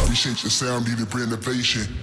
Appreciate your sound, need a renovation.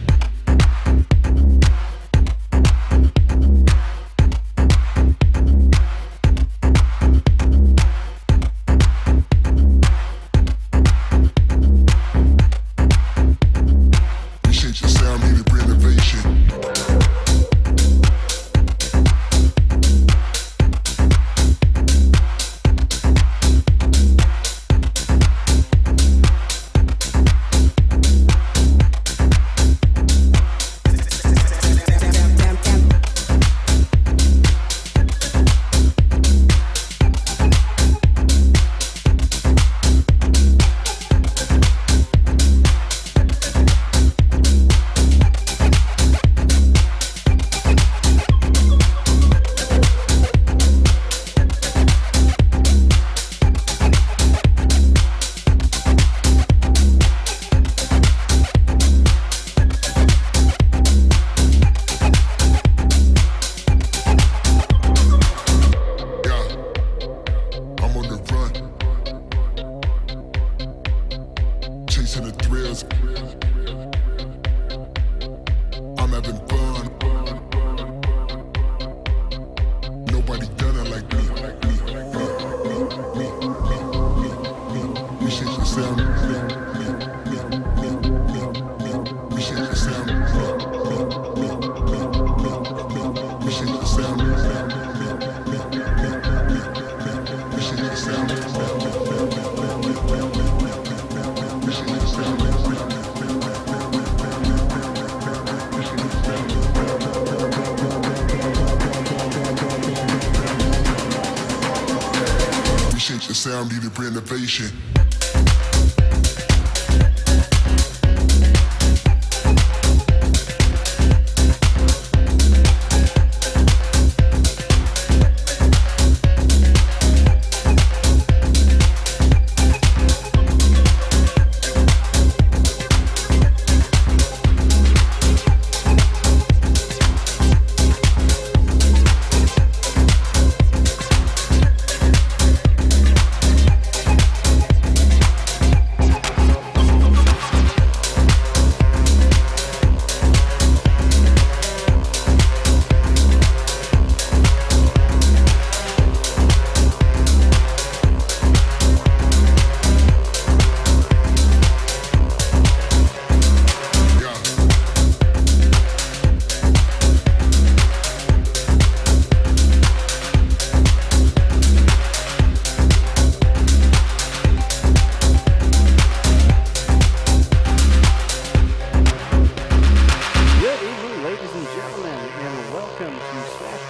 The sound needed renovation.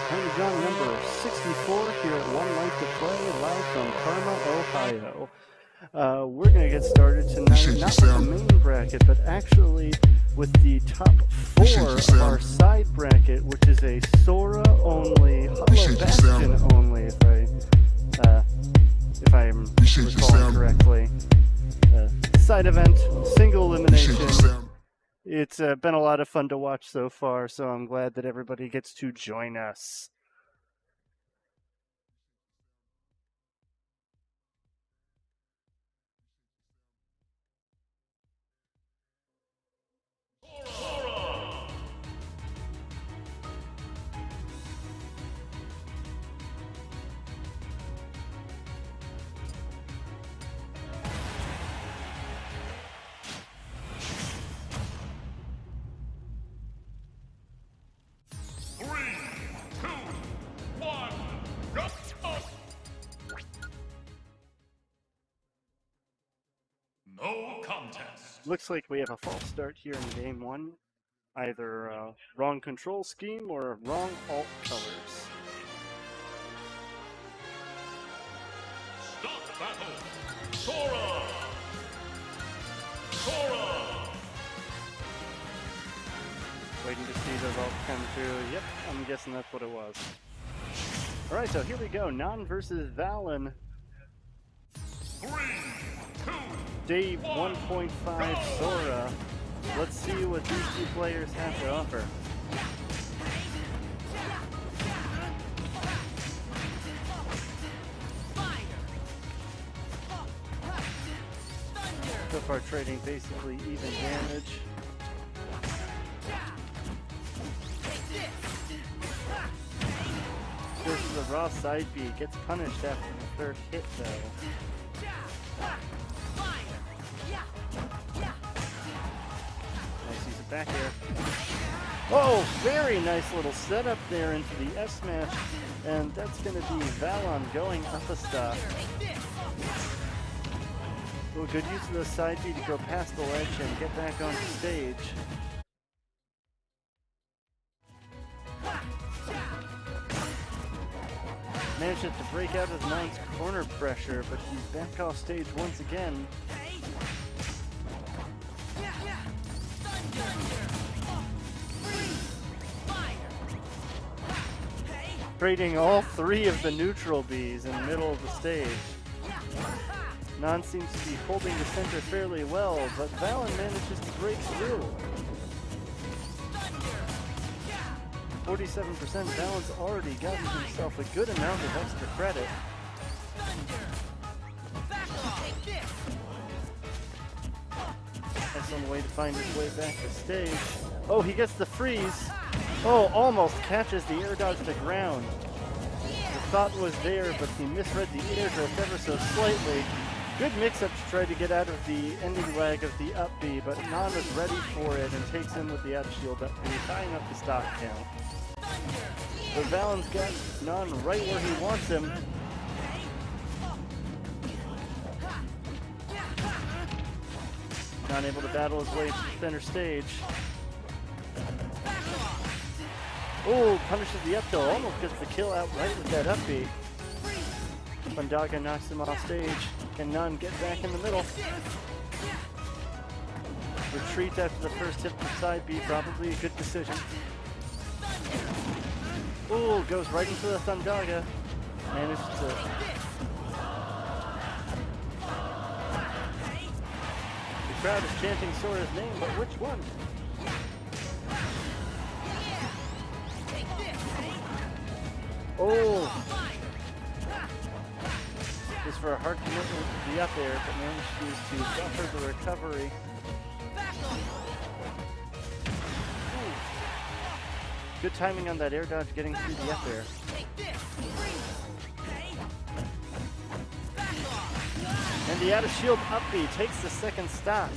Parmesan number 64 here at 1Life2Play, live from Parma, Ohio. We're going to get started tonight, not with the main bracket, but actually with the top 4 of our side bracket, which is a Sora only, Hollow Bastion only, if I'm recalling correctly. Side event, single elimination. It's been a lot of fun to watch so far, so I'm glad that everybody gets to join us. No contest. Looks like we have a false start here in game 1. Either wrong control scheme or wrong alt colors. Start battle. Sora. Sora. Waiting to see the vault come through. Yep, I'm guessing that's what it was. Alright, so here we go. Non versus Valen. 3, 2, Dave 1.5 Sora. Let's see what these two players have to offer. So far trading basically even damage. This is a raw side B. Gets punished after the third hit though. Nice use of back air. Oh, very nice little setup there into the F smash. And that's going to be Valon going up a stock. Well, good use of the side B to go past the ledge and get back onto stage. Managed to break out of Nine's corner pressure, but he's back off stage once again. Trading all three of the neutral Bs in the middle of the stage. Non seems to be holding the center fairly well, but Valon manages to break through. 47% Valon's already gotten himself a good amount of extra credit. Excellent way to find his way back to stage. Oh, he gets the freeze. Oh, almost catches the air dodge to ground. The thought was there, but he misread the air drift ever so slightly. Good mix-up to try to get out of the ending lag of the up B, but Non is ready for it and takes him with the out shield up B, tying up the stock count. But Valon's got Non right where he wants him. Not able to battle his way to the center stage. Oh, punishes the up tilt, almost gets the kill outright with that up B. Fundaga knocks him off stage. Can Non get back in the middle? Retreat after the first hit from side B, probably a good decision. Ooh, goes right into the Thundaga. Managed to... The crowd is chanting Sora's name, but which one? Oh! Just for a hard commitment to be up there, but manages to buffer the recovery. Ooh. Good timing on that air dodge getting through the up air. And the out of shield up B takes the second stock.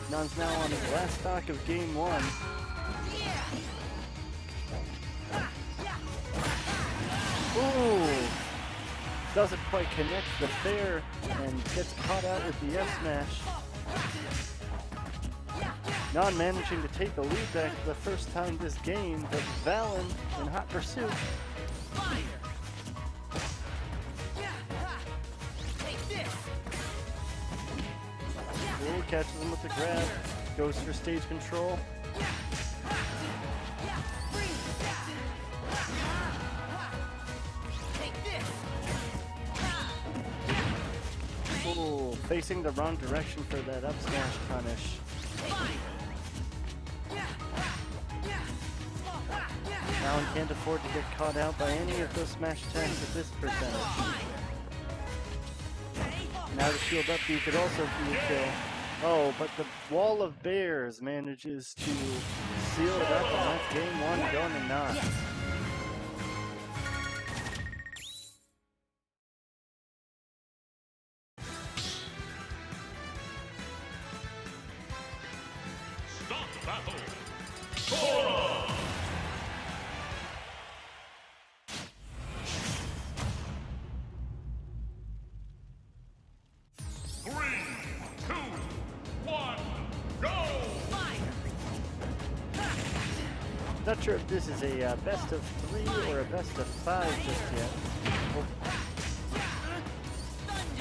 Non's now on his last stock of game one. Ooh! Doesn't quite connect the fair and gets caught out with the F smash. Non managing to take the lead back for the first time this game, but Valon in hot pursuit. Ooh, catches him with the grab, goes for stage control. Ooh, facing the wrong direction for that up smash punish. Valon can't afford to get caught out by any of those smash attacks at this percentage. Now the shield up B could also be a kill. Oh, but the wall of bears manages to seal it up, and that's game one going to Non. Start battle. Sora! Not sure if this is a best of 3 or a best of 5 just yet.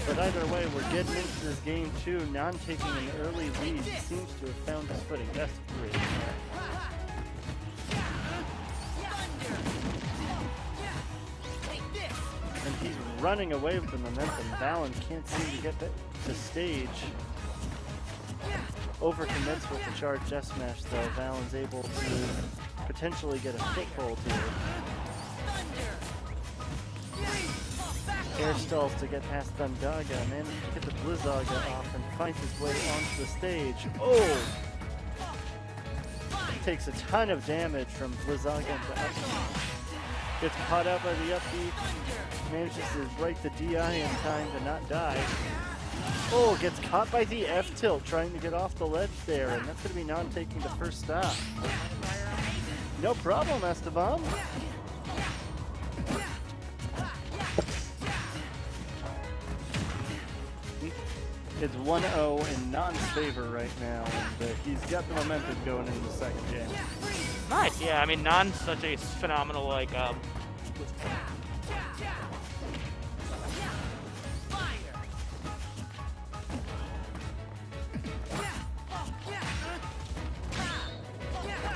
But either way, we're getting into this game too. Non taking an early lead seems to have found his footing. Best of 3. And he's running away with the momentum. Valon can't seem to get to stage. overcommits with the charged F smash, though. Valen's able to potentially get a foothold here. Air stalls to get past Thundaga, manages to get the Blizzaga off and finds his way onto the stage. Oh! Takes a ton of damage from Blizzaga into up. Gets caught out by the up B. Manages to break the DI in time to not die. Oh, gets caught by the F tilt trying to get off the ledge there, and that's going to be Non taking the first stop. No problem, Esteban. It's 1-0 in Non's favor right now, and he's got the momentum going into the second game. Nice, yeah. I mean, Non's such a phenomenal, like,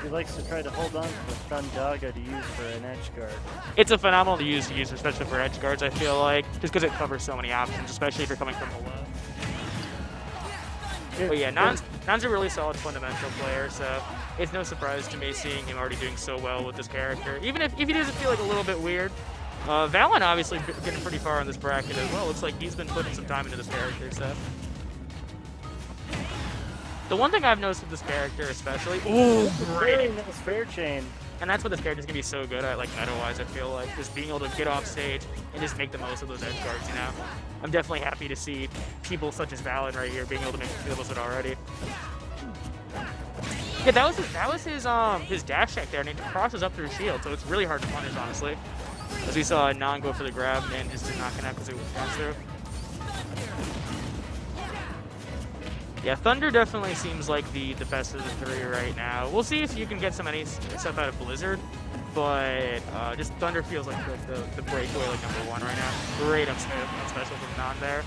He likes to try to hold on to the Thundaga to use for an edge guard. it's a phenomenal to use, especially for edge guards, I feel like, just because it covers so many options, especially if you're coming from below. But yeah, Non's a really solid fundamental player, so it's no surprise to me seeing him already doing so well with this character. Even if he doesn't feel like a little bit weird. Valen obviously getting pretty far in this bracket as well. Looks like he's been putting some time into this character, so. The one thing I've noticed with this character especially, ooh, great. Nice fair chain. And that's what this character's gonna be so good at, like meta-wise, I feel like. Just being able to get off stage and just make the most of those edge guards, you know? I'm definitely happy to see people such as Valen right here being able to make the most of it already. Yeah, that was his dash check there, and it crosses up through shield, so it's really hard to punish, honestly. As we saw Non go for the grab and just did not connect because it was passed through. Yeah, Thunder definitely seems like the best of the three right now. We'll see if you can get some any stuff out of Blizzard, but just Thunder feels like the breakaway like #1 right now. Great up special from Non there.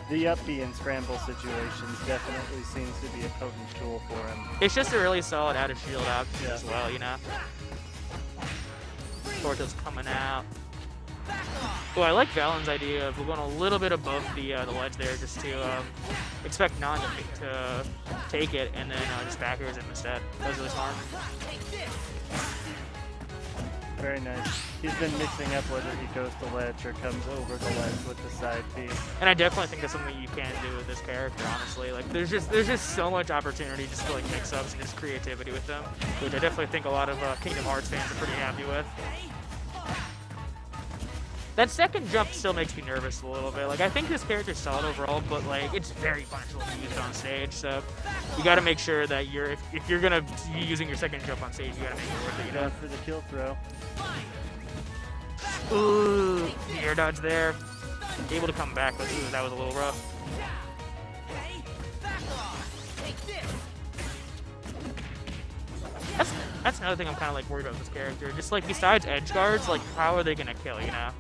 The up B in scramble situations definitely seems to be a potent tool for him. It's just a really solid out of shield option as well, you know. Torto's coming out. Oh, I like Valen's idea of going a little bit above the ledge there, just to expect Non to take it and then just backers him instead. That was really smart. Very nice. He's been mixing up whether he goes to ledge or comes over the ledge with the side B. And I definitely think that's something you can do with this character, honestly. Like, there's just so much opportunity just to like mix ups and just creativity with them, which I definitely think a lot of Kingdom Hearts fans are pretty happy with. That second jump still makes me nervous a little bit. Like, I think this character's solid overall, but like it's very punishable to use it on stage. So you got to make sure that if you're gonna be using your second jump on stage, you got to make it worth it. You know? Going for the kill throw. Ooh, the air dodge there. Able to come back, but ooh, that was a little rough. That's another thing I'm kind of like worried about with this character. Just like besides edge guards, like how are they gonna kill? You know.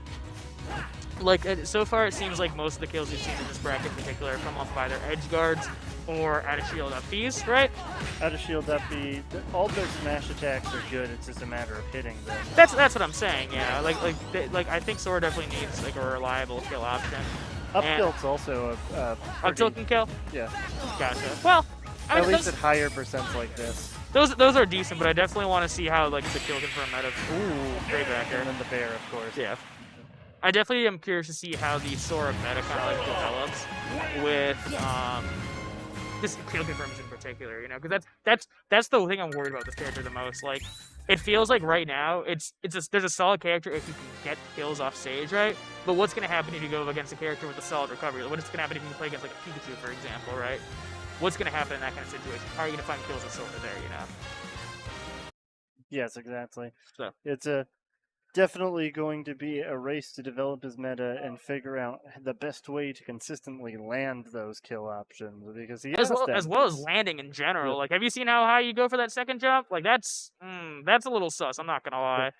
Like, so far it seems like most of the kills we've seen in this bracket in particular come off by their edge guards or out of shield up Bs, right? Out of shield up B, all their smash attacks are good, it's just a matter of hitting them. That's what I'm saying, yeah. Like I think Sora definitely needs like a reliable kill option. Up tilt's also a up tilt can kill? Yeah. Gotcha. Well, I at mean, least at higher percents like this. Those are decent, but I definitely want to see how like the kill confirm meta. Ooh, great backer. And then the bear, of course. Yeah. I definitely am curious to see how the Sora meta kind of like develops with just kill confirms in particular, you know, because that's the thing I'm worried about this character the most. Like, it feels like right now there's a solid character if you can get kills off stage, right? But what's gonna happen if you go against a character with a solid recovery? What's gonna happen if you play against like a Pikachu, for example, right? What's gonna happen in that kind of situation? How are you gonna find kills with Sora there, you know? Yes, exactly. So it's definitely going to be a race to develop his meta and figure out the best way to consistently land those kill options, because he has as well as landing in general. Yeah. Like, have you seen how high you go for that second jump? Like, that's a little sus. I'm not gonna lie.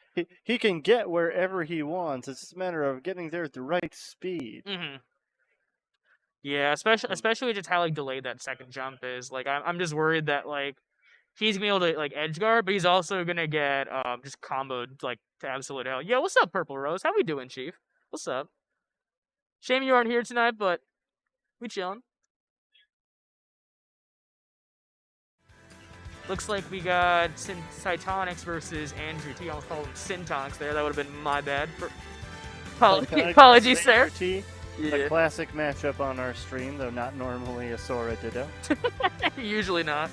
He can get wherever he wants. It's just a matter of getting there at the right speed. Mm-hmm. Yeah, especially just how like delayed that second jump is. Like, I'm just worried that like he's gonna be able to like edge guard, but he's also gonna get just comboed like to absolute hell. Yo, what's up, Purple Rose? How we doing, Chief? What's up? Shame you aren't here tonight, but we chilling. Looks like we got Cytonics versus Andrew T. I almost called him Syntonix there. That would have been my bad. Apologies, sir. T, a classic matchup on our stream, though not normally a Sora Ditto. Usually not.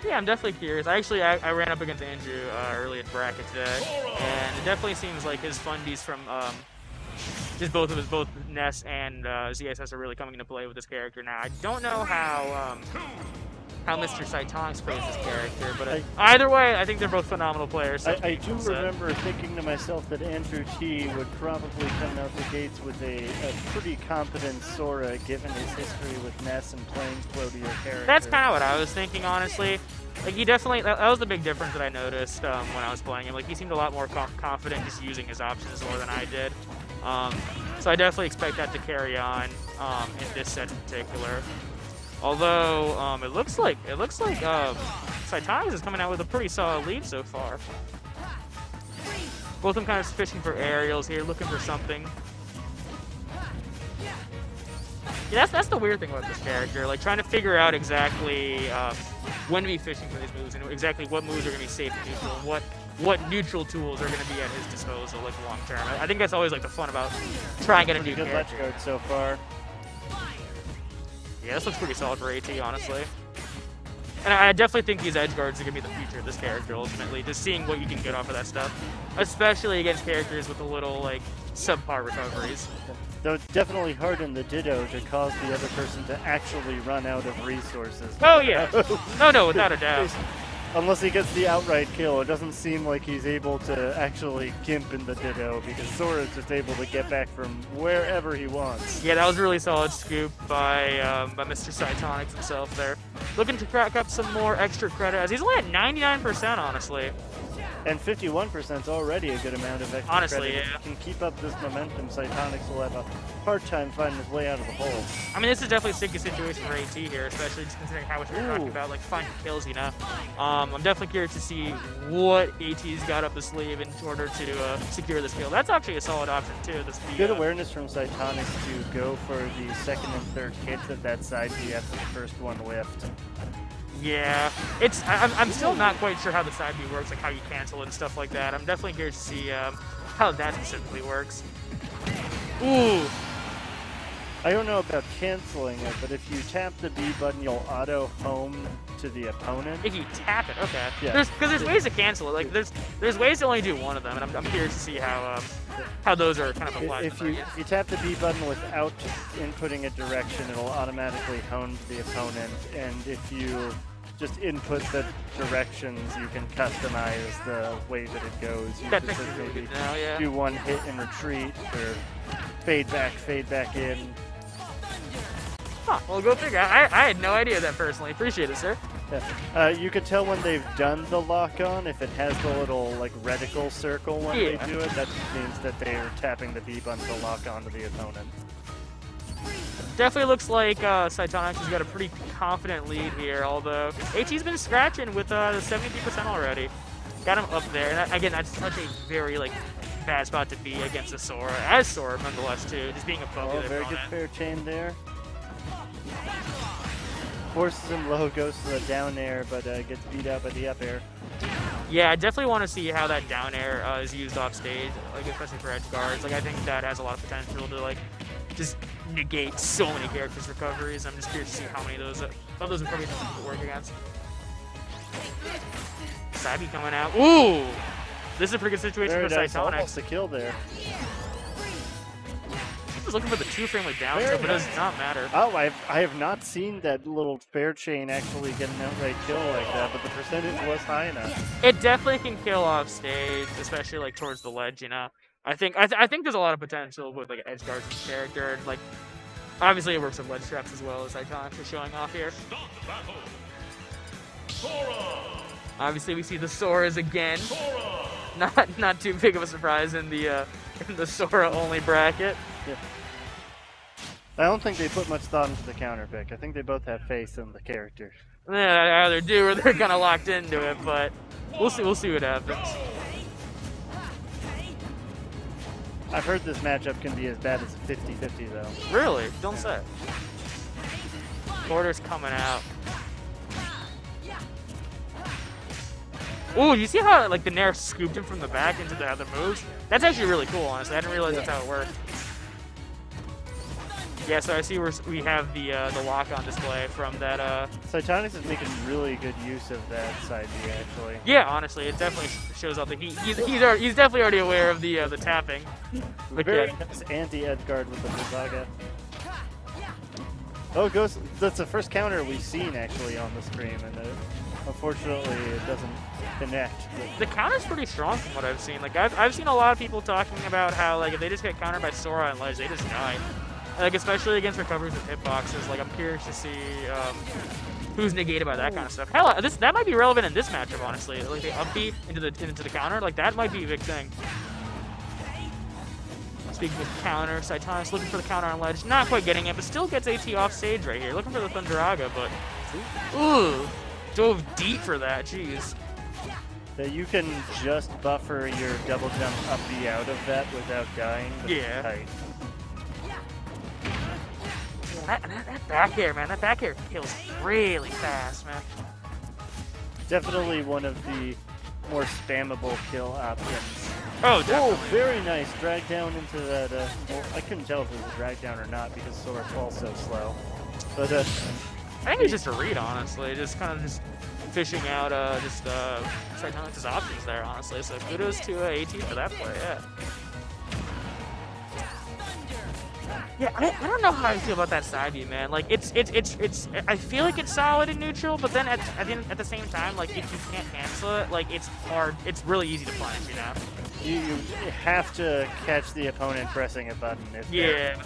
Yeah, I'm definitely curious. I ran up against Andrew early in bracket today, and it definitely seems like his fundies from just both Ness and ZSS are really coming into play with this character now. I don't know how Mr. Cytonix plays this character, but either way, I think they're both phenomenal players. So I do remember thinking to myself that Andrew T would probably come out the gates with a pretty competent Sora, given his history with Ness and playing floatier characters. That's kind of what I was thinking, honestly. Like, he definitely, that was the big difference that I noticed when I was playing him. Like, he seemed a lot more confident just using his options more than I did. So I definitely expect that to carry on in this set in particular. Although it looks like Cytonix is coming out with a pretty solid lead so far. Both of them kind of fishing for aerials here, looking for something. Yeah, that's the weird thing about this character. Like, trying to figure out exactly when to be fishing for these moves and exactly what moves are going to be safe and neutral, and what neutral tools are going to be at his disposal, like, long term. I think that's always like the fun about trying to get a new good character. ledge guard so far. Yeah, this looks pretty solid for AT, honestly. And I definitely think these edge guards are going to be the future of this character, ultimately. Just seeing what you can get off of that stuff. Especially against characters with a little, like, subpar recoveries. Though it's definitely hard in the Ditto to cause the other person to actually run out of resources. Oh, yeah. No, without a doubt. Unless he gets the outright kill, it doesn't seem like he's able to actually gimp in the Ditto, because Sora's just able to get back from wherever he wants. Yeah, that was a really solid scoop by Mr. Cytonix himself there. Looking to crack up some more extra credit, as he's only at 99%, honestly. And 51% is already a good amount of extra Honestly, credit. yeah. If he can keep up this momentum, Cytonix will have a hard time finding his way out of the hole. I mean, this is definitely a sticky situation for AT here, especially just considering how much we're talking about, like, finding kills, you know? I'm definitely curious to see what AT's got up the sleeve in order to secure this kill. That's actually a solid option, too. Good awareness from Cytonix to go for the second and third hits of that side B after the first one whiffed. Yeah, I'm still not quite sure how the side B works, like how you cancel it and stuff like that. I'm definitely curious to see how that specifically works. Ooh. I don't know about canceling it, but if you tap the B button, you'll auto home to the opponent. If you tap it, okay. Yeah. Because there's ways to cancel it. Like there's ways to only do one of them, and I'm curious to see how those are kind of applied. If you tap the B button without inputting a direction, it'll automatically hone to the opponent, and if you just input the directions, you can customize the way that it goes. You That just makes me really maybe good now, yeah. do one hit and retreat, or fade back in. Huh, well, go figure. I had no idea that personally. Appreciate it, sir. Yeah. You could tell when they've done the lock-on, if it has the little, like, reticle circle when they do it, that means that they're tapping the B button to lock on to the opponent. Definitely looks like Cytonix has got a pretty confident lead here, although AT's been scratching with the 73% already. Got him up there, and again, that's such a very, like, bad spot to be against a Sora, as Sora nonetheless, too, just being above the Very good fair chain there. Forces him low, goes to the down air, but gets beat out by the up air. Yeah, I definitely want to see how that down air is used off stage, like, especially for edge guards. Like, I think that has a lot of potential to, like, just negate so many characters' recoveries. I'm just curious to see how many of those recoveries will work against. Sabi coming out. Ooh! This is a pretty good situation for Cytonix. Almost a kill there. He's looking for the two-frame like down stuff, but it does not matter. Oh, I have not seen that little fair chain actually get an outright kill like that, but the percentage was high enough. It definitely can kill off stage, especially like towards the ledge, you know. I think there's a lot of potential with like edge guard character, and like obviously it works with ledge traps as well as Cytonix is showing off here. Obviously we see the Soras again. Not too big of a surprise in the Sora only bracket. Yeah. I don't think they put much thought into the counter pick. I think they both have faith in the character. Yeah, they either do or they're kind of locked into it, but we'll see what happens. I've heard this matchup can be as bad as a 50-50 though. Really? Don't say. Quarter's coming out. Ooh, you see how like the Nair scooped him from the back into the other moves? That's actually really cool, honestly. I didn't realize that's how it worked. Yeah, so I see we have the lock on display from that. Cytonics is making really good use of that side B actually. Yeah, honestly, it definitely shows up that he's definitely already aware of the tapping. But Very yeah. nice anti-edge guard with the Buzaga. Oh, that's the first counter we've seen actually on the stream, and unfortunately it doesn't connect. The counter's pretty strong from what I've seen. Like I've seen a lot of people talking about how like if they just get countered by Sora and ledge, they just die. Like especially against recoveries with hitboxes. Like I'm curious to see who's negated by that kind of stuff. Hell, that might be relevant in this matchup, honestly. Like the up B into the counter, like that might be a big thing. Speaking of counter, Cytonus looking for the counter on ledge, not quite getting it, but still gets AT off stage right here. Looking for the Thunderaga, but ooh, dove deep for that. Jeez. That you can just buffer your double jump up B out of that without dying. Yeah. Tight. That back air, man. That back air kills really fast, man. Definitely one of the more spammable kill options. Oh, definitely. Oh, very nice. Drag down into that. Well, I couldn't tell if it was a drag down or not because Sora falls so slow. But I think it's just a read, honestly. Just kind of just fishing out Cytonix's options there, honestly. So kudos to AT for that play, yeah. Yeah, I don't know how I feel about that side view, man. Like it's I feel like it's solid in neutral, but then at the same time, like if you can't cancel it, like it's hard. It's really easy to punish, you know. You have to catch the opponent pressing a button. If Yeah.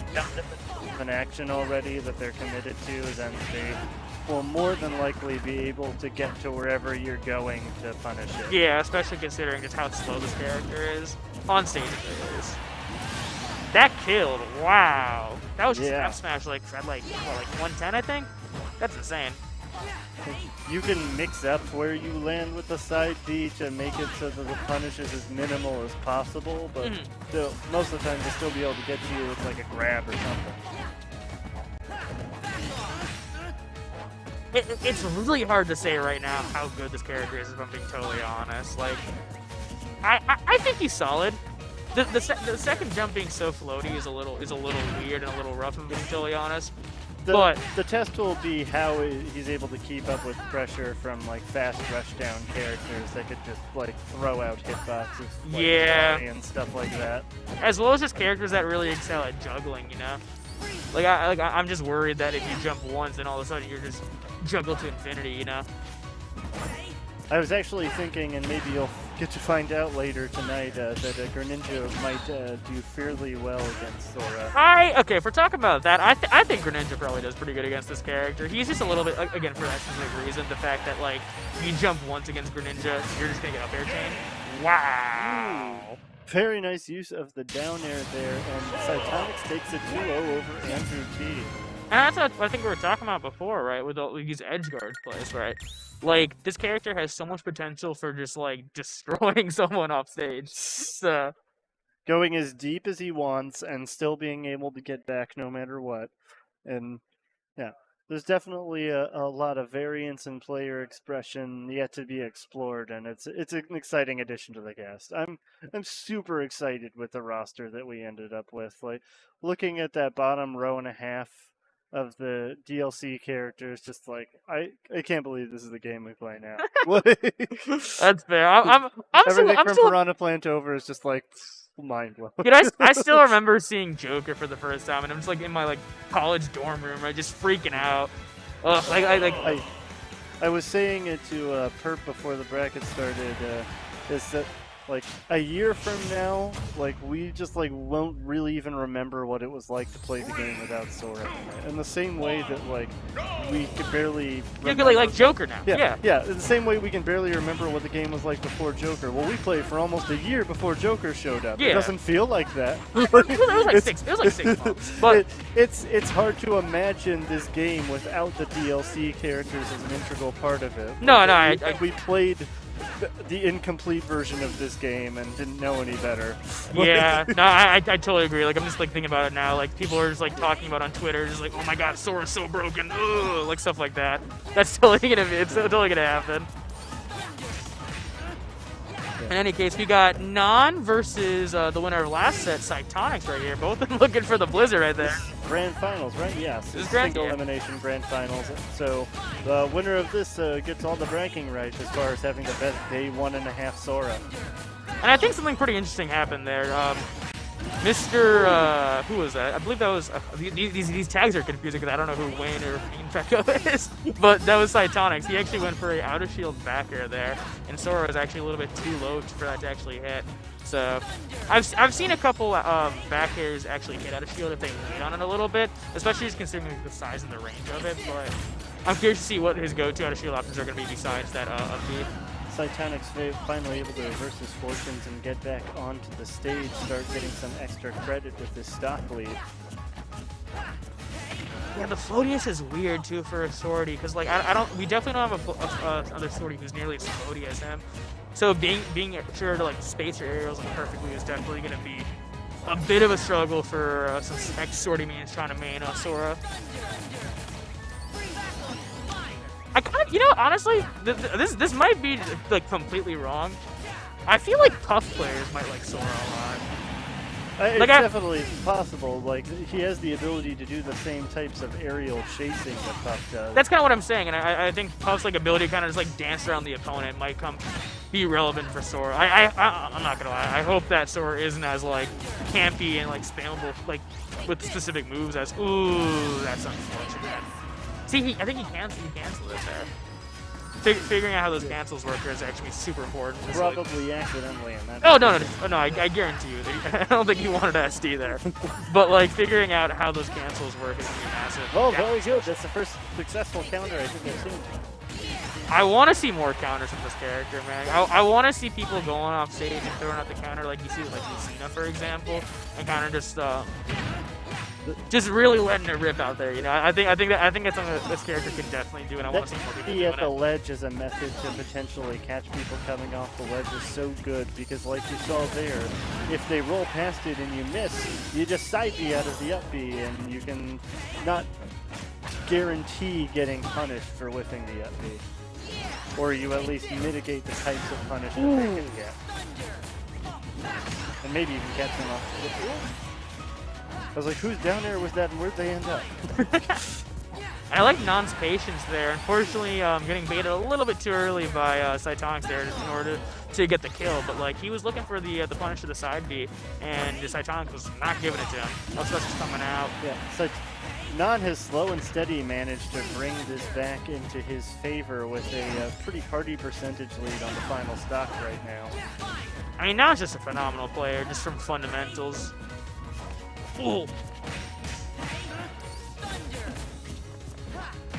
an action already that they're committed to, then they will more than likely be able to get to wherever you're going to punish it. Yeah, especially considering just how slow this character is on stage. It is. That killed! Wow, that was just an F smash like at like what, like 110, I think. That's insane. You can mix up where you land with the side D to make it so that the punish is as minimal as possible, but still, most of the time they'll still be able to get to you with like a grab or something. It's really hard to say right now how good this character is, if I'm being totally honest. Like, I think he's solid. The second jump being so floaty is a little weird and a little rough, if I'm being totally honest. But the test will be how he's able to keep up with pressure from like fast rush down characters that could just like throw out hitboxes, like, and stuff like that. As well as just characters that really excel at juggling, you know. I'm just worried that if you jump once, then all of a sudden you're just juggle to infinity, you know. I was actually thinking, and maybe you'll get to find out later tonight, that Greninja might do fairly well against Sora. Okay, if we're talking about that, I think Greninja probably does pretty good against this character. He's just a little bit, again, for that specific reason, the fact that, like, you jump once against Greninja, you're just gonna get up air chain. Wow! Ooh. Very nice use of the down air there, and Cytonix takes a 2-0 over Andrew T. And that's what I think we were talking about before, right? With these edge guard plays, right? Like, this character has so much potential for just, like, destroying someone off stage. So, going as deep as he wants and still being able to get back no matter what. And, yeah, there's definitely a lot of variance in player expression yet to be explored, and it's an exciting addition to the cast. I'm super excited with the roster that we ended up with. Like, looking at that bottom row and a half of the DLC characters, just like I can't believe this is the game we play now. That's fair. I'm Everything from still Piranha Plant over is just like mind blowing. Dude, I still remember seeing Joker for the first time, and I'm just like in my like college dorm room, right, just freaking out. Ugh, I was saying it to Perp before the bracket started. Is that like a year from now, like we just like won't really even remember what it was like to play the game without Sora. In the same way that like we could barely you could like Joker now. Yeah. In the same way we can barely remember what the game was like before Joker. Well, we played for almost a year before Joker showed up. Yeah. It doesn't feel like that. It was like 6 months. But it's hard to imagine this game without the DLC characters as an integral part of it. No, we played the incomplete version of this game and didn't know any better. Yeah, no, I totally agree. Like, I'm just like thinking about it now. Like, people are just like talking about on Twitter, just like, oh my god, Sora's so broken, ugh, like stuff like that. That's totally gonna happen. In any case, we got Non versus the winner of last set, Cytonics, right here. Both of them looking for the Blizzard right there. Grand finals, right? Yes. This is grand, single yeah. elimination grand finals. So the winner of this gets all the ranking right as far as having the best day 1.5 Sora. And I think something pretty interesting happened there. Mr. Who was that? I believe that was these tags are confusing because I don't know who Wayne or Infecto is, but that was Cytonics. He actually went for a out of shield back air there, and Sora was actually a little bit too low for that to actually hit. So I've seen a couple back airs actually hit out of shield if they lean on it a little bit, especially just considering the size and the range of it. But I'm curious to see what his go-to out of shield options are going to be besides that upbeat. Cytonics finally able to reverse his fortunes and get back onto the stage, start getting some extra credit with his stock lead. Yeah, the floatiest is weird too for a Swordy because like we definitely don't have another Swordy who's nearly as floaty as him. So being sure to like space your aerials perfectly is definitely going to be a bit of a struggle for some ex-Swordy mains trying to main Sora. I kind of, honestly, this might be like completely wrong. I feel like Puff players might like Sora a lot. It's definitely possible. Like he has the ability to do the same types of aerial chasing that Puff does. That's kind of what I'm saying, and I think Puff's like ability to kind of just like dance around the opponent might be relevant for Sora. I'm not gonna lie. I hope that Sora isn't as like campy and like spammable like with specific moves as that's unfortunate. See, I think he canceled it there. Figuring out how those cancels work is actually super important. It's probably like, accidentally in that. Oh no! I guarantee you. I don't think he wanted SD there. But like figuring out how those cancels work is gonna be massive. Oh, very good. That's the first successful counter I think I've seen. I want to see more counters from this character, man. I want to see people going off stage and throwing out the counter like you see with like Lucina, for example, and kind of just really letting it rip out there, I think that's something that this character can definitely do, and I want to see more people doing at the it. ledge as a method to potentially catch people coming off the ledge is so good because, like you saw there, if they roll past it and you miss, you just side B out of the up B, and you can not guarantee getting punished for whiffing the up B, or you at least mitigate the types of punishment they can get, and maybe you can catch them off. I was like, who's down there with that and where'd they end up? I like Non's patience there. Unfortunately, getting baited a little bit too early by Cytonics there in order to get the kill. But like he was looking for the punish to the side B, and the Cytonics was not giving it to him. Also, just coming out. Yeah, so Non has slow and steady managed to bring this back into his favor with a pretty hearty percentage lead on the final stock right now. I mean, Non's just a phenomenal player, just from fundamentals. Ooh.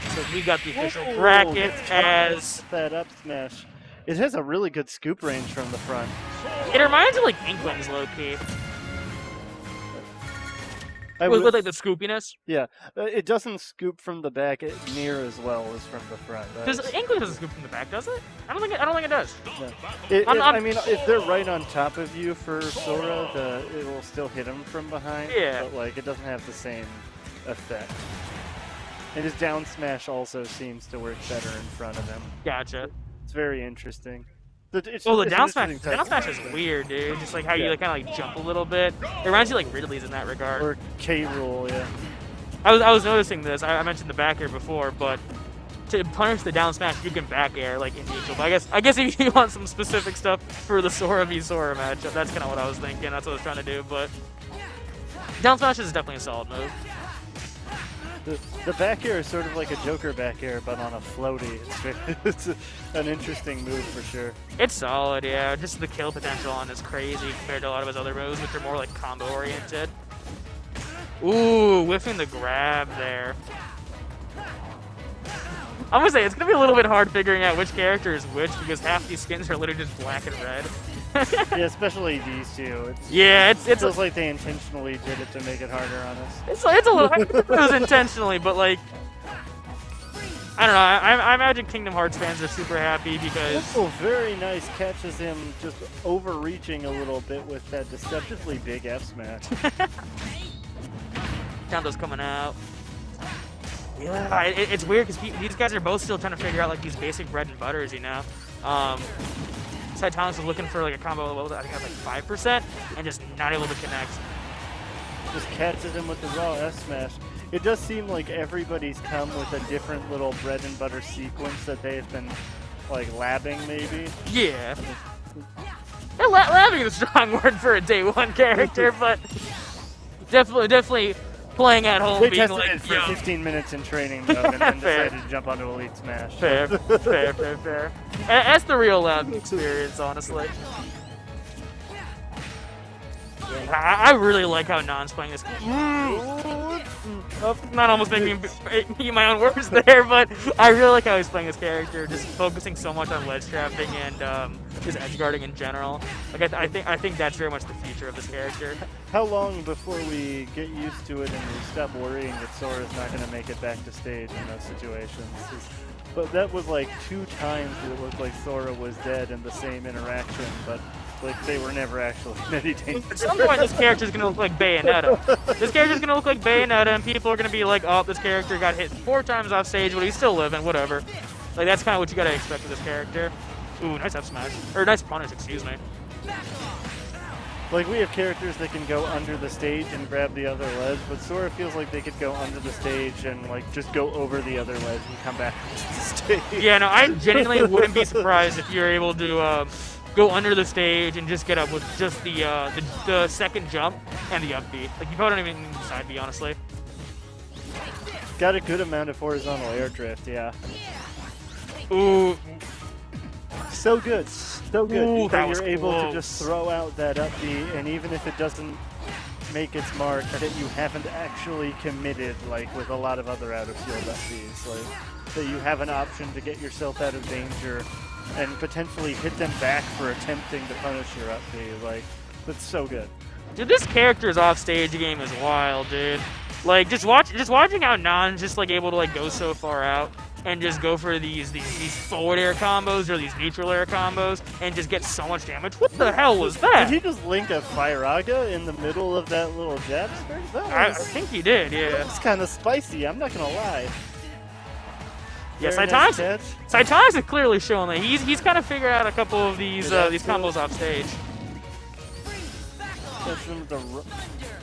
So we got the official bracket as that up smash. It has a really good scoop range from the front. It reminds me of like Inklings low key. With like the scoopiness. Yeah, it doesn't scoop from the back near as well as from the front. Does Inklings doesn't scoop from the back? Does it? I don't think it does. No. I mean, if they're right on top of you for Sora, it will still hit him from behind. Yeah. But like, it doesn't have the same effect. And his down smash also seems to work better in front of him. Gotcha. It's very interesting. The down smash is weird, dude. Just like how you like, kind of like jump a little bit. It reminds you like Ridley's in that regard. Or K-Rool, yeah. I was noticing this. I mentioned the back air before, but to punish the down smash, you can back air like in neutral. But I guess if you want some specific stuff for the Sora v Sora matchup, that's kind of what I was thinking. That's what I was trying to do. But down smash is definitely a solid move. The back air is sort of like a Joker back air, but on a floaty. It's an interesting move for sure. It's solid, yeah. Just the kill potential on is crazy compared to a lot of his other moves, which are more like combo oriented. Ooh, whiffing the grab there. I'm gonna say it's gonna be a little bit hard figuring out which character is which because half these skins are literally just black and red. Yeah, especially these two. It feels like they intentionally did it to make it harder on us. It's a little. It was intentionally, but like, I don't know. I imagine Kingdom Hearts fans are super happy because. Oh, very nice catches him just overreaching a little bit with that deceptively big F smash. Countdo's coming out. Yeah, it's weird because these guys are both still trying to figure out like these basic bread and butters, So Cytonix was looking for like a combo level, I think it was like 5%, and just not able to connect. Just catches him with the raw S smash. It does seem like everybody's come with a different little bread and butter sequence that they've been like labbing maybe. Yeah. Labbing is a strong word for a day one character, but definitely playing at home. They being tested like, it for yo. 15 minutes in training mode and then Fair. decided to jump onto Elite Smash. Fair. That's the real labbing experience, honestly. I really like how Non's playing this. Not almost making me my own words there, but I really like how he's playing this character, just focusing so much on ledge trapping and just edge guarding in general. Like I think that's very much the future of this character. How long before we get used to it and we stop worrying that Sora's not going to make it back to stage in those situations? But that was like 2 times that it looked like Sora was dead in the same interaction, but like they were never actually in any danger. At some point, this character's gonna look like Bayonetta. This character's gonna look like Bayonetta, and people are gonna be like, "Oh, this character got hit 4 times off stage, but he's still living. Whatever." Like that's kind of what you gotta expect with this character. Ooh, nice F smash or nice punish, excuse me. Like we have characters that can go under the stage and grab the other ledge, but Sora feels like they could go under the stage and like just go over the other ledge and come back to the stage. Yeah, no, I genuinely wouldn't be surprised if you're able to go under the stage and just get up with just the second jump and the up B. Like you probably don't even need the side B, honestly. Got a good amount of horizontal air drift, yeah. Ooh. So good, so good. Ooh, that You're was able to close. just throw out that up B, and even if it doesn't make its mark, that you haven't actually committed, like with a lot of other out of field up Bs, like that you have an option to get yourself out of danger and potentially hit them back for attempting to punish your up B. Like that's so good. Dude, this character's offstage game is wild, dude. Like just watching how Nan's just like able to like go so far out and just go for these forward air combos or these neutral air combos and just get so much damage. What the hell was Did that? he just link a Firaga in the middle of that little jab string? I think he did, yeah. That's kind of spicy, I'm not gonna lie. Yeah, Very nice Cytonix is clearly showing that he's kind of figured out a couple of these combos off stage.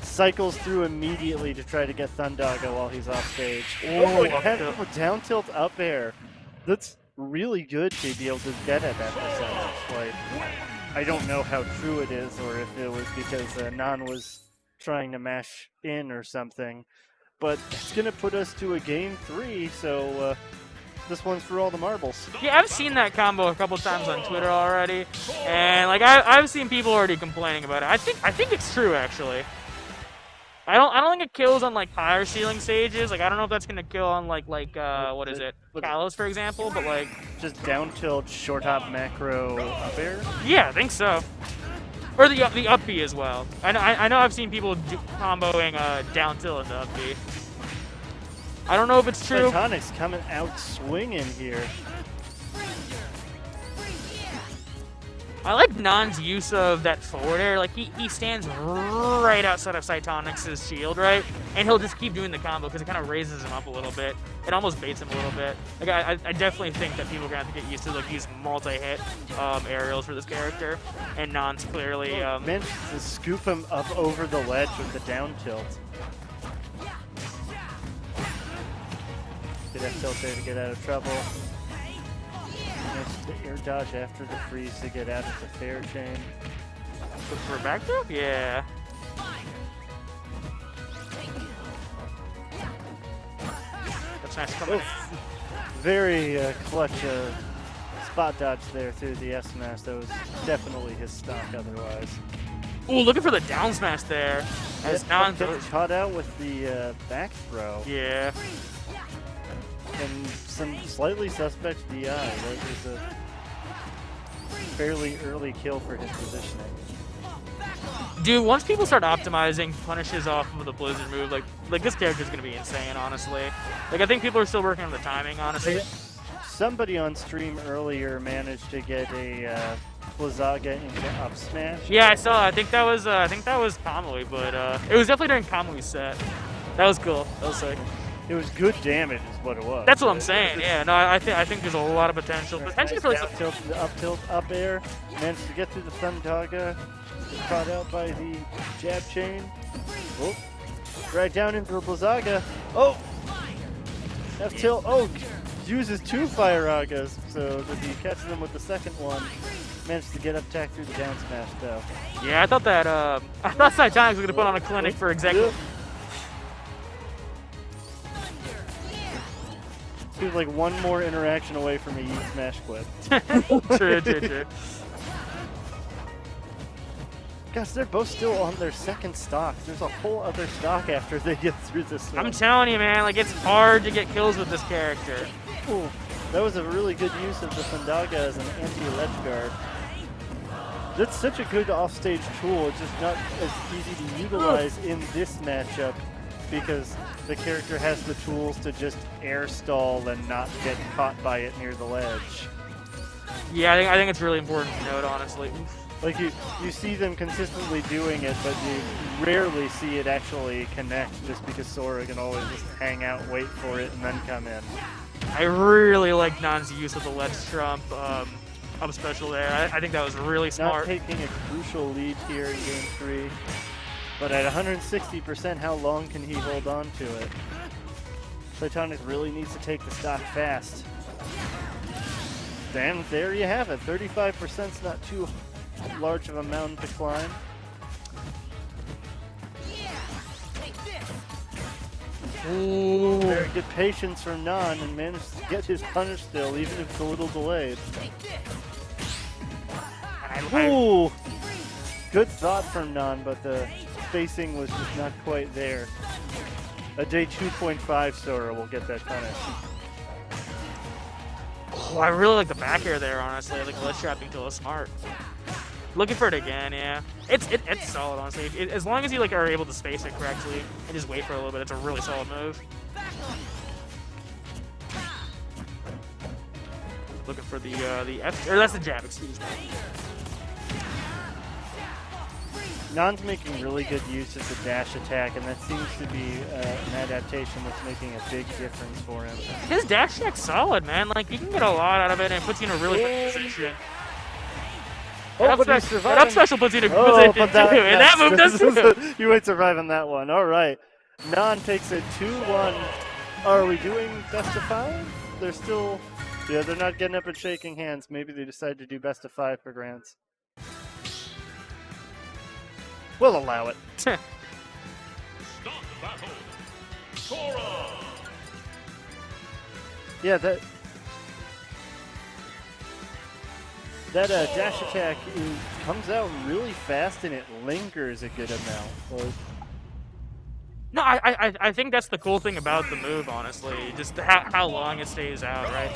Cycles through immediately to try to get Thundaga while he's off stage. Oh, down tilt up air. That's really good to be able to get at that percentage. Like, I don't know how true it is or if it was because Nan was trying to mash in or something, but it's gonna put us to a game 3. So this one's for all the marbles. Yeah, I've seen that combo a couple times on Twitter already, and like I've seen people already complaining about it. I think it's true actually. I don't think it kills on like higher ceiling stages. Like I don't know if that's gonna kill on like what is it, Kalos for example, but like Just down tilt, short hop macro up air. yeah, I think so. Or the up B as well. I know I've seen people comboing down tilt and the up B. I don't know if it's true. Cytonix coming out swinging here. I like Nan's use of that forward air. Like he stands right outside of Cytonix's shield, right? And he'll just keep doing the combo because it kind of raises him up a little bit. It almost baits him a little bit. Like I definitely think that people are gonna have to get used to like these multi-hit aerials for this character. And Nan's clearly Managed to scoop him up over the ledge with the down tilt. Good F tilt there to get out of trouble. Managed to air dodge after the freeze to get out of the fair chain. for a back throw? Yeah. That's nice coming in. Very clutch spot dodge there through the S smash. That was definitely his stock otherwise. Ooh, looking for the down smash there. As Nan gets caught out with the back throw. Yeah. And some slightly suspect DI. That was a fairly early kill for his positioning. Dude, once people start optimizing punishes off of the Blizzard move, like this character's gonna be insane, honestly. Like I think people are still working on the timing, honestly. Somebody on stream earlier managed to get a Blizzaga into up smash. Yeah, I saw. I think that was Kamui, but it was definitely during Kamui's set. That was cool. That was sick. It was good damage, is what it was. That's what I'm saying. Yeah, no, I think there's a lot of potential. Potentially for like down tilt, the up tilt, up air. Managed to get through the Thundaga. Caught out by the jab chain. Oh, right down into the Blizzaga. Oh, F tilt. Oh, uses 2 Fire Agas, so that he catches them with the second one. Managed to get up attack through the down smash though. Yeah, I thought Cytonics was gonna put on a clinic for exactly. Yep. He was like one more interaction away from a Yeet Smash Quit. True. Gosh, they're both still on their second stock. There's a whole other stock after they get through this one. I'm telling you, man, like it's hard to get kills with this character. Ooh, that was a really good use of the Thundaga as an anti-ledge guard. That's such a good offstage tool. It's just not as easy to utilize in this matchup because the character has the tools to just air stall and not get caught by it near the ledge. Yeah, I think it's really important to note, honestly. Like you see them consistently doing it, but you rarely see it actually connect just because Sora can always just hang out, wait for it, and then come in. I really like Nan's use of the ledge trump up special there. I think that was really smart. Not taking a crucial lead here in Game 3, but at 160%, how long can he hold on to it? Cytonics really needs to take the stock fast. And there you have it. 35% is not too large of a mountain to climb. Ooh. Very good patience from Nan and managed to get his punish still, even if it's a little delayed. Ooh! Good thought from Nan, but the spacing was just not quite there. A day 2.5 Sora will get that punish. Oh, I really like the back air there, honestly. I think ledge trapping till is smart. Looking for it again, yeah. It's solid, honestly. As long as you like are able to space it correctly and just wait for a little bit, it's a really solid move. Looking for the F, or that's the jab, excuse me. Nan's making really good use of the dash attack, and that seems to be an adaptation that's making a big difference for him. His dash attack's solid, man. Like, you can get a lot out of it, and it puts you in a really good position. Oh, but he's That surviving. up special puts you in a good position, too, and that move does too. You would survive on that one. All right. Nan takes a 2-1. Are we doing best of 5? They're still... Yeah, they're not getting up and shaking hands. Maybe they decide to do best of 5 for grants. We'll allow it. Start battle. Sora. Yeah, that dash attack comes out really fast and it lingers a good amount. Like, No, I think that's the cool thing about the move, honestly. Just how long it stays out, right?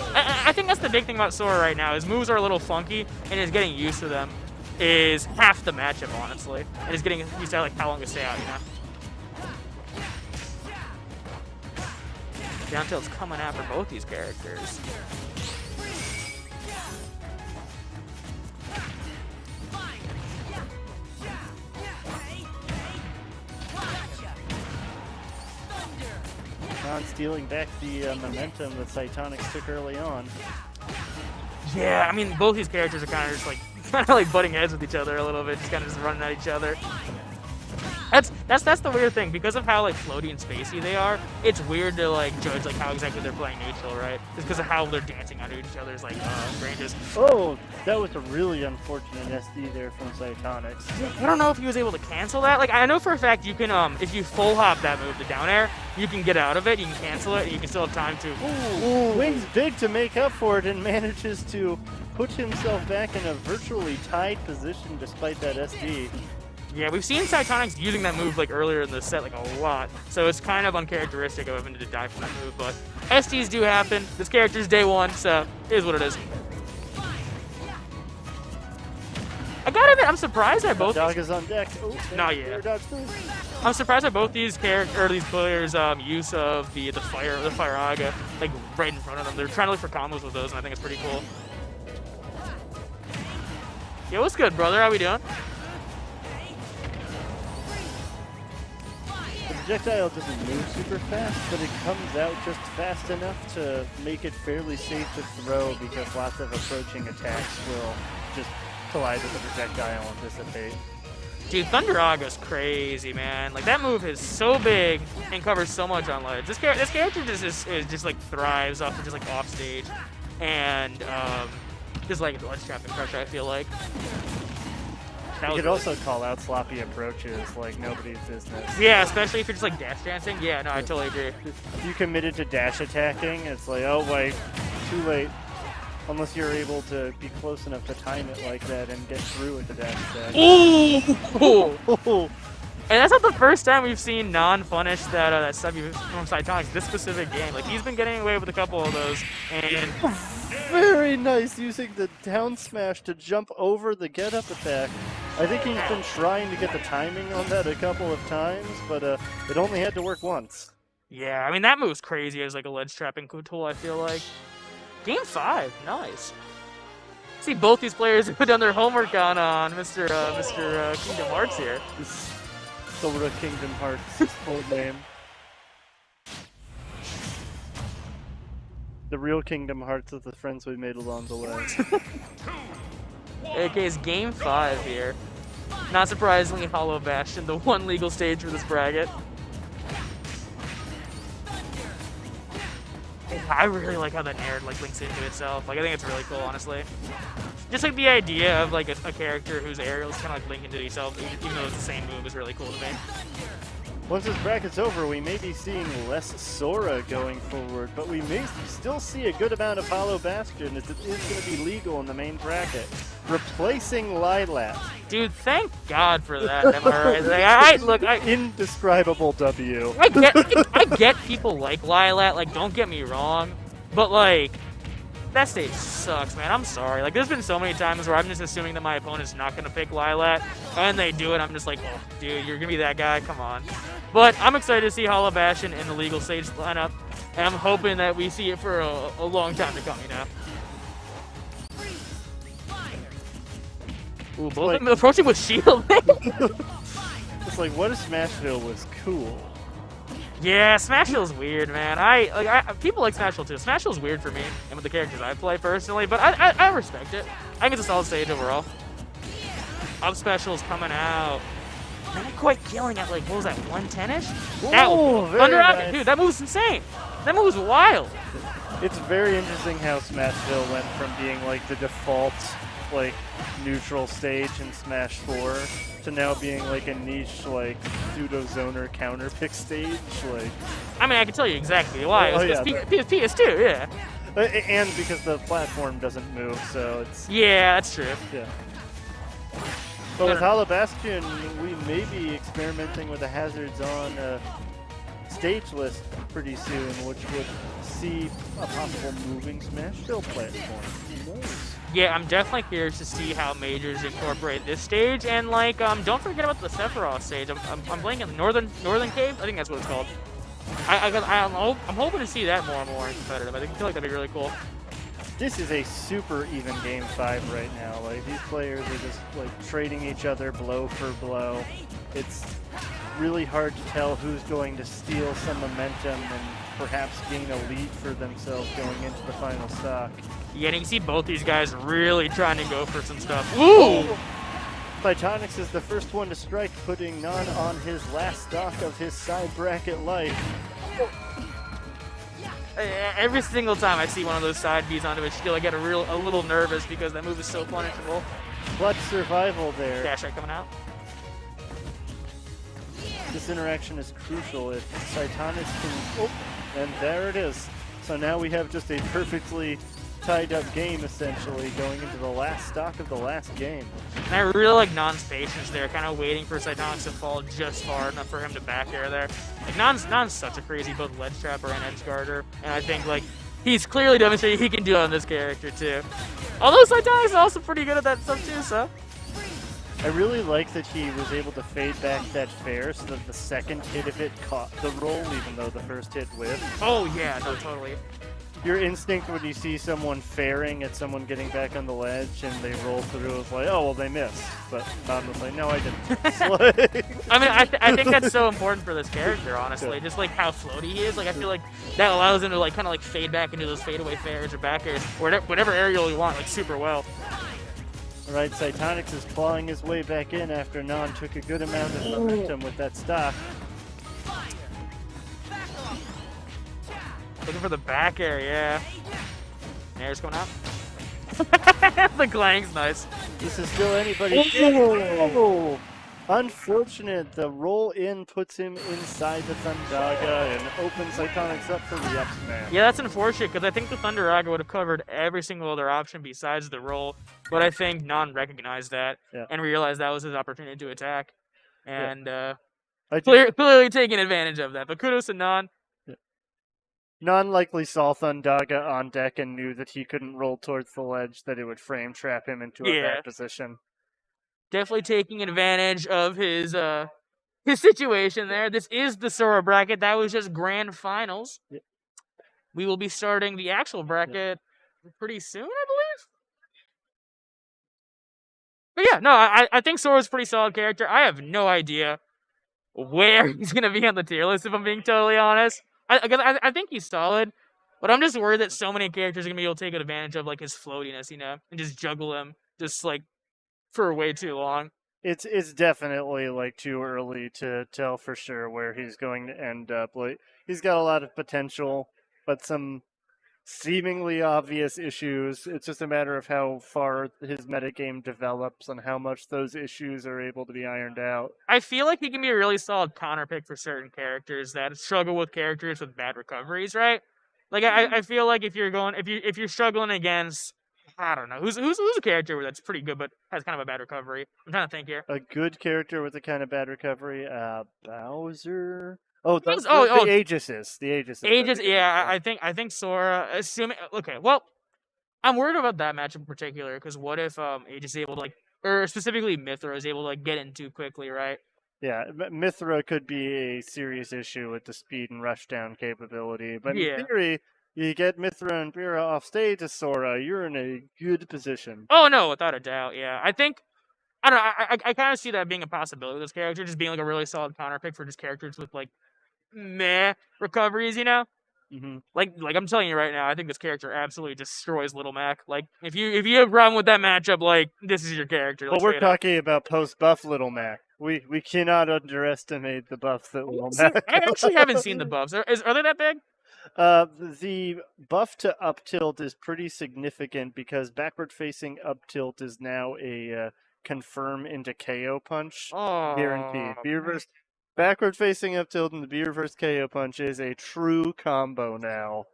I think that's the big thing about Sora right now. His moves are a little funky, and his getting used to them is half the matchup, honestly. And he's getting used to like how long they stay out, you know? Down tilt's coming after both these characters. Nan stealing back the momentum that Cytonics took early on. Yeah, I mean, both these characters are kind of just like butting heads with each other a little bit, just kind of just running at each other. That's the weird thing, because of how like floaty and spacey they are. It's weird to like judge like how exactly they're playing neutral, right? Just because of how they're dancing under each other's like ranges. Oh, that was a really unfortunate SD there from Cytonics. I don't know if he was able to cancel that. Like, I know for a fact you can if you full hop that move, the down air, you can get out of it, you can cancel it, and you can still have time to. Ooh, wings big to make up for it and manages to put himself back in a virtually tied position despite that SD. Yeah, we've seen Cytonics using that move like earlier in the set like a lot, so it's kind of uncharacteristic of him to die from that move, but SDs do happen. This character's day 1, so it is what it is. I gotta admit, I'm surprised at both. Dog is on deck. Oh, Not yet. I'm surprised at both these these players' use of the fire aga, like right in front of them. They're trying to look for combos with those, and I think it's pretty cool. Yeah, what's good, brother? How we doing? projectile doesn't move super fast, but it comes out just fast enough to make it fairly safe to throw because lots of approaching attacks will just collide with the projectile and dissipate. Dude, Thunderaga's crazy, man. Like, that move is so big and covers so much on ledge. This character just like, thrives off of just, like, off stage. And, just, like, ledge trap and pressure, I feel like. You could also call out sloppy approaches like nobody's business. Yeah, especially if you're just, like, dash dancing. Yeah, no, I totally agree. If you committed to dash attacking, it's like, oh, wait, too late. Unless you're able to be close enough to time it like that and get through with the dash attack. Ooh! And that's not the first time we've seen non-punish that sub from Cytonics this specific game. Like, he's been getting away with a couple of those, and very nice using the down smash to jump over the get-up attack. I think he's been trying to get the timing on that a couple of times, but it only had to work once. Yeah, I mean, that move's crazy as like a ledge trapping tool, I feel like. Game 5, nice. See, both these players have done their homework on Mr. Kingdom Hearts here. Sora Kingdom Hearts, full name. The real Kingdom Hearts of the friends we made along the way. Okay, it's Game 5 here. Not surprisingly, Hollow Bastion, the one legal stage for this bracket. I really like how that narrative like links into itself. Like, I think it's really cool, honestly. Just like the idea of like a character whose aerials kind of like link into itself, even though it's the same move, is really cool to me. Once this bracket's over, we may be seeing less Sora going forward, but we may still see a good amount of Hollow Bastion as it is going to be legal in the main bracket, replacing Lilat. Dude, thank God for that. Am I right? Indescribable W. I get people like Lilat, like, don't get me wrong, but like, that stage sucks, man. I'm sorry. Like, there's been so many times where I'm just assuming that my opponent's not going to pick Lilat, and they do it. I'm just like, oh, dude, you're going to be that guy? Come on. But I'm excited to see Hollow Bastion in the legal stage lineup, and I'm hoping that we see it for a long time to come, you know? Ooh, both of them approaching with shielding. It's like, what if Smashville was cool? Yeah, Smashville's weird, man. People like Smashville too. Smashville's weird for me and with the characters I play personally, but I respect it. I think it's a solid stage overall. Up Special's coming out. Not quite killing at like, what was that, 110-ish? Oh, very nice. Dude, that move's insane. That move's wild. It's very interesting how Smashville went from being like the default like neutral stage in Smash 4 to now being like a niche like pseudo-zoner counter pick stage. Like, I mean, I can tell you exactly why. It's PS2, yeah. And because the platform doesn't move, so it's... Yeah, that's true. Yeah. But with Hollow Bastion, we may be experimenting with the hazards on stage list pretty soon, which would see a possible moving Smashville platform. Who knows? Yeah, I'm definitely curious to see how majors incorporate this stage, and like, don't forget about the Sephiroth stage. I'm blanking Northern Cave. I think that's what it's called. I'm hoping to see that more and more in competitive. I feel like that'd be really cool. This is a super even Game 5 right now. Like, these players are just like trading each other blow for blow. It's really hard to tell who's going to steal some momentum and perhaps gain a lead for themselves going into the final stock. Yeah, and you can see both these guys really trying to go for some stuff. Ooh! Titanics is the first one to strike, putting none on his last stock of his side bracket life. Every single time I see one of those side Bs onto his shield, I get a little nervous because that move is so punishable. Clutch survival there. Dash right coming out. This interaction is crucial. If Titanics can... Oh, and there it is. So now we have just a perfectly tied up game, essentially, going into the last stock of the last game. And I really like Nan's patience there, kind of waiting for Cytonics to fall just far enough for him to back air there. Like, Nan's such a crazy both ledge trapper and edge guarder, and I think, like, he's clearly demonstrated he can do it on this character, too. Although Cytonics is also pretty good at that stuff, too, so... I really like that he was able to fade back that fair so that the second hit of it caught the roll, even though the first hit whiffed. Oh, yeah, no, totally. your instinct when you see someone fairing at someone getting back on the ledge and they roll through is like, oh, well, they missed. But Don was like, no, I didn't. I mean, I think that's so important for this character, honestly. Just like how floaty he is. Like, I feel like that allows him to like kind of like fade back into those fadeaway fairs or back airs, or whatever aerial you want, like super well. All right, Cytonix is clawing his way back in after Non took a good amount of momentum with that stock. Looking for the back air, yeah. Air's coming out. The clang's nice. This is still anybody's. Oh! Unfortunate. The roll in puts him inside the Thundaga and opens Cytonix up for the up smash. Yeah, that's unfortunate because I think the Thunderaga would have covered every single other option besides the roll. But I think Non recognized that and realized that was his opportunity to attack. And clearly taking advantage of that. But kudos to Non. Non likely saw Thundaga on deck and knew that he couldn't roll towards the ledge, that it would frame trap him into a bad position. Definitely taking advantage of his situation there. This is the Sora bracket. That was just grand finals. Yep. We will be starting the actual bracket pretty soon, I believe. But yeah, no, I think Sora's a pretty solid character. I have no idea where he's going to be on the tier list, if I'm being totally honest. I think he's solid, but I'm just worried that so many characters are going to be able to take advantage of like his floatiness, you know, and just juggle him just like for way too long. It's definitely like too early to tell for sure where he's going to end up. Like he's got a lot of potential, but some seemingly obvious issues. It's just a matter of how far his metagame develops and how much those issues are able to be ironed out. I feel like he can be a really solid counter pick for certain characters that struggle with characters with bad recoveries, right? Like I feel like if you're struggling against, I don't know, who's a character that's pretty good but has kind of a bad recovery. I'm trying to think here. A good character with a kind of bad recovery, Bowser. Oh, the Aegis is. The Aegis is. Aegis, yeah, I think Sora, assuming, okay, well, I'm worried about that match in particular, because what if Aegis is able to, like, or specifically Mithra is able to, like, get in too quickly, right? Yeah, Mithra could be a serious issue with the speed and rushdown capability, but in theory, you get Mithra and Bira off stage to Sora, you're in a good position. Oh, no, without a doubt, yeah. I don't know, I kind of see that being a possibility with this character, just being, like, a really solid counter pick for just characters with, like, meh recoveries, you know? Mm-hmm. Like I'm telling you right now, I think this character absolutely destroys Little Mac. Like, if you have a problem with that matchup, like, this is your character. Well, we're talking about post-buff Little Mac. We cannot underestimate the buffs that Little Mac. I actually haven't seen the buffs. Are they that big? The buff to up tilt is pretty significant because backward-facing up tilt is now a confirm into KO punch guaranteed. Backward-facing up tilt and the B reverse KO punch is a true combo now.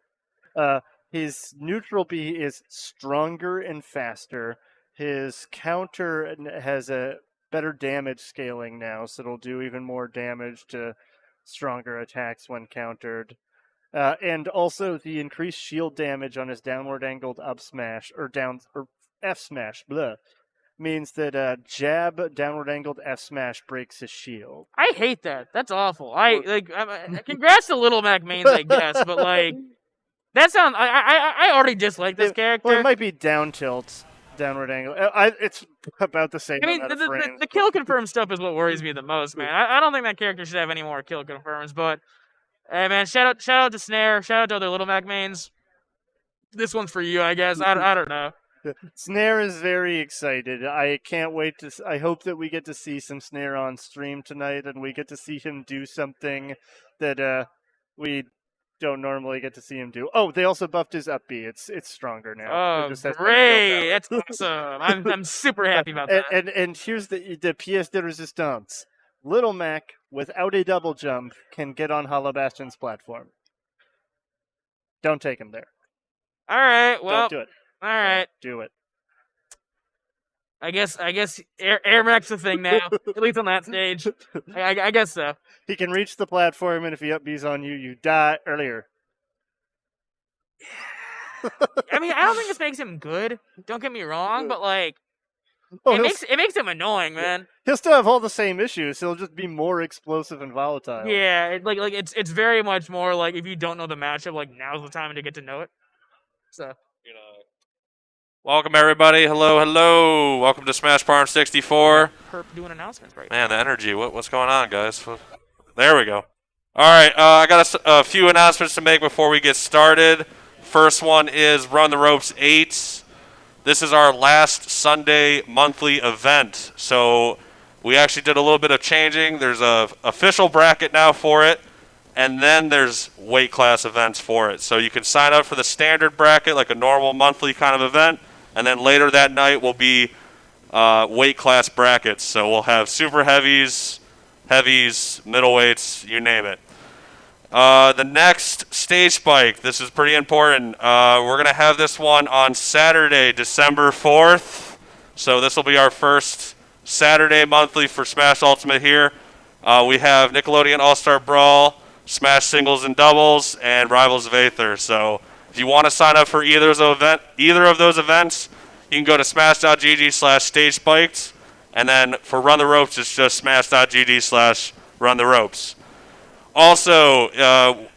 His neutral B is stronger and faster. His counter has a better damage scaling now, so it'll do even more damage to stronger attacks when countered. And also the increased shield damage on his downward angled up smash or F smash, means that jab downward angled F smash breaks his shield. I hate that. That's awful. Congrats to Little Mac mains, I guess, but like that sounds. I already dislike this character. Well, it might be down tilt, downward angle. It's about the same. I mean, the kill confirm stuff is what worries me the most, man. I don't think that character should have any more kill confirms, but hey, man, shout out to Snare, shout out to other Little Mac mains. This one's for you, I guess. I don't know. Snare is very excited. I can't wait to. I hope that we get to see some Snare on stream tonight, and we get to see him do something that we don't normally get to see him do. Oh, they also buffed his up B. It's stronger now. Oh, great! That's awesome. I'm super happy about that. And here's the pièce de résistance. Little Mac, without a double jump, can get on Hollow Bastion's platform. Don't take him there. All right. Well, don't do it. All right. Do it. I guess Air Mac's a thing now, at least on that stage. I guess so. He can reach the platform, and if he up B's on you, you die earlier. I mean, I don't think this makes him good. Don't get me wrong, but like, it makes him annoying, man. He'll still have all the same issues. He'll just be more explosive and volatile. Yeah, it's very much more like if you don't know the matchup, like now's the time to get to know it. So Welcome, everybody. Hello. Welcome to Smash Farm 64. Perp doing announcements right Man, the energy. What's going on, guys? There we go. All right, I got a few announcements to make before we get started. First one is Run the Ropes 8. This is our last Sunday monthly event. So we actually did a little bit of changing. There's a official bracket now for it, and then there's weight class events for it. So you can sign up for the standard bracket, like a normal monthly kind of event, and then later that night will be weight class brackets. So we'll have super heavies, middleweights, you name it. The next stage spike, this is pretty important. We're going to have this one on Saturday, December 4th. So this will be our first Saturday monthly for Smash Ultimate here. We have Nickelodeon All-Star Brawl, Smash Singles and Doubles, and Rivals of Aether. So if you want to sign up for either of those events, you can go to smash.gg/stagespiked. And then for Run the Ropes, it's just smash.gg/runtheropes. Also,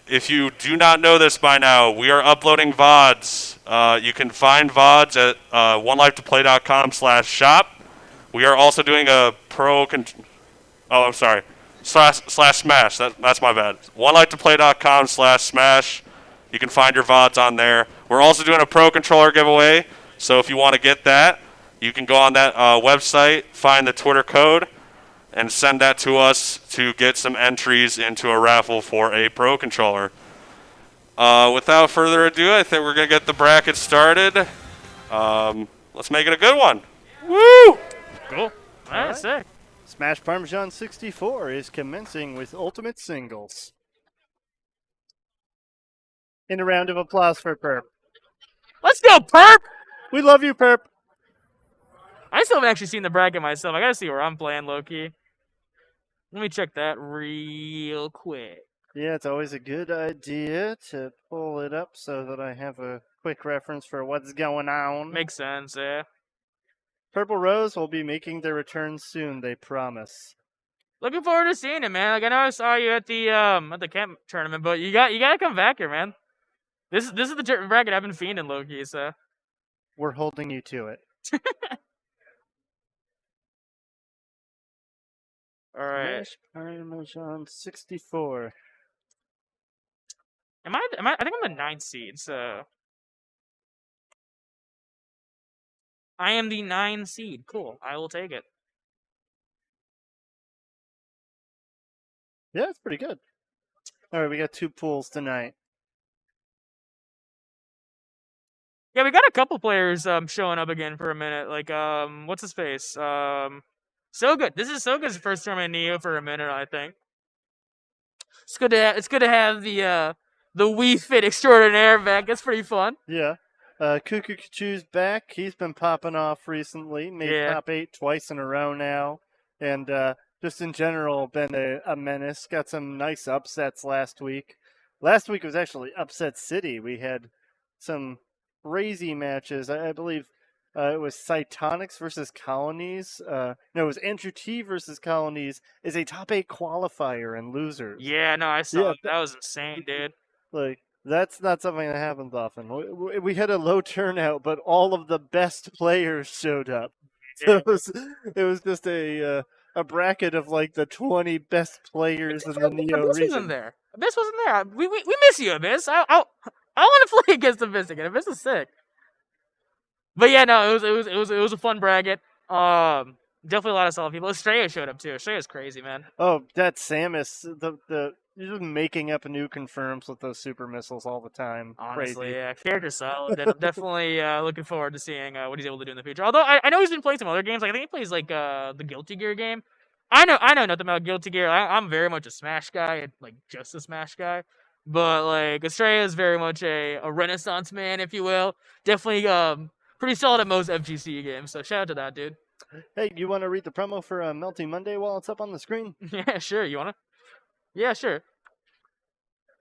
if you do not know this by now, we are uploading VODs. You can find VODs at 1Life2Play.com/shop. We are also doing a /smash. That's my bad. 1Life2Play.com/smash. You can find your VODs on there. We're also doing a Pro Controller giveaway. So if you want to get that, you can go on that website, find the Twitter code, and send that to us to get some entries into a raffle for a Pro Controller. Without further ado, I think we're going to get the bracket started. Let's make it a good one. Woo! Cool. All right, sick. Smash Parmesan 64 is commencing with Ultimate Singles. In a round of applause for Perp. Let's go, Perp! We love you, Perp. I still haven't actually seen the bracket myself. I gotta see where I'm playing, low-key. Let me check that real quick. Yeah, it's always a good idea to pull it up so that I have a quick reference for what's going on. Makes sense, yeah. Purple Rose will be making their return soon, they promise. Looking forward to seeing it, man. Like I know I saw you at the camp tournament, but you gotta come back here, man. This is the bracket I've been fiending, low-key, so. We're holding you to it. All right. Smash Parmesan 64. I think I'm the 9th seed, so. I am the 9 seed. Cool. I will take it. Yeah, it's pretty good. All right, we got 2 pools tonight. Yeah, we got a couple players showing up again for a minute. Like what's his face? So good. This is So Good's first tournament in Neo for a minute, I think. It's good to have the Wii Fit extraordinaire back. That's pretty fun. Yeah. Cuckoo Kachu's back. He's been popping off recently. Made top 8 twice in a row now. And just in general, been a menace. Got some nice upsets last week. Last week was actually Upset City. We had some crazy matches. I believe it was Cytonics versus Colonies. No, it was Andrew T versus Colonies is a top 8 qualifier and losers. Yeah, no, I saw that. That was insane, dude. Like, that's not something that happens often. We had a low turnout, but all of the best players showed up. So it was just a bracket of like the 20 best players in the Neo Abyss region. wasn't there. Abyss wasn't there. We miss you, Abyss. I want to play against Abyss again. Abyss is sick. But yeah, no, it was a fun bracket. Definitely a lot of solid people. Estrella showed up too. Estrella's crazy, man. Oh, that Samus, you're just making up new confirms with those super missiles all the time. Honestly, Crazy. yeah, character solid. And I'm definitely looking forward to seeing what he's able to do in the future. Although I know he's been playing some other games. Like I think he plays like the Guilty Gear game. I know nothing about Guilty Gear. I'm very much a Smash guy, like just a Smash guy. But like Estrella is very much a Renaissance man, if you will. Definitely pretty solid at most FGC games. So shout out to that dude. Hey, you want to read the promo for Melty Monday while it's up on the screen? Yeah, sure. You wanna? Yeah, sure.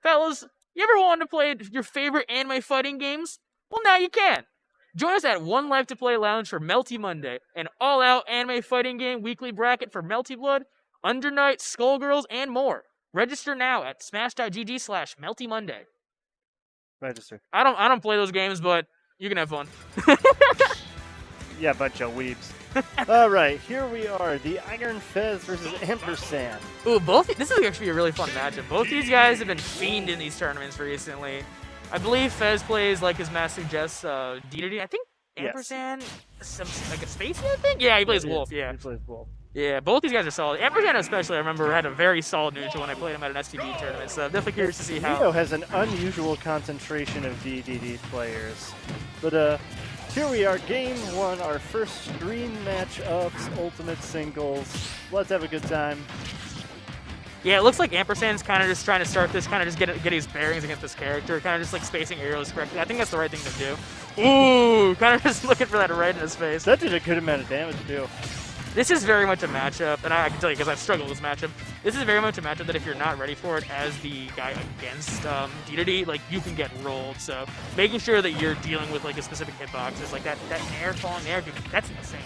Fellas, you ever wanted to play your favorite anime fighting games? Well, now you can. Join us at 1Life2Play Lounge for Melty Monday, an all-out anime fighting game weekly bracket for Melty Blood, Under Night, Skullgirls, and more. Register now at smash.gg/Melty Monday. Register. I don't play those games, but you can have fun. Yeah, bunch of weebs. All right, here we are. The Iron Fez versus Ampersand. Ooh, this is actually a really fun matchup. Both these guys have been fiending these tournaments recently. I believe Fez plays, like his mask suggests, DDD. I think Ampersand, like a Spacey, I think? Yeah, he plays Wolf, yeah. He plays Wolf. Yeah, both these guys are solid. Ampersand especially, I remember, had a very solid neutral when I played him at an STB tournament, so I'm definitely curious to see how... Neo has an unusual concentration of DDD players. But, here we are, game 1, our first screen matchups, ultimate singles. Let's have a good time. Yeah, it looks like Ampersand's kind of just trying to start this, kind of just get his bearings against this character, kind of just like spacing aerials correctly. I think that's the right thing to do. Ooh, kind of just looking for that right in his face. That did a good amount of damage, too. This is very much a matchup, and I can tell you because I've struggled with this matchup. This is very much a matchup that if you're not ready for it as the guy against DDD, like you can get rolled. So making sure that you're dealing with like a specific hitbox is like that nair falling nair, dude, that's insane.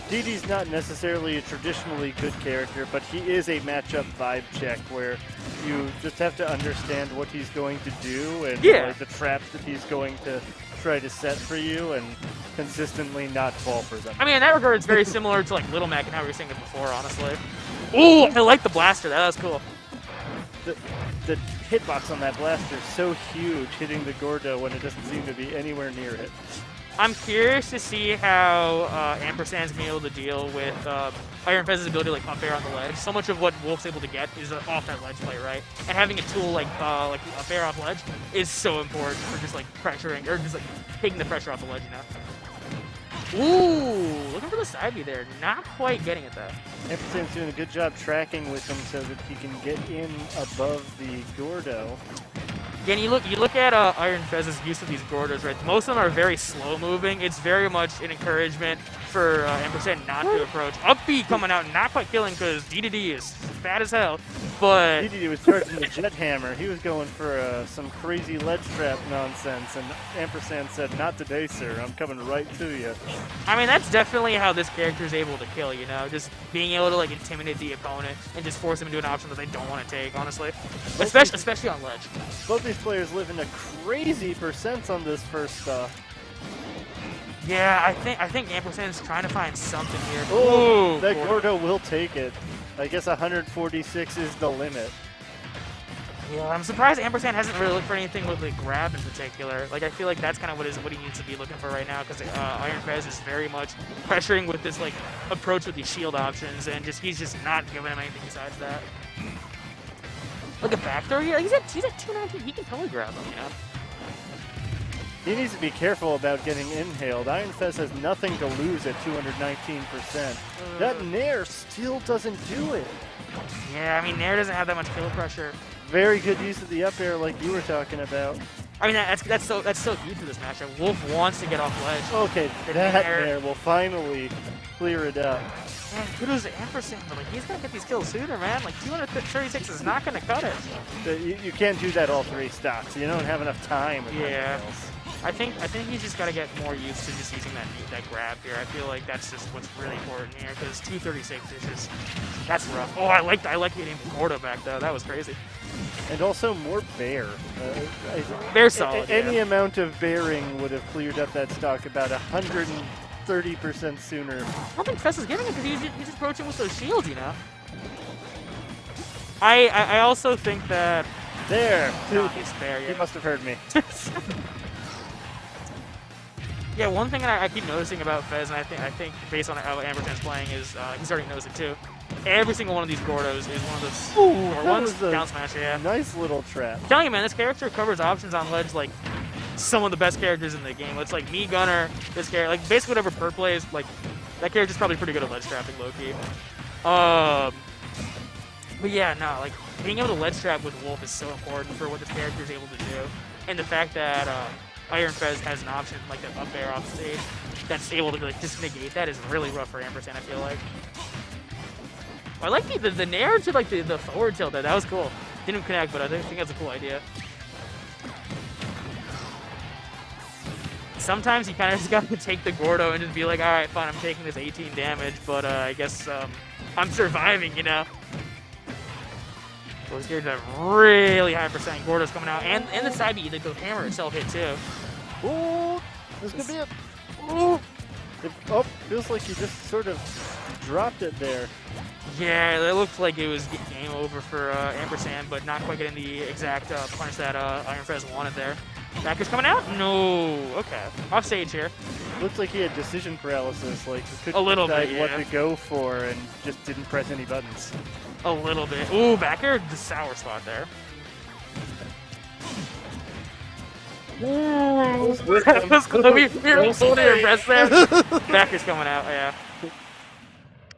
DD's not necessarily a traditionally good character, but he is a matchup vibe check where you just have to understand what he's going to do and like, the traps that he's going to try to set for you and consistently not fall for them. I mean, in that regard, it's very similar to like Little Mac and how we were saying it before, honestly. Ooh, I like the blaster. That was cool. The hitbox on that blaster is so huge, hitting the Gordo when it doesn't seem to be anywhere near it. I'm curious to see how Ampersand's been able to deal with Iron Fez's ability to like up air on the ledge. So much of what Wolf's able to get is off that ledge play, right? And having a tool like up air off ledge is so important for just like pressuring or just like taking the pressure off the ledge, you know? Ooh, looking for the side B there. Not quite getting it though. Ampersand's doing a good job tracking with him so that he can get in above the Gordo. Again, you look at Iron Fez's use of these Gordos, right? Most of them are very slow moving. It's very much an encouragement for Ampersand not to approach. Up B coming out, not quite killing because DDD is fat as hell. But DDD was charging the Jet Hammer. He was going for some crazy ledge trap nonsense, and Ampersand said, "Not today, sir. I'm coming right to you." I mean, that's definitely how this character is able to kill, you know? Just being able to, like, intimidate the opponent and just force them into an option that they don't want to take, honestly. Especially on ledge. Both these players live in a crazy percents on this first stuff. Yeah, I think Ampersand's trying to find something here. Oh, that Gordo will take it. I guess 146 is the limit. Yeah, I'm surprised Ampersand hasn't really looked for anything with like grab in particular. Like I feel like that's kind of what he needs to be looking for right now because Iron Fez is very much pressuring with this like approach with these shield options, and he's just not giving him anything besides that. Look at backdoor here. He's at 219. He can totally grab him, you know. He needs to be careful about getting inhaled. Iron Fez has nothing to lose at 219%. That Nair still doesn't do it. Yeah, I mean, Nair doesn't have that much kill pressure. Very good use of the up air like you were talking about. I mean, that's so huge for this matchup. Wolf wants to get off ledge. Okay, that Nair will finally clear it up. Man, kudos to Ampersand, but like, he's gonna get these kills sooner, man. Like 236 is not gonna cut it. You can't do that all 3 stocks. You don't have enough time. Yeah. I think he's just got to get more used to just using that grab here. I feel like that's just what's really important here because 236 is just that's rough. Oh, I like hitting Gordo back though. That was crazy. And also more bear. Bear solid. Any amount of bearing would have cleared up that stock about 130% sooner. I don't think Fess is getting it because he's just approaching with those shields, you know. I also think that there. No, he's there. Yeah. He must have heard me. Yeah, one thing that I keep noticing about Fez, and I think based on how Ampersand's playing, is he's already knows it too. Every single one of these Gordos is one of those. Ooh, that one's was down smash, yeah. Nice little trap. I'm telling you, man, this character covers options on ledge like some of the best characters in the game. It's like me, Gunner, this character, like basically whatever Per plays, like that character's probably pretty good at ledge trapping, low key. But yeah, no, like being able to ledge trap with Wolf is so important for what this character is able to do, and the fact that Iron Fez has an option like that up air off stage that's able to like just negate that is really rough for Ampersand, I feel like. I like the nair to like the forward tilt there. That was cool. Didn't connect, but I think that's a cool idea. Sometimes you kind of just got to take the Gordo and just be like, all right, fine, I'm taking this 18 damage, but I guess I'm surviving, you know. So this gear does really high percent. Gordo's coming out, and the side B, like the hammer itself hit too. Ooh, this could be it. Ooh. Oh, feels like he just sort of dropped it there. Yeah, it looked like it was game over for Ampersand, but not quite getting the exact punch that Iron Fez wanted there. Backer's coming out? No. Okay. Off stage here. Looks like he had decision paralysis. Like he couldn't A little decide bit, what yeah. to go for and just didn't press any buttons. A little bit. Ooh, Backer, the sour spot there. Ooh. That was cool. We were holding your breath there. Backer's coming out, yeah.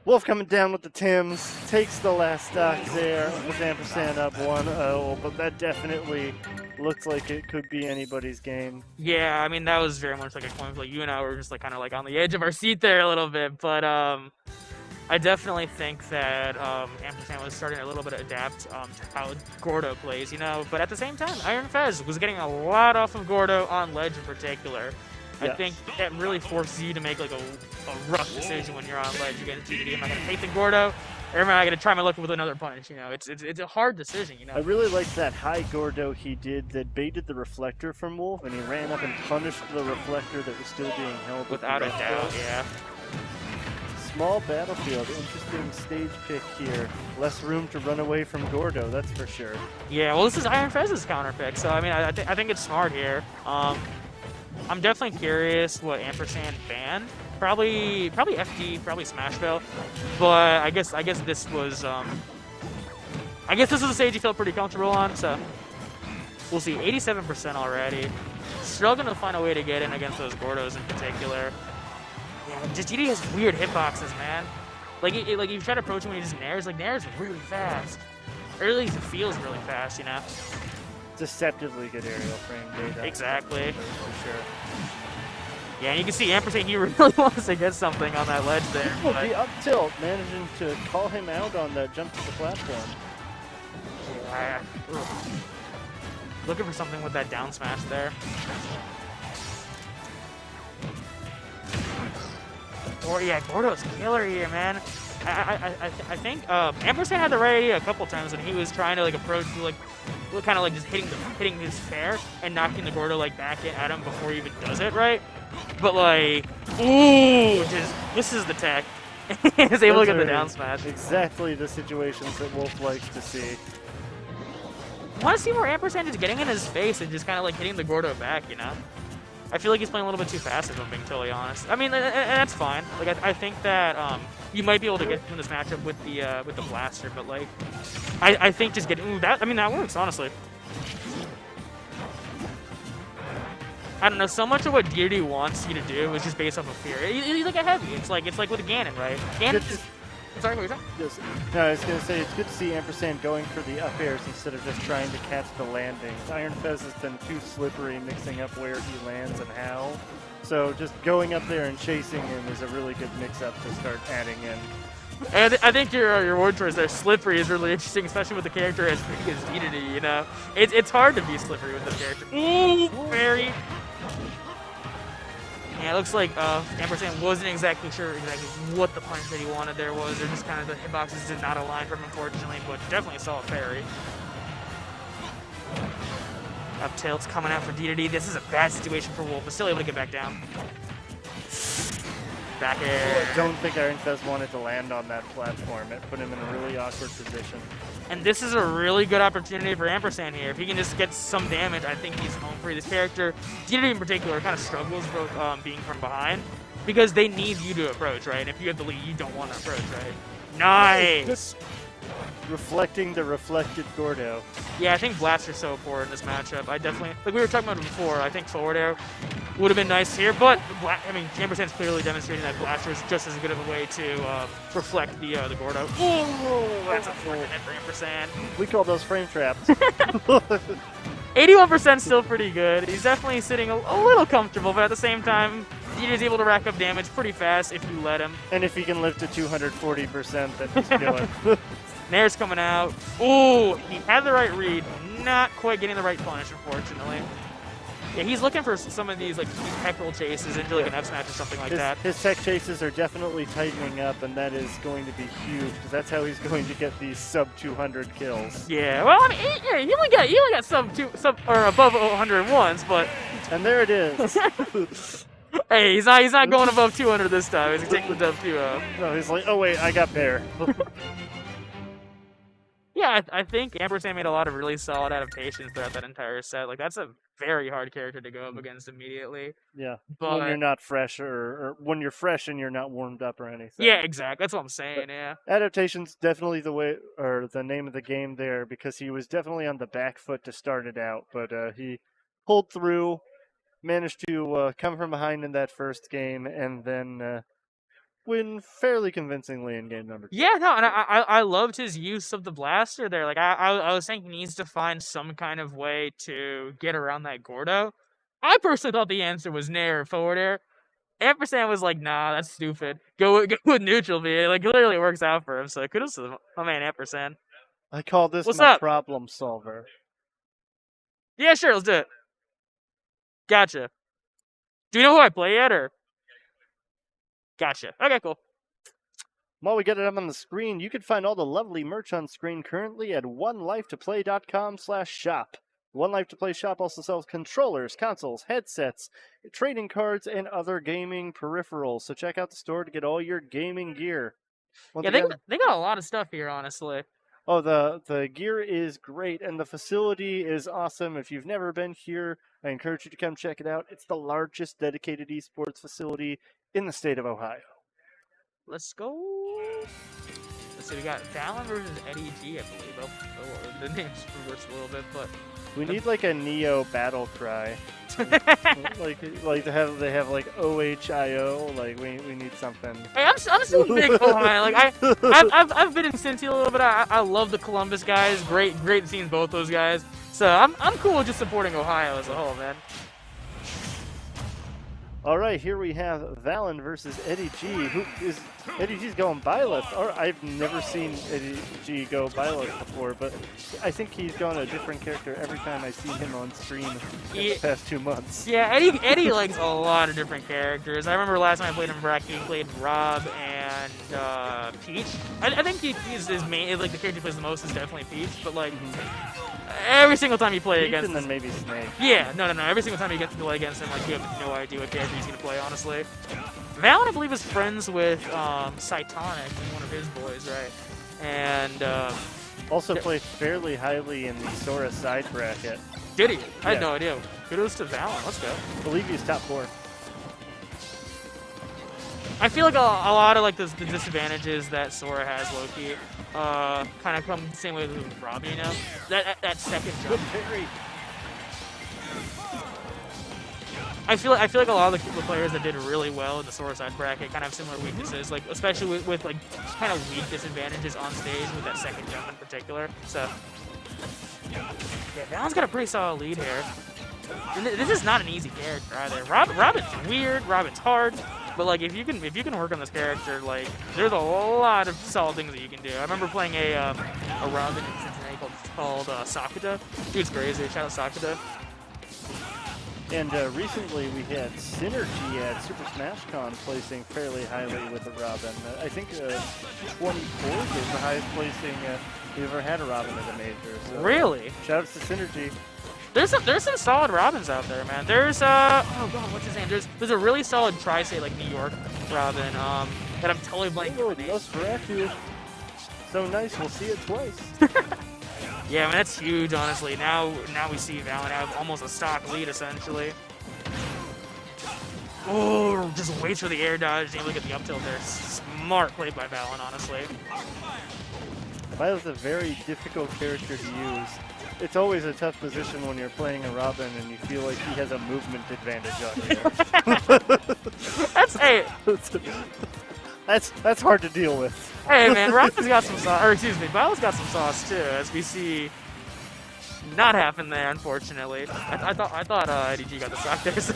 Wolf coming down with the Tims, takes the last stock there, with Ampersand up 1-0, but that definitely looks like it could be anybody's game. Yeah, I mean, that was very much like a coin flip. You and I were just like kind of like on the edge of our seat there a little bit, but I definitely think that Ampersand was starting a little bit to adapt to how Gordo plays, you know, but at the same time, Iron Fez was getting a lot off of Gordo on ledge in particular. I Yes. think that really forces you to make like a rough decision when you're on ledge. You get a TDD. Am I going to take the Gordo, or am I going to try my luck with another punch? You know, it's a hard decision. You know. I really liked that high Gordo he did that baited the reflector from Wolf, and he ran up and punished the reflector that was still being held. with the Without a left doubt, foot. yeah. Small battlefield, interesting stage pick here. Less room to run away from Gordo, that's for sure. Yeah, well, this is Iron Fez's counter pick, so I mean, I think it's smart here. I'm definitely curious what Ampersand banned. Probably FD, probably Smashville, but I guess this was I guess this is a stage you feel pretty comfortable on. So we'll see. 87% already. Struggling to find a way to get in against those Gordos in particular. Yeah, just GD has weird hitboxes, man. Like you try to approach him when he just nairs. Like nairs really fast. Or at least it feels really fast, you know. Deceptively good aerial frame data. Exactly. For sure. Yeah, and you can see Ampersand, he really wants to get something on that ledge there. Well, But, the up tilt, managing to call him out on the jump to the platform. looking for something with that down smash there. Or yeah, Gordo's killer here, man. I think Ampersand had the right idea a couple times when he was trying to like approach, like kind of like just hitting his fair and knocking the Gordo like back at him before he even does it, right? But like, ooh, just misses the tech. Is able to get the down smash. Exactly the situations that Wolf likes to see. I want to see more Ampersand just getting in his face and just kind of like hitting the Gordo back, you know? I feel like he's playing a little bit too fast, if I'm being totally honest. I mean, and that's fine. Like, I think that you might be able to get in this matchup with the blaster, but like, I think just getting that. I mean, that works honestly. I don't know. So much of what Deity wants you to do is just based off of fear. He's like a heavy. It's like with a Ganon, right? Ganon. Sorry, what were you saying? Yes. No, I was going to say, it's good to see Ampersand going for the up airs instead of just trying to catch the landings. Iron Fez has been too slippery mixing up where he lands and how. So just going up there and chasing him is a really good mix-up to start adding in. And I think your word choice there, slippery, is really interesting, especially with the character as big as Deity, you know? It's hard to be slippery with this character. Ooh, very. Yeah, it looks like Ampersand wasn't exactly sure what the punch that he wanted there was. They're just kind of the hitboxes did not align for him, unfortunately, but definitely a solid parry. Up tilt's coming out for Deity. This is a bad situation for Wolf, but still able to get back down. Back air. I don't think Iron Fez wanted to land on that platform. It put him in a really awkward position. And this is a really good opportunity for Ampersand here. If he can just get some damage, I think he's home free. This character, Deity in particular, kind of struggles with being from behind because they need you to approach, right? And if you have the lead, you don't want to approach, right? Nice! Reflecting the reflected Gordo. Yeah, I think Blaster's so important in this matchup. I definitely, like we were talking about it before, I think forward air would have been nice here, but I mean, Ampersand's clearly demonstrating that Blaster is just as good of a way to reflect the Gordo. Ooh, that's unfortunate for Ampersand. We call those frame traps. 81% still pretty good. He's definitely sitting a little comfortable, but at the same time, he's able to rack up damage pretty fast if you let him. And if he can live to 240%, then he's killer. Nair's coming out. Ooh, he had the right read, not quite getting the right punish, unfortunately. Yeah, he's looking for some of these like these pectoral chases into like an F smash or something like that. His tech chases are definitely tightening up, and that is going to be huge because that's how he's going to get these sub 200 kills. Yeah, well, I mean, he only got sub or above 100 once, but And there it is. hey, he's not going above 200 this time. He's taking the W2. No, he's like, oh wait, I got Bear. Yeah, I think Ampersand made a lot of really solid adaptations throughout that entire set. Like, that's a very hard character to go up against immediately. Yeah, But when you're not fresh or when you're fresh and you're not warmed up or anything. yeah, exactly. That's what I'm saying. Yeah. Adaptation's definitely the way or the name of the game there because he was definitely on the back foot to start it out, but he pulled through, managed to come from behind in that first game, and then win fairly convincingly in game number 2. Yeah, no, and I loved his use of the blaster there. Like, I was saying he needs to find some kind of way to get around that Gordo. I personally thought the answer was Nair or forward air. Ampersand was like, nah, that's stupid. Go with neutral V. Like, clearly it works out for him, so kudos to my man Ampersand. I call this What's my up? problem solver. Yeah, sure, let's do it. Gotcha. Do you know who I play yet, or? Gotcha. Okay, cool. While we get it up on the screen, you can find all the lovely merch on screen currently at 1Life2Play.com/shop. 1Life2Play shop also sells controllers, consoles, headsets, trading cards, and other gaming peripherals. So check out the store to get all your gaming gear. Once Yeah, again, they got a lot of stuff here, honestly. oh, the gear is great, and the facility is awesome. If you've never been here, I encourage you to come check it out. It's the largest dedicated esports facility in the state of Ohio. Let's go. Let's see, we got Valen versus Eddie G, I believe. Oh, the name's reversed a little bit, but We need like a Neo battle cry. like to have they have like OHIO. Like we need something. hey, I'm still big Ohio. Like I've been in Cincy a little bit. I love the Columbus guys. Great seeing both those guys. So I'm cool with just supporting Ohio as a whole, man. All right, here we have Valen versus Eddie G. Who is Eddie G's going Byleth? Or I've never seen Eddie G go Byleth before, but I think he's gone a different character every time I see him on stream in the past 2 months. Yeah, Eddie likes a lot of different characters. I remember last time I played him bracket, he played Rob and Peach. I think he's his main, like the character he plays the most is definitely Peach, but like every single time you play Peach against and then maybe Snake. yeah, no. Every single time you get to play against him, like you have no idea what character he's gonna play, honestly. Valen, I believe, is friends with Cytonic, one of his boys, right? And Also played fairly highly in the Sora side bracket. did he? I had Yeah. no idea. Kudos to Valen. Let's go. I believe he's top 4. I feel like a lot of like the disadvantages that Sora has, low-key, kind of come the same way with Robbie, you know? That second jump. Parry. I feel like a lot of the players that did really well in the Sora side bracket kind of have similar weaknesses, like especially with like kind of weak disadvantages on stage with that second jump in particular. So yeah, Valen's got a pretty solid lead here. And this is not an easy character either. Robin's weird, Robin's hard, but like if you can work on this character, like there's a lot of solid things that you can do. I remember playing a Robin in Cincinnati called Sakuta. Dude's crazy. Shout out Sakuta. And recently we had Synergy at Super Smash Con placing fairly highly with a Robin. I think 24th is the highest placing we've ever had a Robin at a major. So, Really? shout outs to Synergy. There's some solid Robins out there, man. There's oh god, what's his name? There's a really solid Tri-State like New York Robin that I'm totally blanking Oh, on the name. Nosferatu. So nice, we'll see it twice. Yeah, I mean that's huge, honestly. Now we see Valen have almost a stock lead essentially. Oh, just waits for the air dodge and able to get the up tilt there. Smart play by Valen, honestly. Violet's a very difficult character to use. It's always a tough position when you're playing a Robin and you feel like he has a movement advantage on you. That's hard to deal with. Hey man, Robin's got some sauce, or excuse me, Violet's got some sauce too, as we see. Not happen there, unfortunately. I thought Eddie G got the stock there. So.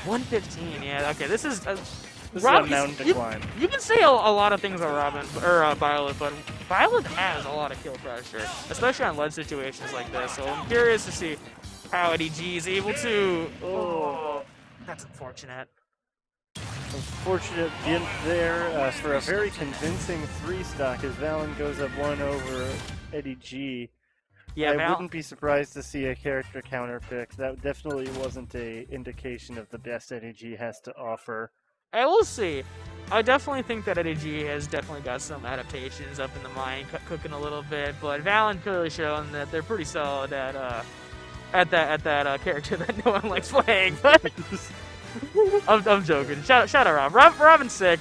115, yeah. Okay, this is This Robin, is a mountain decline. You can say a lot of things about Robin or Violet, but Violet has a lot of kill pressure, especially on lead situations like this. So I'm curious to see how Eddie G is able to. Oh, that's unfortunate. Unfortunate gimp there for a very convincing 3-stock as Valen goes up 1 over Eddie G. Yeah, I wouldn't be surprised to see a character counter pick. That definitely wasn't a indication of the best Eddie G has to offer. I will see. I definitely think that Eddie G has definitely got some adaptations up in the mind, cooking a little bit. But Valen clearly shown that they're pretty solid at that character that no one likes playing. I'm joking. Shout out Rob. Robin's sick.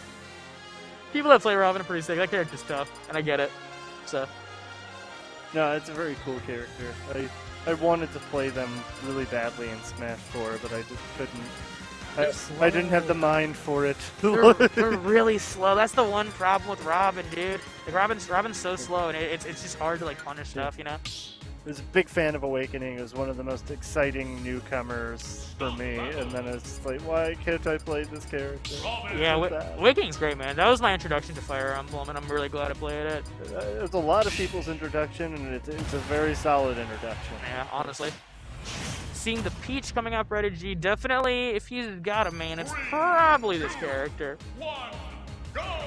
People that play Robin are pretty sick. That character's tough, and I get it. So. No, it's a very cool character. I wanted to play them really badly in Smash 4, but I just couldn't. I didn't have the mind for it. They're really slow. That's the one problem with Robin, dude. Like Robin's so slow, and it's just hard to like punish stuff, you know. I was a big fan of Awakening. It was one of the most exciting newcomers for me, and then it's like, why can't I play this character? Yeah, Awakening's great, man. That was my introduction to Fire Emblem, and I'm really glad I played it. It's a lot of people's introduction, and it's a very solid introduction. Yeah, honestly. Seeing the Peach coming up, Eddie G, definitely, if he's got a main, it's probably this character.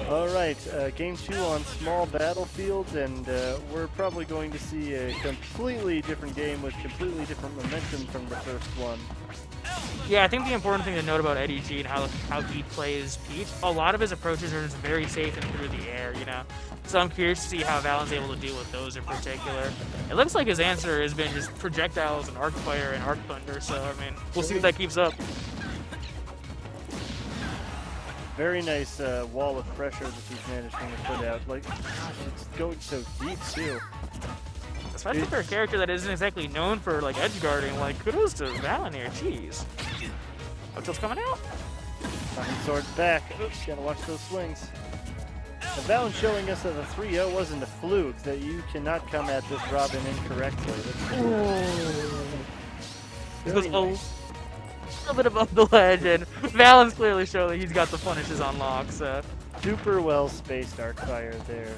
Alright, game 2 on small battlefields, and we're probably going to see a completely different game with completely different momentum from the first one. Yeah, I think the important thing to note about Eddie G and how he plays Peach, a lot of his approaches are just very safe and through the air, you know? So I'm curious to see how Valen's able to deal with those in particular. It looks like his answer has been just projectiles and arc fire and arc thunder, so I mean, we'll see if that keeps up. Very nice wall of pressure that he's managing to put out. Like, gosh, it's going so deep, too. Especially for a character that isn't exactly known for, like, edge guarding. Like, kudos to Valen here. Jeez. What's coming out? Fine sword's back. Oops, gotta watch those swings. And Valen showing us that the 3-0 wasn't a fluke, that you cannot come at this Robin incorrectly. This was a little bit above the ledge, and Valen's clearly showing that he's got the punishes on lock, so. Super well spaced arc fire there.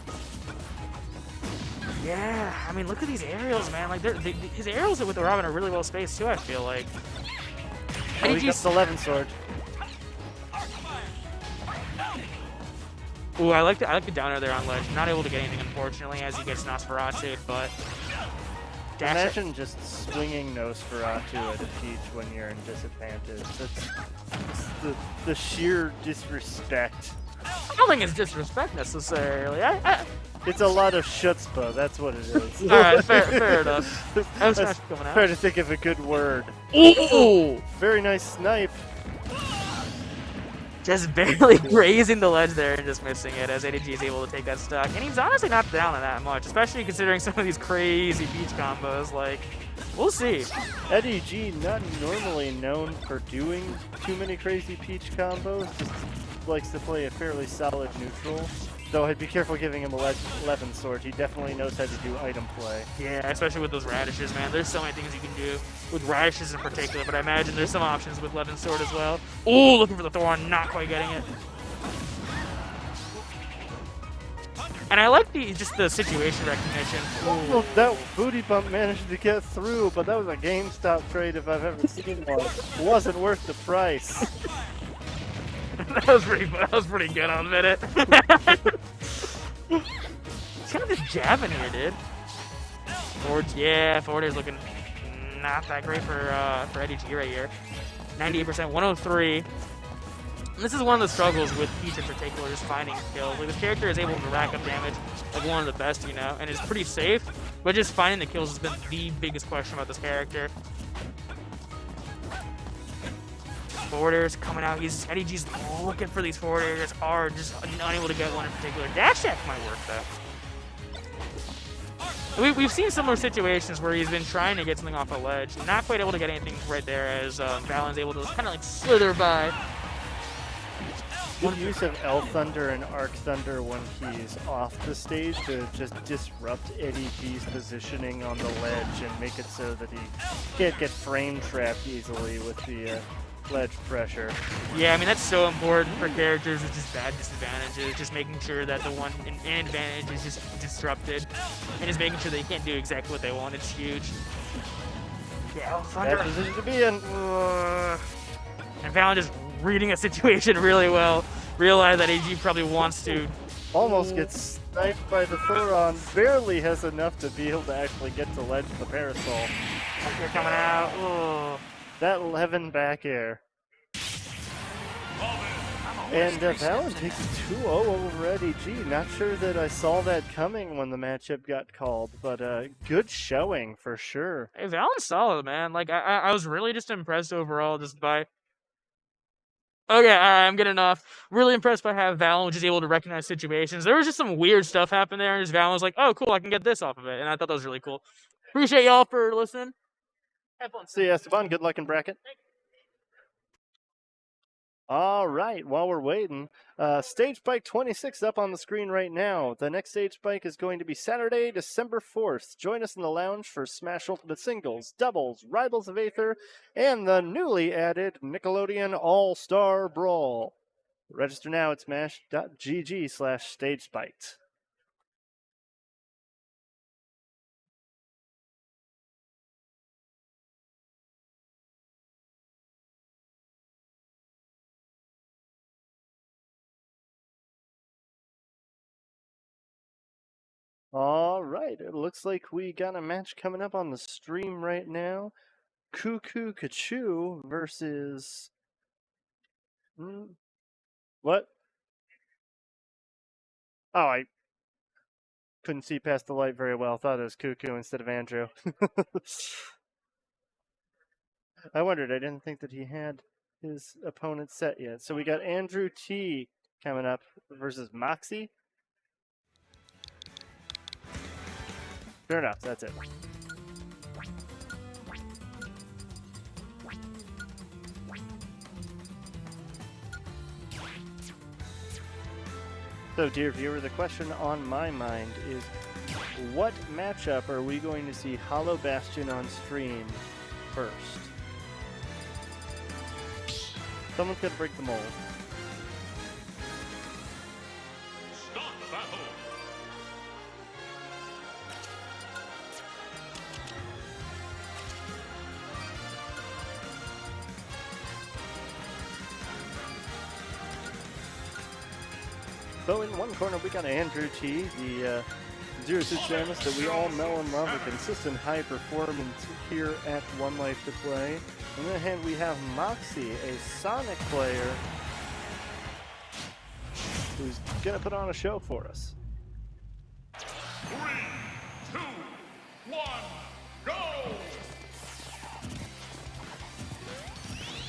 Yeah, I mean, look at these aerials, man. Like, his aerials with the Robin are really well spaced, too, I feel like. Oh, he got the 11 sword. Ooh, I like the downer there on ledge. Not able to get anything, unfortunately, as he gets Nosferatu, but... Imagine just swinging Nosferatu at a Peach when you're in disadvantage. That's the sheer disrespect. I don't think it's disrespect, necessarily. It's a lot of chutzpah, that's what it is. Alright, fair enough. I was coming out. Trying to think of a good word. Ooh! Very nice snipe. Just barely grazing the ledge there and just missing it as ADG is able to take that stock. And he's honestly not down on that much, especially considering some of these crazy Peach combos. Like, we'll see. Eddie G, not normally known for doing too many crazy Peach combos, just likes to play a fairly solid neutral. Though I'd be careful giving him a 11 sword. He definitely knows how to do item play. Yeah, especially with those radishes, man. There's so many things you can do with radishes in particular, but I imagine there's some options with 11 sword as well. Ooh, looking for the thorn, not quite getting it. And I like just the situation recognition. Well, that booty bump managed to get through, but that was a GameStop trade if I've ever seen one. It wasn't worth the price. That was pretty good, I'll admit it. He's kind of just jabbing here, dude. Forward is looking not that great for Eddie G right here. 98%, 103. And this is one of the struggles with Peach in particular, just finding kills. Like, this character is able to rack up damage like one of the best, you know, and is pretty safe, but just finding the kills has been the biggest question about this character. Forwarders coming out. Eddie G's looking for these forwarders hard, just unable to get one in particular. Dash check might work though. We've seen similar situations where he's been trying to get something off a ledge, not quite able to get anything right there as Valen's able to kind of like slither by. Good use of L Thunder and Arc Thunder when he's off the stage to just disrupt Eddie G's positioning on the ledge and make it so that he can't get frame trapped easily with the ledge pressure. Yeah, I mean, that's so important for characters with just bad disadvantages, just making sure that the one in advantage is just disrupted, and just making sure they can't do exactly what they want. It's huge. Yeah, Bad position to be in. And Valen just reading a situation really well. Realize that AG probably wants to. Almost gets sniped by the Thoron. Barely has enough to be able to actually get to ledge the parasol. They're coming out. Ugh. That 11 back air. And Valen takes 2-0 over EG. Not sure that I saw that coming when the matchup got called, but good showing for sure. Hey, Valen's solid, man. Like, I was really just impressed overall just by... Okay, I'm good enough. Really impressed by how Valen was just able to recognize situations. There was just some weird stuff happening there, and just Valen was like, oh, cool, I can get this off of it. And I thought that was really cool. Appreciate y'all for listening. Have fun. See you, Esteban. Good luck in bracket. All right, while we're waiting, Stage Bike 26 up on the screen right now. The next Stage Bike is going to be Saturday, December 4th. Join us in the lounge for Smash Ultimate Singles, Doubles, Rivals of Aether, and the newly added Nickelodeon All-Star Brawl. Register now at smash.gg/StageSpiked. All right, it looks like we got a match coming up on the stream right now. Cuckoo Kachoo versus... What? Oh, I couldn't see past the light very well. Thought it was Cuckoo instead of Andrew. I wondered. I didn't think that he had his opponent set yet. So we got Andrew T coming up versus Moxie. Fair enough, that's it. So, dear viewer, the question on my mind is, what matchup are we going to see Hollow Bastion on stream first? Someone's got to break the mold. Start the battle. So in one corner, we got Andrew T, the Zero Suit Samus that we all know and love, a consistent high performance here at 1Life2Play. On the other hand, we have Moxie, a Sonic player, who's gonna put on a show for us. 3, 2, 1, go!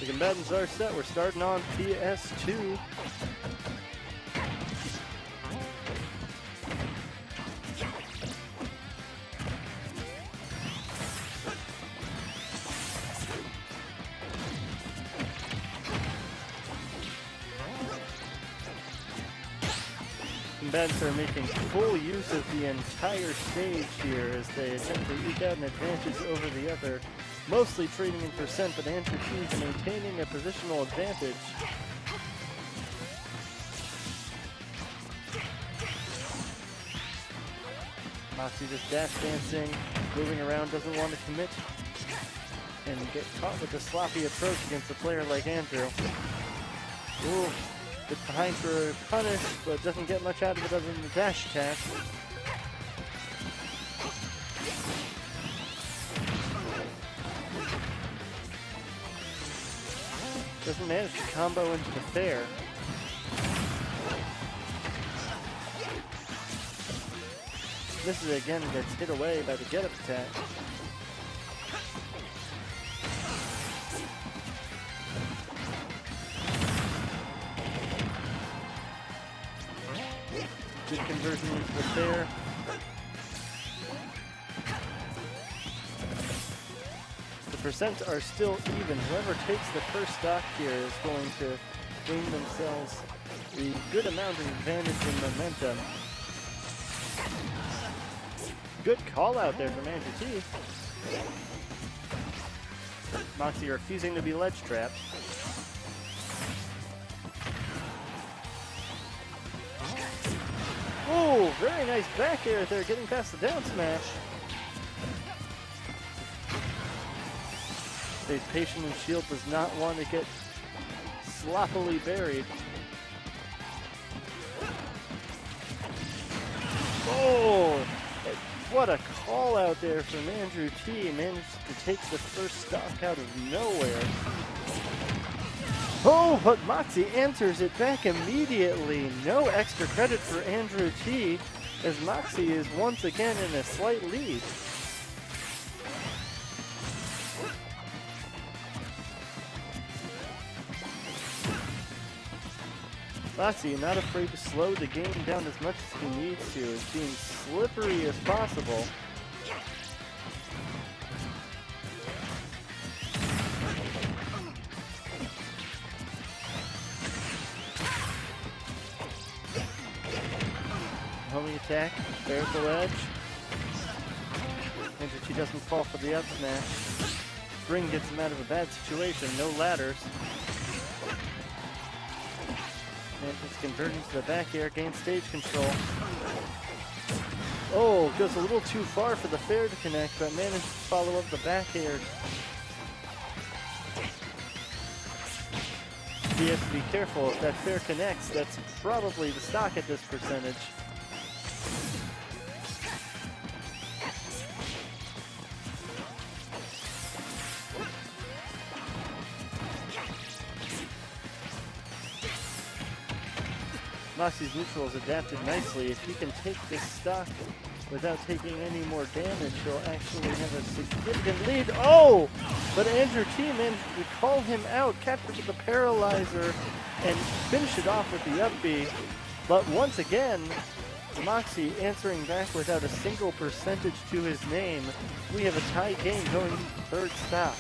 The combatants are set. We're starting on PS2. Combatants are making full use of the entire stage here as they attempt to eke out an advantage over the other, mostly trading in percent, but Andrew T is maintaining a positional advantage. Moxie just dash dancing, moving around, doesn't want to commit, and get caught with a sloppy approach against a player like Andrew. Ooh. Gets behind for a punish, but doesn't get much out of it other than the dash attack. Doesn't manage to combo into the fair. Misses it again, gets hit away by the get-up attack. Good conversion into the fair. The percents are still even. Whoever takes the first stock here is going to gain themselves a good amount of advantage and momentum. Good call out there from Andrew T. Moxie refusing to be ledge trapped. Oh, very nice back air there, getting past the down smash. Stays patient and shield, does not want to get sloppily buried. Oh! What a call out there from Andrew T. Managed to take the first stock out of nowhere. Oh, but Moxie answers it back immediately. No extra credit for Andrew T. as Moxie is once again in a slight lead. Moxie, not afraid to slow the game down as much as he needs to, is being slippery as possible. Homing attack, there at the ledge. Andrew T doesn't fall for the up smash. Spring gets him out of a bad situation, no ladders. And it's converting to the back air, gains stage control. Oh, goes a little too far for the fair to connect, but manages to follow up the back air. He has to be careful. If that fair connects, that's probably the stock at this percentage. Moxie's neutral is adapted nicely. If he can take this stock without taking any more damage, he'll actually have a significant lead. Oh! But Andrew T managed to call him out, capture with the paralyzer, and finish it off with the up B. But once again, Moxie answering back without a single percentage to his name. We have a tie game going to the third stop.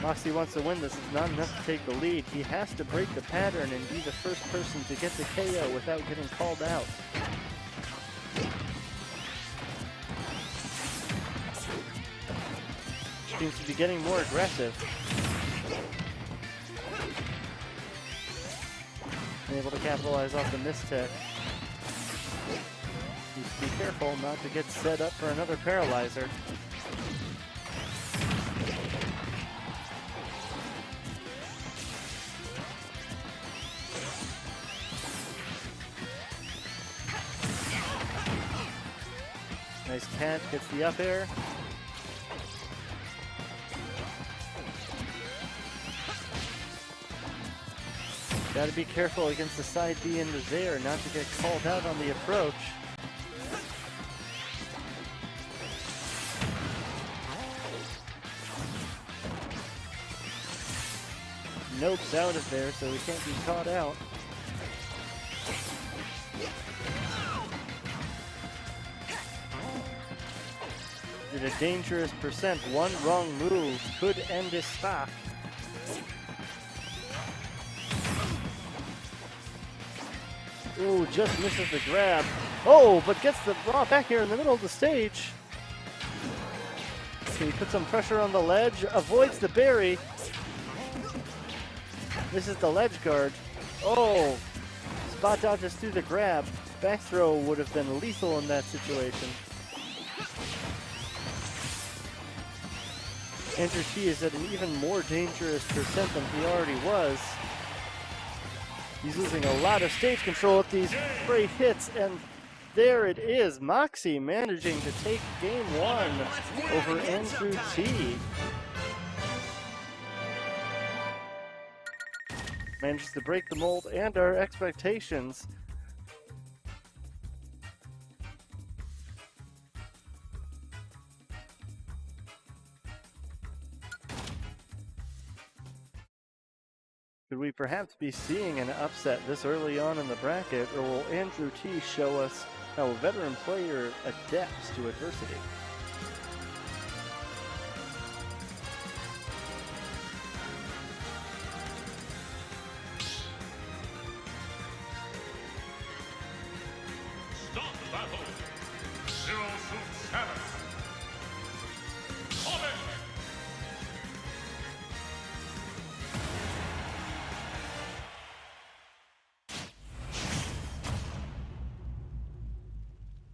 Moxie wants to win. This is not enough to take the lead. He has to break the pattern and be the first person to get the KO without getting called out. Seems to be getting more aggressive. And able to capitalize off the mistech. Needs to be careful not to get set up for another paralyzer. Nice catch, gets the up air. Gotta be careful against the side B in the Zaire not to get called out on the approach. Nope's out of there, so he can't be caught out. At a dangerous percent, one wrong move could end his stock. Ooh, just misses the grab. Oh, but gets the raw back here in the middle of the stage. So he puts some pressure on the ledge, avoids the berry. This is the ledge guard. Oh, spot dodges through the grab. Back throw would have been lethal in that situation. Andrew T is at an even more dangerous percent than he already was. He's losing a lot of stage control with these great hits, and there it is. Moxie managing to take game one over Andrew T. Manages to break the mold and our expectations. Could we perhaps be seeing an upset this early on in the bracket, or will Andrew T show us how a veteran player adapts to adversity? Start the battle. 0 to 7. Comment.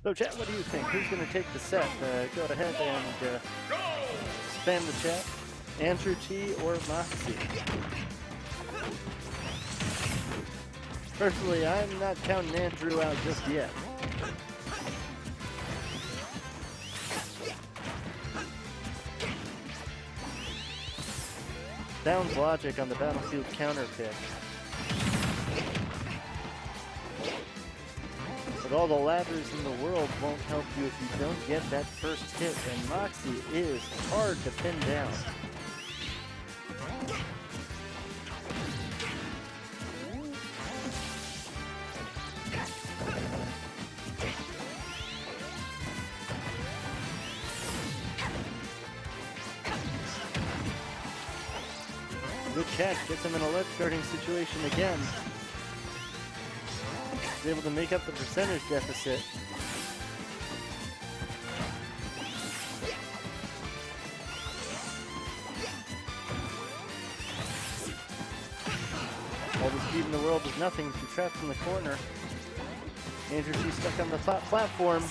So, chat, what do you think? Who's going to take the set? Go ahead and spam the chat. Andrew T or Moxie? Personally, I'm not counting Andrew out just yet. Sounds logic on the battlefield counter pick. But all the ladders in the world won't help you if you don't get that first hit, and Moxie is hard to pin down. Good catch, gets him in a ledge guarding situation again. He's able to make up the percentage deficit. All the speed in the world is nothing if you're trapped in the corner. Andrew T stuck on the top platform.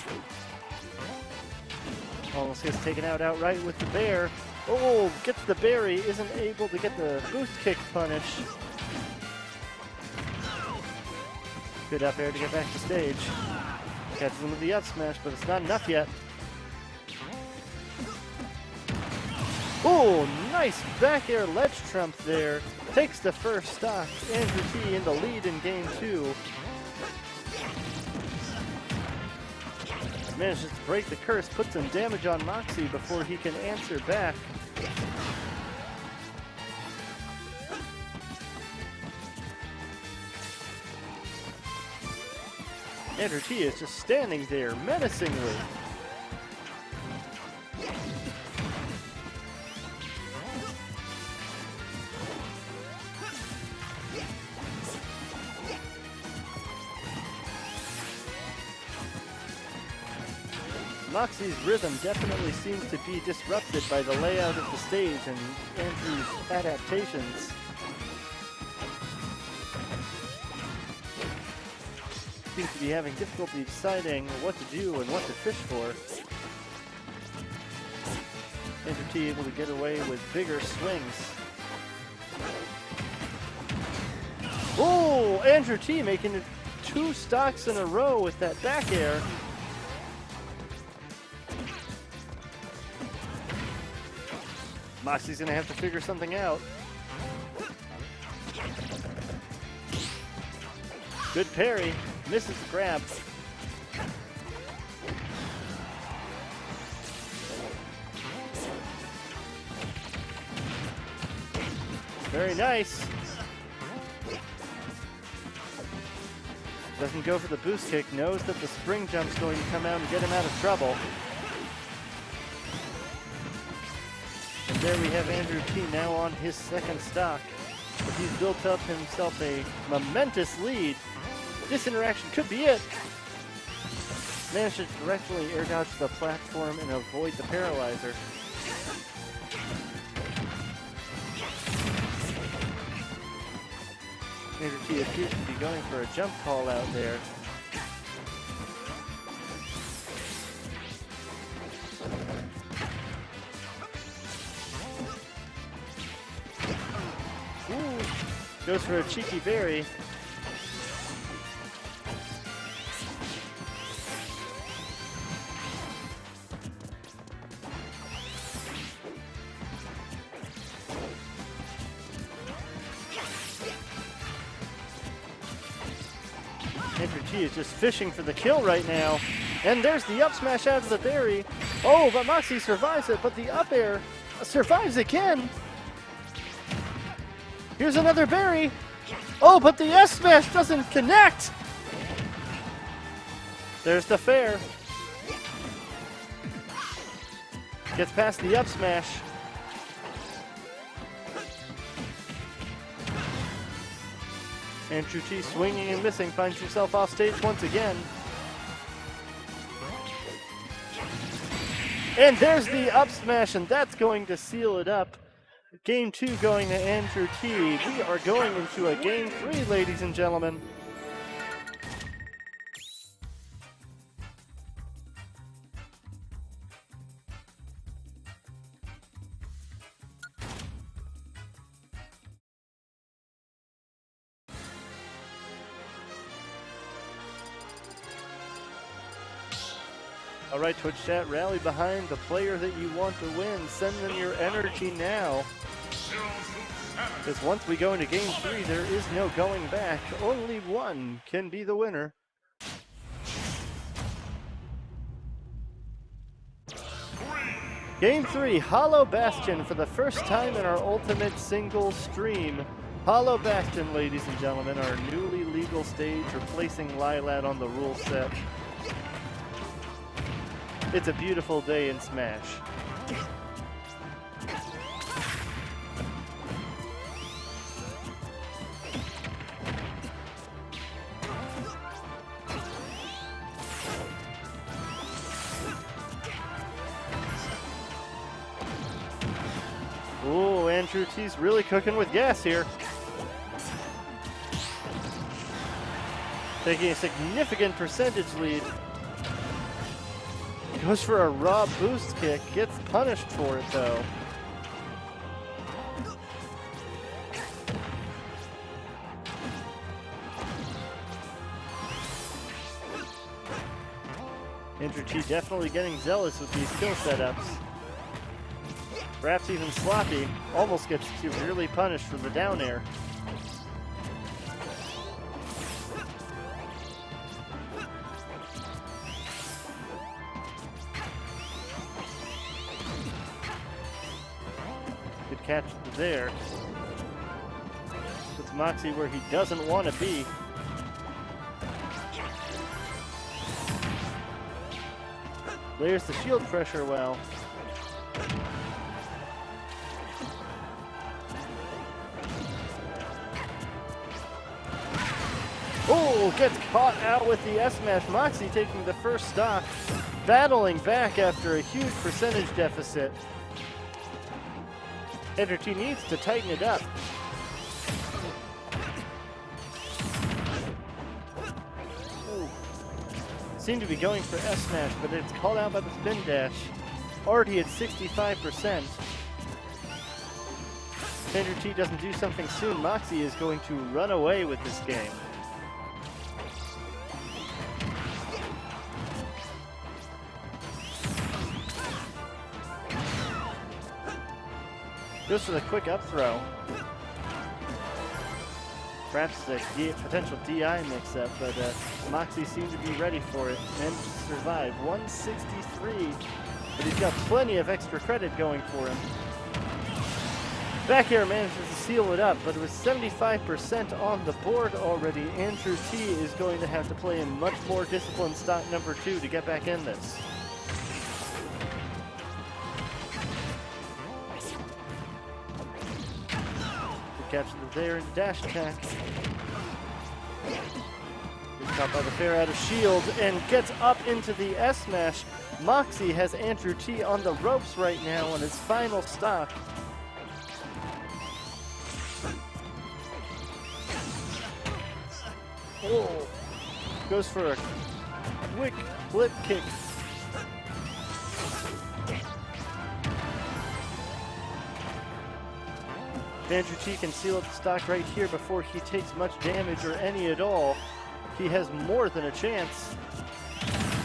Almost gets taken out outright with the bear. Oh, gets the berry, isn't able to get the boost kick punish. Good up air to get back to stage. Catches him with the up smash, but it's not enough yet. Oh, nice back air ledge trump there. Takes the first stock. Andrew T in the lead in game 2. Manages to break the curse, puts some damage on Moxie before he can answer back. Andrew T is just standing there menacingly. Moxie's rhythm definitely seems to be disrupted by the layout of the stage and Andrew's adaptations. Seems to be having difficulty deciding what to do and what to fish for. Andrew T able to get away with bigger swings. Oh, Andrew T making it 2 stocks in a row with that back air. Moxie's gonna have to figure something out. Good parry, misses the grab. Very nice. Doesn't go for the boost kick, knows that the spring jump's going to come out and get him out of trouble. And there we have Andrew T now on his second stock. But he's built up himself a momentous lead. This interaction could be it. Managed to directly air dodge the platform and avoid the paralyzer. Andrew T appears to be going for a jump call out there. Ooh, goes for a cheeky berry. Andrew T is just fishing for the kill right now. And there's the up smash out of the berry. Oh, but Moxie survives it, but the up air survives again. Here's another berry. Oh, but the S smash doesn't connect. There's the fair. Gets past the up smash. Andrew T swinging and missing, finds himself off stage once again. And there's the up smash, and that's going to seal it up. Game 2 going to Andrew T. We are going into a game 3, ladies and gentlemen. All right, Twitch chat, rally behind the player that you want to win. Send them your energy now. Because once we go into game 3, there is no going back. Only one can be the winner. Game 3, Hollow Bastion for the first time in our Ultimate Single stream. Hollow Bastion, ladies and gentlemen, our newly legal stage replacing Lilat on the rule set. It's a beautiful day in Smash. Ooh, Andrew T's really cooking with gas here. Taking a significant percentage lead. Goes for a raw boost kick, gets punished for it though. Andrew T definitely getting zealous with these kill setups. Perhaps even sloppy, almost gets severely punished for the down air. Good catch there. Puts Moxie where he doesn't want to be. Layers the shield pressure well. Oh, gets caught out with the S-Smash. Moxie taking the first stock, battling back after a huge percentage deficit. Andrew T needs to tighten it up. Ooh. Seemed to be going for S-Smash, but it's called out by the spin dash. Already at 65%. If Andrew T doesn't do something soon, Moxie is going to run away with this game. Goes for the quick up throw. Perhaps a potential DI mix-up, but Moxie seemed to be ready for it and survived. 163, but he's got plenty of extra credit going for him. Back air manages to seal it up, but it was 75% on the board already. Andrew T is going to have to play in much more disciplined stock number 2 to get back in this. Catch there in dash attack. He's caught by the fair out of shield and gets up into the S-Smash. Moxie has Andrew T on the ropes right now on his final stock. Oh, goes for a quick flip kick. Andrew T can seal up the stock right here before he takes much damage or any at all. He has more than a chance.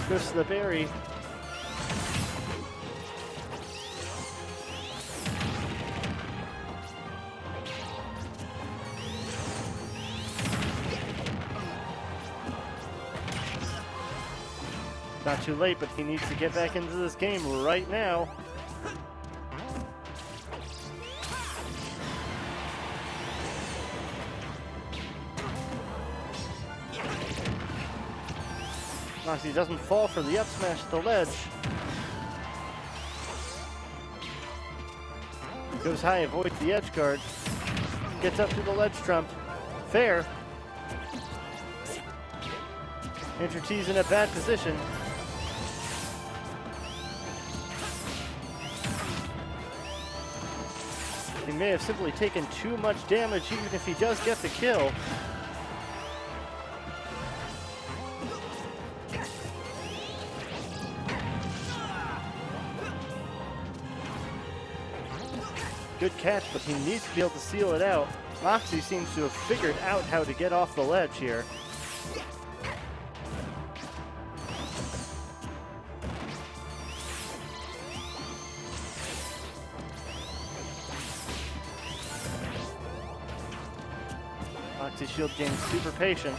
Goes to the berry. Not too late, but he needs to get back into this game right now. Moxie doesn't fall for the up smash at the ledge. Goes high, avoids the edge guard. Gets up to the ledge trump. Fair. Andrew T's in a bad position. He may have simply taken too much damage even if he does get the kill. Good catch, but he needs to be able to seal it out. Moxie seems to have figured out how to get off the ledge here. Moxie shield game super patient.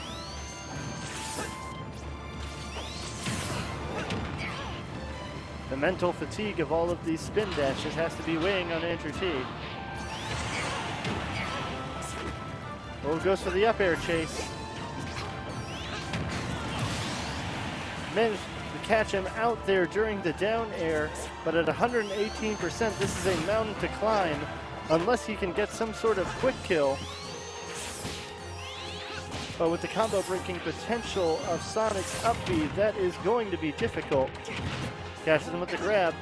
The mental fatigue of all of these spin dashes has to be weighing on Andrew T. Oh, goes for the up air chase. Managed to catch him out there during the down air, but at 118%, this is a mountain to climb unless he can get some sort of quick kill. But with the combo breaking potential of Sonic's up B, that is going to be difficult. Catches him with the grab.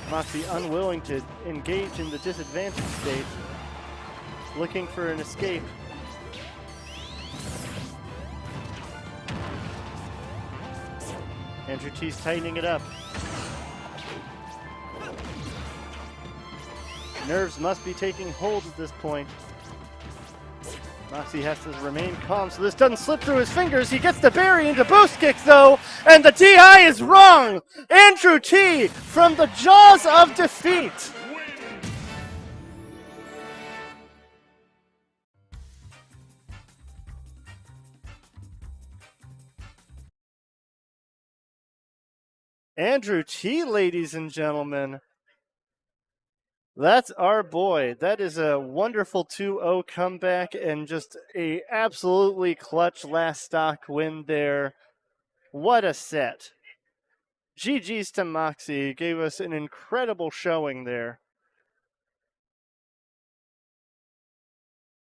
Moxie unwilling to engage in the disadvantage state, looking for an escape. Andrew T's tightening it up. Nerves must be taking hold at this point. Moxie has to remain calm so this doesn't slip through his fingers. He gets the berry into boost kicks though, and the DI is wrong! Andrew T from the jaws of defeat! Andrew T, ladies and gentlemen. That's our boy. That is a wonderful 2-0 comeback and just a absolutely clutch last stock win there. What a set. GG's to Moxie. Gave us an incredible showing there.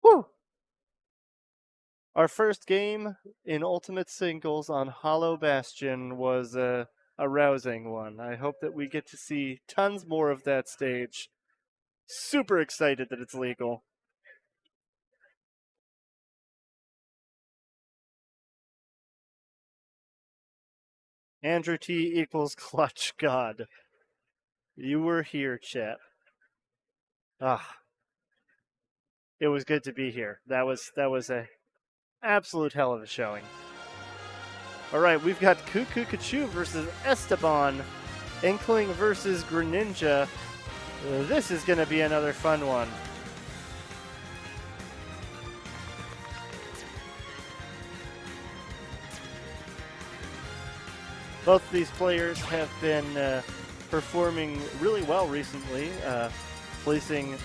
Whew. Our first game in Ultimate Singles on Hollow Bastion was a rousing one. I hope that we get to see tons more of that stage. Super excited that it's legal. Andrew T equals clutch god. You were here, chat. It was good to be here. That was a absolute hell of a showing. All right, we've got Cuckoo Kachu versus Esteban, Inkling versus Greninja. This is going to be another fun one. Both these players have been performing really well recently, placing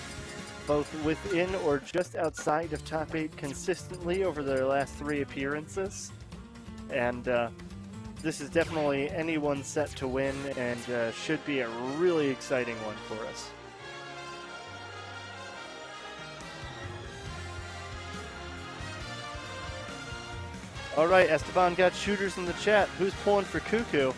both within or just outside of top 8 consistently over their last 3 appearances. And this is definitely anyone's set to win and should be a really exciting one for us. All right, Esteban got shooters in the chat. Who's pulling for Cuckoo?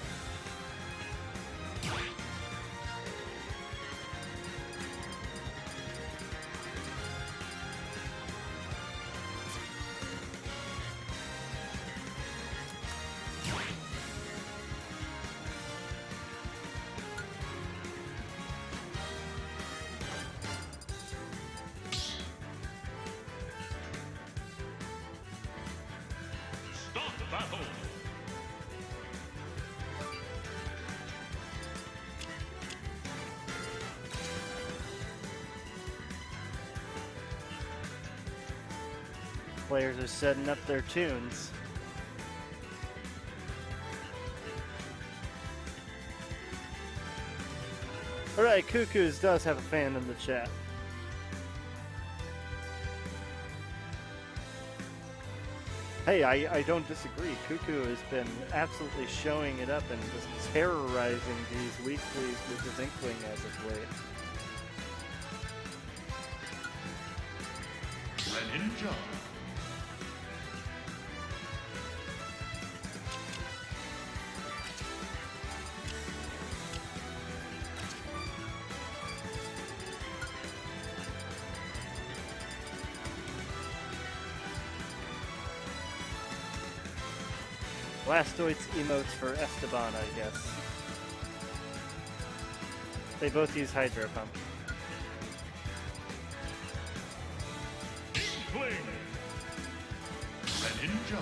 Battle. Players are setting up their tunes. All right, Cuckoos does have a fan in the chat. Hey, I don't disagree. Cuckoo has been absolutely showing it up and just terrorizing these weeklies with his Inkling as of late. Greninja. Blastoids emotes for Esteban, I guess. They both use Hydro Pump. Inkling. Greninja.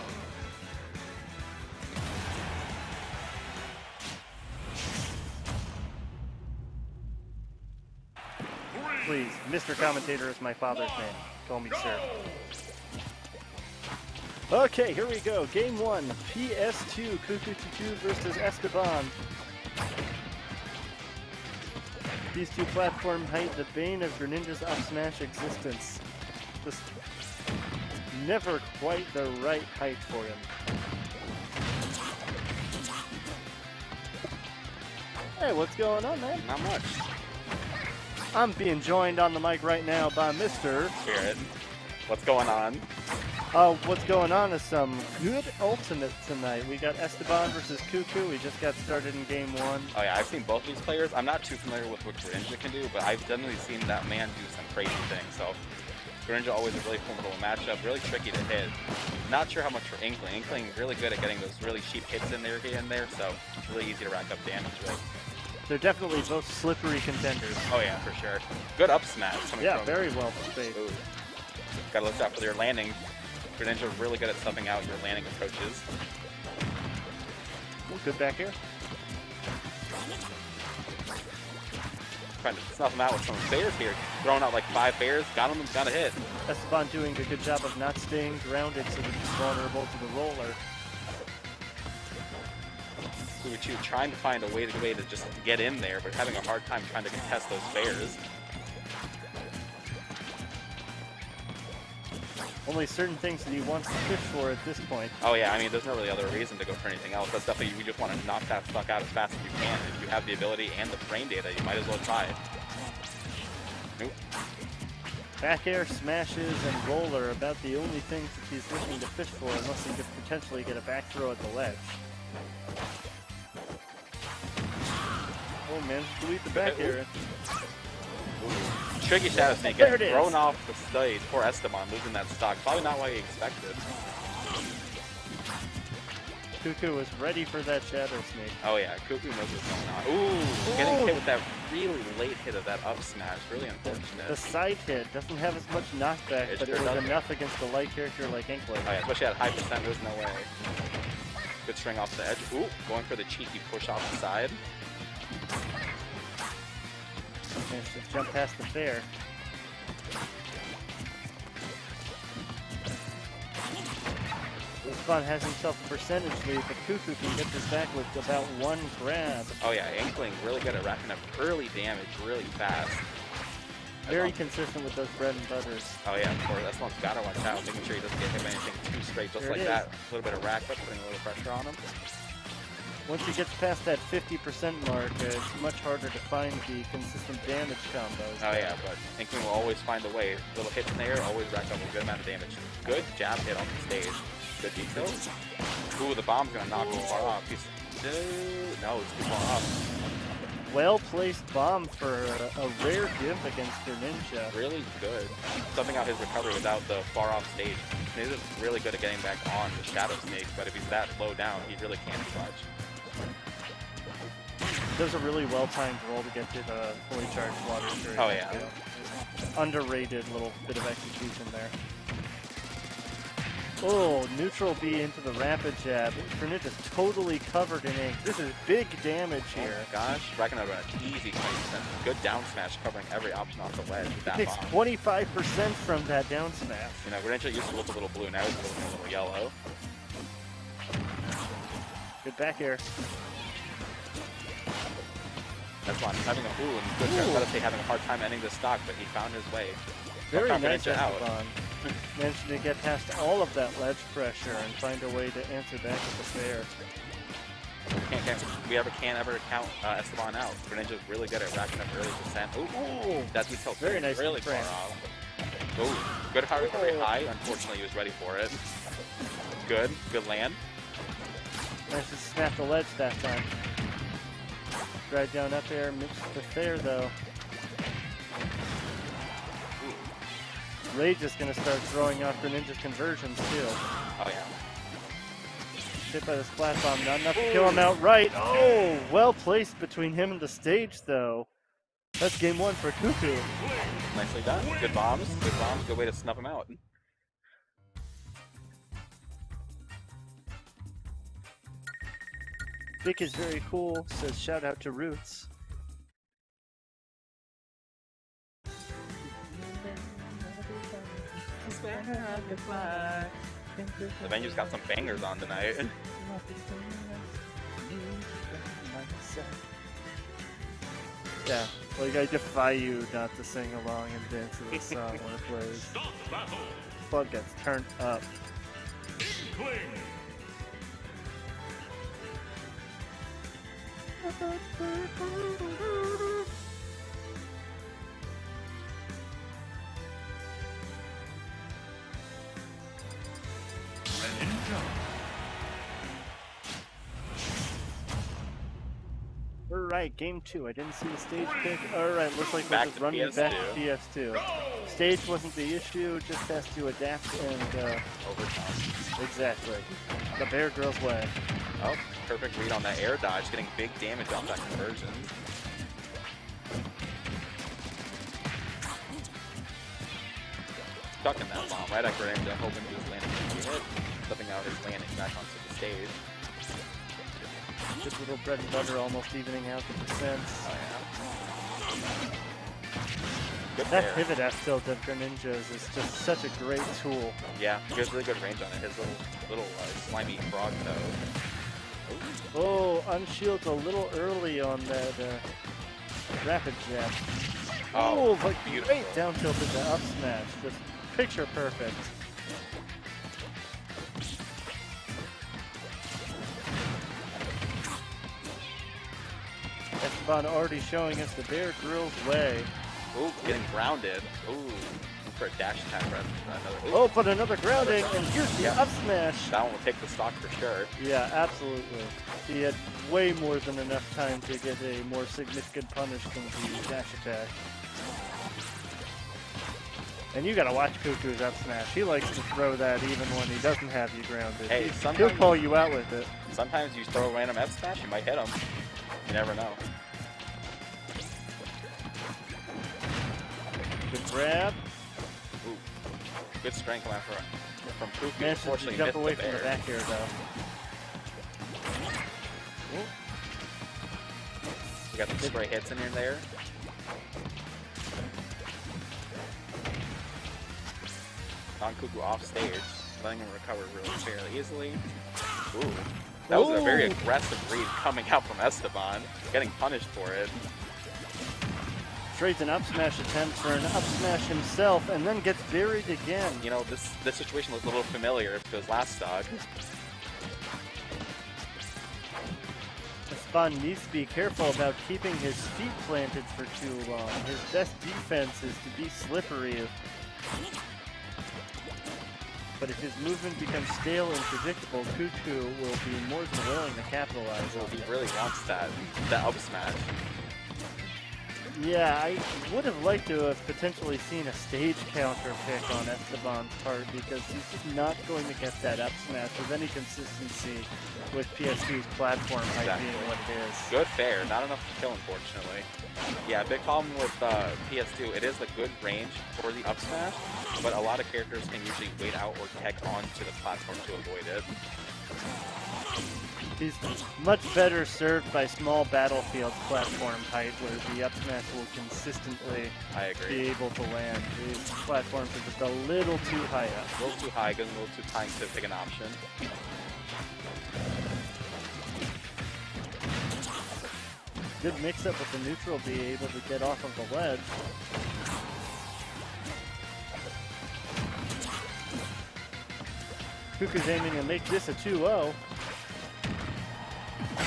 Please, Mr. Commentator is my father's name. Call me sir. Okay, here we go. Game 1, PS2, Cuckoo versus Esteban. These two platform height the bane of Greninja's up smash existence. Just never quite the right height for him. Hey, what's going on, man? Not much. I'm being joined on the mic right now by Mr. Spirit. What's going on? What's going on is some good Ultimate tonight. We got Esteban versus Cuckoo. We just got started in game 1. Oh yeah, I've seen both these players. I'm not too familiar with what Greninja can do, but I've definitely seen that man do some crazy things. So Greninja always a really formidable matchup, really tricky to hit. Not sure how much for Inkling. Inkling really good at getting those really cheap hits in there, so it's really easy to rack up damage with. They're definitely both slippery contenders. Oh yeah, for sure. Good up smash coming Yeah, from. very well played. Ooh. Gotta look out for their landing. Greninja really good at stuffing out your landing approaches. Ooh, good back here. Trying to snuff him out with some bears here. Throwing out like 5 bears. Got him, got a hit. Esteban doing a good job of not staying grounded so that he's vulnerable to the roller. Suichu trying to find a way to just get in there, but having a hard time trying to contest those bears. Only certain things that he wants to fish for at this point. Oh yeah, I mean, there's no really other reason to go for anything else. That's definitely, you just want to knock that stuff out as fast as you can. If you have the ability and the frame data, you might as well try it. Nope. Back air, smashes, and roller are about the only things that he's looking to fish for, unless he could potentially get a back throw at the ledge. Oh man, delete the back air. Tricky Shadow Snake There it getting is. thrown off the stage. Poor Esteban losing that stock. Probably not what he expected. Cuckoo was ready for that Shadow Snake. Oh yeah, Cuckoo knows what's going on. Ooh, getting hit with that really late hit of that up smash. Really unfortunate. The side hit doesn't have as much knockback, It but sure it was doesn't. enough against a light character like Inkling. Oh yeah, especially at high percent, there's no way. Good string off the edge. Ooh, going for the cheeky push off the side. Managed to jump past the fair. Esteban has himself a percentage lead, but Cuckoo can get this back with about 1 grab. Oh yeah, Inkling really good at racking up early damage really fast. Very consistent with those bread and butters. Oh yeah, of course. That's one's gotta watch out, making sure he doesn't get hit by anything too straight, just There it like is. that. A little bit of rack up, putting a little pressure on him. Once he gets past that 50% mark, it's much harder to find the consistent damage combos. Oh yeah, but Inkling will always find a way. Little hits in there, always rack up a good amount of damage. Good jab hit on the stage. Good details. Ooh, the bomb's gonna knock him far off. He's no, it's too far off. Well-placed bomb for a rare gift against Greninja. Really good. Stuffing out his recovery without the far off stage. He's just really good at getting back on the Shadow Snake, but if he's that low down, he really can't do much. Does a really well-timed roll to get to the fully charged water straight. Oh, yeah. Underrated little bit of execution there. Oh, neutral B into the rapid jab. Greninja's totally covered in ink. This is big damage here. Oh my gosh, racking up an easy 20%. Good down smash covering every option off the ledge with that Takes bomb. 25% from that down smash. You know, Greninja used to look a little blue, now he's looking a little yellow. Good back air. That's why he's having a ooh, and good. I gotta say, having a hard time ending the stock, but he found his way. Very Somehow nice Greninja out. Esteban. Managed to get past all of that ledge pressure and find a way to answer back at the fair. We can't ever count Esteban out. Greninja's really good at racking up early percent. Ooh, that detail Very nice really far frame. off. Ooh, good hard recovery high. Unfortunately, he was ready for it. Good land. Managed to snap the ledge that time. Drive down up there, mixed the fair though. Rage is going to start throwing off Greninja's conversions too. Oh yeah. Hit by the splat bomb, not enough to kill him outright. Oh, well placed between him and the stage though. That's game 1 for Cuckoo. Nicely done. Good bombs. Good bombs. Good way to snuff him out. Vic is very cool, says shout out to Roots. The venue's got some bangers on tonight. Yeah, like I defy you not to sing along and dance to this song when it plays. Start battle. Club gets turned up. Inkling. Greninja. Alright, game 2. I didn't see the stage pick. Alright, looks like we're Back just to running back to PS2. PS2. Stage wasn't the issue, just has to adapt and, Overtime. exactly. The Bear Girl's way. Oh, perfect read on that air dodge, getting big damage off that conversion. Ducking that bomb right at Greninja, hoping to just land a hit, flipping out his landing back onto the stage. Just little bread and butter almost evening out the percents. Oh yeah. Good That fair. pivot F tilt of Greninja's is just such a great tool. Yeah, he has really good range on it. His little slimy frog toe. Oh, unshields a little early on that rapid jab. Oh, but beautiful. great down tilt to the up smash. Just picture perfect. Esteban already showing us the Bear Grylls way. Ooh, getting grounded. Ooh, look for a dash attack for another. Ooh, Oh, but another grounding, and here's the Yeah. up smash. that one will take the stock for sure. Yeah, absolutely. He had way more than enough time to get a more significant punish than the dash attack. And you gotta watch Cuckoo's up smash. He likes to throw that even when he doesn't have you grounded. Hey, He'll sometimes- call you out with it. Sometimes you throw a random F smash, you might hit him. You never know. Good grab. Ooh, good strength coming from Cuckoo. Manages to Unfortunately, jump missed away the from the bear. back air though. You got some spray hits in there. On Cuckoo off stage, letting him recover really fairly easily. Ooh, that was a very Ooh. aggressive read coming out from Esteban, getting punished for it. Trades an up smash attempt for an up smash himself, and then gets buried again. You know, this situation looks a little familiar to his last stock. Esteban needs to be careful about keeping his feet planted for too long. His best defense is to be slippery. But if his movement becomes stale and predictable, Cuckoo will be more than willing to capitalize So on he it. really wants that up smash. Yeah, I would have liked to have potentially seen a stage counter pick on Esteban's part because he's just not going to get that up smash with any consistency with PS2's platform height Exactly. being what it is. Good fair, not enough to kill, unfortunately. Yeah, big problem with PS2, it is a good range for the up smash, but a lot of characters can usually wait out or tech onto the platform to avoid it. He's much better served by small battlefield platform height where the up smash will consistently I be agree. able to land. These platforms are just a little too high up. A little too high, getting a little too time to pick an option. Good mix up with the neutral, be able to get off of the ledge. Cuckoo's aiming to make this a 2-0.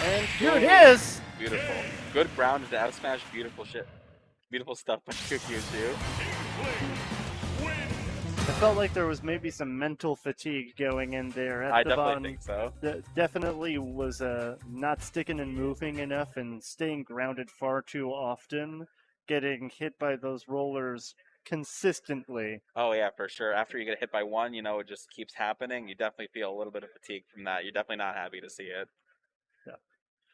And here it is! Beautiful. Good ground to out smash, beautiful shit. Beautiful stuff by Cuckoo too. I felt like there was maybe some mental fatigue going in there. I Esteban definitely think so. definitely was not sticking and moving enough and staying grounded far too often, getting hit by those rollers consistently. Oh yeah, for sure. After you get hit by one, you know, it just keeps happening. You definitely feel a little bit of fatigue from that. You're definitely not happy to see it.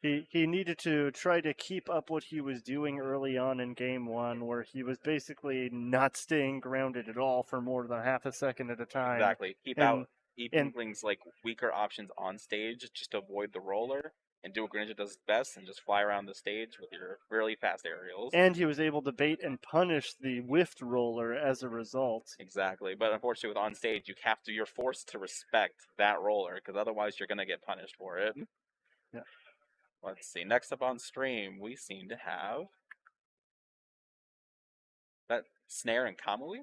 He needed to try to keep up what he was doing early on in game 1, where he was basically not staying grounded at all for more than half a second at a time. Exactly. Keep and- out Inkling's like weaker options on stage just to avoid the roller. and do what Greninja does best and just fly around the stage with your really fast aerials. And he was able to bait and punish the whiffed roller as a result. Exactly, but unfortunately with on stage, you're forced to respect that roller, because otherwise you're going to get punished for it. Yeah. Let's see, next up on stream, we seem to have that Snare and Kamui?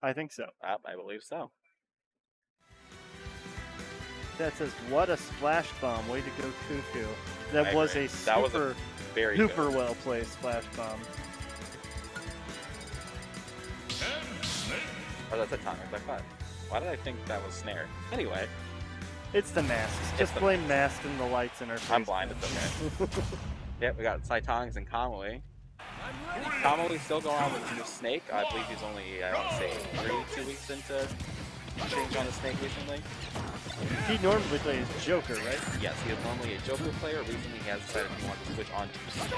I think so. I believe so. That says, what a splash bomb. Way to go, Cuckoo. That I was agree. a That was super, Very super good. well placed splash bomb. Oh, that's a Tonic, I thought. Why did I think that was Snare? Anyway, It's the masks. Just the blame mask and the lights in our face. I'm blind, it's okay. Yep, we got Saitonics and Kamui. Kamui's still going on with the new Snake. I believe he's only, I want to say, 2 weeks into change on the Snake recently. He normally plays Joker, right? Yes, he is normally a Joker player. Recently, he has decided he wants to switch on to Snake.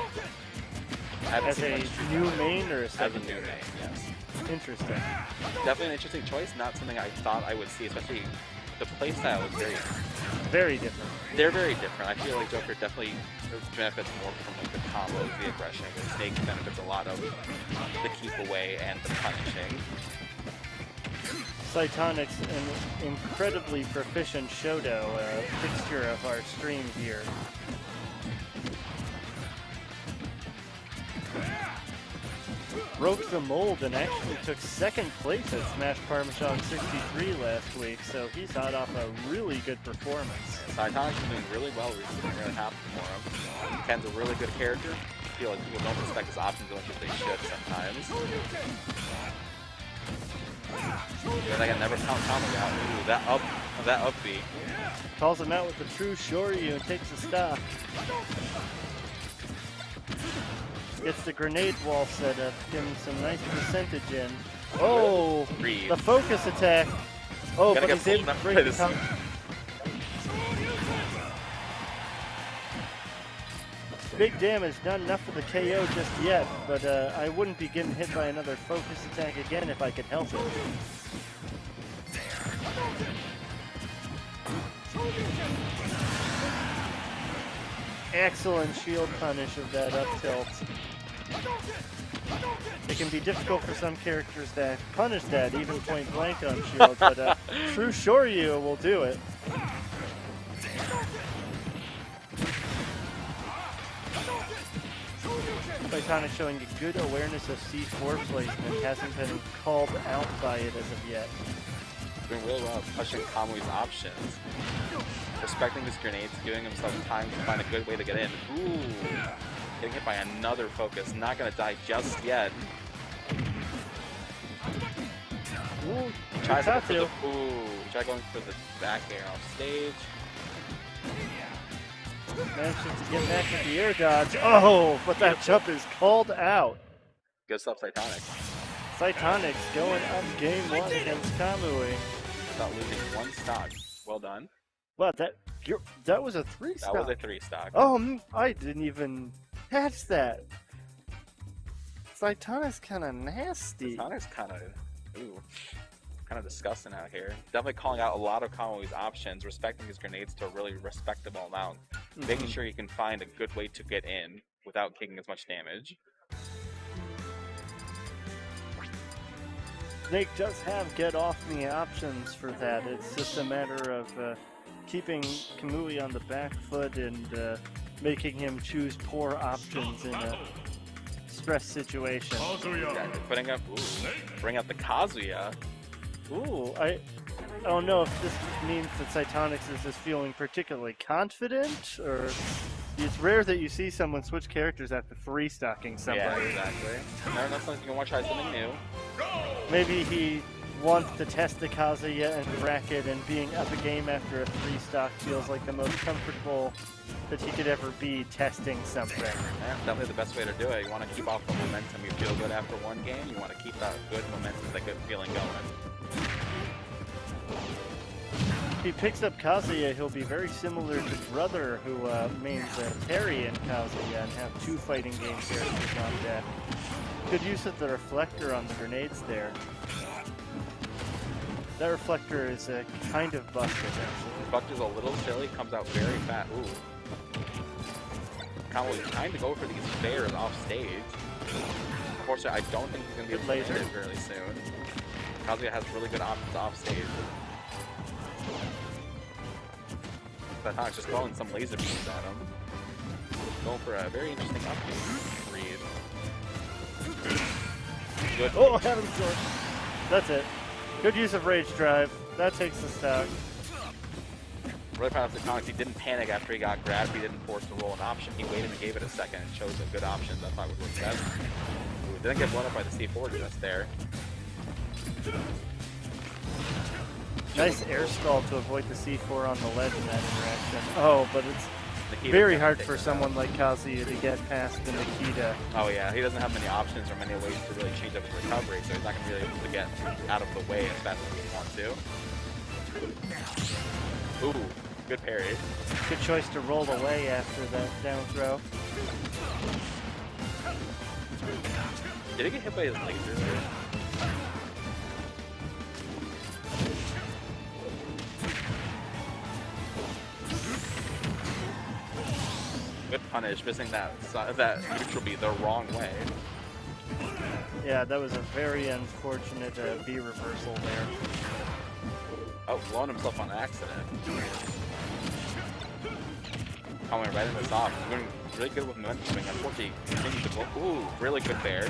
As a new main or a As a secondary? new main, yes. Interesting. Definitely an interesting choice. Not something I thought I would see, especially the playstyle is Very different. they're very different. I feel like Joker definitely benefits more from like the combos, the aggression, and Snake benefits a lot of the keep away and the punishing. Cytonic's an incredibly proficient Shoto, fixture of our stream here. Broke the mold and actually took second place at Smash Parmesan 63 last week, so he's hot off a really good performance. Saitonic's been doing really well recently. I'm really happy for him. Ken's a really good character. I feel like people don't respect his options as much as they should sometimes. But I can never count Kamui out. Ooh, that up B. Calls him out with the true Shoryu and takes a stock. Gets the grenade wall set up, getting some nice percentage in. Oh, Breathe. the focus attack. Oh, Gotta but get he's able pulled to up break by the this- count. Big damage, not enough for the KO just yet, but I wouldn't be getting hit by another focus attack again if I could help it. Excellent shield punish of that up tilt. It can be difficult for some characters to punish that, even point blank on shield, but true Shoryu will do it. Cytonic showing a good awareness of C4 placement, hasn't been called out by it as of yet. Doing really well pushing Kamui's options. Respecting his grenades, giving himself time to find a good way to get in. Ooh. Getting hit by another focus. Not gonna die just yet. Ooh, Tries to go for Tatsu. the, try going for the back air off stage. Manages to get back with the air dodge. Oh, but that jump is called out. Good stuff, Cytonic. Cytonic's going up game one against Kamui. Without losing one stock. Well done. What, that was a 3 That stock. was a 3 stock. Oh, I didn't even catch that. Cytonic's kind of nasty. Cytonic's kind of disgusting out here. Definitely calling out a lot of Kamui's options, respecting his grenades to a really respectable amount. Making sure you can find a good way to get in without taking as much damage. Snake does have get off me options for that. It's just a matter of keeping Kamui on the back foot and making him choose poor options in a stress situation. Yeah, putting up, bring up the Kazuya. Ooh, I don't know if this means that Cytonix is just feeling particularly confident, or it's rare that you see someone switch characters after 3-stocking somebody. Yeah, exactly. Never know something you want to try something new. Maybe he wants to test the Kazuya and bracket, and being up a game after a 3-stock feels like the most comfortable that he could ever be testing something. Yeah, definitely the best way to do it. You want to keep off the momentum. You feel good after one game. You want to keep that good momentum, that good feeling going. If he picks up Kazuya, he'll be very similar to Brother, who mains Terry and Kazuya, and have 2 fighting game characters on deck. Good use of the reflector on the grenades there. That reflector is kind of busted, actually. Reflector's a little silly, comes out very fast. Ooh. Conway's trying to go for these fairs off stage. Unfortunately, I don't think he's going to be able to laser. hit it fairly soon. Kazuya has really good options off stage. Saitonic's just throwing some laser beams at him. Going for a very interesting upbeat read. Good. Oh, heaven's door. That's it. Good use of Rage Drive. That takes the stock. Really proud of Saitonic. He didn't panic after he got grabbed. He didn't force to roll an option. He waited and gave it a second and chose a good option that I thought would work best. Ooh, didn't get blown up by the C4 just there. Nice air stall to avoid the C4 on the ledge in that interaction. Oh, but it's Nikita very can't hard take for it someone out. like Kazuya to get past the Nikita. Oh yeah, he doesn't have many options or many ways to really change up his recovery, so he's not going to be able to get out of the way as fast as he wants to. Ooh, good parry. Good choice to roll away after that down throw. Did he get hit by his laser there? Good punish, missing that neutral B the wrong way. Yeah, that was a very unfortunate B reversal there. Oh, blowing himself on accident. Coming right in the soft. Doing really good with momentum swing. Unfortunately, he continues to blow. Ooh, really good there.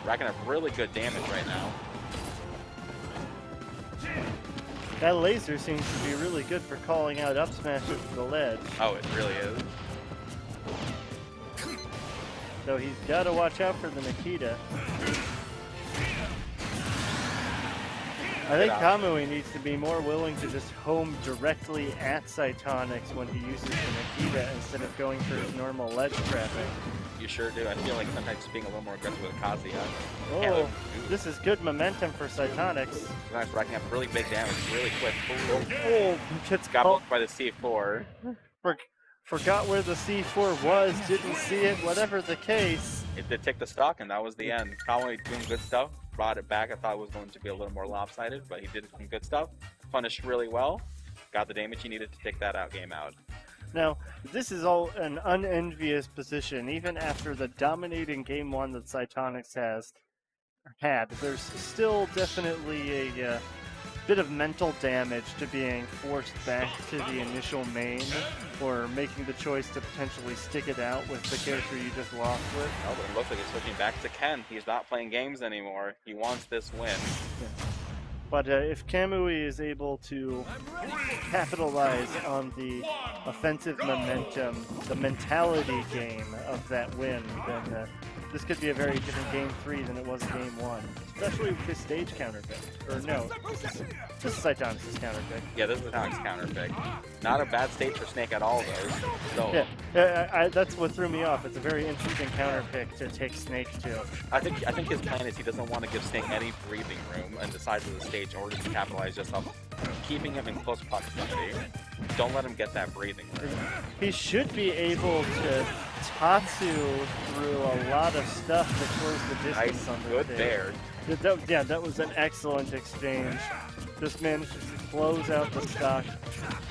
Racking up really good damage right now. That laser seems to be really good for calling out up smashes to the ledge. Oh, it really is. So he's got to watch out for the Nikita. I think Kamui needs to be more willing to just home directly at Cytonics when he uses the Nikita instead of going for his normal ledge traffic. You sure do. I feel like sometimes just being a little more aggressive with Kazuya. Oh, this is good momentum for Cytonics. Nice, racking up really big damage really quick. Oh, gets Got caught. blocked by the C4. Forgot where the C4 was, didn't see it, whatever the case. It did take the stock, and that was the end. Kamui doing good stuff. Brought it back. I thought it was going to be a little more lopsided, but he did some good stuff. Punished really well. Got the damage he needed to take that game out. Now, this is all an unenvious position, even after the dominating game one that Cytonics had. There's still definitely a bit of mental damage to being forced back to the initial main, or making the choice to potentially stick it out with the character you just lost with. Oh, but it looks like he's switching back to Ken. He's not playing games anymore. He wants this win. But if Kamui is able to capitalize on the offensive momentum, the mentality game of that win, then this could be a very different game 3 than it was game 1. Especially with his stage counterpick. Or no, this is Cytonics' counterpick. Yeah, this is Alex counterpick. Not a bad stage for Snake at all, though. So, Yeah, that's what threw me off. It's a very interesting counterpick to take Snake to. I think his plan is he doesn't want to give Snake any breathing room on the sides of the stage in order to capitalize just off keeping him in close proximity. Don't let him get that breathing room. He should be able to Tatsu through a lot of stuff to close the distance Nice, on the good stage. there. Yeah, that was an excellent exchange. Just managed to close out the stock.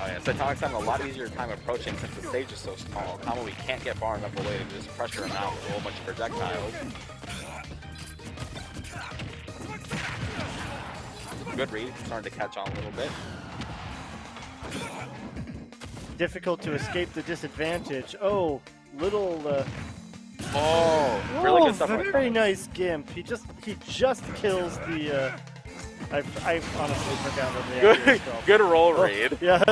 Oh yeah, Cytonic's having a lot easier time approaching since the stage is so small. Kamui can't get far enough away to just pressure him out with a whole bunch of projectiles. Good read, starting to catch on a little bit. Difficult to escape the disadvantage. Oh, little. Oh, really good stuff. Very nice gimp. He just kills the. I honestly forgot what the actor is called. Good roll read. Yeah.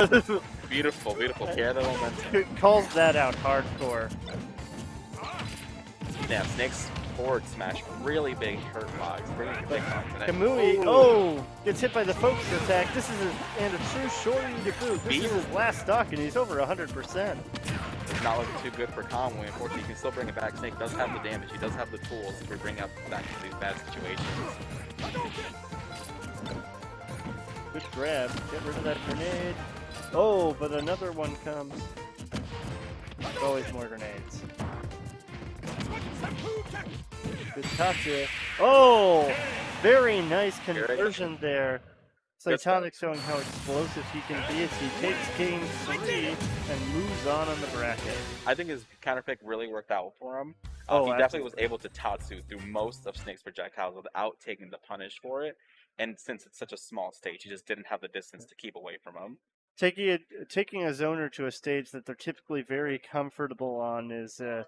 Beautiful, beautiful. Carry that momentum. Calls that out hardcore. Yeah, Snake's forward smash, really big hurt box. Bringing a big box today. Kamui, gets hit by the focus attack. This is and a true shorty to boot. This is his last stock, and he's over 100%. It's not looking too good for Conway. Unfortunately, he can still bring it back. Snake does have the damage. He does have the tools to bring up back to these bad situations. Good grab. Get rid of that grenade. Oh, but another one comes. There's always more grenades. Good Tatsu. Oh, very nice conversion there. Cytonic showing how explosive he can be as he takes game 3 and moves on the bracket. I think his counter pick really worked out for him. Oh, he definitely was able to Tatsu through most of Snake's projectiles without taking the punish for it. And since it's such a small stage, he just didn't have the distance to keep away from him. Taking a zoner to a stage that they're typically very comfortable on is a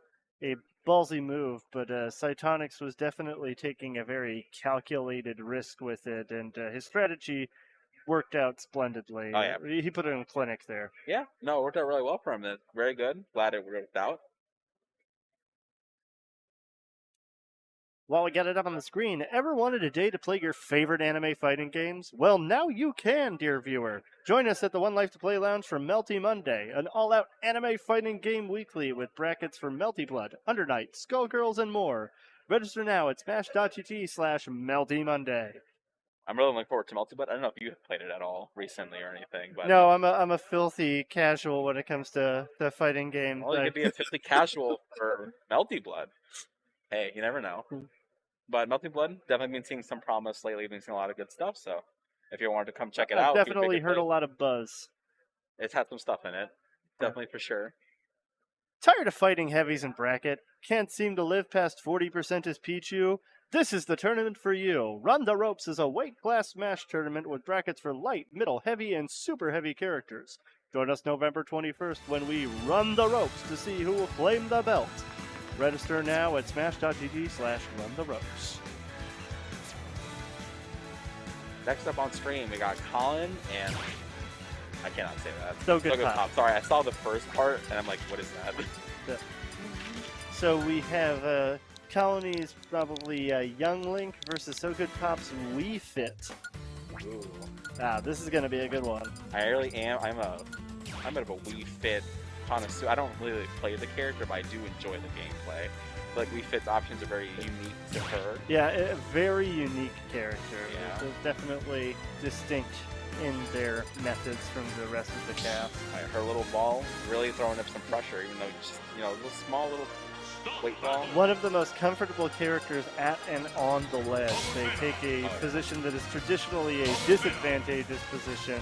ballsy move, but Cytonix was definitely taking a very calculated risk with it, and his strategy worked out splendidly. Oh, yeah. He put it in clinic there. Yeah, no, it worked out really well for him. Very good. Glad it worked out. While we got it up on the screen, ever wanted a day to play your favorite anime fighting games? Well, now you can, dear viewer. Join us at the 1Life2Play Lounge for Melty Monday, an all-out anime fighting game weekly with brackets for Melty Blood, Under Night, Skullgirls, and more. Register now at smash.gt/Melty Monday. I'm really looking forward to Melty Blood. I don't know if you have played it at all recently or anything, but No, I'm a filthy casual when it comes to fighting games. well, you could be a filthy casual for Melty Blood. Hey, you never know. But Melty Blood, definitely been seeing some promise lately. Been seeing a lot of good stuff. So if you wanted to come check it out, I've definitely heard a lot of buzz. It's had some stuff in it, definitely for sure. Tired of fighting heavies in bracket? Can't seem to live past 40% as Pichu? This is the tournament for you. Run the Ropes is a weight class smash tournament with brackets for light, middle, heavy, and super heavy characters. Join us November 21st when we run the ropes to see who will claim the belt. Register now at smash.gg/runtheropes. Next up on stream, we got Colin and I cannot say that. So Good Pop. Sorry, I saw the first part and I'm like, what is that? So we have Colony's probably Young Link versus So Good Pop's Wii Fit. Ooh. This is going to be a good one. I really am. I'm a bit of a Wii Fit connoisseur. I don't really play the character, but I do enjoy the gameplay. Like Wii Fit's options are very unique to her. Yeah, a very unique character. Yeah. They're definitely distinct in their methods from the rest of the cast. Like her little ball really throwing up some pressure, even though it's just, a little small little weight ball. One of the most comfortable characters at and on the ledge. They take a position that is traditionally a disadvantageous position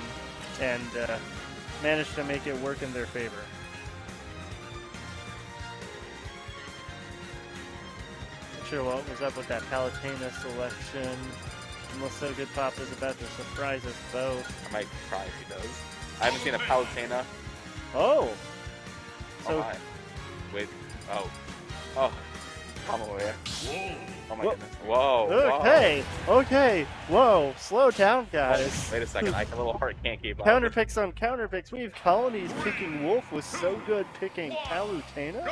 and manage to make it work in their favor. Not sure what was up with that Palutena selection. Unless So Good Pop is about to surprise us both. I might cry if he does. I haven't seen a Palutena. Oh! So, hi. Wait. Oh. Oh. Come away. Oh my goodness. Whoa. Okay. Whoa. Okay. Whoa. Slow down, guys. Wait a second. My little heart can't keep up. Counter picks on counter picks. We have Colonies picking Wolf with So Good picking Palutena.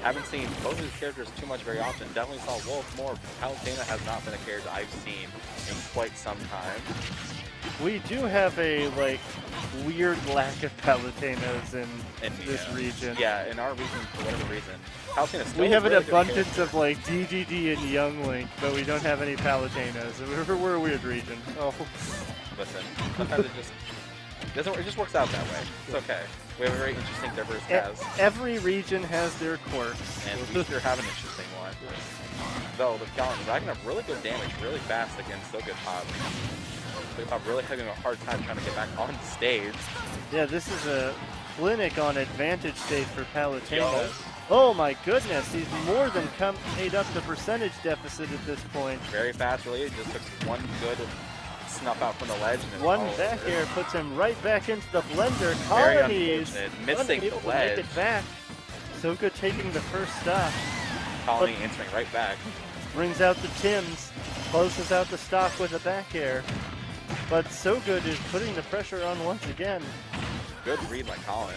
Haven't seen both of these characters too much very often. Definitely saw Wolf more. Palutena has not been a character I've seen in quite some time. We do have a weird lack of Palutenas in this region. Yeah, in our region for whatever reason. Palutena's still we have an really abundance of DDD and Young Link, but we don't have any Palutenas. We're a weird region. Oh. Listen, sometimes it just works out that way. It's okay. We have a very interesting, diverse cast. Every region has their quirks. And we sure have an interesting one. Though the Gallon racking up really good damage really fast against So Good Pop. So Good Pop really having a hard time trying to get back on stage. Yeah, this is a clinic on advantage state for Palutena. Yo. Oh my goodness, he's more than made up the percentage deficit at this point. Very fast, really. Just took one good snuff out from the ledge. And one back air puts him right back into the blender. Very Colonies missing the ledge. Make it back. So Good taking the first stop. Colony answering right back. Brings out the Tims, closes out the stock with a back air. But So Good is putting the pressure on once again. Good read by Colin.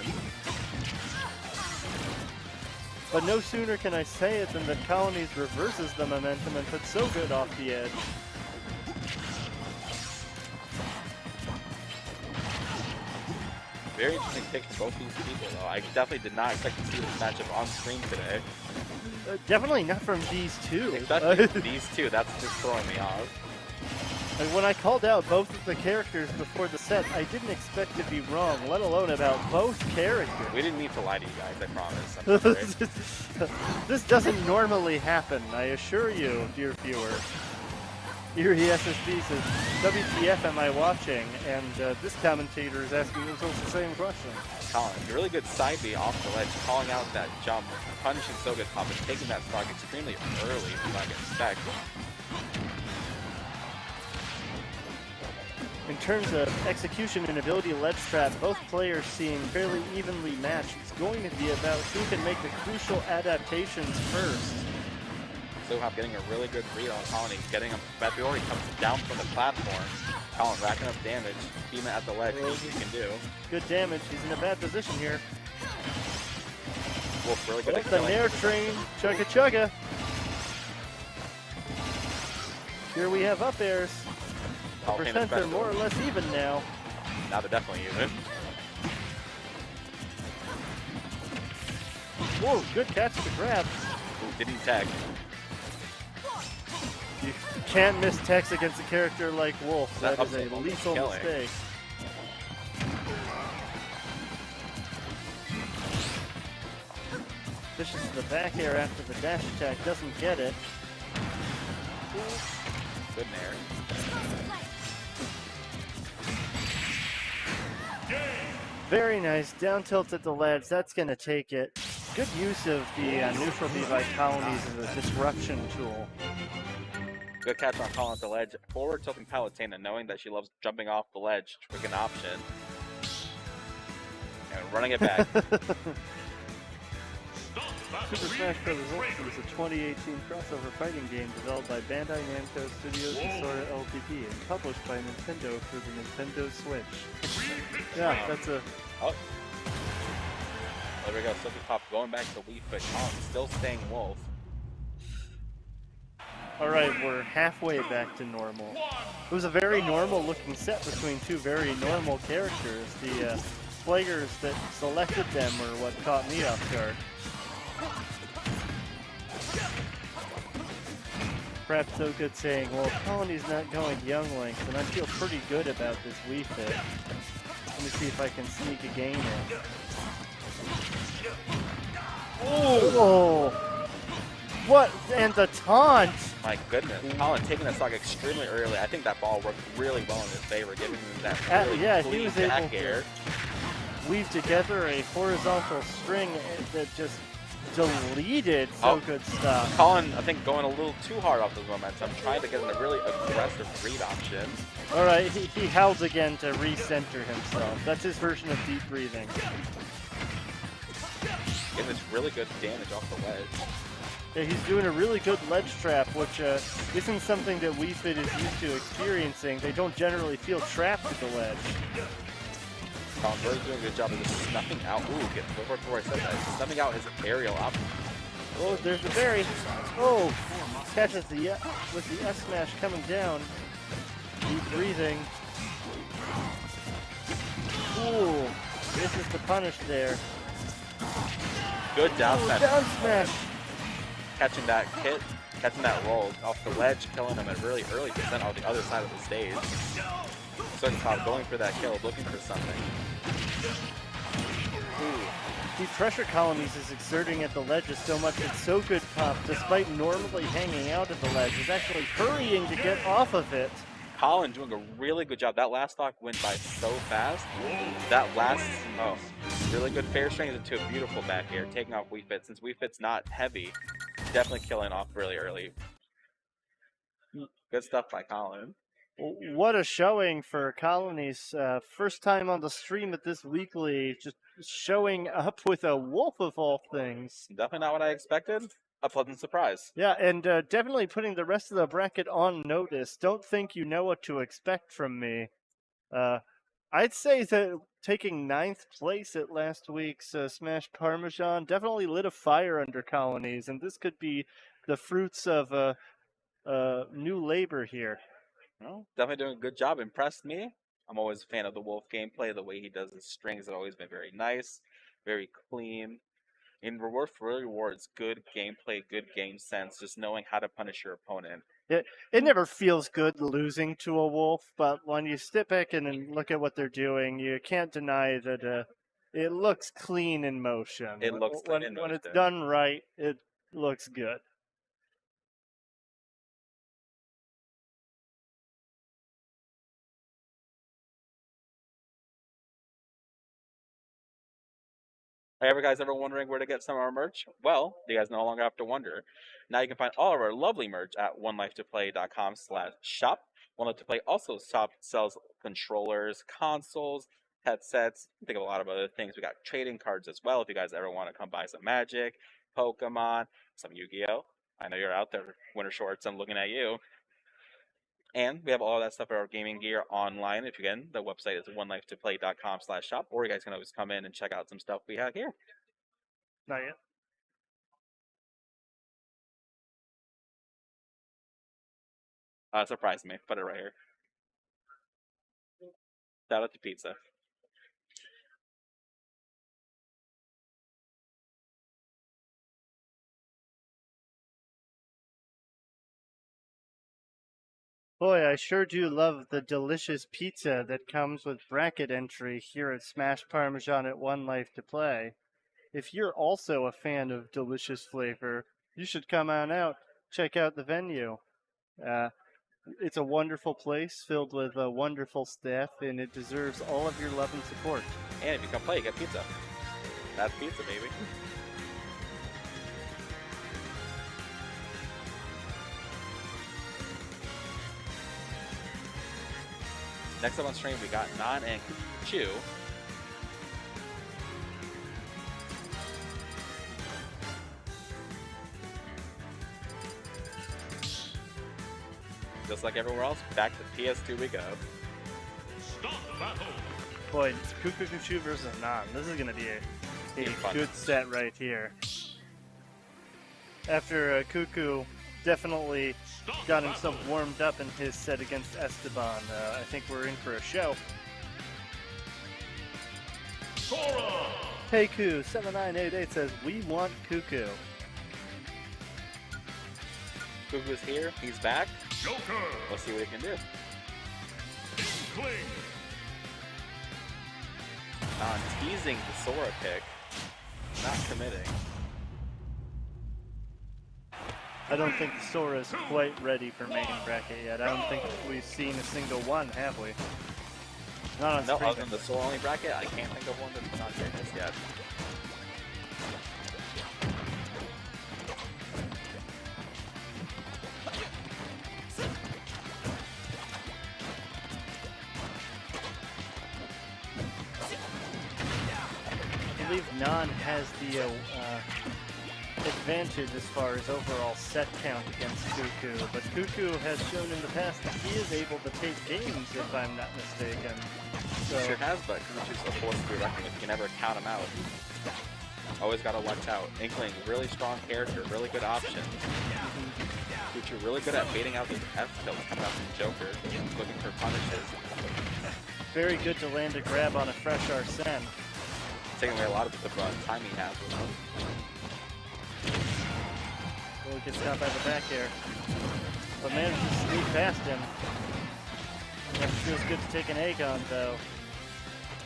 But no sooner can I say it than that Colonies reverses the momentum and puts So Good off the edge. Very interesting pick for both these people, though. I definitely did not expect to see this matchup on stream today. Definitely not from these two. Especially these two, that's just throwing me off. Like when I called out both of the characters before the set, I didn't expect to be wrong, let alone about both characters. We didn't mean to lie to you guys, I promise. I'm This doesn't normally happen, I assure you, dear viewer. Erie SSB says, WTF am I watching? And this commentator is asking themselves the same question. Colin, really good side B off the ledge, calling out that jump, punishing so good pop, and taking that stock extremely early from what I expect. In terms of execution and ability ledge trap, both players seem fairly evenly matched. It's going to be about who can make the crucial adaptations first. Sohop getting a really good read on Colin. He's getting him, but he already comes down from the platform. Colin racking up damage, beam it at the ledge, what he can do. Good damage. He's in a bad position here. Wolf really good at The killing. Nair train, chugga chugga. Here we have up airs. The Colin percents are more or less even now. Now they're definitely even. Whoa, good catch to grab. Ooh, didn't tag. You can't miss text against a character like Wolf. That is a Upset lethal killing. mistake. Vicious to the back air after the dash attack, doesn't get it. Good Nair. Very nice, down tilt at the ledge, that's gonna take it. Good use of the neutral B by Colonies as a disruption tool. Good catch on Colin at the ledge. Forward tilting Palutena, knowing that she loves jumping off the ledge, freaking option. And running it back. Super Smash Bros. Ultimate is a 2018 crossover fighting game developed by Bandai Namco Studios and Sora LTD and published by Nintendo for the Nintendo Switch. Yeah, that's a... Oh. There we go, Silky Pop going back to Wii Fit. Colin still staying Wolf. Alright, we're halfway back to normal. It was a very normal looking set between two very normal characters. The players that selected them were what caught me off guard. Perhaps so good saying, well, Colony's not going Young Links, and I feel pretty good about this Wii Fit. Let me see if I can sneak a game in. Oh! What? And the taunt! My goodness, Colin taking that stock extremely early. I think that ball worked really well in his favor, giving him that really yeah, clean he was back able air. to weave together a horizontal string that just deleted good stuff. Colin, I think, going a little too hard off his momentum, trying to get in a really aggressive read option. Alright, he howled again to recenter himself. That's his version of deep breathing. Getting this really good damage off the ledge. Yeah, he's doing a really good ledge trap, which isn't something that Wii Fit is used to experiencing. They don't generally feel trapped at the ledge. Colin really doing a good job of just snuffing out. Ooh, get before I said that. Snuffing out his aerial option. Oh, there's the berry. Oh, catches the with the S smash coming down. Deep breathing. Ooh, this is the punish there. Good down smash. Down smash. Catching that hit, catching that roll off the ledge, killing him at a really early percent on the other side of the stage. Circle Pop going for that kill, looking for something. Ooh. The pressure Colonies is exerting at the ledge is so much that So Good Pop, despite normally hanging out at the ledge, is actually hurrying to get off of it. Colin doing a really good job. That last stock went by so fast. That last, really good fair strings into a beautiful back air, taking off Wii Fit. Since Wii Fit's not heavy, definitely killing off really early. Good stuff by Colin. What a showing for Colonies. First time on the stream at this weekly, just showing up with a wolf of all things. Definitely not what I expected. A pleasant surprise. Yeah, and definitely putting the rest of the bracket on notice. Don't think you know what to expect from me. I'd say that taking 9th place at last week's Smash Parmesan definitely lit a fire under Colonies, and this could be the fruits of new labor here. Well, definitely doing a good job. Impressed me. I'm always a fan of the Wolf gameplay. The way he does his strings have always been very nice, very clean. In reward for rewards, good gameplay, good game sense, just knowing how to punish your opponent. It never feels good losing to a Wolf, but when you step back in and look at what they're doing, you can't deny that it looks clean in motion. It looks clean in when it's motion. done right, it looks good. Are you guys ever wondering where to get some of our merch? Well, you guys no longer have to wonder. Now you can find all of our lovely merch at 1Life2Play.com/shop. 1Life2Play also sells controllers, consoles, headsets. Think of a lot of other things. We got trading cards as well if you guys ever want to come buy some Magic, Pokemon, some Yu-Gi-Oh! I know you're out there, Winter Shorts, I'm looking at you. And we have all that stuff for our gaming gear online. If again, the website is 1Life2Play.com/shop, or you guys can always come in and check out some stuff we have here. Not yet. Surprise me. Put it right here. Shout out to pizza. Boy, I sure do love the delicious pizza that comes with bracket entry here at Smash Parmesan at 1Life2Play. If you're also a fan of delicious flavor, you should come on out, check out the venue. It's a wonderful place filled with a wonderful staff, and it deserves all of your love and support. And if you come play, you get pizza. That's pizza, baby. Next up on stream, we got Nan and Chu. Just like everywhere else, back to PS2 we go. Start battle. Boy, Cuckoo versus Nan. This is going to be a Fun. good set right here. After Cuckoo definitely got himself warmed up in his set against Esteban, I think we're in for a show. Sora. Heiku7988 says, we want Cuckoo. Cuckoo's here, he's back. Joker. Let's see what he can do. Inkling. Teasing the Sora pick. Not committing. I don't think Sora's quite ready for main bracket yet. I don't think we've seen a single one, have we? Not on No, screen. other than the Sora only bracket, I can't think of one that's been on here just yet. I believe Nan has the advantage as far as overall set count against Cuckoo, but Cuckoo has shown in the past that he is able to take games, if I'm not mistaken. So, Sure has, but Kuchi's a force to be reckoned with. You can never count him out. Always gotta watch out. Inkling, really strong character, really good option. Kuchi really good at baiting out these F kills coming out from Joker, looking for punishes. very good to land a grab on a fresh Arsene. Taking away a lot of the time he has. Well, gets caught by the back air, but manages to sneak past him. Never feels good to take an Aegon, though.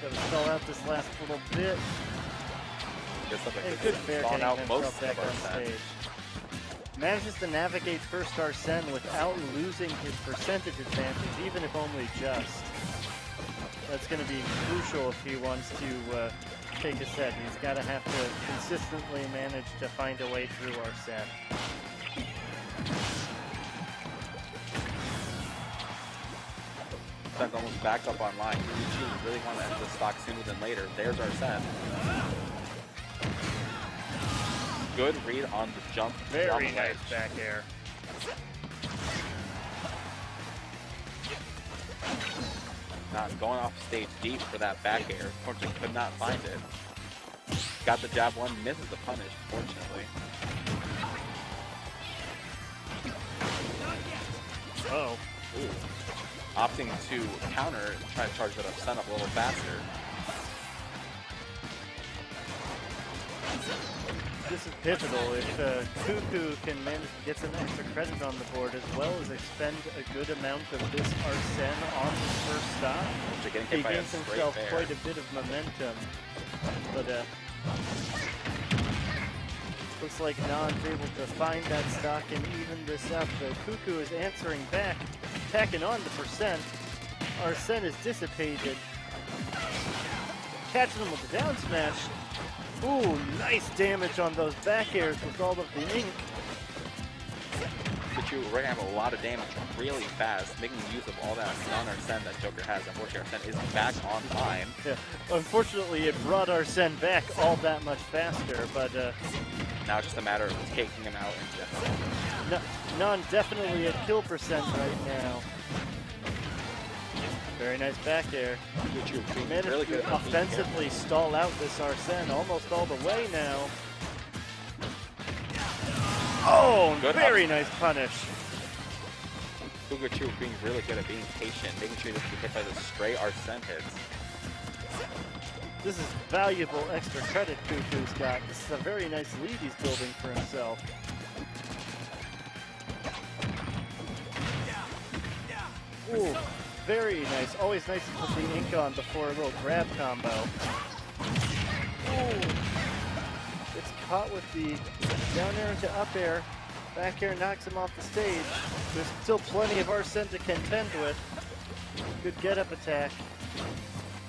Gotta stall out this last little bit. And good fair getting himself back on stage. Manages to navigate first Arsene without losing his percentage advantage, even if only just. That's going to be crucial if he wants to take a set. He's got to have to consistently manage to find a way through Arsene. Arsene's almost back up online. You really want to end the stock sooner than later. There's Arsene. Good read on the jump. Very nice back air. Not going off stage deep for that back air. Unfortunately, could not find it. Got the jab one, misses the punish, fortunately. Oh. Ooh. Opting to counter and try to charge that Arsene up a little faster. This is pivotal. If Cuckoo can manage to get some extra credit on the board as well as expend a good amount of this Arsene on his first stop, he gains himself quite a bit of momentum. But looks like Nan's able to find that stock and even this up. Cuckoo is answering back, tacking on the percent. Arsene is dissipated. Catching him with the down smash. Ooh, nice damage on those back airs with all of the ink. But we're going to have a lot of damage really fast, making use of all that non-Arsene that Joker has. Unfortunately, Arsene is back online. Yeah, unfortunately, it brought Arsene back all that much faster, but Now it's just a matter of taking him out and just... Non definitely at kill percent right now. Very nice back air. Managed really good to offensively stall out this Arsene almost all the way now. Oh, Good very up. nice punish. Fugachu being really good at being patient, making sure he doesn't get hit by the stray Arsene hits. This is valuable extra credit Cuckoo's got. This is a very nice lead he's building for himself. Ooh, very nice. Always nice to put the ink on before a little grab combo. Ooh. It's caught with the down air into up air. Back air knocks him off the stage. There's still plenty of Arsene to contend with. Good get up attack.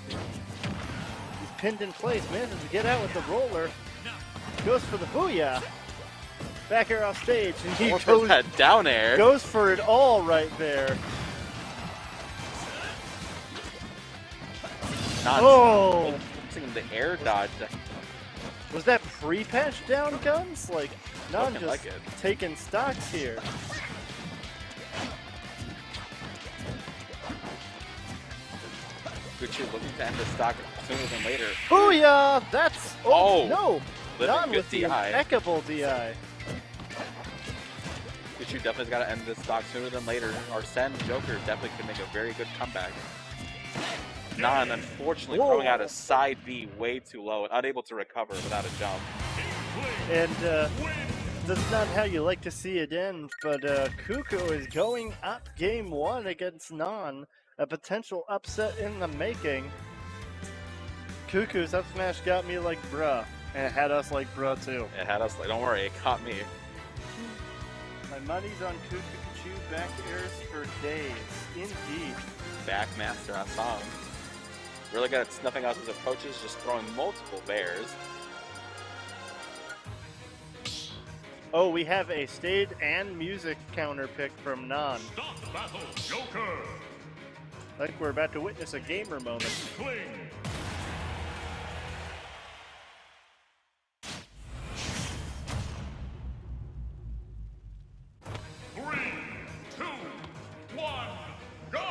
He's pinned in place, manages to get out with the roller. Goes for the booyah. Back air off stage, and he Goes that down air. goes for it all right there. Not Oh! using the air dodge. Was that pre-patch down guns? Like, not Looking just like it. taking stocks here. Fugachu looking to end the stock sooner than later. Booyah! That's... Oh, Oh, no! living Not good with the DI. impeccable DI. Fugachu definitely's got to end this stock sooner than later. Arsene Joker definitely could make a very good comeback. Nan, unfortunately, Whoa. throwing out a side B way too low and unable to recover without a jump. And that's not how you like to see it end, but Cuckoo is going up game one against Nan. A potential upset in the making. Cuckoo's up smash got me like bruh, and it had us like bruh too. It had us like, don't worry, it caught me. My money's on Cuckoo back airs for days. Indeed. Backmaster, I saw him. Really good at snuffing out his approaches, just throwing multiple bears. Oh, we have a stage and music counter pick from Nan. Stop battle, Joker. I think we're about to witness a gamer moment. Cling. Three, two, one, go!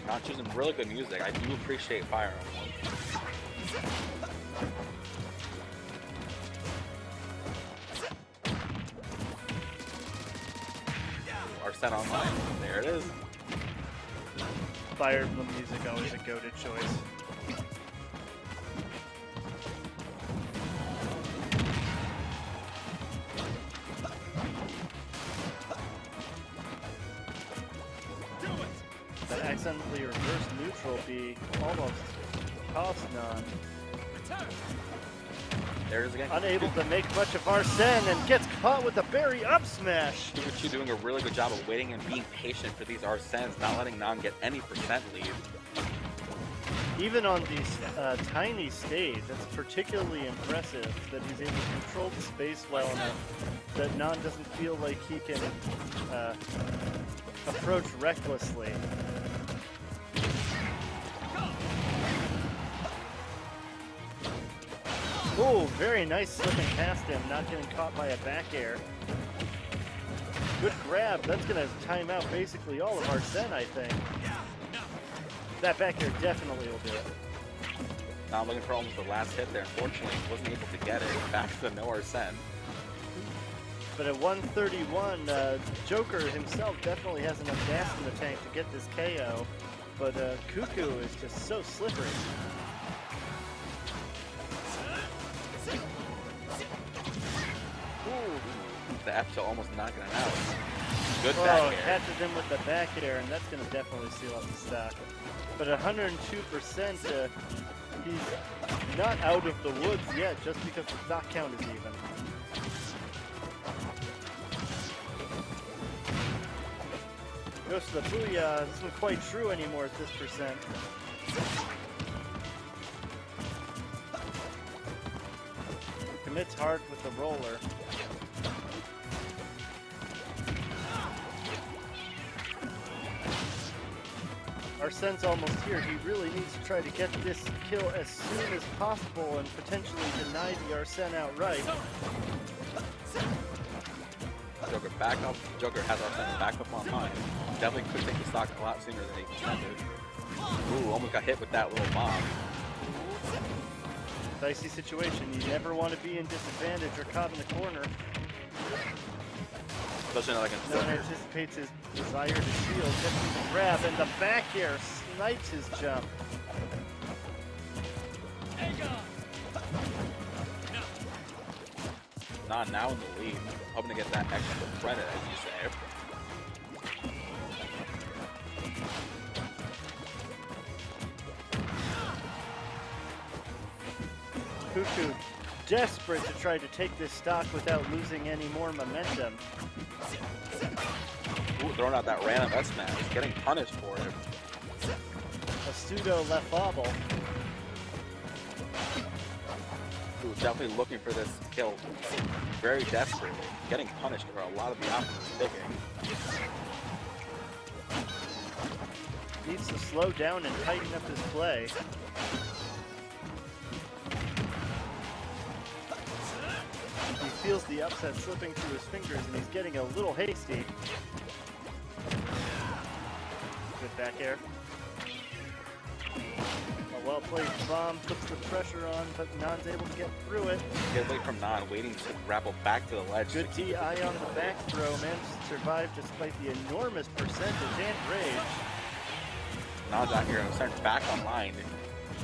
Not choosing really good music. I do appreciate Fire Emblem. Arsene Online. There it is. Fire Emblem music, always a goated choice. That accidentally reverse neutral be almost cost Nan. There it is again. Unable to make much of Arsene and gets caught with the berry up smash. Fugachu doing a really good job of waiting and being patient for these Arsenes, not letting Nan get any percent lead. Even on these tiny stage, that's particularly impressive that he's able to control the space well enough that Nan doesn't feel like he can approach recklessly. Oh, very nice slipping past him, not getting caught by a back air. Good grab. That's going to time out basically all of Arsene, I think. That back air definitely will do it. Now I'm looking for almost the last hit there. Unfortunately, wasn't able to get it. Back to the no Arsene. But at 131, Joker himself definitely has enough gas in the tank to get this KO. But Cuckoo is just so slippery. The F to almost knocking him out. Good Oh, back air. catches him with the back air, and that's going to definitely seal up the stock. But 102%, he's not out of the woods yet, just because the stock count is even. Goes to the booyah. This isn't quite true anymore at this percent. Commits hard with the roller. Arsene's almost here. He really needs to try to get this kill as soon as possible and potentially deny the Arsene outright. Joker back up. Joker has Arsene back up online. Definitely could take the stock a lot sooner than he intended. Ooh, almost got hit with that little bomb. Dicey situation. You never want to be in disadvantage or caught in the corner. Especially not against No one Joker. anticipates his desire to shield, gets him to grab, and the back air snipes his jump. Not now in the lead. Hoping to get that extra credit, as you say. Cuckoo desperate to try to take this stock without losing any more momentum. Ooh, throwing out that random S smash, getting punished for it. A pseudo left bobble. Ooh, definitely looking for this kill. Very desperately. Getting punished for a lot of the options picking. Needs to slow down and tighten up his play. He feels the upset slipping through his fingers and he's getting a little hasty. Good back air. A well-placed bomb puts the pressure on, but Nan's able to get through it. Get away from Nan, waiting to grapple back to the ledge. Good DI on the back throw, managed to survive despite the enormous percentage and rage. Nan's out here, starting back online.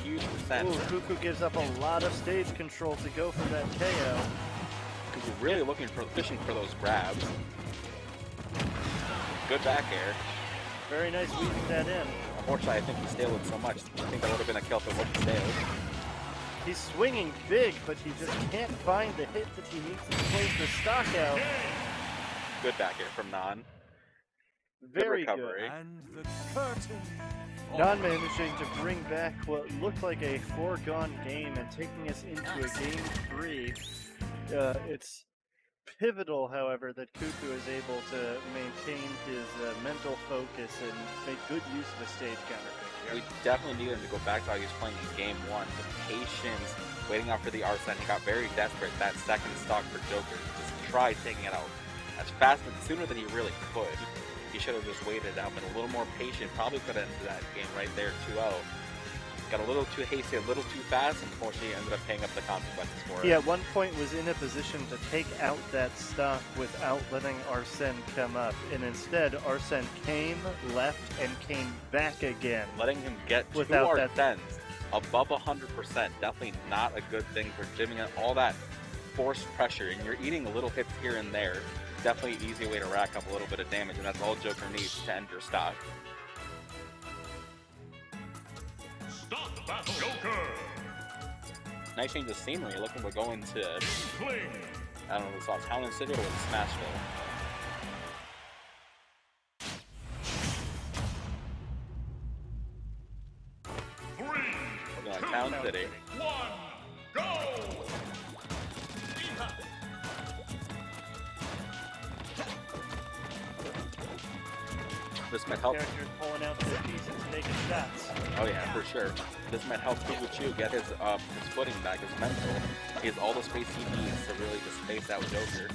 Huge percent. Ooh, Cuckoo gives up a lot of stage control to go for that KO. Because you're really looking for, fishing for those grabs. Good back air. Very nice weaving that in. Unfortunately, I think he staled it so much. I think that would have been a kill if it wasn't staled. He's swinging big, but he just can't find the hit that he needs to close the stock out. Good back air from Nan. Very good recovery. And the curtain. Nan managing to bring back what looked like a foregone game and taking us into a game 3. It's pivotal, however, that Cuckoo is able to maintain his mental focus and make good use of a stage counterpick We here. definitely need him to go back to how he was playing in game 1. The patience, waiting out for the Arsene. He got very desperate that second stock for Joker. Just try taking it out as fast and sooner than he really could. He should have just waited it out, been a little more patient. Probably could have ended that game right there 2-0. Got a little too hasty, a little too fast, and unfortunately ended up paying up the consequences for it. He at one point was in a position to take out that stock without letting Arsene come up, and instead Arsene came, left, and came back again. Letting him get Without two that- Arsenes above 100%, definitely not a good thing for giving it all that forced pressure, and you're eating little hits here and there. Definitely an easy way to rack up a little bit of damage, and that's all Joker needs to end your stock. Stop that Joker. Nice change of scenery, looking to go into, Play. I don't know, it's all Town and City or Smashville. Three. We're going to Town City. 1. Go. This might help. Characters pulling out the pieces, taking shots. Oh yeah, for sure. This might help Pikachu get his footing back, his mental. He has all the space he needs to really just space out Joker.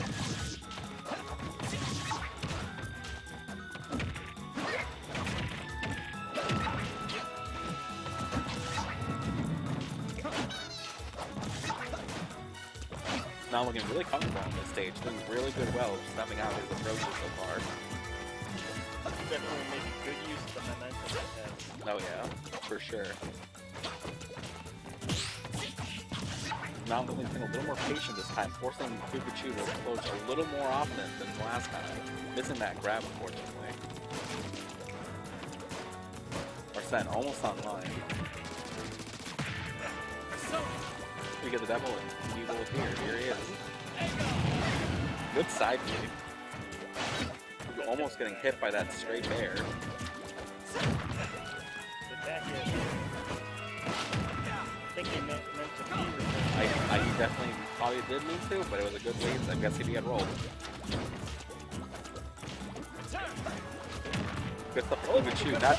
Now looking really comfortable on this stage, doing really good well, stepping out his approaches so far. Definitely making good use of the momentum it has. Oh yeah, for sure. Now looking a little more patient this time, forcing Pikachu to approach a little more often than last time. Missing that grab, unfortunately. Arsene almost online. We get the devil and Evil is here. Here he is. Good side view. Almost getting hit by that straight bear. The back end. definitely probably did need to, but it was a good wait. So I guess he had rolled. Good stuff for Pikachu. Not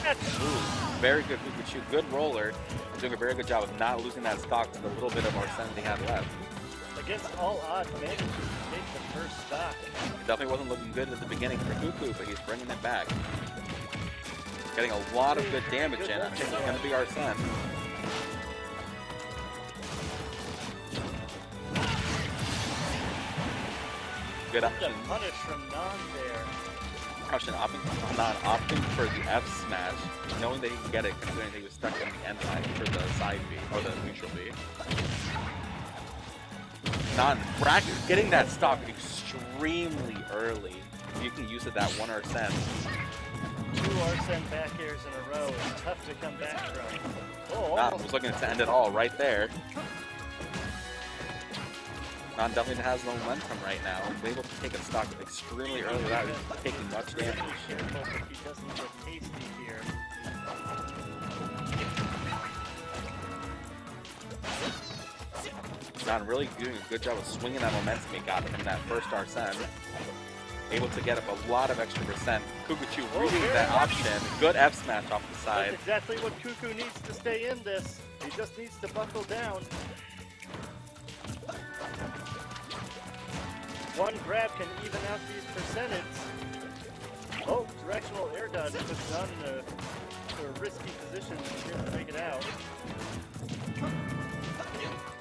very good Pikachu. Good roller. Doing a very good job of not losing that stock to the little bit of Arsene he had left. Against all odds, managed to take the first stock. It definitely wasn't looking good at the beginning for Cuckoo, but he's bringing it back. Getting a lot of good damage in. I think it's going to be Arsene. Good option. Punish from Non there. Option not opting for the F smash, knowing that he can get it, considering he was stuck on the end line for the side B or the neutral B. Not getting that stock extremely early. You can use it that one Arsene. 2 Arsene back airs in a row is tough to come back from. Oh, Not was looking to end it all right there. Non definitely has no momentum right now. He's able to take a stock extremely early without taking much damage. Careful that he doesn't get tasty here. Non really doing a good job of swinging that momentum he got from that first Arsene. Able to get up a lot of extra percent. Kukuchu reading that option. Good F smash off the side. That's exactly what Cuckoo needs to stay in this. He just needs to buckle down. One grab can even out these percentages. Oh, directional air dodge puts Non in a risky position to make it out.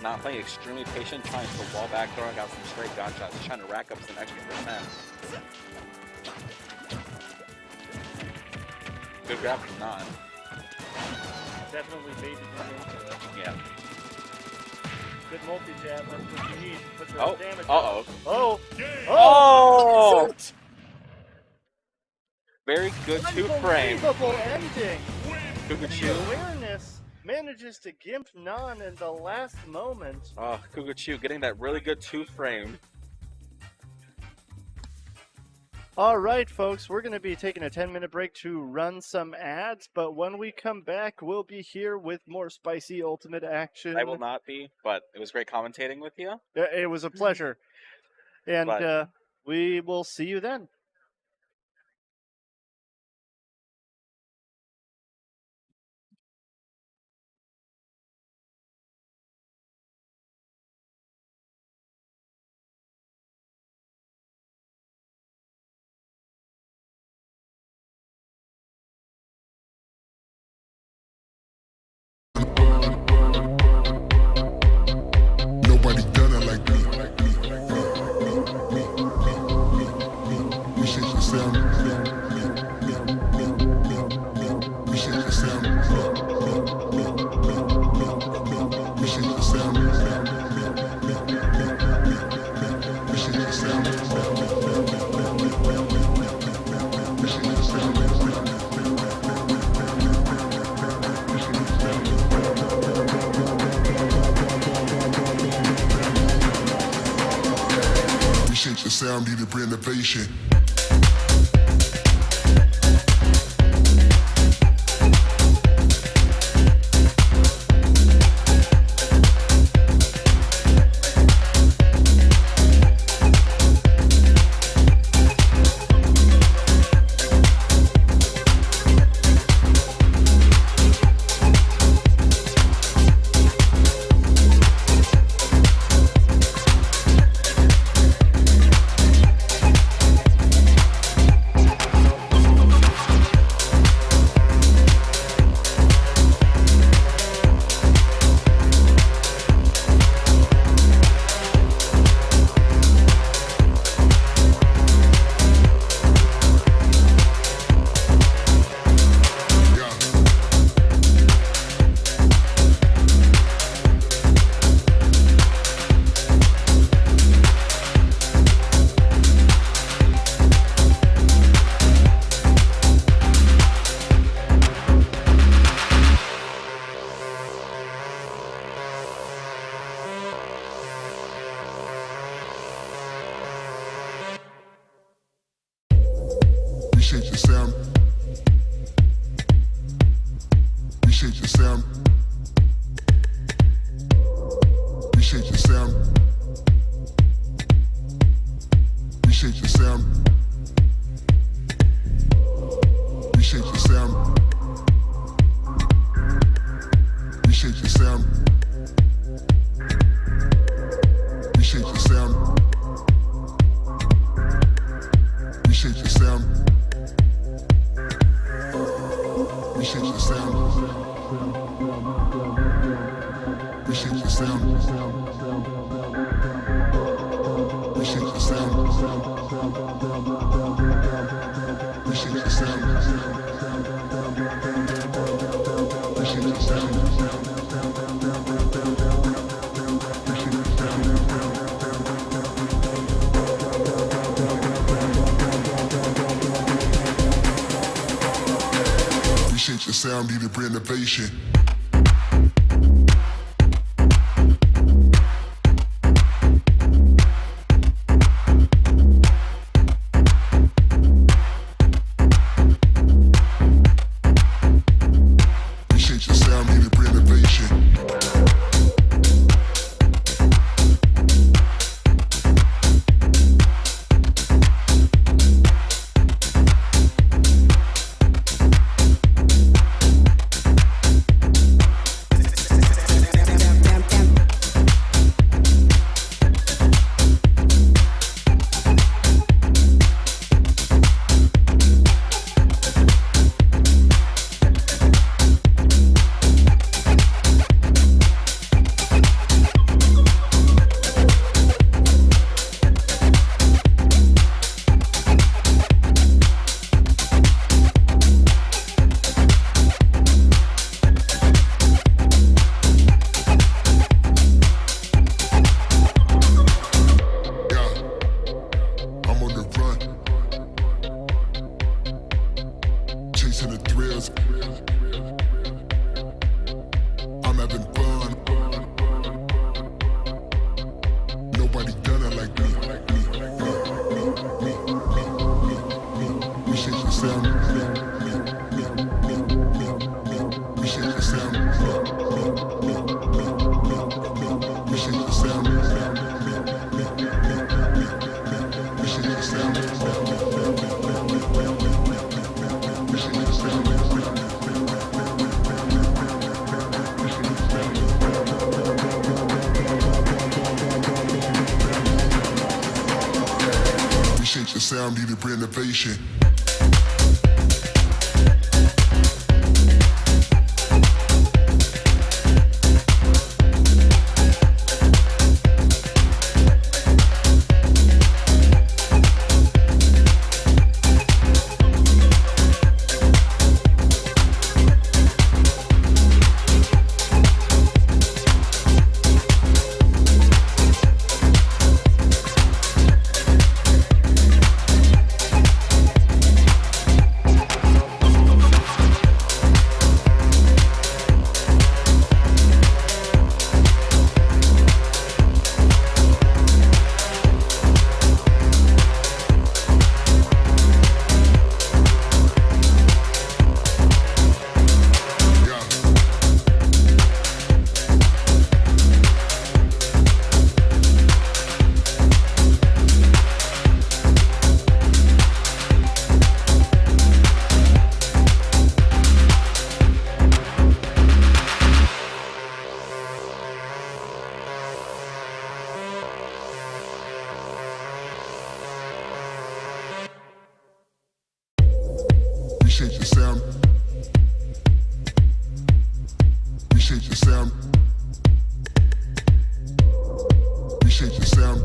Not playing extremely patient, trying to wall back, throwing out some straight gun shots, trying to rack up some extra percent. Good grab from Non. Definitely baited him into it. Yeah. Good multi-jab, that's what you need to put the Oh, damage uh-oh. Oh! Oh! Very good two-frame. Unbelievable ending! Kukuchu. Awareness manages to gimp Non in the last moment. Oh, Kukuchu getting that really good two-frame. Alright folks, we're going to be taking a 10-minute break to run some ads, but when we come back, we'll be here with more spicy ultimate action. I will not be, but it was great commentating with you. It was a pleasure. And But- we will see you then. Nobody done it like me. We shake the sound. We shake the sound. We shake the sound. We shake the sound. We shake the sound. We shake the sound, need to bring innovation. Appreciate your sound. Appreciate your sound. Appreciate your sound. Appreciate your sound. Appreciate your sound. Appreciate your sound. Appreciate your sound. Appreciate your sound. Appreciate your sound, need to bring innovation. Appreciate your sound, need to bring innovation. Chasing the thrills, I'm having fun. Nobody done it like me. Appreciate your sound. Appreciate your sound. Appreciate your sound. Appreciate your sound. Appreciate your sound, need to bring innovation. Appreciate your sound. Appreciate your sound. Appreciate your sound.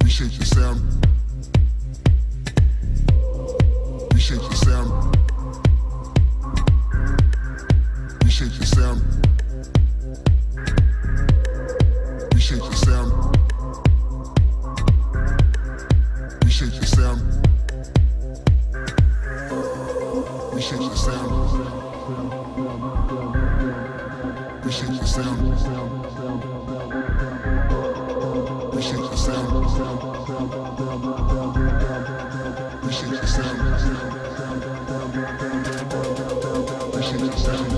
Appreciate your sound. Appreciate your sound. Appreciate your sound. Appreciate your sound. Appreciate your sound. Appreciate your sound. Appreciate your sound. Appreciate your sound. Appreciate your sound. Appreciate your sound.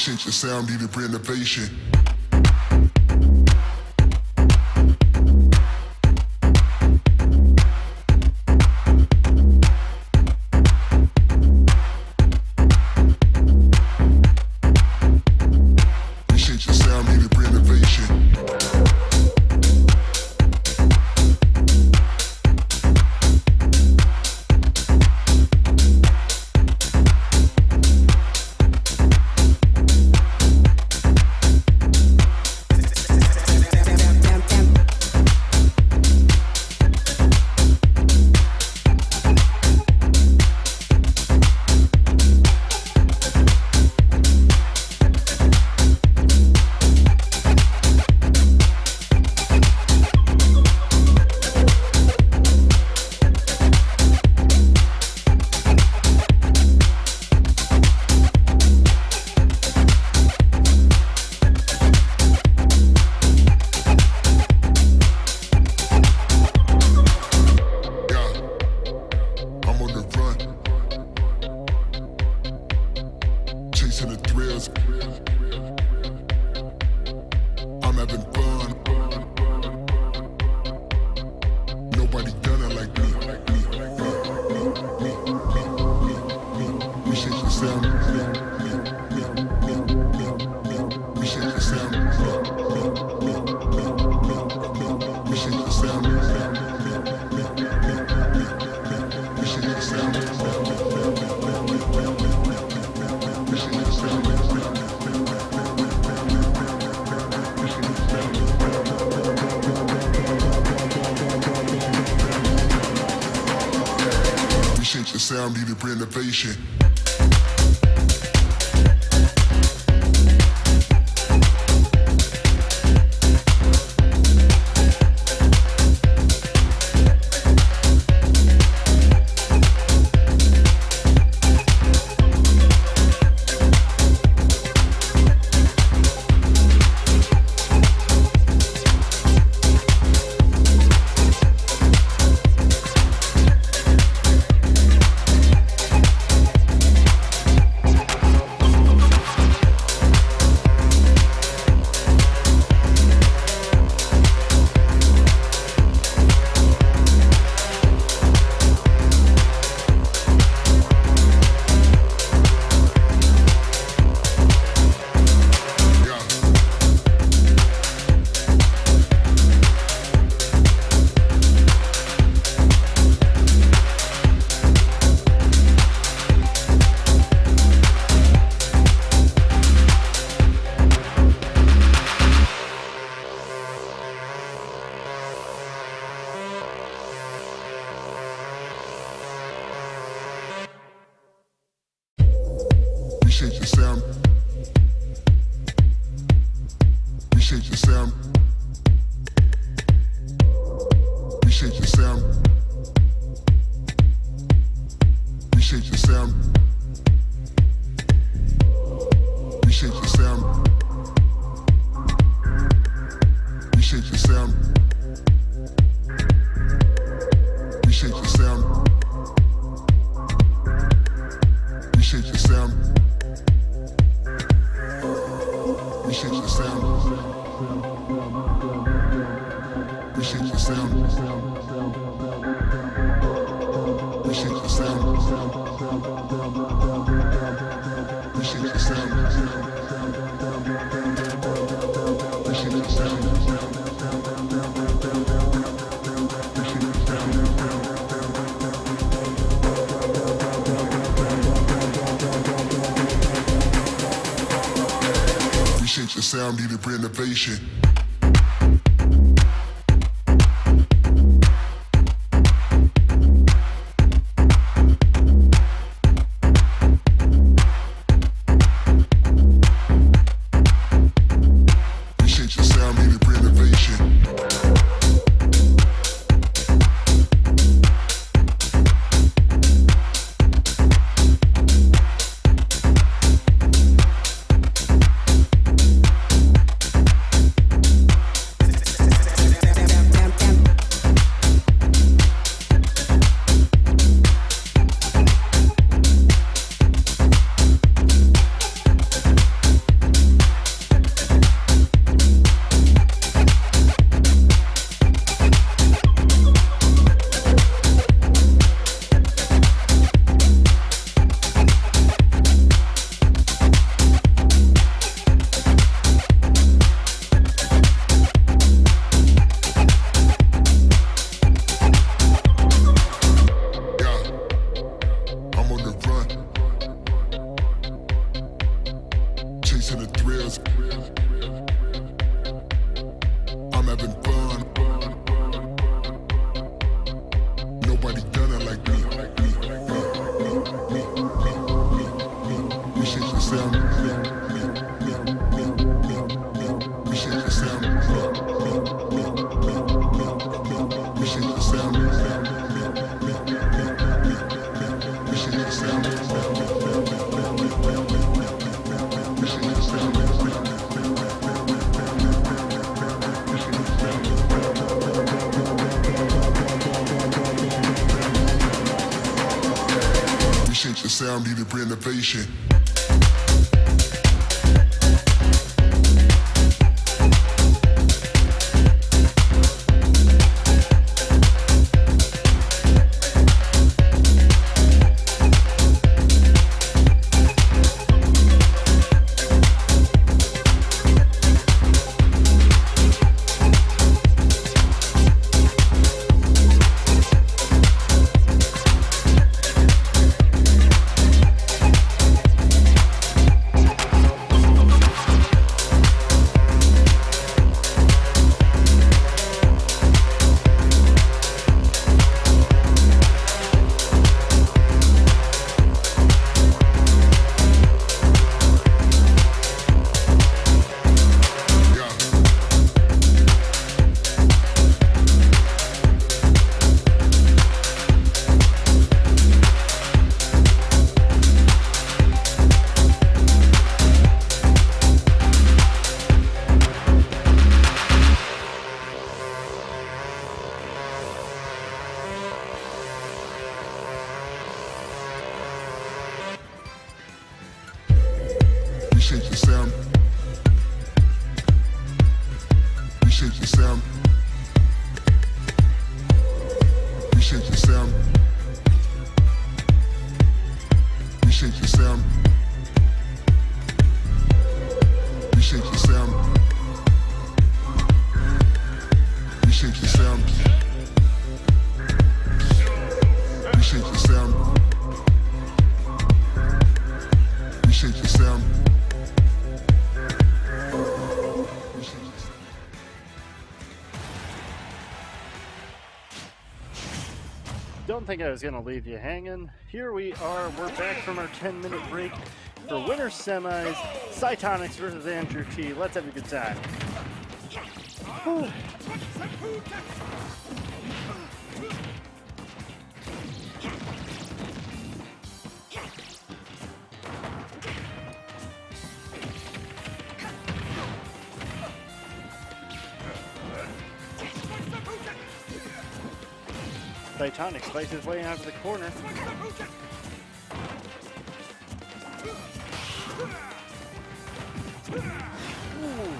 Appreciate your sound, need to bring innovation. Reshape the sound, needed renovation. Reshape the sound, needed renovation. Reshape the sound. Reshape the sound. Reshape the sound. Reshape the sound. Reshape the sound. Reshape the sound. Reshape the sound. Reshape the sound. Reshape the sound. Reshape the sound. Reshape the sound. Reshape the sound. Reshape the sound. Reshape the sound, needed renovation. Reshape the sound, needed renovation. sound needed renovation. Reshape the sound. Reshape the sound. Reshape the sound. Reshape the sound. Reshape the sound. Reshape the sound. Reshape the sound. Reshape the sound. Don't think I was going to leave you hanging. Here we are. We're back from our 10-minute break for winter semis. Cytonics versus Andrew T. Let's have a good time. Whew. Cytonics fights his way out of the corner. Ooh.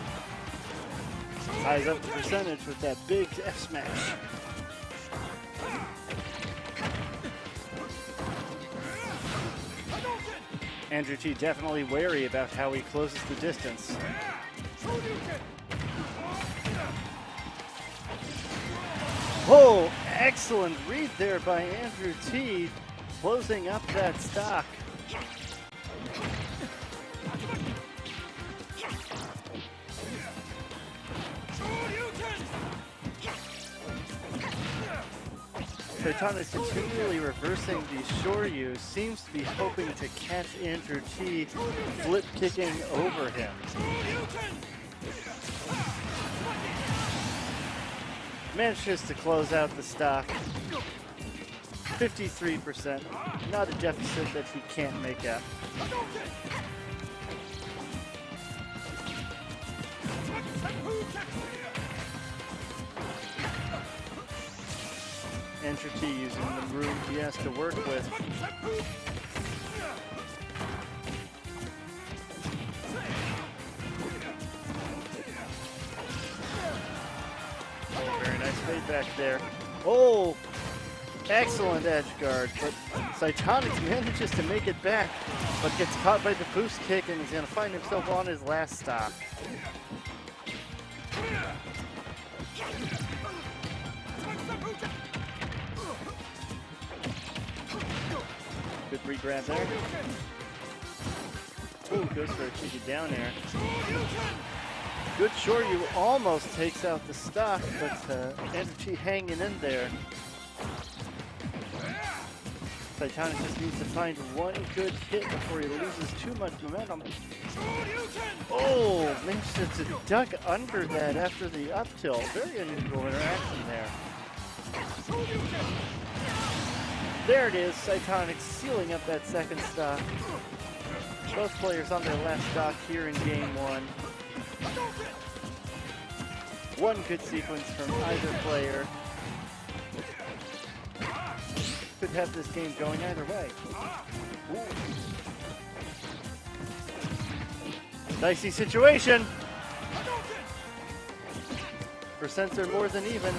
Ties up the percentage with that big F smash. Andrew T definitely wary about how he closes the distance. Oh, excellent read there by Andrew T, closing up that stock. Cytonics continually reversing the Shoryu, seems to be hoping to catch Andrew T flip kicking over him. Manages to close out the stock. 53%, not a deficit that he can't make up. Andrew T using the room he has to work with. Oh, very nice fade back there. Oh, excellent edge guard, but Cytonics manages to make it back, but gets caught by the boost kick and is going to find himself on his last stop. Good re-grab there. Ooh, goes for a cheeky down air. Good Shoryu almost takes out the stock, but Andrew T hanging in there. Cytonics just needs to find one good hit before he loses too much momentum. Oh, manages to duck under that after the up tilt. Very unusual interaction there. There it is, Cytonics sealing up that second stock. Both players on their last stock here in game one. One good sequence from either player. Could could have this game going either way. Ooh. Dicey situation. Percents are more than even.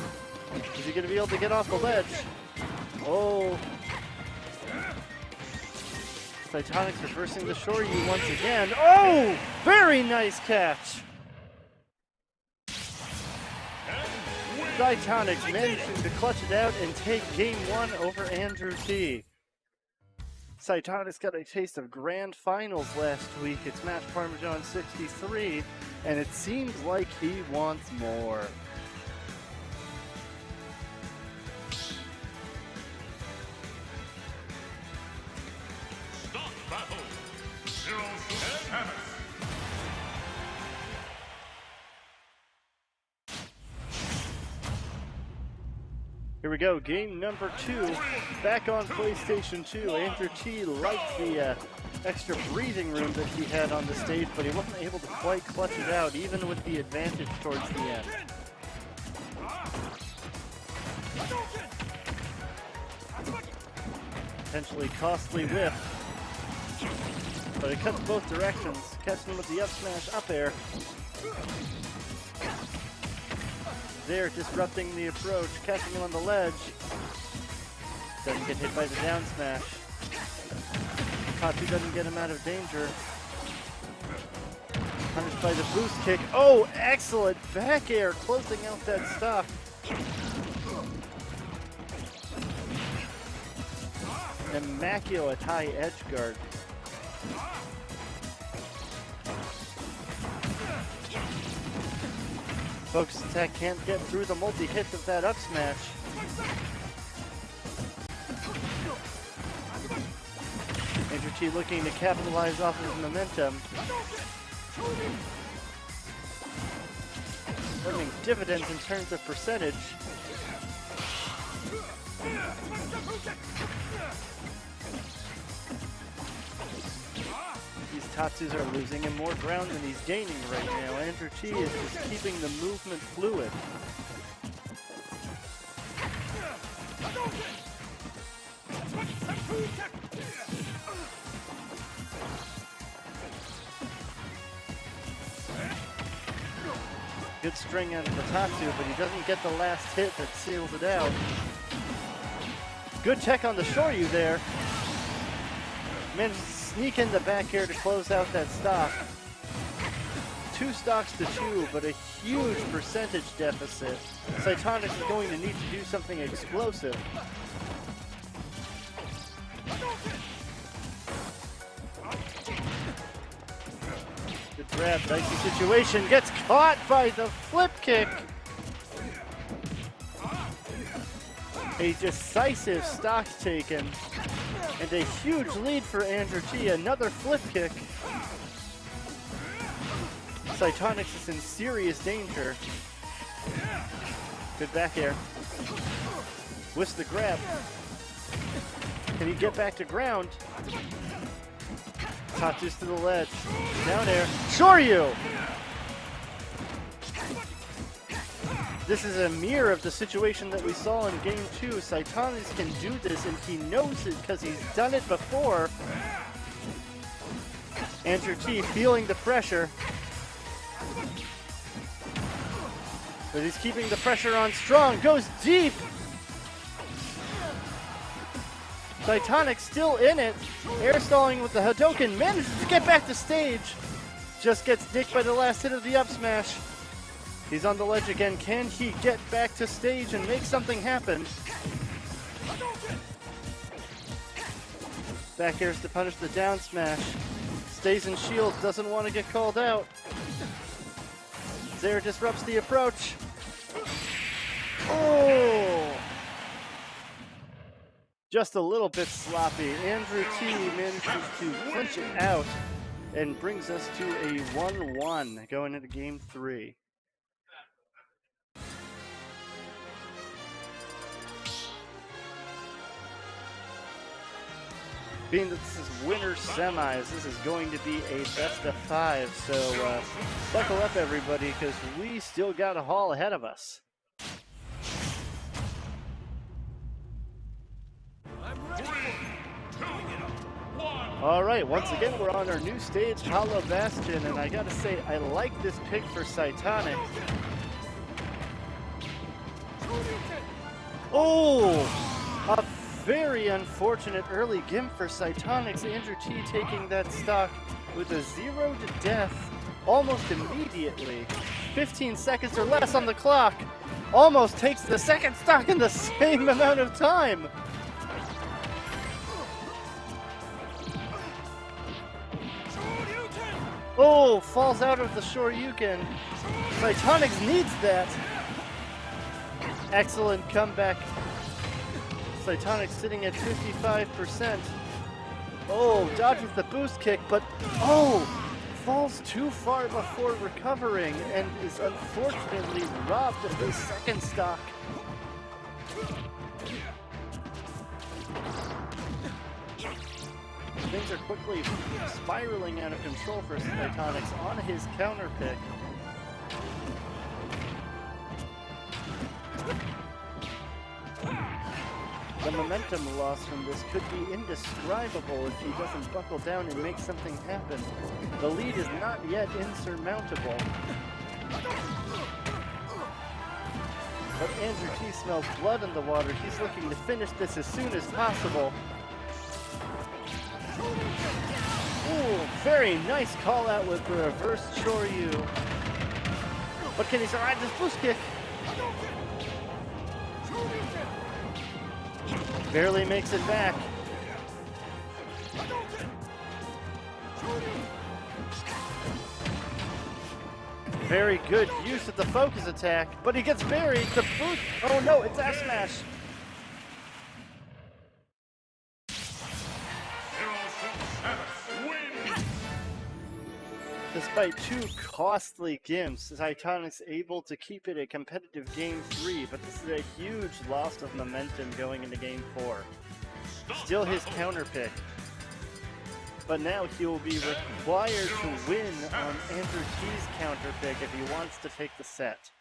Is he going to be able to get off the ledge? Oh. Cytonics reversing the Shoryu once again. Oh! Very nice catch. Cytonics managing to clutch it out and take game 1 over Andrew T. Cytonics got a taste of grand finals last week. It's match Parmesan 63, and it seems like he wants more. Start battle. Zero to Samus. Here we go, game number 2, back on PlayStation 2. Andrew T liked the extra breathing room that he had on the stage, but he wasn't able to quite clutch it out, even with the advantage towards the end. Potentially costly whiff, but it cuts both directions. Catching him with the up smash, up air. There, disrupting the approach, catching him on the ledge. Doesn't get hit by the down smash. Katsu doesn't get him out of danger. Punished by the boost kick. Oh, excellent back air, closing out that stock. Immaculate high edge guard. Focus attack can't get through the multi-hit of that up smash. Andrew T looking to capitalize off of his momentum. Earning dividends in terms of percentage. These Tatsus are losing him more ground than he's gaining right now. Andrew T is just keeping the movement fluid. Good string out of the Tatsu, but he doesn't get the last hit that seals it out. Good tech on the Shoryu there. Managed to sneak in the back air to close out that stock. 2 stocks to 2, but a huge percentage deficit. Cytonics is going to need to do something explosive. Good grab, dicey situation, gets caught by the flip kick. A decisive stock taken, and a huge lead for Andrew T. Another flip kick. Cytonics is in serious danger. Good back air. Whisks the grab. Can he get back to ground? Tatsu's to the ledge. Down air. Shoryu! This is a mirror of the situation that we saw in Game 2. Cytonics can do this, and he knows it because he's done it before. Andrew T feeling the pressure. But he's keeping the pressure on strong. Goes deep! Cytonics still in it. Air stalling with the Hadoken. Manages to get back to stage. Just gets nicked by the last hit of the up smash. He's on the ledge again. Can he get back to stage and make something happen? Back airs to punish the down smash. Stays in shield, doesn't want to get called out. Zaire disrupts the approach. Oh! Just a little bit sloppy. Andrew T manages to clinch it out and brings us to a 1-1 going into game 3. Being that this is winter semis, this is going to be a best of 5, so buckle up everybody, because we still got a haul ahead of us. I'm All right, once again, we're on our new stage, Hollow Bastion, and I gotta say, I like this pick for Cytonic. Oh, a very unfortunate early gimp for Cytonic's. Andrew T taking that stock with a 0 to death almost immediately. 15 seconds or less on the clock. Almost takes the second stock in the same amount of time. Oh, falls out of the Shoryuken. Cytonics needs that. Excellent comeback. Cytonics sitting at 55%. Oh, dodges the boost kick, but oh, falls too far before recovering and is unfortunately robbed of his second stock. Things are quickly spiraling out of control for Cytonics on his counter pick. The momentum loss from this could be indescribable if he doesn't buckle down and make something happen. The lead is not yet insurmountable. But Andrew T smells blood in the water. He's looking to finish this as soon as possible. Ooh, very nice call out with the reverse Choryu. But can he survive this boost kick? Barely makes it back. Very good use of the focus attack, but he gets buried. The boost. Oh no, it's F smash. Despite two costly gimps, Cytonic's able to keep it a competitive Game 3, but this is a huge loss of momentum going into Game 4. Still his counter pick, but now he will be required to win on Andrew T's counter pick if he wants to take the set.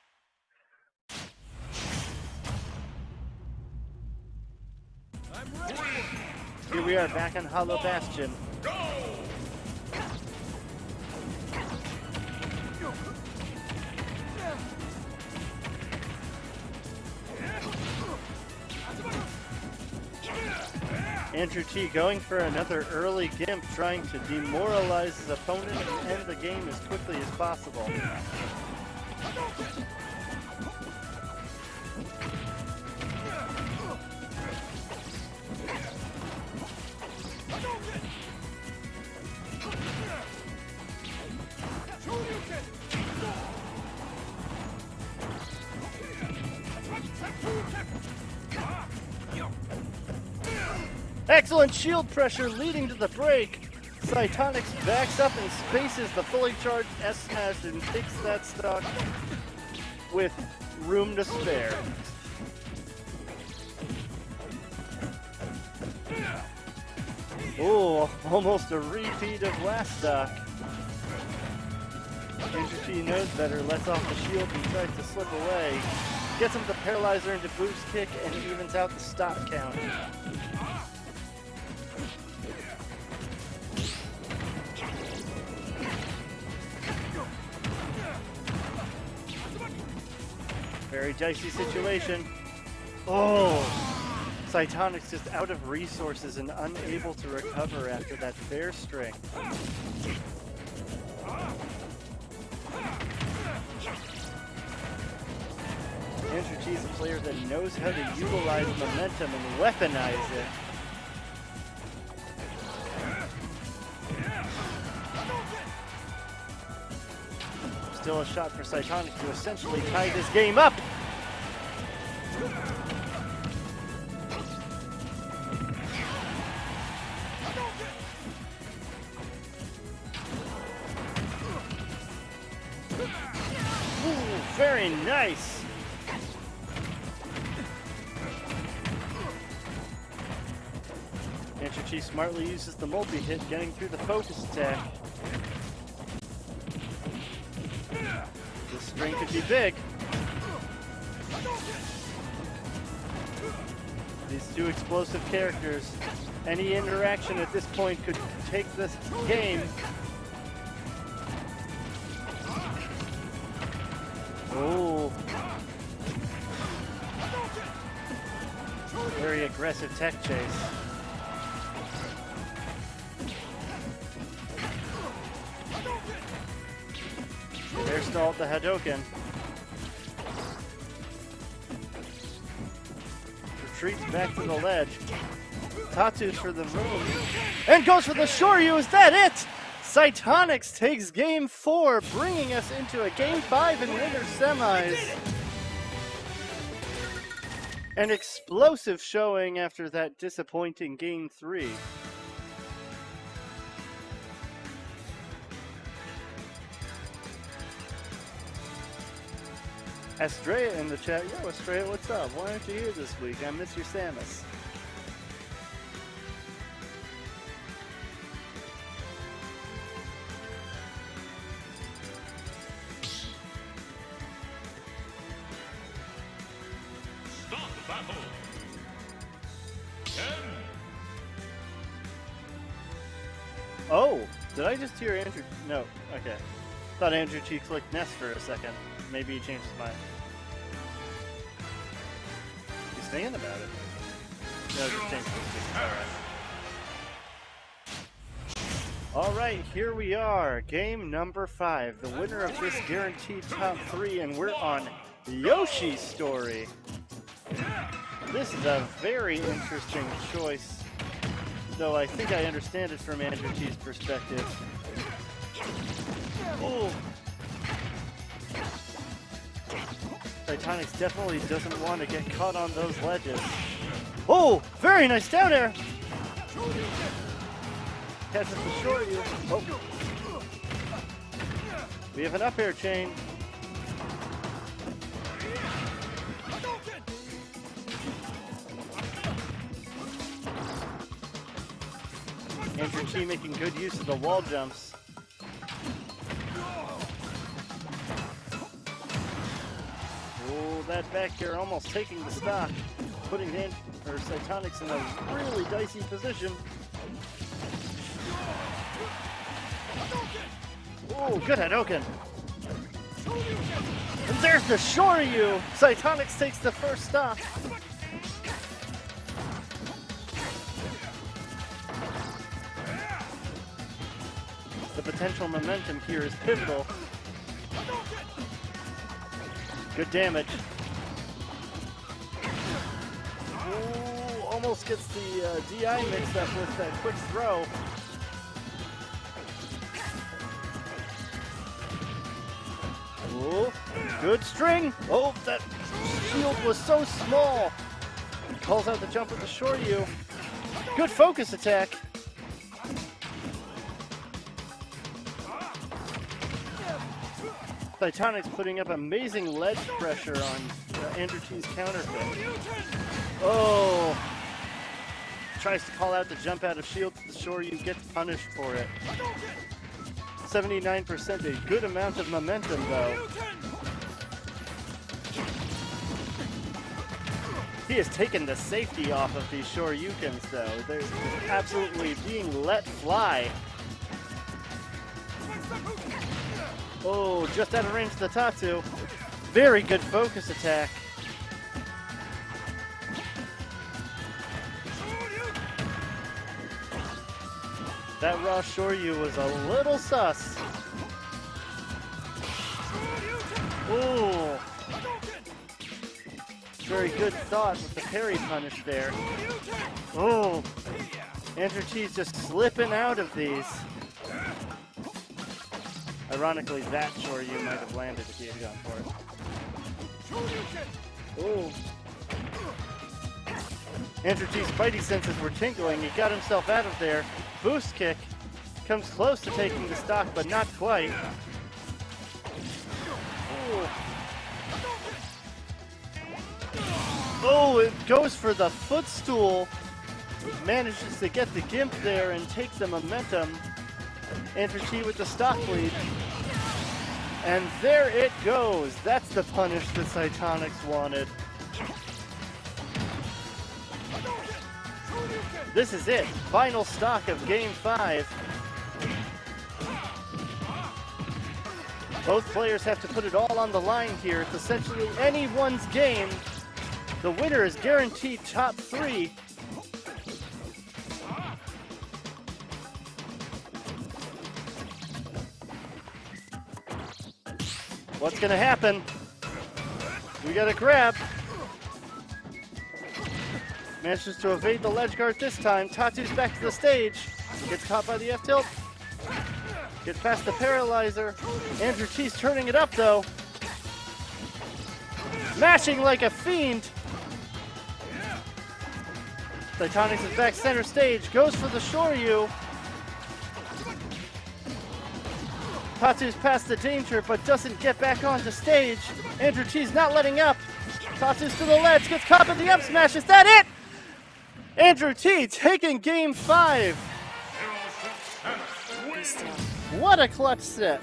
Here we are back on Hollow Bastion. Andrew T going for another early gimp, trying to demoralize his opponent and end the game as quickly as possible. Excellent shield pressure leading to the break. Cytonics backs up and spaces the fully charged S-Smash and takes that stock with room to spare. Oh, almost a repeat of last stock. Andrew T knows better, lets off the shield and tries to slip away. Gets him the paralyzer into boost kick and evens out the stock count. Very dicey situation. Oh! Cytonic's just out of resources and unable to recover after that fair string. Andrew T is a player that knows how to utilize momentum and weaponize it. Still a shot for Cytonic to essentially tie this game up. Ooh, very nice. Andrew T smartly uses the multi-hit, getting through the focus attack. This string could be big. These two explosive characters. Any interaction at this point could take this game. Oh. Very aggressive tech chase. Air stalled the Hadoken. Retreats back to the ledge. Tatsu's for the moon. And goes for the Shoryu. Is that it? Cytonics takes game 4, bringing us into a game 5 in winter semis. An explosive showing after that disappointing game 3. Estrella in the chat. Yo, Estrella, what's up? Why aren't you here this week? I miss your Samus. Start the battle. 10. Oh, did I just hear Andrew? No, okay. Thought Andrew T clicked Nest for a second. Maybe he changed his mind. He's thinking about it. No, just changed his mind. Alright, here we are. Game number 5. The winner of this guaranteed top 3, and we're on Yoshi's story. This is a very interesting choice, though I think I understand it from Andrew T's perspective. Oh. Cytonics definitely doesn't want to get caught on those ledges. Oh, very nice down air. Catches the Shoryu. Oh. We have an up air chain. Andrew T making good use of the wall jumps. Oh, that back here almost taking the stock, putting Cytonics in a really dicey position. Oh, good Hadoken. And there's the Shoryu. Cytonics takes the first stock. The potential momentum here is pivotal. Good damage. Ooh, almost gets the DI mixed up with that quick throw. Ooh, good string. Oh, that shield was so small. Calls out the jump with the Shoryu. Good focus attack. Cytonics putting up amazing ledge pressure on Andrew T's counterpick. Oh! Tries to call out the jump out of shield to the Shoryu, gets punished for it. 79%, a good amount of momentum though. He has taken the safety off of these Shoryukens though. They're absolutely being let fly. Oh, just out of range of the Tatsu. Very good focus attack. That raw Shoryu was a little sus. Ooh. Very good thought with the parry punish there. Oh. Andrew T's just slipping out of these. Ironically, that Shoryu might have landed if he had gone for it. Ooh. Andrew T's spidey senses were tingling. He got himself out of there. Boost kick. Comes close to taking the stock, but not quite. Ooh. Oh, it goes for the footstool. Manages to get the gimp there and take the momentum. Andrew T with the stock lead. And there it goes. That's the punish that Cytonics wanted. This is it. Final stock of Game 5. Both players have to put it all on the line here. It's essentially anyone's game. The winner is guaranteed top 3. What's going to happen? We got a grab. Manages to evade the ledge guard this time. Tatu's back to the stage. Gets caught by the F-tilt. Gets past the paralyzer. Andrew T's turning it up though. Mashing like a fiend. Titanics is back center stage. Goes for the Shoryu. Tatu's past the danger, but doesn't get back onto stage. Andrew T's not letting up. Tatu's to the ledge, gets caught in the up smash. Is that it? Andrew T taking Game 5. What a clutch set.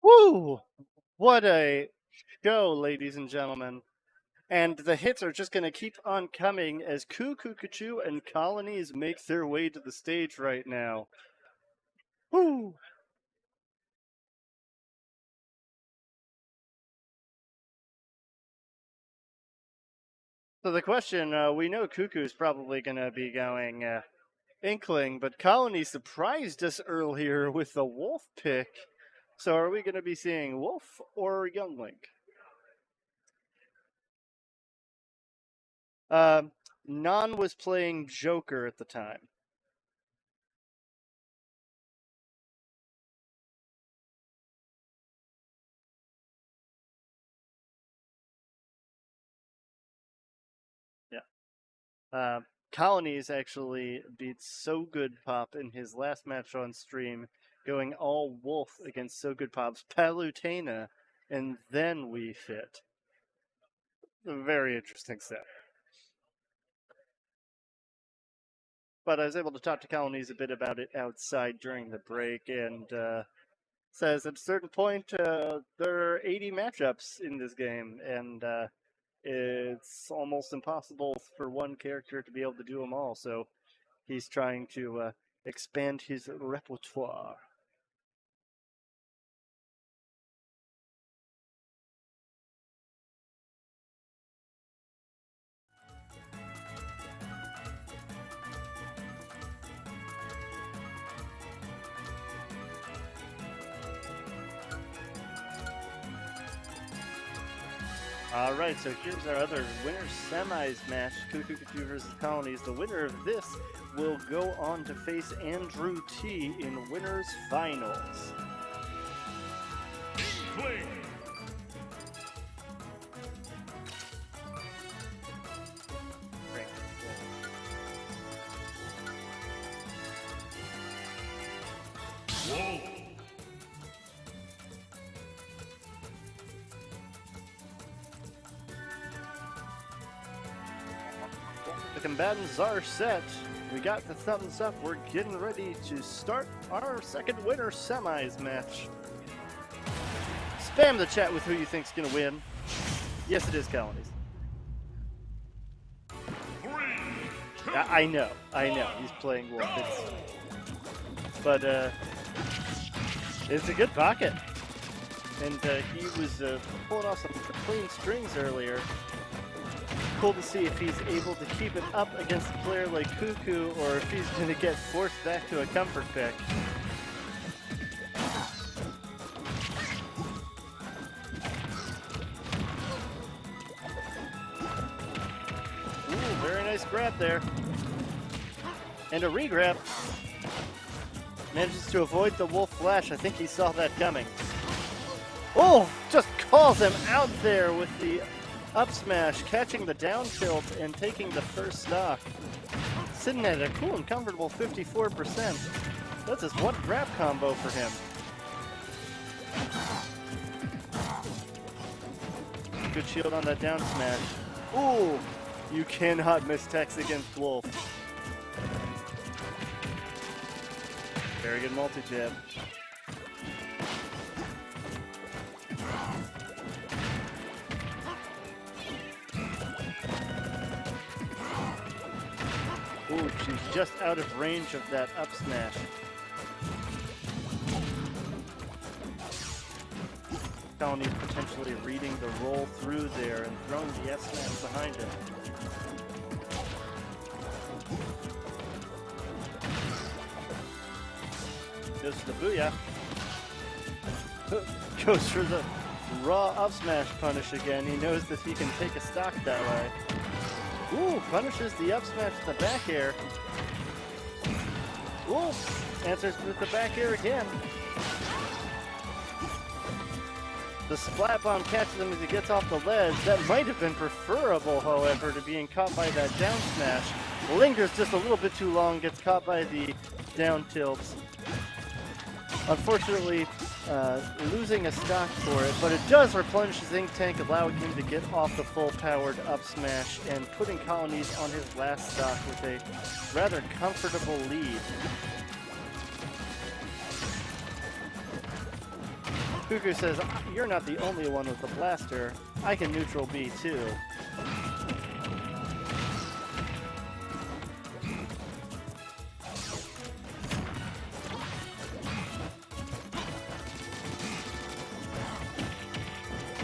Woo! What a show, ladies and gentlemen. And the hits are just going to keep on coming as Kukukachu and Colonies make their way to the stage right now. Woo! So the question, we know Cuckoo's probably going to be going Inkling, but Colony surprised us earlier with the Wolf pick. So are we going to be seeing Wolf or Youngling? Non was playing Joker at the time. Yeah. Colonies actually beat So Good Pop in his last match on stream, going all Wolf against So Good Pop's Palutena, and then We Fit. A very interesting set. But I was able to talk to Colonies a bit about it outside during the break, and says at a certain point there are 80 matchups in this game, and it's almost impossible for one character to be able to do them all, so he's trying to expand his repertoire. All right, so here's our other winner's semis match, Kukukachu versus Colonies. The winner of this will go on to face Andrew T in winners finals. Inkling. Wolf. The combatants are set. We got the thumbs up. We're getting ready to start our second winner semis match. Spam the chat with who you think's gonna win. Yes, it is Colonies. 3, 2, I know. He's playing Wolf. But it's a good pocket. And he was pulling off some clean strings earlier. Cool to see if he's able to keep it up against a player like Cuckoo, or if he's going to get forced back to a comfort pick. Ooh, very nice grab there. And a re-grab. Manages to avoid the Wolf Flash. I think he saw that coming. Oh, just calls him out there with the up smash, catching the down tilt and taking the first stock. Sitting at a cool and comfortable 54%. That's just one grab combo for him. Good shield on that down smash. Ooh, you cannot miss Tex against Wolf. Very good multi-jab. Ooh, she's just out of range of that up smash. Colony potentially reading the roll through there and throwing the S smash behind it. Goes to the booyah. Goes for the raw up smash punish again. He knows that he can take a stock that way. Ooh, punishes the up smash with the back air. Ooh, answers with the back air again. The splat bomb catches him as he gets off the ledge. That might have been preferable, however, to being caught by that down smash. Lingers just a little bit too long, gets caught by the down tilts. Unfortunately, losing a stock for it, but it does replenish his ink tank, allowing him to get off the full-powered up smash and putting Colonies on his last stock with a rather comfortable lead. Cuckoo says, "You're not the only one with the blaster. I can neutral B too."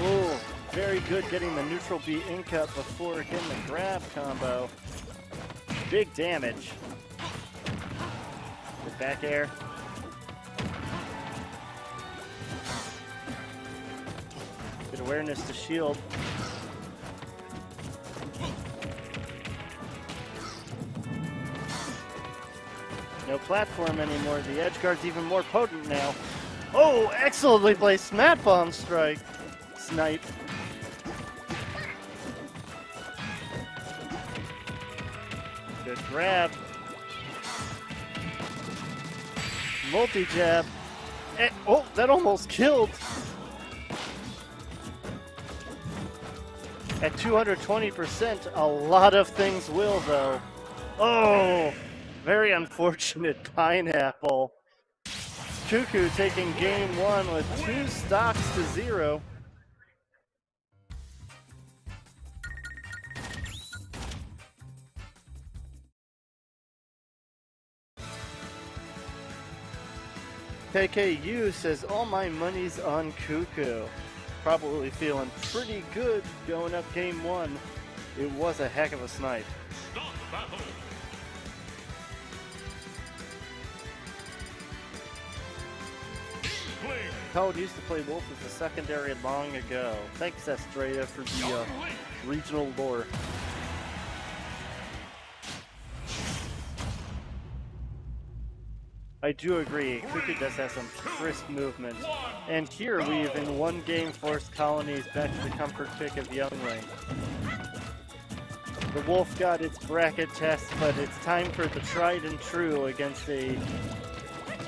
Ooh, very good getting the neutral B ink up before getting the grab combo. Big damage. The back air. Good awareness to shield. No platform anymore. The edge guard's even more potent now. Oh, excellently placed Smat Bomb strike. Snipe. Good grab. Multi-jab. Oh, that almost killed. At 220%, a lot of things will, though. Oh, very unfortunate pineapple. Cuckoo taking game one with 2 stocks to 0. KKU says, all my money's on Cuckoo. Probably feeling pretty good going up game one. It was a heck of a snipe. Stop battle. Inkling. Code used to play Wolf as a secondary long ago. Thanks, Estrella, for the regional lore. I do agree. Cuckoo does have some crisp movement. And here we've, in one game, forced Colonies back to the comfort pick of Youngling. The Wolf got its bracket test, but it's time for the tried and true against a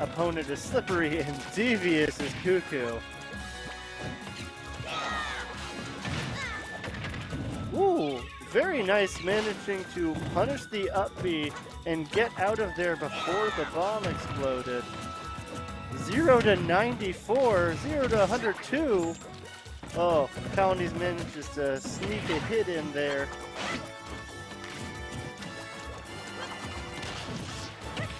opponent as slippery and devious as Cuckoo. Ooh, very nice managing to punish the up B and get out of there before the bomb exploded. 0 to 94, 0 to 102. Oh, Colonies manages to sneak a hit in there.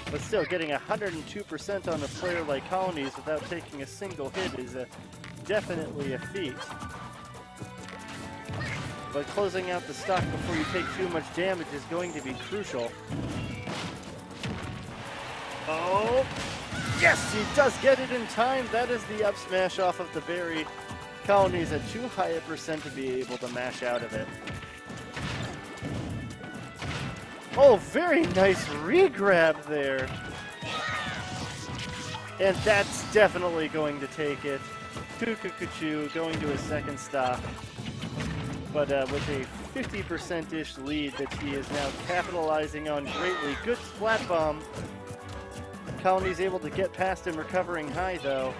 But still, getting 102% on a player like Colonies without taking a single hit is definitely a feat. But closing out the stock before you take too much damage is going to be crucial. Oh, yes, he does get it in time. That is the up smash off of the berry. Colonies at too high a percent to be able to mash out of it. Oh, very nice re-grab there. And that's definitely going to take it. Cuckoo going to his second stock. But with a 50%-ish lead that he is now capitalizing on greatly. Good splat bomb. Colony's able to get past him, recovering high though.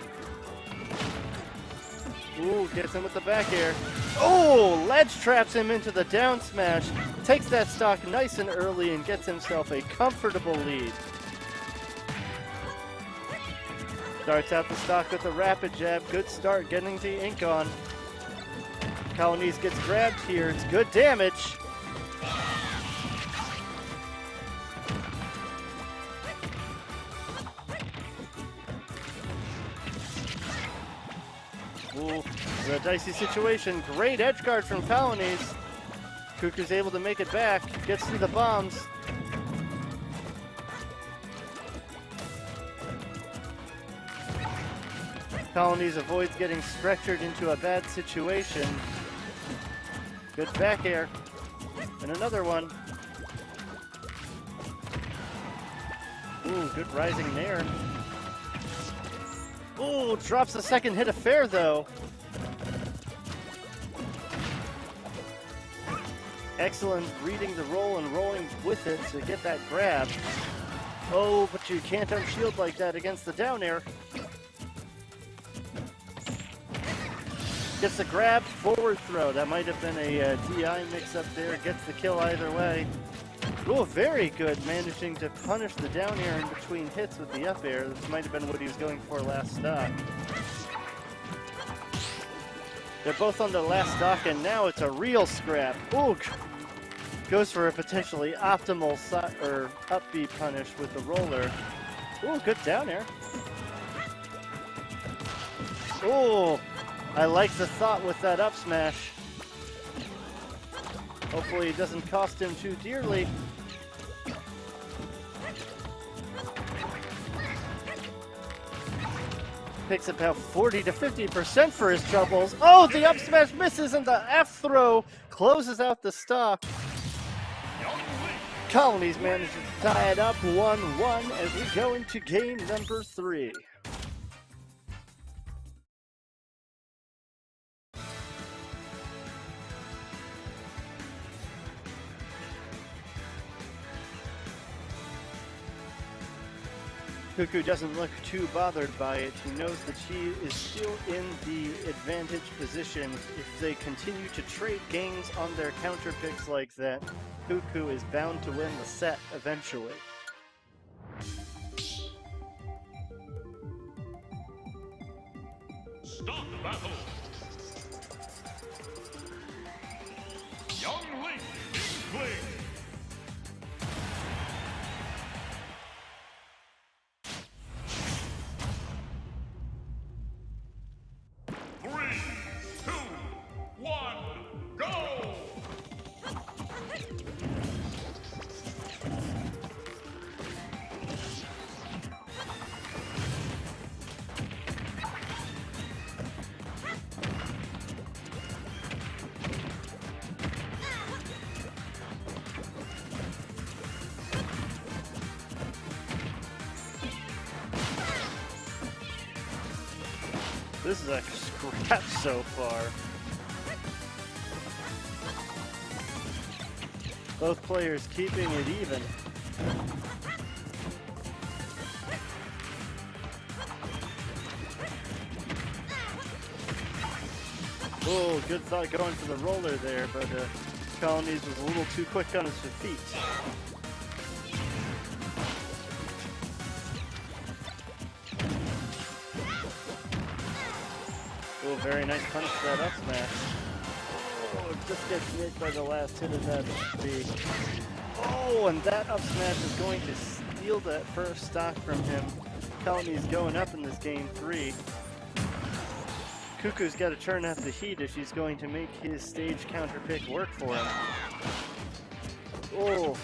Ooh, gets him with the back air. Oh, ledge traps him into the down smash. Takes that stock nice and early and gets himself a comfortable lead. Starts out the stock with a rapid jab. Good start getting the ink on. Colonies gets grabbed here. It's good damage. Ooh, the dicey situation. Great edge guard from Colonies. Cuckoo's able to make it back. Gets through the bombs. Colonies avoids getting stretchered into a bad situation. Good back air. And another one. Ooh, good rising nair. Ooh, drops the second hit of fair though. Excellent reading the roll and rolling with it to get that grab. Oh, but you can't unshield like that against the down air. Gets the grab, forward throw. That might have been a DI mix-up there. Gets the kill either way. Oh, very good, managing to punish the down air in between hits with the up air. This might have been what he was going for last stock. They're both on the last stock, and now it's a real scrap. Ooh, goes for a potentially optimal up B punish with the roller. Ooh, good down air. Ooh, I like the thought with that up smash. Hopefully it doesn't cost him too dearly. Picks about 40 to 50% for his troubles. Oh, the up smash misses and the F throw closes out the stock. Colonies managed to tie it up 1-1 as we go into game number 3. Cuckoo doesn't look too bothered by it. He knows that she is still in the advantage position. If they continue to trade games on their counter picks like that, Cuckoo is bound to win the set eventually. Start the battle. Young Link, Inkling. This is a scrap so far. Both players keeping it even. Oh, good thought going for the roller there, but Colonies was a little too quick on his feet. Oh, very nice punch for that up smash. Oh, just gets hit by the last hit of that B. Oh, and that up smash is going to steal that first stock from him. Colony's going up in this game 3. Cuckoo's got to turn up the heat if she's going to make his stage counter pick work for him. Oh,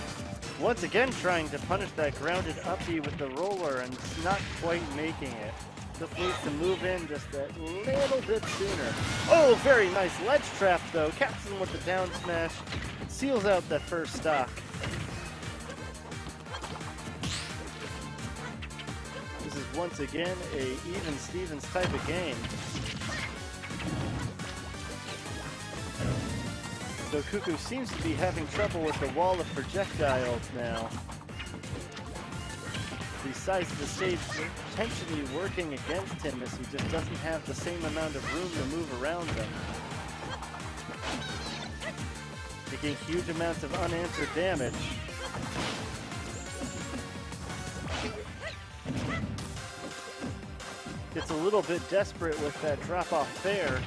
once again trying to punish that grounded up B with the roller and not quite making it. Just needs to move in just a little bit sooner. Oh, very nice ledge trap though. Caps him with the down smash. Seals out that first stock. This is once again a even Stevens type of game. So Cuckoo seems to be having trouble with the wall of projectiles now. Besides the stage potentially working against him as he just doesn't have the same amount of room to move around them. Taking huge amounts of unanswered damage. Gets a little bit desperate with that drop-off fair.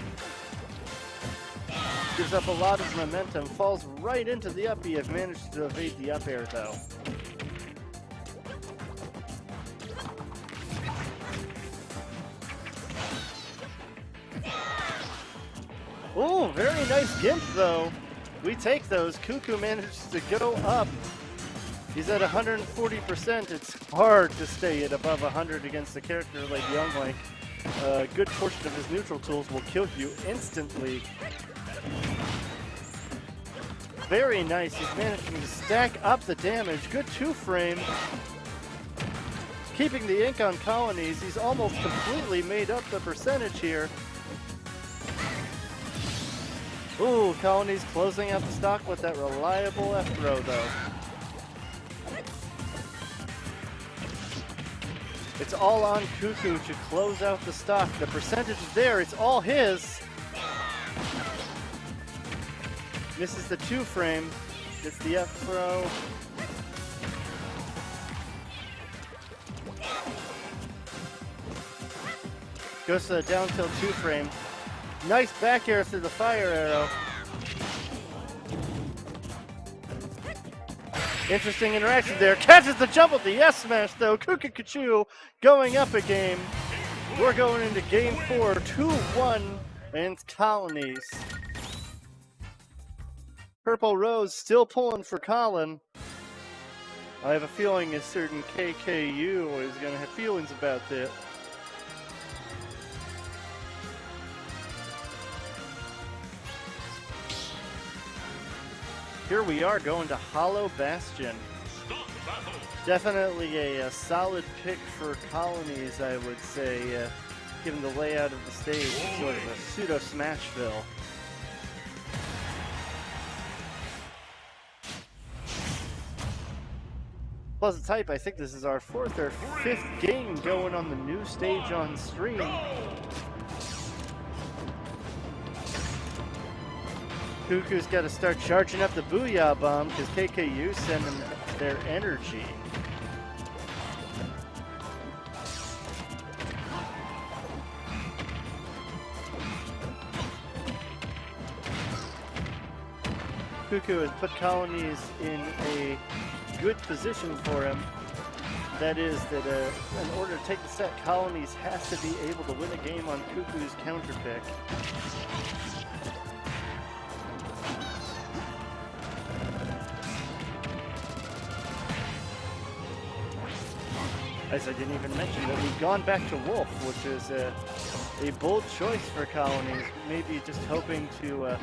Gives up a lot of momentum, falls right into the up B. Have managed to evade the up air though. Oh, very nice gimp though. We take those. Cuckoo manages to go up. He's at 140%. It's hard to stay at above 100 against a character like Young Link. A good portion of his neutral tools will kill you instantly. Very nice. He's managing to stack up the damage. Good 2-frame. Keeping the ink on colonies. He's almost completely made up the percentage here. Ooh, colonies closing out the stock with that reliable F-throw though. It's all on Cuckoo to close out the stock. The percentage is there. It's all his. Misses the 2-frame. Gets the F-throw. Goes to the down tilt 2-frame. Nice back air through the fire arrow. Interesting interaction there. Catches the jump with the S-smash though. Cuckoo going up a game. We're going into game 4, 2-1 against Colonies. Purple Rose still pulling for Colin. I have a feeling a certain KKU is going to have feelings about that. Here we are going to Hollow Bastion. Definitely a solid pick for Colonies, I would say, given the layout of the stage. Sort of a pseudo Smashville. Pleasant Type, I think this is our 4th or 5th game going on the new stage on stream. Cuckoo's got to start charging up the Booyah Bomb because KKU send them their energy. Cuckoo has put Colonies in a good position for him. That is that in order to take the set, Colonies has to be able to win a game on Cuckoo's counter pick. As I didn't even mention that we've gone back to Wolf, which is a bold choice for Colonies. Maybe just hoping to...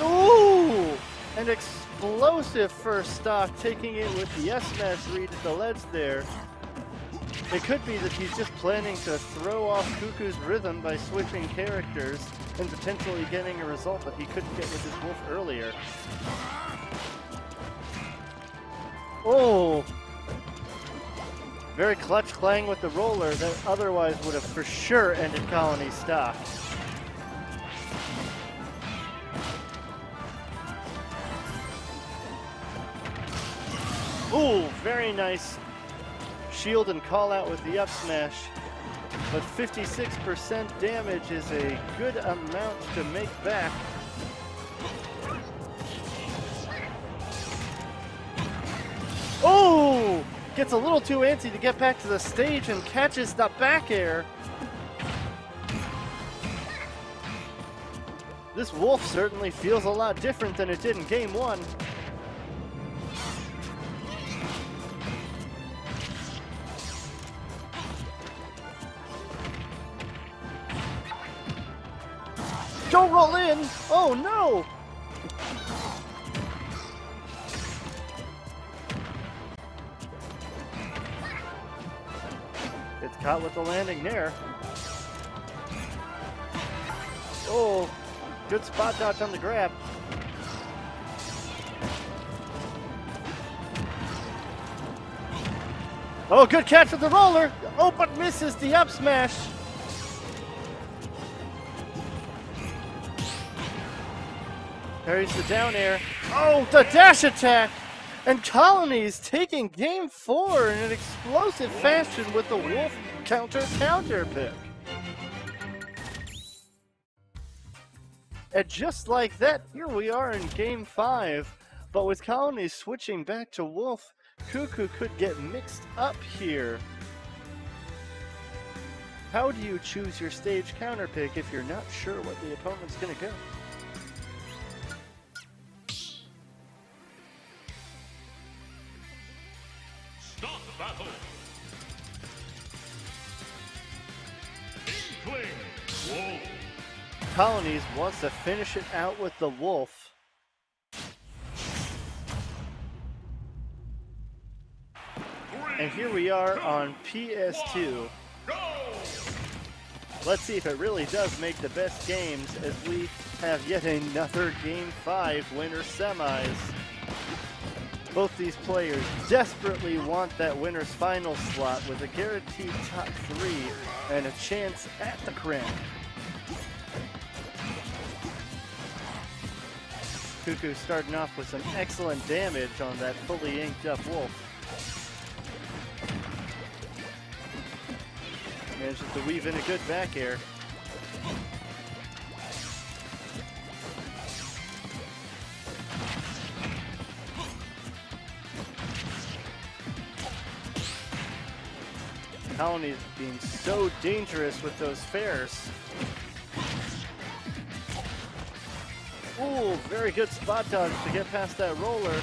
Ooh! An explosive first stock, taking it with the S-smash read at the ledge there. It could be that he's just planning to throw off Cuckoo's rhythm by switching characters and potentially getting a result that he couldn't get with his Wolf earlier. Oh! Very clutch Clang with the roller that otherwise would have for sure ended Colony's stock. Ooh, very nice shield and call out with the up smash. But 56% damage is a good amount to make back. Oh! Gets a little too antsy to get back to the stage and catches the back air. This Wolf certainly feels a lot different than it did in game 1. Don't roll in! Oh no! It's caught with the landing there. Oh, good spot dodge on the grab. Oh, good catch with the roller. Oh, but misses the up smash. Parries the down air. Oh, the dash attack. And Colony's taking game 4 in an explosive fashion with the Wolf counter pick. And just like that, here we are in game 5. But with Colony's switching back to Wolf, Cuckoo could get mixed up here. How do you choose your stage counter pick if you're not sure what the opponent's going to go? Start the battle. Inkling Wolf. Colonies wants to finish it out with the Wolf. And here we are on PS2. Go! Let's see if it really does make the best games as we have yet another Game 5 winner semis. Both these players desperately want that winner's final slot with a guaranteed top 3 and a chance at the crown. Cuckoo starting off with some excellent damage on that fully inked up Wolf. Manages to weave in a good back air. Colony's being so dangerous with those fares. Ooh, very good spot dodge to get past that roller.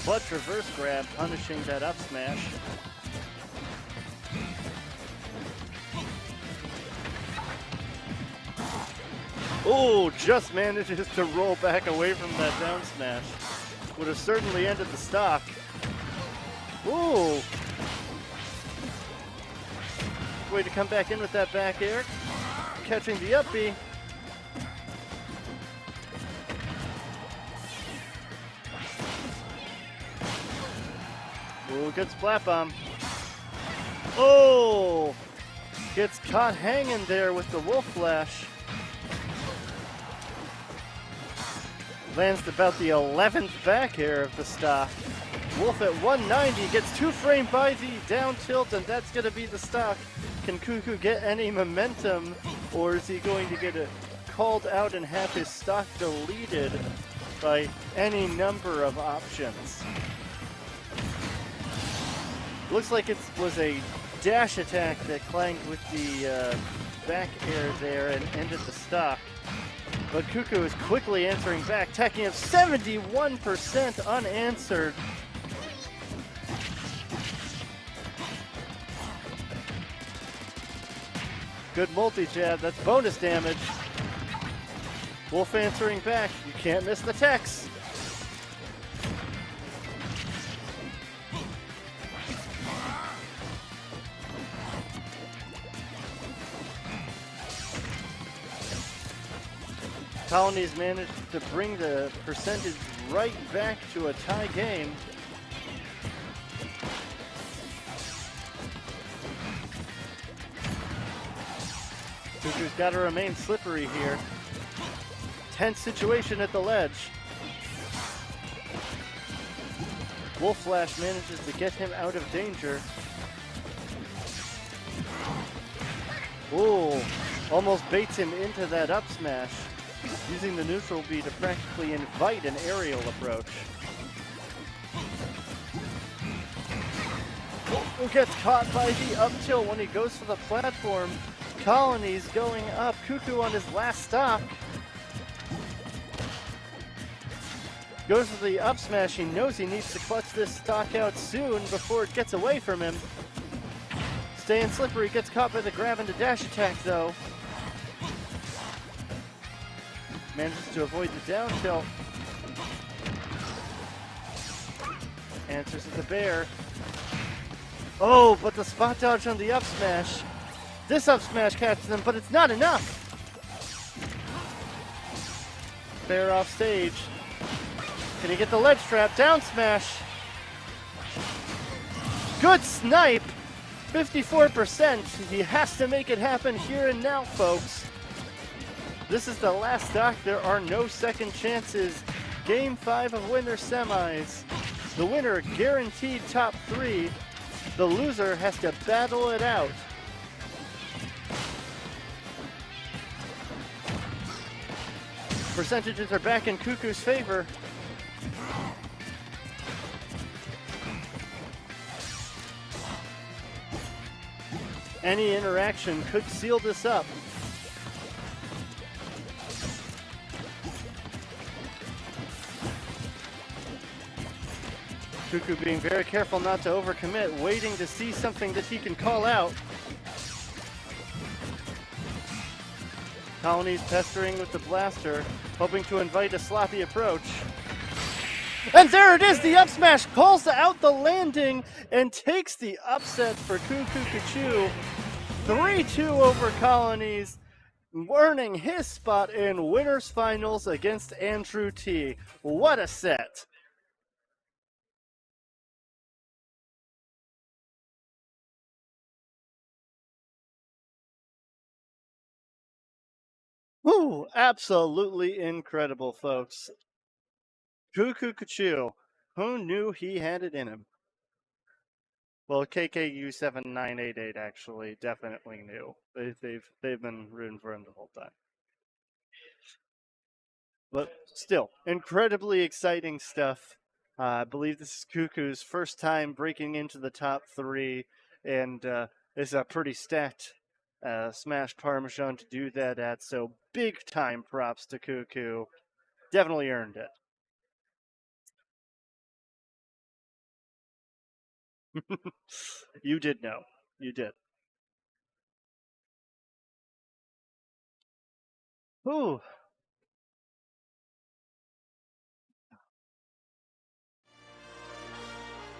Clutch reverse grab, punishing that up smash. Oh, just manages to roll back away from that down smash. Would have certainly ended the stock. Ooh. Way to come back in with that back air. Catching the up B. Ooh, good splat bomb. Oh! Gets caught hanging there with the Wolf Flash. Lands about the 11th back air of the stock. Wolf at 190 gets 2 framed by the down tilt, and that's going to be the stock. Can Cuckoo get any momentum, or is he going to get it called out and have his stock deleted by any number of options? Looks like it was a dash attack that clanged with the back air there and ended the stock. But Cuckoo is quickly answering back, tacking up 71% unanswered. Good multi-jab, that's bonus damage. Wolf answering back, you can't miss the techs. Colony's managed to bring the percentage right back to a tie game. Cuckoo's got to remain slippery here. Tense situation at the ledge. Wolf Flash manages to get him out of danger. Ooh, almost baits him into that up smash. Using the neutral B to practically invite an aerial approach. Oh, gets caught by the up tilt when he goes for the platform. Colony's going up. Cuckoo on his last stock. Goes for the up smash. He knows he needs to clutch this stock out soon before it gets away from him. Staying slippery, gets caught by the grab into dash attack though. Manages to avoid the down tilt. Answers with the bear. Oh, but the spot dodge on the up smash. This up smash catches him, but it's not enough. Bear off stage. Can he get the ledge trap? Down smash. Good snipe. 54%. He has to make it happen here and now, folks. This is the last stock. There are no second chances. Game 5 of winner semis. The winner guaranteed top 3. The loser has to battle it out. Percentages are back in Cuckoo's favor. Any interaction could seal this up. Cuckoo being very careful not to overcommit, waiting to see something that he can call out. Colony's pestering with the blaster, hoping to invite a sloppy approach. And there it is, the up smash calls out the landing and takes the upset for Cuckoo Kachu. 3-2 over Colonies, earning his spot in winners finals against Andrew T. What a set. Woo, absolutely incredible, folks. Cuckoo Kachu, who knew he had it in him? Well, KKU7988 actually definitely knew. They've been rooting for him the whole time. But still, incredibly exciting stuff. I believe this is Cuckoo's first time breaking into the top 3, and it's a pretty stacked Smash Parmesan to do that at, so big time props to Cuckoo. Definitely earned it. You did know. You did. Ooh.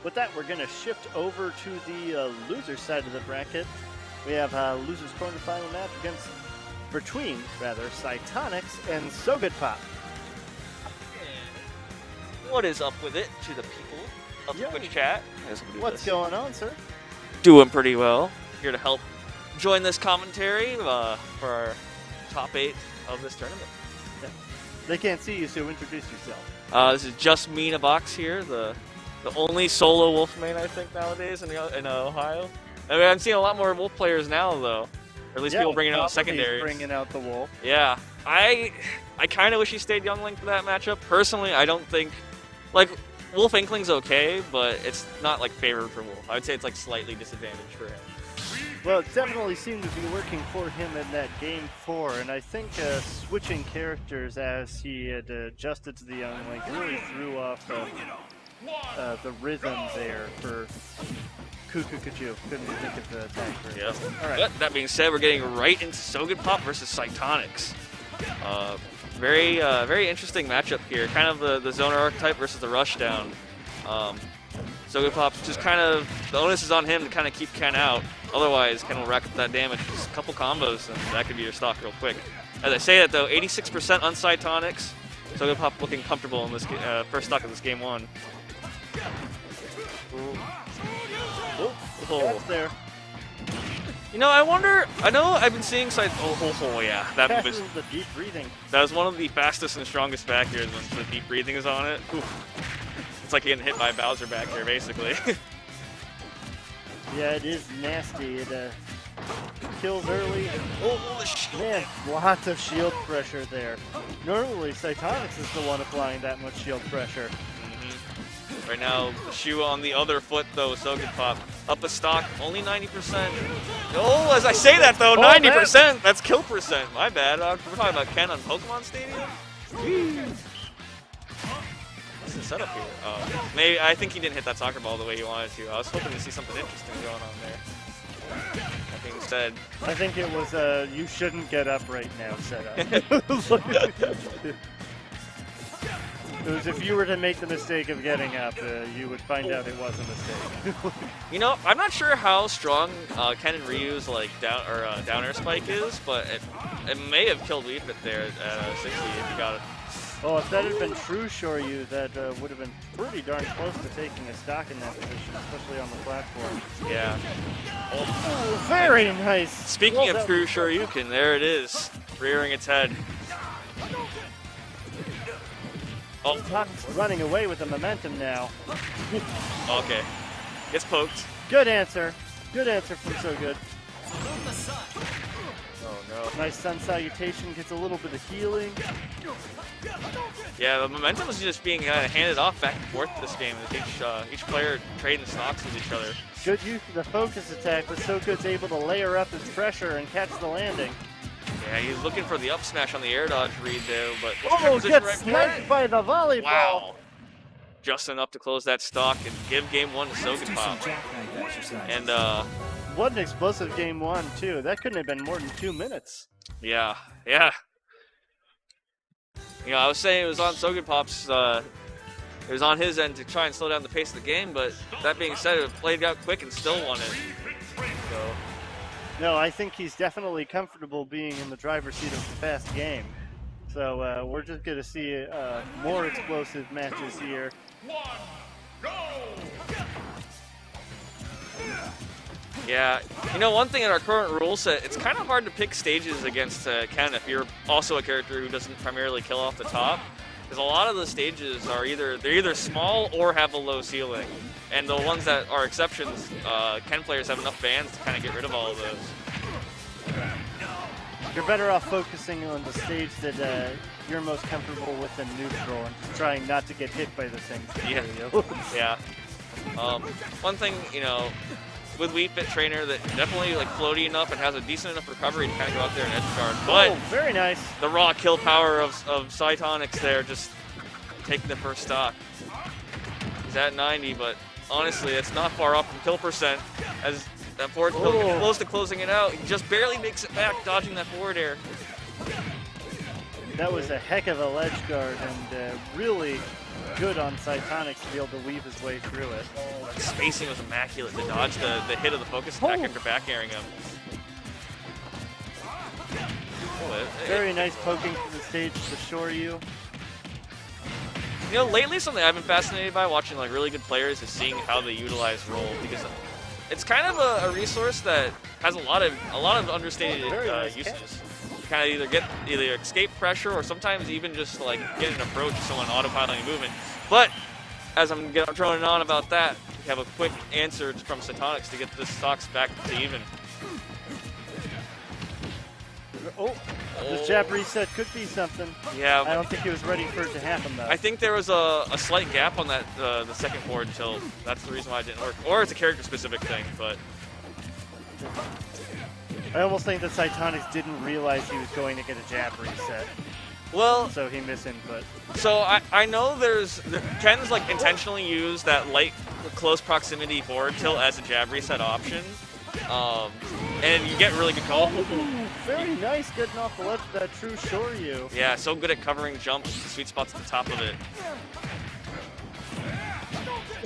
With that, we're going to shift over to the loser side of the bracket. We have losers quarterfinal match between Cytonics and So Good Pop. What is up with it to the people of the Twitch chat? What's going on, sir? Doing pretty well. Here to help join this commentary for our top 8 of this tournament. Yeah. They can't see you, so introduce yourself. This is just me in a box here, the only solo wolf main I think nowadays in Ohio. I mean, I'm seeing a lot more wolf players now though, or at least people bringing out secondaries. Bringing out the wolf. Yeah, I kind of wish he stayed Young Link for that matchup. Personally, I don't think Wolf Inkling's okay, but it's not favored for Wolf. I would say it's slightly disadvantaged for him. Well, it definitely seemed to be working for him in that game 4, and I think switching characters as he had adjusted to the Young Link really threw off the rhythm there for Cuckoo Kachu. Couldn't think of the attack for it. Yeah. All right. But that being said, we're getting right into So Good Pop versus Cytonics. Very interesting matchup here. Kind of the zoner archetype versus the rushdown. So Good Pop's just the onus is on him to kind of keep Ken out. Otherwise, Ken will rack up that damage. Just a couple combos, and that could be your stock real quick. As I say that though, 86% on Cytonics. So Good Pop looking comfortable in this first stock of this game 1. That's there. You know, I wonder. I know I've been seeing yeah, that was the deep breathing. That was one of the fastest and strongest back airs when the deep breathing is on it. Oof. It's like getting hit by Bowser back here, basically. Yeah, it is nasty. It kills early. Oh, man, lots of shield pressure there. Normally, Cytonics is the one applying that much shield pressure. Right now, Shua on the other foot, though. So Good Pop up a stock, only 90%. Oh, as I say that, though, 90%. That's kill percent. My bad. We're talking about Ken on Pokemon Stadium. What's the setup here? Maybe I think he didn't hit that soccer ball the way he wanted to. I was hoping to see something interesting going on there. That being said, I think it was you shouldn't get up right now setup. It was if you were to make the mistake of getting up, you would find out it was a mistake. You know, I'm not sure how strong Ken and Ryu's down air spike is, but it may have killed Wii Fit there at 60 if you got it. Well, if that had been true, Shoryu, that would have been pretty darn close to taking a stock in that position, especially on the platform. Yeah. Oh, very nice. Speaking of true Shoryuken, there it is, rearing its head. Oh, running away with the momentum now. Okay. Gets poked. Good answer. Good answer from So Good. Oh go. Nice sun salutation, gets a little bit of healing. Yeah, the momentum is just being handed off back and forth this game. Each player trading stocks with each other. Good use of the focus attack, but Soko's able to layer up his pressure and catch the landing. Yeah, he's looking for the up smash on the air dodge read there, but Oh, gets sniped by the volleyball. Wow. Just enough to close that stock and give game 1 to Sogan Pop. And what an explosive game 1 too. That couldn't have been more than 2 minutes. yeah. You know, I was saying it was on Sogan Pop's, it was on his end to try and slow down the pace of the game, but that being said, it played out quick and still won it. So. No, I think he's definitely comfortable being in the driver's seat of the fast game. So we're just going to see more explosive matches here. Yeah, you know, one thing in our current rule set, it's kind of hard to pick stages against Ken if you're also a character who doesn't primarily kill off the top. Because a lot of the stages are either small or have a low ceiling. And the ones that are exceptions, Ken players have enough bans to kind of get rid of all of those. You're better off focusing on the stage that you're most comfortable with in neutral and trying not to get hit by the things. Yeah. One thing, you know, with Wii Fit Trainer that definitely like floaty enough and has a decent enough recovery to kind of go out there and edge guard. But very nice. The raw kill power of Cytonics there, just taking the first stock. He's at 90, but honestly, it's not far off from kill percent as that forward kill gets close to closing it out. He just barely makes it back, dodging that forward air. That was a heck of a ledge guard and really good on Cytonics to be able to weave his way through it. Oh, that spacing was immaculate to dodge the hit of the focus attack after back airing him. Very nice poking to the stage to shore you. You know, lately something I've been fascinated by watching like really good players is seeing how they utilize roll, because it's kind of a resource that has a lot of understated uses. You kind of either get escape pressure or sometimes even just like get an approach to someone autopiloting movement. But as I'm droning on about that, we have a quick answer from Cytonics to get the stocks back to even. This jab reset could be something. Yeah. I don't think he was ready for it to happen though. I think there was a slight gap on that the second forward tilt. That's the reason why it didn't work. Or it's a character specific thing, but I almost think that Cytonics didn't realize he was going to get a jab reset. Well, so he missed input. So I know Ken's like intentionally used that light close proximity forward tilt as a jab reset option. And you get really good call. Very nice getting off the ledge of that true Shoryu. Yeah, so good at covering jumps, the sweet spots at the top of it.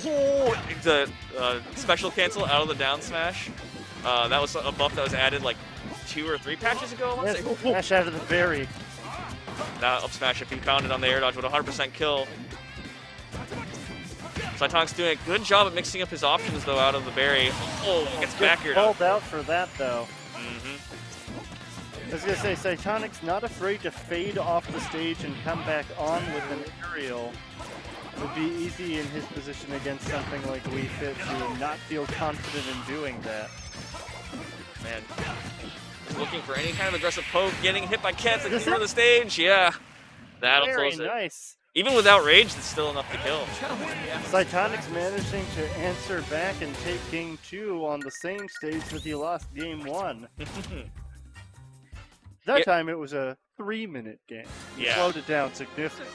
Oh, the special cancel out of the down smash. That was a buff that was added like 2 or 3 patches ago. Yes, smash out of the berry. That up smash, if he pounded on the air dodge, would 100% kill. Cytonic's doing a good job at mixing up his options though out of the berry. Oh, gets back here. Called out for that though. I was gonna say, Cytonic's not afraid to fade off the stage and come back on with an aerial. It would be easy in his position against something like Wii Fit to not feel confident in doing that. Man, he's looking for any kind of aggressive poke, getting hit by Kent at the center of the stage. Yeah, that'll close it. Very nice. Even without rage, it's still enough to kill. Cytonic's managing to answer back and take game 2 on the same stage that he lost game 1. That time it was a 3-minute game. He slowed it down significantly.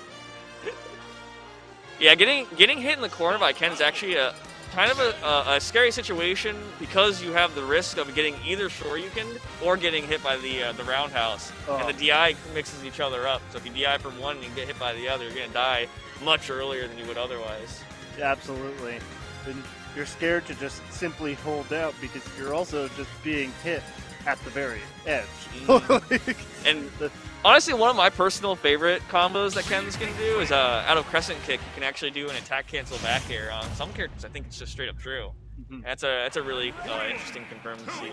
Yeah, getting hit in the corner by Ken is actually a kind of a scary situation because you have the risk of getting either Shoryuken or getting hit by the roundhouse. And the DI mixes each other up. So if you DI from one and you get hit by the other, you're going to die much earlier than you would otherwise. Yeah, absolutely. And you're scared to just simply hold out because you're also just being hit at the very edge. And honestly, one of my personal favorite combos that Ken's can do is out of crescent kick, you can actually do an attack cancel back air. On some characters, I think it's just straight up true. That's a really interesting confirmed to see.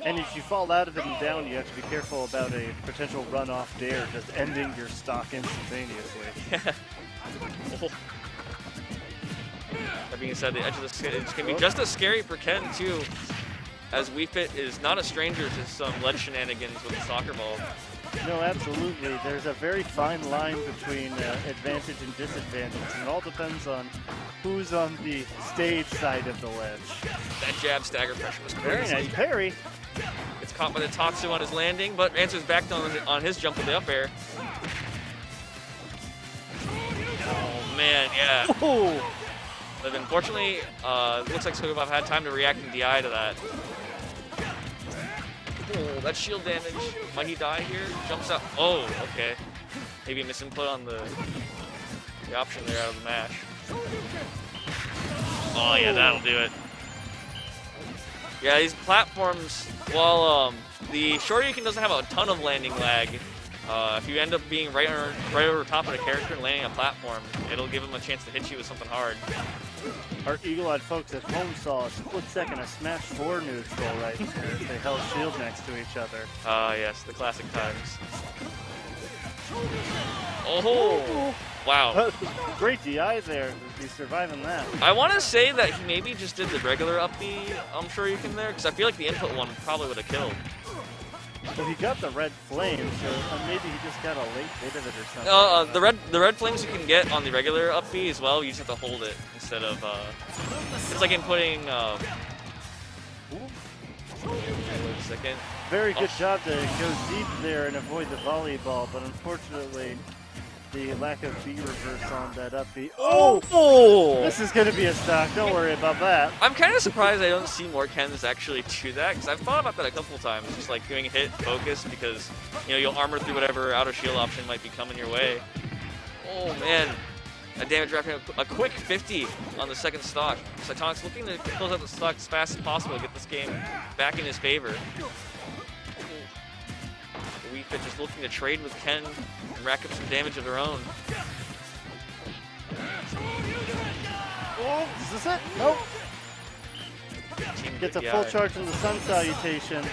And if you fall out of it and down, you have to be careful about a potential run-off dare just ending your stock instantaneously. That being said, the edge of the stage can be just as scary for Ken too. as Wii Fit is not a stranger to some ledge shenanigans with the soccer ball. No, absolutely. There's a very fine line between advantage and disadvantage, and it all depends on who's on the stage side of the ledge. That jab stagger pressure was Very crazy. nice parry. It's caught by the Tatsu on his landing, but answers back on his jump with the up air. Oh man, yeah. Ooh. But unfortunately, it looks like Sogobov had time to react and DI to that. Oh, that's shield damage. Might he die here? Jumps out. Oh, okay. Maybe misinput on the option there out of the mash. Oh yeah, that'll do it. Yeah, these platforms, while the Shoryuken doesn't have a ton of landing lag, if you end up being right over top of the character and landing a platform, it'll give him a chance to hit you with something hard. Our eagle-eyed folks at home saw a split second of Smash 4 neutral right there as they held shield next to each other. Ah, yes, the classic times. Oh, wow. Great DI there to be surviving that. I want to say that he maybe just did the regular up B, I'm sure you can there, because I feel like the input one probably would have killed. Well, he got the red flame, so maybe he just got a late bit of it or something. The red flames you can get on the regular up B as well. You just have to hold it instead of. It's like inputting. Wait a second. Very good job to go deep there and avoid the volleyball, but unfortunately, the lack of B reverse on that up B. Oh! This is going to be a stock. Don't worry about that. I'm kind of surprised I don't see more Kens actually do that, because I've thought about that a couple of times, just like doing hit focus, because you'll armor through whatever outer shield option might be coming your way. Oh man, a damage wrapping a quick 50 on the second stock. Cytonic's looking to close out the stock as fast as possible to get this game back in his favor. The Wii Fit just looking to trade with Ken and rack up some damage of their own. Oh, is this it? Nope. Team Gets a DPI. full charge in the sun salutation.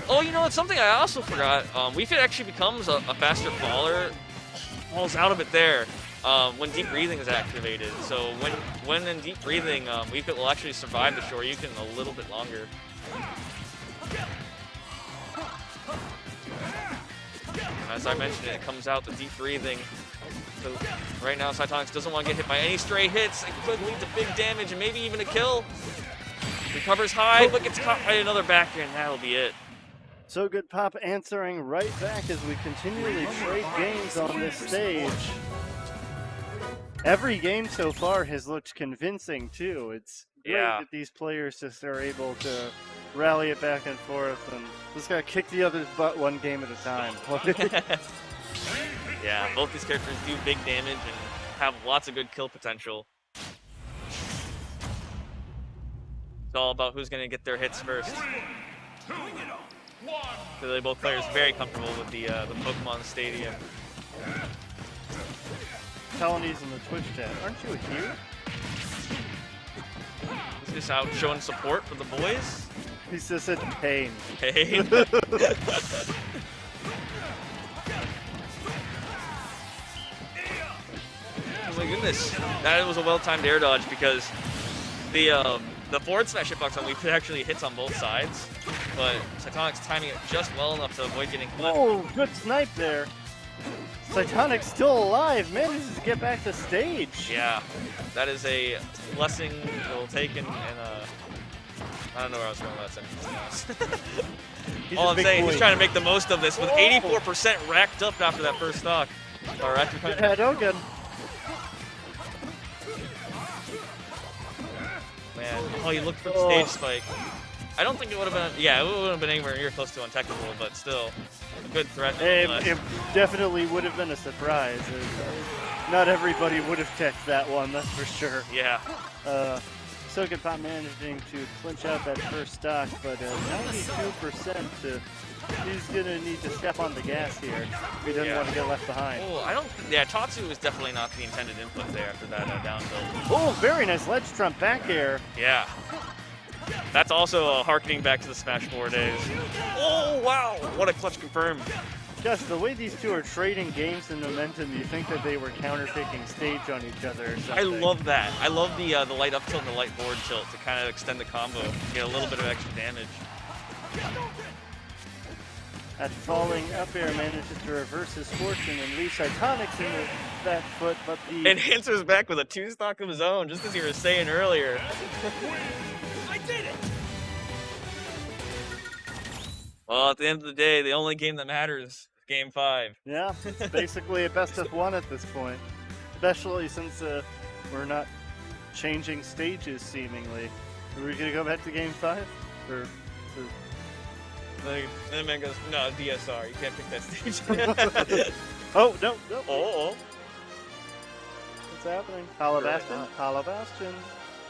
Oh, it's something I also forgot. Wii Fit actually becomes a faster faller, falls out of it there when deep breathing is activated. So when in deep breathing, Wii Fit will actually survive the Shoryuken a little bit longer. As I mentioned, it comes out the deep breathing. So right now, Cytonix doesn't want to get hit by any stray hits. It could lead to big damage and maybe even a kill. Recovers high, but gets caught by another back air, and that'll be it. So good Pop answering right back as we continually trade games on this stage. Every game so far has looked convincing too. It's great that these players just are able to rally it back and forth and just gotta kick the other's butt one game at a time. Yeah, both these characters do big damage and have lots of good kill potential. It's all about who's going to get their hits first. Clearly both players very comfortable with the Pokemon Stadium. Colonies in the Twitch chat, aren't you here? He's just out showing support for the boys. He's just in pain. Pain. Oh my goodness, that was a well-timed air dodge because the forward smash hitbox on Wii Fit actually hits on both sides, but Cytonic's timing it just well enough to avoid getting clipped. Oh, good snipe there. Cytonic's still alive, manages to get back to stage. Yeah, that is a blessing we'll take in I don't know where I was going with that sentence. All I'm saying, he's trying to make the most of this with 84% racked up after that first stock. Or after Good head Ogun. Man, oh, you looked for the stage spike. I don't think it would have been, yeah, it would have been anywhere near close to untechnical, but still, a good threat. It definitely would have been a surprise. Not everybody would have teched that one, that's for sure. Yeah. So good Pop managing to clinch out that first stock, but 92%. He's gonna need to step on the gas here if he doesn't want to get left behind. Oh, I don't. Yeah, Tatsu is definitely not the intended input there after that down tilt. Oh, very nice ledge trump back air. Yeah. That's also harkening back to the Smash 4 days. Oh, wow. What a clutch confirm. Gus, the way these two are trading games and momentum, you think that they were counterpicking stage on each other or something. I love that. I love the light up tilt and the light forward tilt to kind of extend the combo, get a little bit of extra damage. That falling up air manages to reverse his fortune and leave Cytonics in the back foot, but the... And answers back with a 2-stock of his own, just as you were saying earlier. I did it! Well, at the end of the day, the only game that matters is Game 5. Yeah, it's basically a best of one at this point. Especially since we're not changing stages, seemingly. Are we going to go back to Game 5? Or... And the man goes, no, DSR, you can't pick that stage. Oh, no. Oh. What's happening? Hollow Bastion? Hollow Bastion.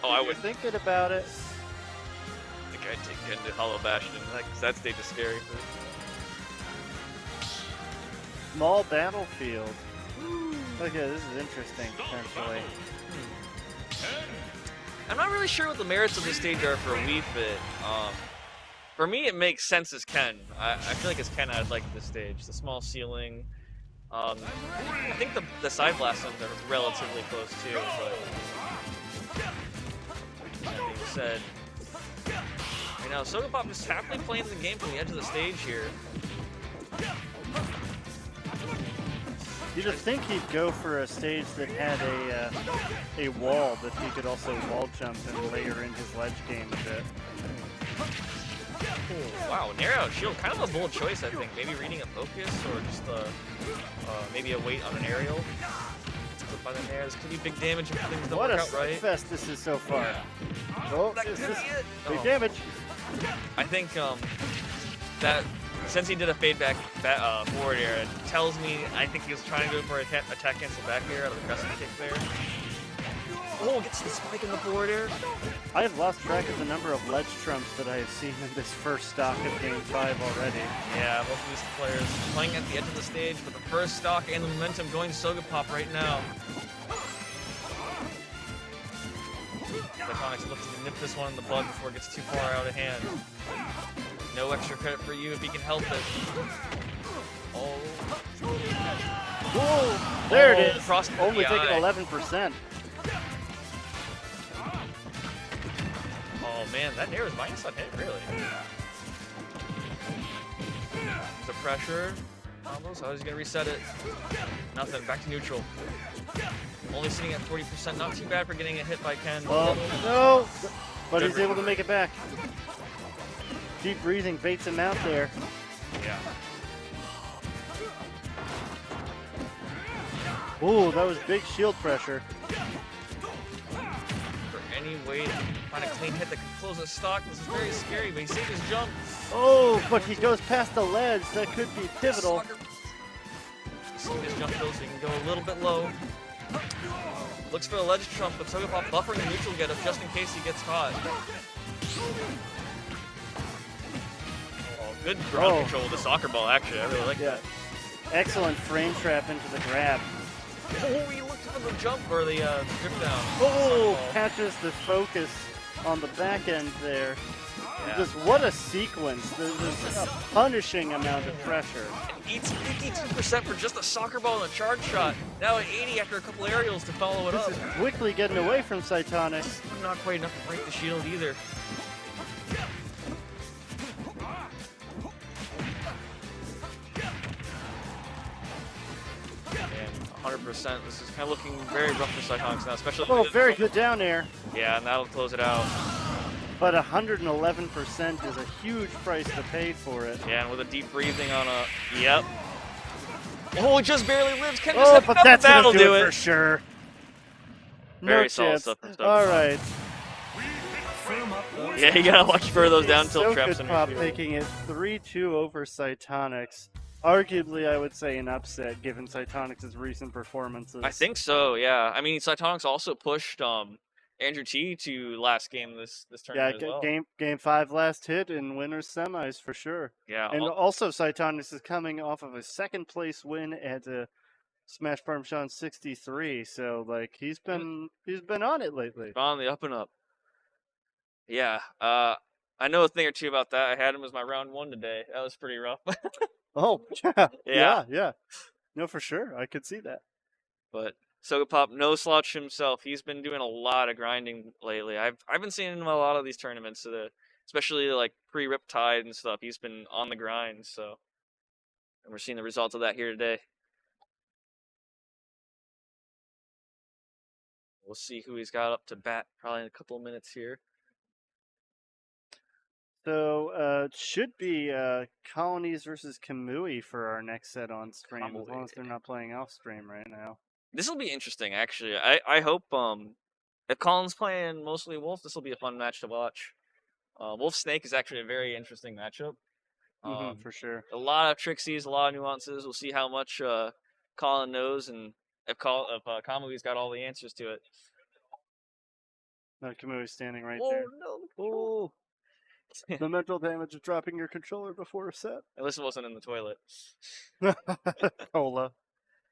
Oh, I You're would thinking about it. think I'd take into Hollow Bastion. That stage is scary. Small battlefield. Okay, this is interesting, potentially. I'm not really sure what the merits of this stage are for a Wii Fit. For me, it makes sense as Ken. I feel like as Ken, I'd like this stage. The small ceiling. I think the side blast ones are relatively close too, but that being said, you know, Soda Pop is happily playing the game from the edge of the stage here. You'd just think he'd go for a stage that had a wall that he could also wall jump and layer in his ledge game a bit. Wow, narrow shield, kind of a bold choice, I think. Maybe reading a focus or just maybe a weight on an aerial. Flip by the nair. This could be big damage if things don't What work a out right. fest this is so far. Oh, That this could is be it. big Oh. damage. I think that since he did a fade back forward air, it tells me I think he was trying to go for a attack cancel back air out of the crescent kick there. Oh, gets the spike in the forward air. I have lost track of the number of ledge trumps that I have seen in this first stock of Game 5 already. Yeah, both of these players playing at the edge of the stage, but the first stock and the momentum going Soga Pop right now. Iconics looking to nip this one in the bud before it gets too far out of hand. No extra credit for you if he can help it. Oh. Whoa! There it is! Crossed the Only DI. taking 11%. Oh man, that nair is minus on hit, really. The pressure. Combos, how is he gonna reset it? Nothing, back to neutral. Only sitting at 40%, not too bad for getting a hit by Ken. Oh, no! But he's able to make it back. Deep breathing baits him out there. Yeah. Ooh, that was big shield pressure. For any way to find a clean hit that can close a stock, this is very scary, but he saved his jump. Oh, but he goes past the ledge. That could be pivotal. Saved his jump though, so he can go a little bit low. Looks for a ledge trump, but Soga Pop buffering the neutral get up just in case he gets caught. Oh, good ground control with the soccer ball, actually. I really like that. Excellent frame trap into the grab. Oh, he looked for the jump or the drip down. Oh, catches the focus on the back end there. Yeah. Just what a sequence. There's a punishing amount of pressure. And eats 52% for just a soccer ball and a charge shot. Now at 80 after a couple aerials to follow it This up. is quickly getting away from Cytonics. Not quite enough to break the shield either. And 100%. This is kind of looking very rough for Cytonics now, especially. Oh, very good down air. Yeah, and that'll close it out. But 111% is a huge price to pay for it. Yeah, and with a deep breathing on a. Yep. Oh, it just barely lives. Ken just Oh, had but enough, that's that'll gonna do do it it. for sure. Very No solid chance. stuff from Soga All Pop. right. Yeah, you gotta watch for those down tilt traps Soga in Pop your shield. taking it 3-2 over Cytonics. Arguably, I would say an upset given Cytonics' recent performances. I think so, yeah. I mean, Cytonics also pushed Andrew T to last game this Yeah, tournament as well. game 5 last hit in winners semis for sure. Yeah, And also Cytonics is coming off of a second place win at Smash Parmesan 63. So like he's been on it lately. on the up and up. Yeah, I know a thing or two about that. I had him as my round 1 today. That was pretty rough. Oh, yeah. Yeah. Yeah. No, for sure. I could see that. But Sogapop, no slouch himself. He's been doing a lot of grinding lately. I've been seeing him in a lot of these tournaments, especially like pre-Riptide and stuff. He's been on the grind, so and we're seeing the results of that here today. We'll see who he's got up to bat probably in a couple of minutes here. So it should be Colonies versus Kamui for our next set on stream, as long as they're not playing off stream right now. This will be interesting, actually. I hope if Colin's playing mostly Wolf, this will be a fun match to watch. Wolf Snake is actually a very interesting matchup. For sure. A lot of trixies, a lot of nuances. We'll see how much Colin knows and if Kamui's got all the answers to it. No, Kamui's standing right Oh, there. no. Oh, the mental damage of dropping your controller before a set. At least it wasn't in the toilet. Cola.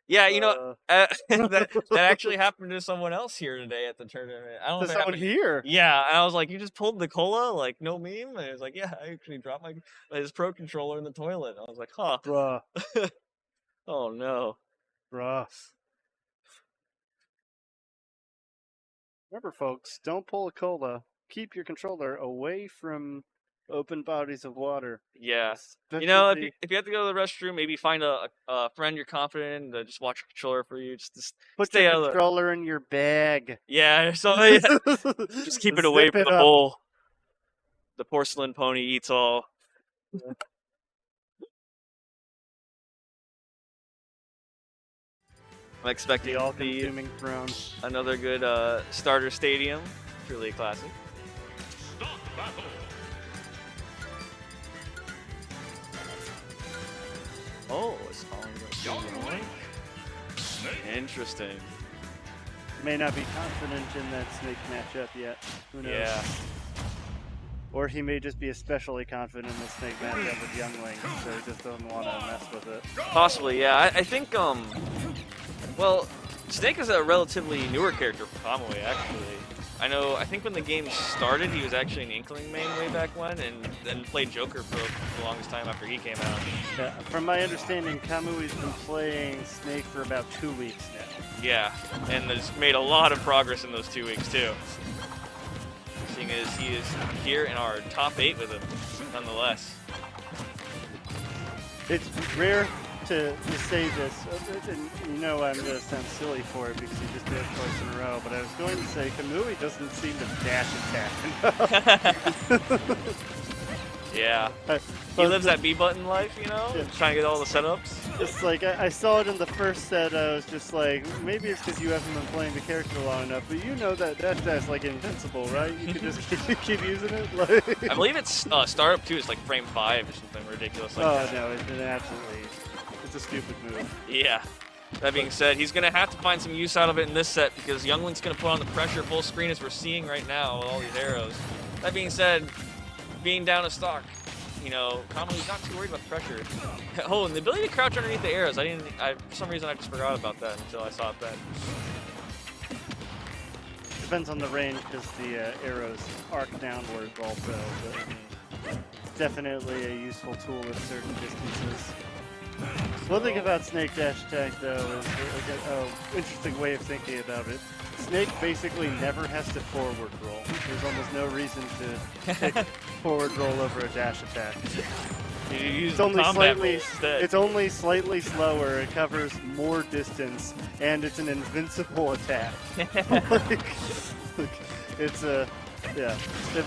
Yeah, you know, that actually happened to someone else here today at the tournament. I don't know if it someone happened. here. Yeah, and I was like, "You just pulled the cola, like no meme." And he was like, "Yeah, I actually dropped his pro controller in the toilet." I was like, "Huh." Bruh. Oh no. Bruh. Remember, folks, don't pull a cola. Keep your controller away from open bodies of water. Yeah. Especially... You know, if you have to go to the restroom, maybe find a friend you're confident in to just watch your controller for you. Just put stay your out of controller in your bag. Yeah, so just keep it away from the bowl. The porcelain pony eats all. I'm expecting the all-consuming throne. Another good starter stadium. Truly a classic. Start battle. Oh, it's calling it. Interesting. May not be confident in that Snake matchup yet. Who knows? Yeah. Or he may just be especially confident in the Snake matchup with Youngling, so he just doesn't want to mess with it. Possibly, yeah. I think, well, Snake is a relatively newer character for Kamui, actually. I think when the game started, he was actually an Inkling main way back when, and then played Joker for the longest time after he came out. Yeah, from my understanding, Kamui's been playing Snake for about 2 weeks now. Yeah, and has made a lot of progress in those 2 weeks, too. Seeing as he is here in our top 8 with him, nonetheless. It's rare to say this, and you know I'm going to sound silly for it because he just did it twice in a row, but I was going to say Kamui doesn't seem to dash attack. Yeah. He lives that B-button life, you know? Yeah. Trying to get all the setups. It's like, I saw it in the first set, I was just like, maybe it's because you haven't been playing the character long enough, but you know that that's like invincible, right? You can just keep using it? Like... I believe it's startup 2 is like frame 5 or something ridiculous like that. Oh, no, it absolutely... It's a stupid move. Yeah. That being said, he's going to have to find some use out of it in this set because Youngling's going to put on the pressure full screen as we're seeing right now with all these arrows. That being said, being down a stock, you know, Kamui's not too worried about the pressure. Oh, and the ability to crouch underneath the arrows. For some reason, I just forgot about that until I saw it then. Depends on the range because the arrows arc downwards also, but definitely a useful tool at certain distances. One thing about Snake dash attack, though, is interesting way of thinking about it. Snake basically never has to forward roll. There's almost no reason to pick forward roll over a dash attack. It's only slightly slower. It covers more distance, and it's an invincible attack. It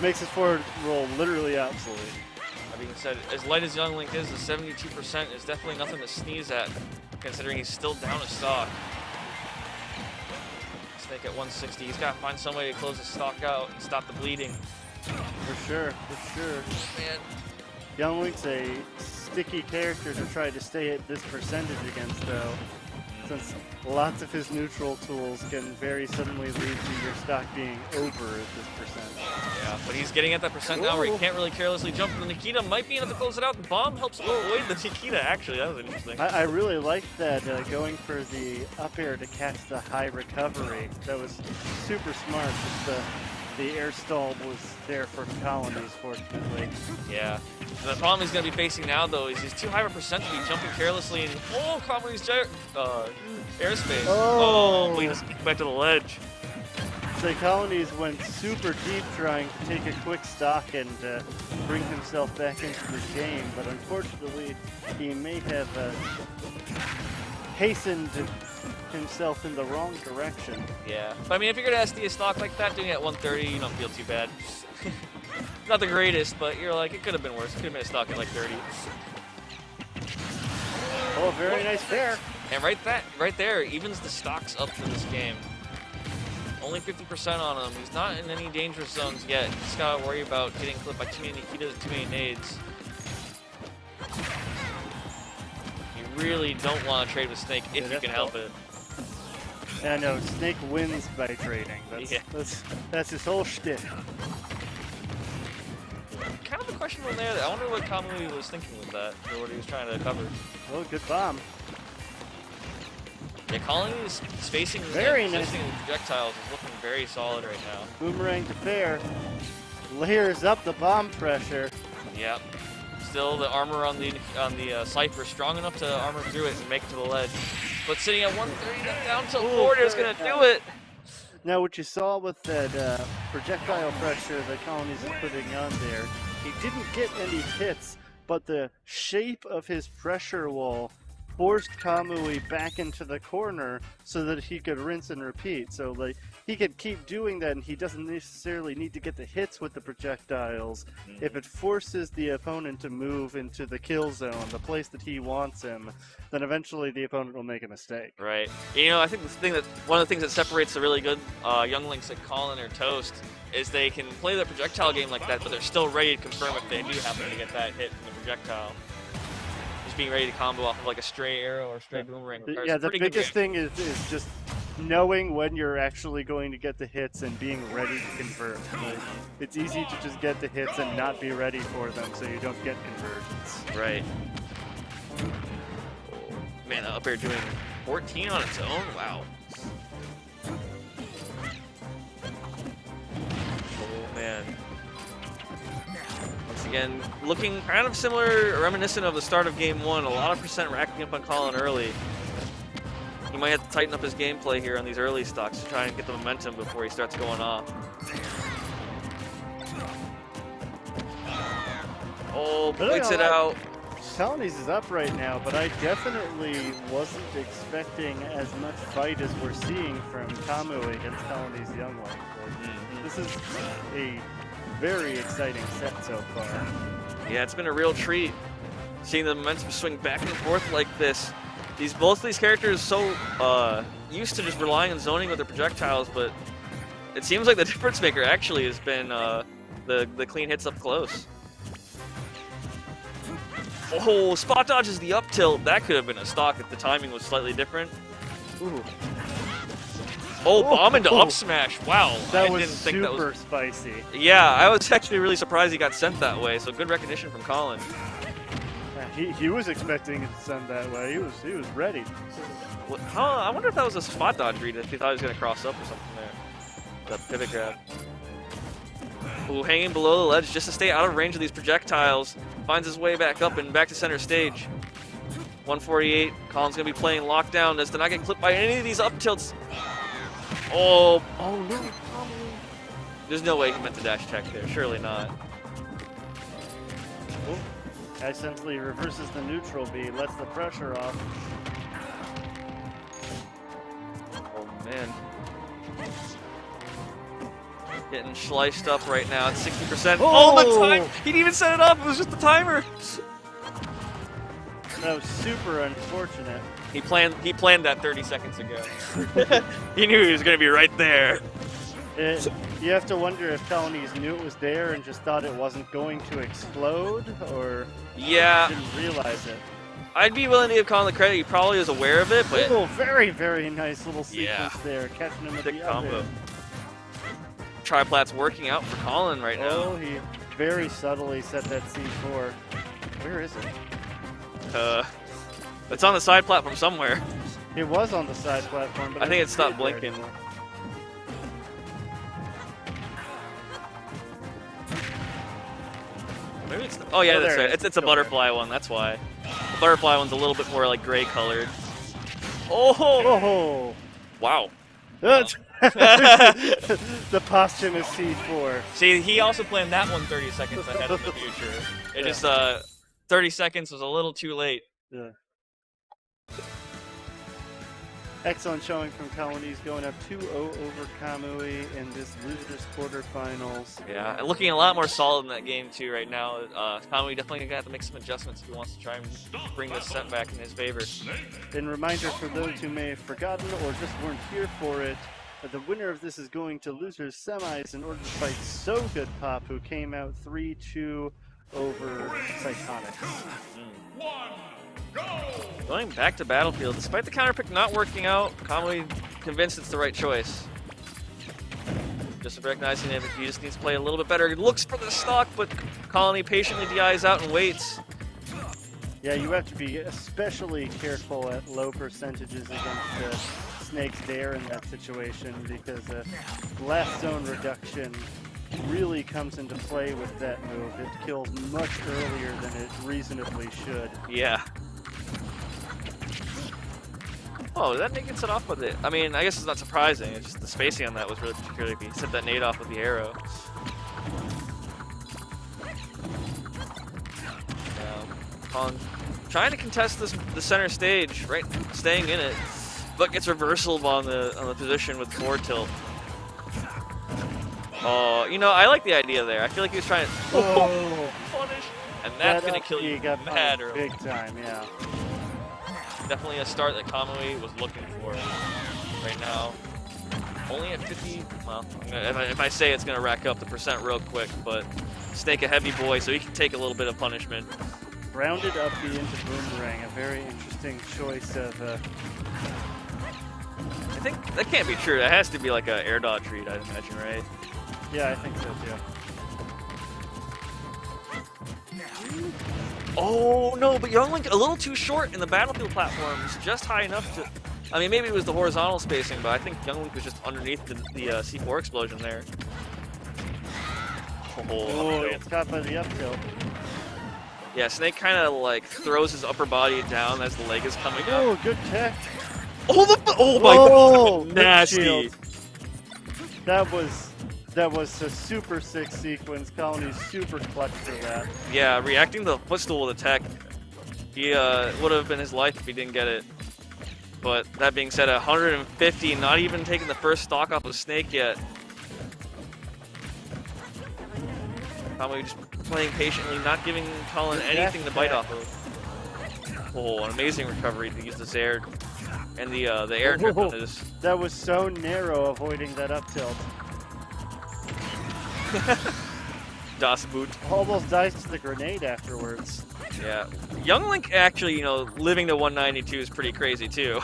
makes his forward roll literally obsolete. That being said, as light as Youngling is, the 72% is definitely nothing to sneeze at, considering he's still down a stock. Snake at 160, he's got to find some way to close his stock out and stop the bleeding. For sure. Man. Youngling's a sticky character to try to stay at this percentage against, though, since lots of his neutral tools can very suddenly lead to your stock being over at this percent. Yeah, but he's getting at that percent now where he can't really carelessly jump, and the Nikita might be enough to close it out. The bomb helps avoid the Nikita, actually. That was interesting. I really liked that, going for the up air to catch the high recovery. That was super smart. Just the air stall was there for colonies, fortunately. Yeah. The problem he's going to be facing now, though, is he's too high of a percent to be jumping carelessly in Comely's airspace. Oh! But he just kicked back to the ledge. So colonies went super deep trying to take a quick stock and bring himself back into the game, but unfortunately he may have hastened himself in the wrong direction. Yeah. But I mean, if you're going to SD a stock like that, doing it at 130, you don't feel too bad. Not the greatest, but you're like, it could have been worse. It could have been a stock at like 30. Oh, very nice fair. And right there evens the stocks up for this game. Only 50% on him. He's not in any dangerous zones yet. He's just gotta worry about getting clipped by too many Nikitas, too many nades. You really don't want to trade with Snake if you can help it. I know, Snake wins by trading. That's his whole shtick. Kind of a questionable there. I wonder what Kamui was thinking with that, or what he was trying to cover. Oh, good bomb. Yeah, Colony is facing very nice projectiles is looking very solid right now. Boomerang to fair. Layers up the bomb pressure. Yep. Still the armor on the Cypher strong enough to armor through it and make it to the ledge. But sitting at 130 down to 40 is gonna do it. Now what you saw with that projectile pressure that Colonies is putting on there, he didn't get any hits, but the shape of his pressure wall forced Kamui back into the corner so that he could rinse and repeat. So like he could keep doing that and he doesn't necessarily need to get the hits with the projectiles. If it forces the opponent to move into the kill zone, the place that he wants him, then eventually the opponent will make a mistake. Right. You know, I think one of the things that separates the really good younglings like Colin or Toast is they can play the projectile game like that, but they're still ready to confirm if they do happen to get that hit from the projectile. Just being ready to combo off of like a stray arrow or stray boomerang. Yeah, the biggest thing is just knowing when you're actually going to get the hits and being ready to convert. Like, it's easy to just get the hits and not be ready for them so you don't get conversions. Right. Man, up air doing 14 on its own? Wow. Oh, man. Once again, looking kind of similar, reminiscent of the start of Game 1. A lot of percent racking up on Colin early. He might have to tighten up his gameplay here on these early stocks to try and get the momentum before he starts going off. Oh, blitz it out. Colonies is up right now, but I definitely wasn't expecting as much fight as we're seeing from Kamui against Colonies Youngling. This is a very exciting set so far. Yeah, it's been a real treat seeing the momentum swing back and forth like this. Both these characters so used to just relying on zoning with their projectiles, but it seems like the difference maker actually has been the clean hits up close. Oh, spot dodges the up tilt. That could have been a stock if the timing was slightly different. Ooh. Oh, bomb into up smash. Wow. That was super spicy. Yeah, I was actually really surprised he got sent that way, so good recognition from Colin. He was expecting it to send that way. He was ready. I wonder if that was a spot dodge read, if he thought he was going to cross up or something there. That pivot grab. Ooh, hanging below the ledge just to stay out of range of these projectiles. Finds his way back up and back to center stage. 148. Colin's going to be playing lockdown. Does not get clipped by any of these up tilts. Oh no. There's no way he meant to dash tech there. Surely not. Oh. Accidentally reverses the neutral B, lets the pressure off. Oh man. Getting sliced up right now at 60%. Oh, the time! He didn't even set it up, it was just the timer! That was super unfortunate. He planned that 30 seconds ago. He knew he was gonna be right there. You have to wonder if Colonies knew it was there and just thought it wasn't going to explode, or didn't realize it. I'd be willing to give Colin the credit. He probably was aware of it, but very, very nice little sequence there, catching him at the combo. Triplat's working out for Colin right now. Oh, he very subtly set that C4. Where is it? It's on the side platform somewhere. It was on the side platform, but I think it stopped blinking. Maybe it's. Oh yeah, Oh, that's there right. it is. It's a butterfly one. That's why. The butterfly one's a little bit more like gray colored. Oh! Oh! Wow. That's the posthumous C4. See, he also planned that one 30 seconds ahead in the future. It just 30 seconds was a little too late. Yeah. Excellent showing from Colonies, going up 2-0 over Kamui in this losers quarterfinals. Yeah, and looking a lot more solid in that game too right now. Kamui definitely gonna have to make some adjustments if he wants to try and bring this set back in his favor. And reminder for those who may have forgotten or just weren't here for it, that the winner of this is going to losers semis in order to fight So Good Pop, who came out 3-2 over Psychonics. Going back to Battlefield, despite the counter pick not working out, Kamui convinced it's the right choice. Just recognizing that he just needs to play a little bit better. He looks for the stock, but Colony patiently DIs out and waits. Yeah, you have to be especially careful at low percentages against Snake's Dare in that situation, because last zone reduction really comes into play with that move. It kills much earlier than it reasonably should. Yeah. Oh, that nade gets it off with it. I mean, I guess it's not surprising. It's just the spacing on that was really particularly if he set that nade off with the arrow. Colin trying to contest the center stage, right? Staying in it, but gets reversal on the position with forward tilt. Oh, you know, I like the idea there. I feel like he was trying to punish, and that's gonna kill you mad early. Big time, yeah. Definitely a start that Kamui was looking for right now. Only at 50. Well, if I say it's gonna rack up the percent real quick, but Snake a heavy boy, so he can take a little bit of punishment. Rounded up the into Boomerang, a very interesting choice of. I think that can't be true. That has to be like an air dodge read, I'd imagine, right? Yeah, I think so too. Oh no, but Young Link a little too short in the Battlefield platforms, just high enough to. I mean, maybe it was the horizontal spacing, but I think Young Link was just underneath the C4 explosion there. Oh, it's caught by the up tilt. Yeah, Snake kind of like throws his upper body down as the leg is coming up. Oh, good tech. Oh my god, nasty. That was a super sick sequence. Colony's super clutch for that. Yeah, reacting to the footstool with a tech. He would have been his life if he didn't get it. But that being said, 150, not even taking the first stock off of Snake yet. Probably just playing patiently, not giving Colin anything to bite off of. Oh, an amazing recovery to use the Zair and the air trip on his. That was so narrow, avoiding that up tilt. Das Boot. Almost dies to the grenade afterwards. Yeah. Young Link actually, you know, living to 192 is pretty crazy too.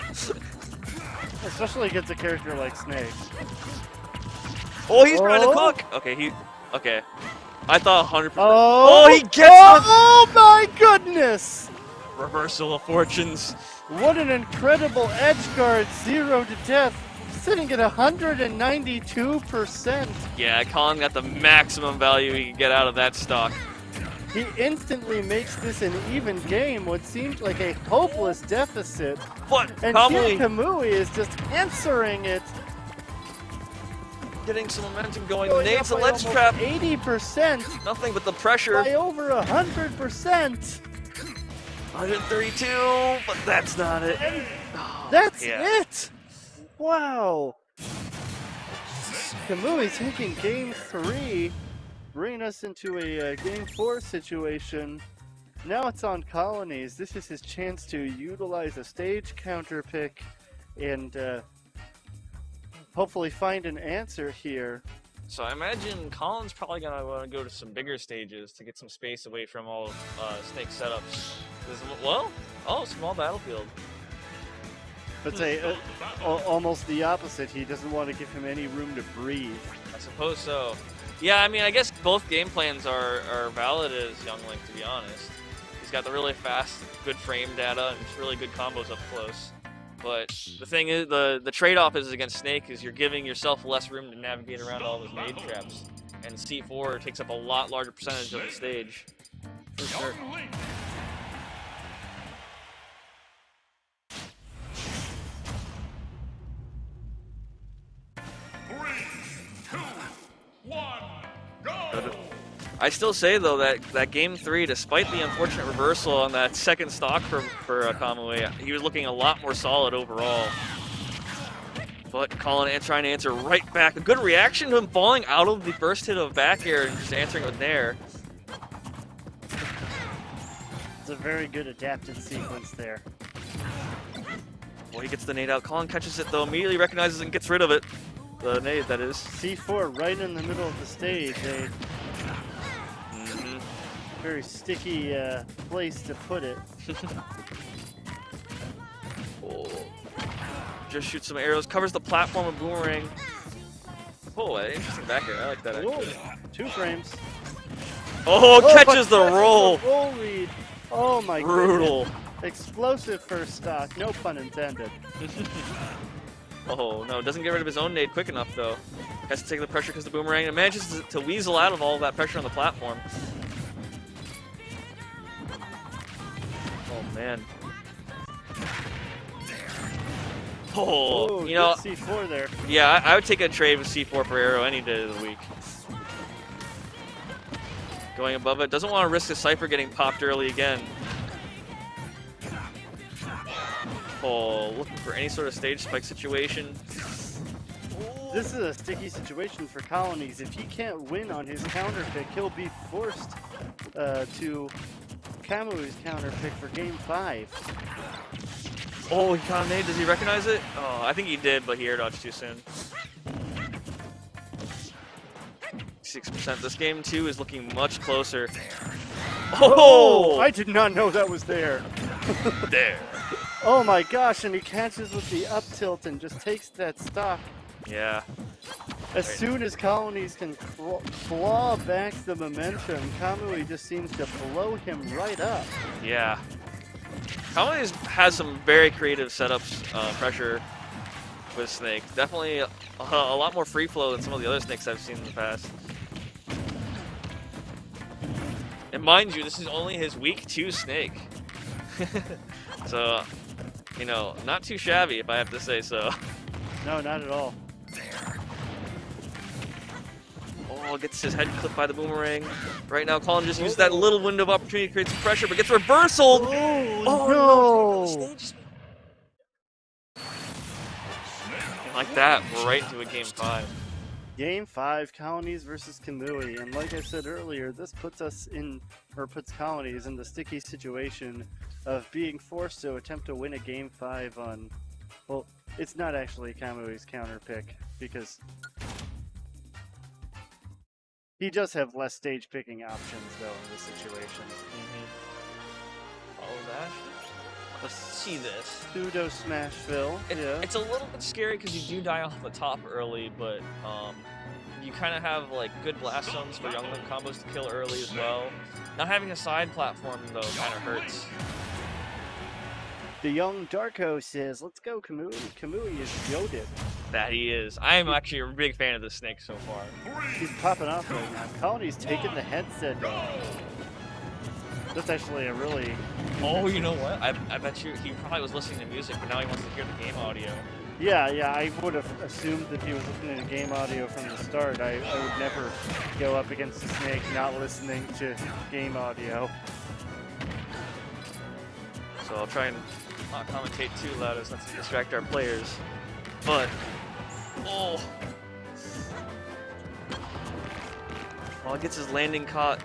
Especially against a character like Snake. Oh, he's trying to cook! Okay. I thought 100%. Oh, he gets Oh my goodness! Reversal of fortunes. What an incredible edge guard, 0 to death, sitting at 192%. Yeah, Colin got the maximum value he could get out of that stock. He instantly makes this an even game, what seemed like a hopeless deficit. But And Kamui is just answering it. Getting some momentum going. Going Nades a up by ledge almost trap. 80%. Nothing but the pressure. By over 100%. 132, but that's not it. That's yeah. it. Wow. Kamui taking game 3, bringing us into a game 4 situation. Now it's on Colonies. This is his chance to utilize a stage counter pick and hopefully find an answer here. So I imagine Colin's probably gonna want to go to some bigger stages to get some space away from all Snake setups. Small battlefield. But say almost the opposite. He doesn't want to give him any room to breathe. I suppose so. Yeah, I mean, I guess both game plans are valid as Young Link, to be honest. He's got the really fast, good frame data and just really good combos up close. But the thing is, the trade-off is against Snake is you're giving yourself less room to navigate around all those nade traps. And C4 takes up a lot larger percentage of the stage. For sure. Young Link. 3, 2, 1, go! I still say though that game 3, despite the unfortunate reversal on that second stock for Kamui, he was looking a lot more solid overall. But Colin and trying to answer right back. A good reaction to him falling out of the first hit of back air and just answering with nair. It's a very good adapted sequence there. Well, he gets the nade out. Colin catches it though, immediately recognizes it and gets rid of it. The nade, that is. C4 right in the middle of the stage. A very sticky place to put it. Oh. Just shoots some arrows, covers the platform with boomerang. Oh, interesting back air. I like that. Whoa, 2 frames. Oh, catches the but roll. the roll read. Oh my Brutal. goodness. Explosive first stock, no pun intended. Oh no, doesn't get rid of his own nade quick enough though. Has to take the pressure because the boomerang and manages to weasel out of all of that pressure on the platform. Oh man. Oh, you know, good C4 there. yeah, I would take a trade with C4 for arrow any day of the week. Going above it, doesn't want to risk a Cypher getting popped early again. Oh, looking for any sort of stage spike situation. This is a sticky situation for Colonies. If he can't win on his counter pick, he'll be forced to Kamui's counter pick for game 5. Oh, he caught a nade. Does he recognize it? Oh, I think he did, but he air dodged too soon. 6%. This game, too, is looking much closer. Oh! I did not know that was there. There. Oh my gosh, and he catches with the up tilt and just takes that stock. Yeah. As soon as Colonies can claw back the momentum, Kamui just seems to blow him right up. Yeah. Kamui has some very creative setups, pressure with Snake. Definitely a lot more free flow than some of the other Snakes I've seen in the past. And mind you, this is only his week 2 Snake. So, you know, not too shabby if I have to say so. No, not at all. Oh, gets his head clipped by the boomerang. Right now, Colin just used that little window of opportunity to create some pressure, but gets reversaled. Oh no! Like that, we're right into a game 5. Game 5, Colonies versus Kamui, and like I said earlier, this puts Colonies in the sticky situation of being forced to attempt to win a game 5 on, well, it's not actually Kamui's counter pick, because he does have less stage picking options though in this situation. Follow that. Let's see this. Pseudo Smashville, yeah. It's a little bit scary because you do die off the top early, but you kind of have like good blast zones for Young Link combos to kill early as well. Not having a side platform though kind of hurts. The young Darko says, let's go Kamui. Kamui is goated. That he is. I am actually a big fan of this Snake so far. He's popping off right now. Colony's taking the headset. That's actually a really... Oh, you know what? I bet you he probably was listening to music, but now he wants to hear the game audio. Yeah, I would have assumed that he was listening to game audio from the start. I would never go up against a Snake not listening to game audio. So I'll try and not commentate too loud as not to distract our players. But, oh. Well, it gets his landing caught.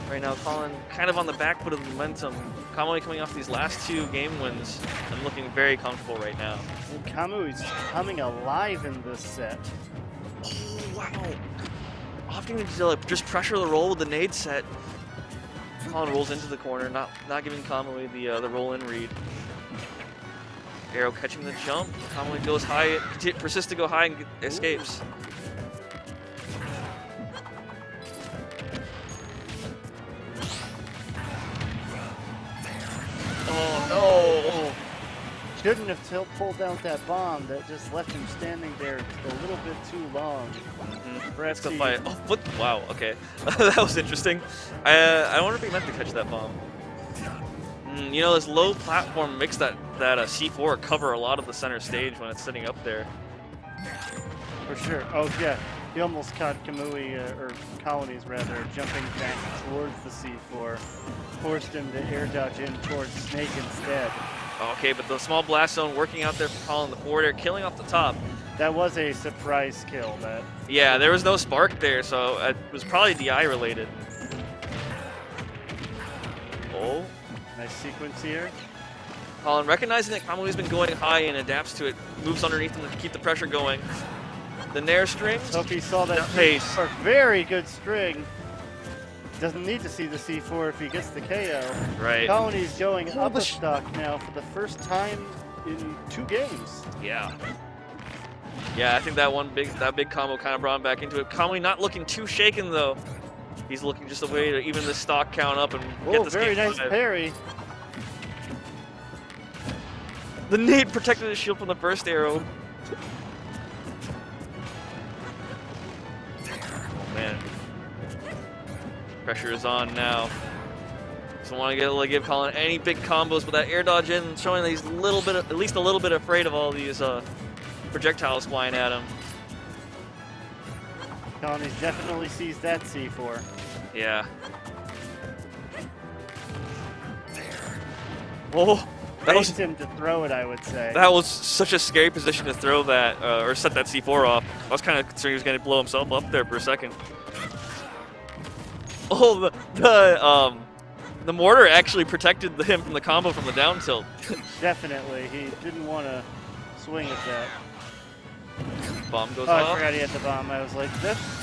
Right now, Colin kind of on the back foot of the momentum. Kamui coming off these last 2 game wins and looking very comfortable right now. And Kamui's coming alive in this set. Oh, wow. Opting to like, just pressure the roll with the nade set. Colin rolls into the corner, not giving Kamui the roll-in read. Arrow catching the jump. Kamui goes high, persists to go high and escapes. Oh no! Shouldn't have pulled out that bomb. That just left him standing there a little bit too long. Let's go Perhaps fight. Oh, what? Wow. Okay, that was interesting. I wonder if he meant to catch that bomb. You know, this low platform makes that C4 cover a lot of the center stage when it's sitting up there. For sure. Oh, yeah. He almost caught Kamui, or Colonies rather, jumping back towards the C4. Forced him to air dodge in towards Snake instead. Okay, but the small blast zone working out there for Colin, the forward air killing off the top. That was a surprise kill. Yeah, there was no spark there, so it was probably DI related. Oh. Nice sequence here. Colin recognizing that Kamui's been going high and adapts to it, moves underneath him to keep the pressure going. The Nair strings. Hope he saw that pace. A very good string. Doesn't need to see the C4 if he gets the KO. Right. Colony's going up a stock now for the first time in 2 games. Yeah. Yeah, I think that big combo kind of brought him back into it. Kamui not looking too shaken though. He's looking just a way to even the stock count up and get this very game nice live. parry. The nade protected his shield from the first arrow. Oh man. Pressure is on now. Doesn't want to give Colin any big combos, but that air dodge in, showing that he's at least a little bit afraid of all these projectiles flying at him. Colony's definitely sees that C4. Yeah. Oh, that was Faced him to throw it, I would say. That was such a scary position to throw that, or set that C4 off. I was kind of concerned he was going to blow himself up there for a second. Oh, the mortar actually protected him from the combo from the down tilt. Definitely, he didn't want to swing at that. Bomb goes I off. forgot he had the bomb. I was like,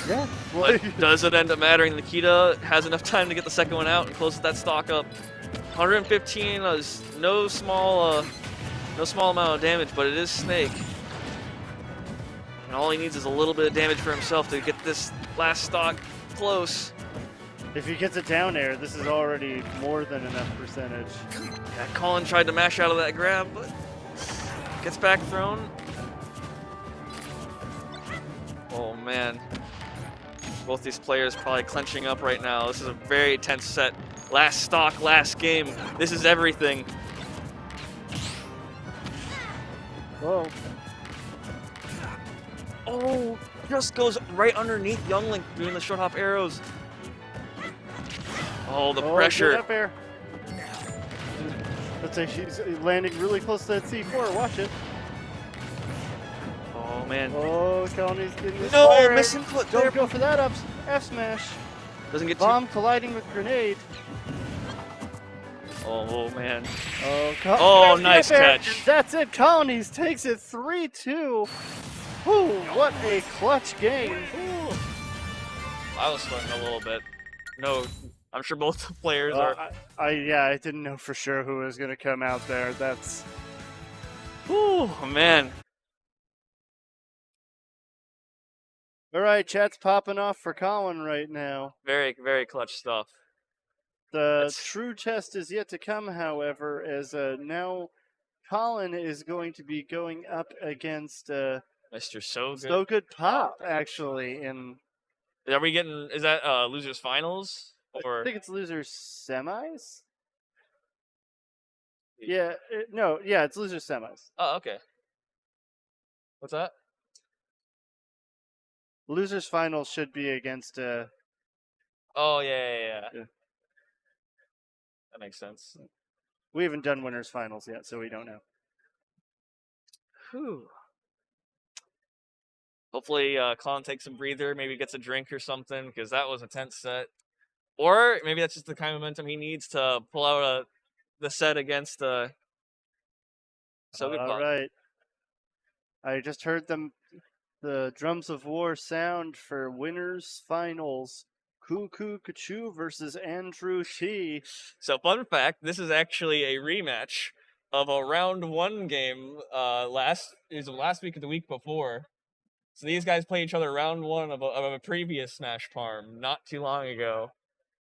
yeah. But does it end up mattering? Nikita has enough time to get the second one out and closes that stock up. 115 is no small amount of damage, but it is Snake. And all he needs is a little bit of damage for himself to get this last stock close. If he gets a down air, this is already more than enough percentage. Yeah, Colin tried to mash out of that grab, but gets back thrown. Oh man. Both these players probably clenching up right now. This is a very tense set. Last stock, last game. This is everything. Whoa. Oh, just goes right underneath Younglink doing the short hop arrows. Oh, the pressure. Good up air. Let's say she's landing really close to that C4. Watch it. Oh man. Oh, Colony's getting this No, fire. misinput there. Don't go for that F smash. Doesn't get Bomb colliding with grenade. Oh man. Oh, nice catch. That's it. Colonies takes it 3-2. Ooh, what a clutch game. Ooh. I was sweating a little bit. No, I'm sure both the players are. I didn't know for sure who was going to come out there. That's. Ooh, man. All right, chat's popping off for Colin right now. Very, very clutch stuff. The true test is yet to come, however, as now Colin is going to be going up against Mr. So Good. So Good Pop, actually. Are we getting? Is that losers finals or? I think it's losers semis. Yeah, it's losers semis. Oh, okay. What's that? Losers finals should be against. Oh yeah. That makes sense. We haven't done winners finals yet, so we don't know. Whew. Hopefully, Colin takes a breather, maybe gets a drink or something, because that was a tense set. Or maybe that's just the kind of momentum he needs to pull out the set against So Good Pop. All right. I just heard the drums of war sound for winners finals. Cuckoo Kachu versus Andrew Shi. So, fun fact, this is actually a rematch of a round 1 game last week or the week before. So these guys played each other round 1 of a previous Smash Parm not too long ago.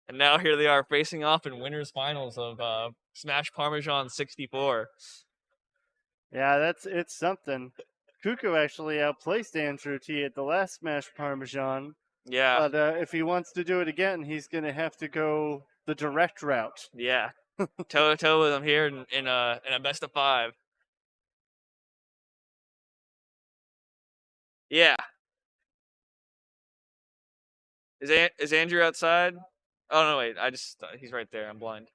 And now here they are facing off in winners finals of Smash Parmesan 64. Yeah, it's something. Cuckoo actually outplaced Andrew T at the last Smash Parmesan. Yeah, But if he wants to do it again, he's gonna have to go the direct route. yeah. Toe to toe with him here in a best of 5. Yeah. Is Andrew outside? Oh no, wait. He's right there. I'm blind.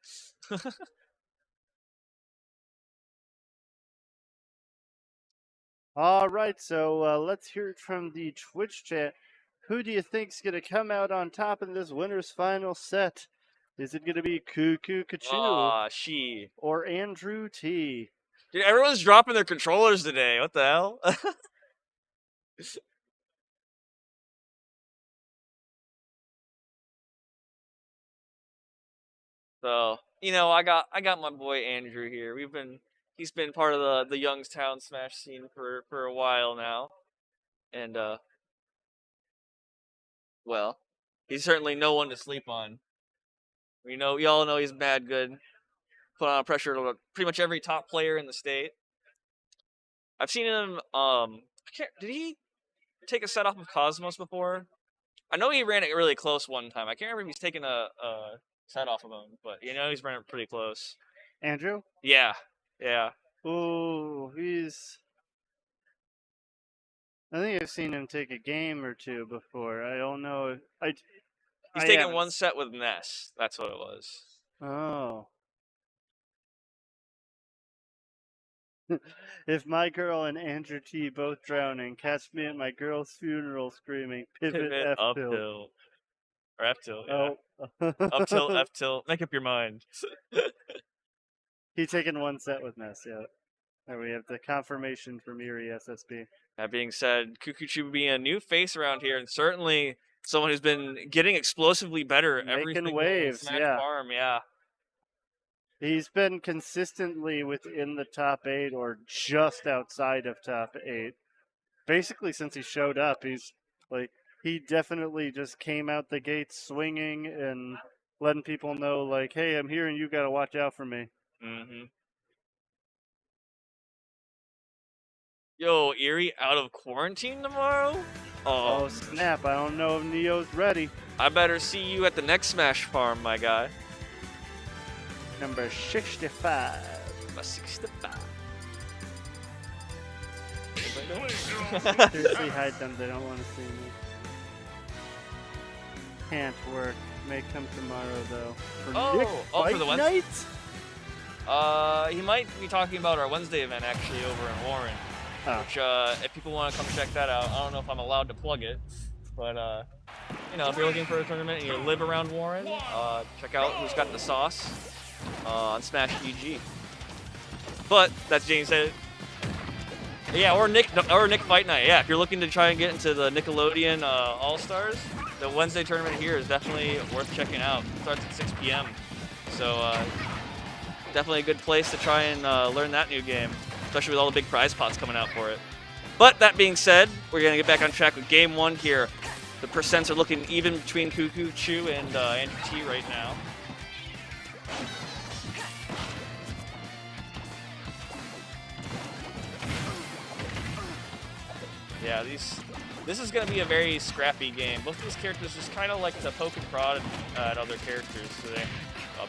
All right, so let's hear it from the Twitch chat. Who do you think's gonna come out on top in this winner's final set? Is it gonna be Cuckoo Kachu Aw, she. or Andrew T? Dude, everyone's dropping their controllers today. What the hell? So, I got my boy Andrew here. He's been part of the Youngstown Smash scene for a while now. And well, he's certainly no one to sleep on. We all know he's mad good. Put on pressure to pretty much every top player in the state. I've seen him did he take a set off of Cosmos before? I know he ran it really close one time. I can't remember if he's taken a set off of him, but he's running it pretty close. Andrew? Yeah. Yeah. Oh, I think I've seen him take a game or two before. I don't know. He's taken one set with Ness. That's what it was. Oh. If my girl and Andrew T both drowning, catch me at my girl's funeral screaming, pivot F tilt. Up-tilt. Or F-tilt, yeah. Oh. Up-tilt, F-tilt. Make up your mind. He's taken one set with Ness, yeah. There we have the confirmation from Erie SSB. That being said, Kukuchu being a new face around here, and certainly someone who's been getting explosively better every Making single waves, Smash yeah. farm, yeah. He's been consistently within the top 8 or just outside of top 8. Basically, since he showed up, he definitely just came out the gates swinging and letting people know, like, hey, I'm here and you got to watch out for me. Mm-hmm. Yo, Erie out of quarantine tomorrow? Oh, snap. I don't know if Neo's ready. I better see you at the next Smash farm, my guy. Number 65. Number 65. Seriously, hide them. They don't want to see me. Can't work. May come tomorrow, though. For Nick for the Fight Wednesday? Night? He might be talking about our Wednesday event, actually, over in Warren. Oh. Which, if people want to come check that out, I don't know if I'm allowed to plug it. But, if you're looking for a tournament and you live around Warren, check out Who's Got the Sauce on Smash EG. But, that's James said. Yeah, or Nick Fight Night. Yeah, if you're looking to try and get into the Nickelodeon All-Stars, the Wednesday tournament here is definitely worth checking out. It starts at 6 p.m. So, definitely a good place to try and learn that new game, especially with all the big prize pots coming out for it. But that being said, we're going to get back on track with Game 1 here. The percents are looking even between Cuckoo, Chu, and Andrew T right now. Yeah, this is going to be a very scrappy game. Both of these characters just kind of like to poke and prod at other characters today.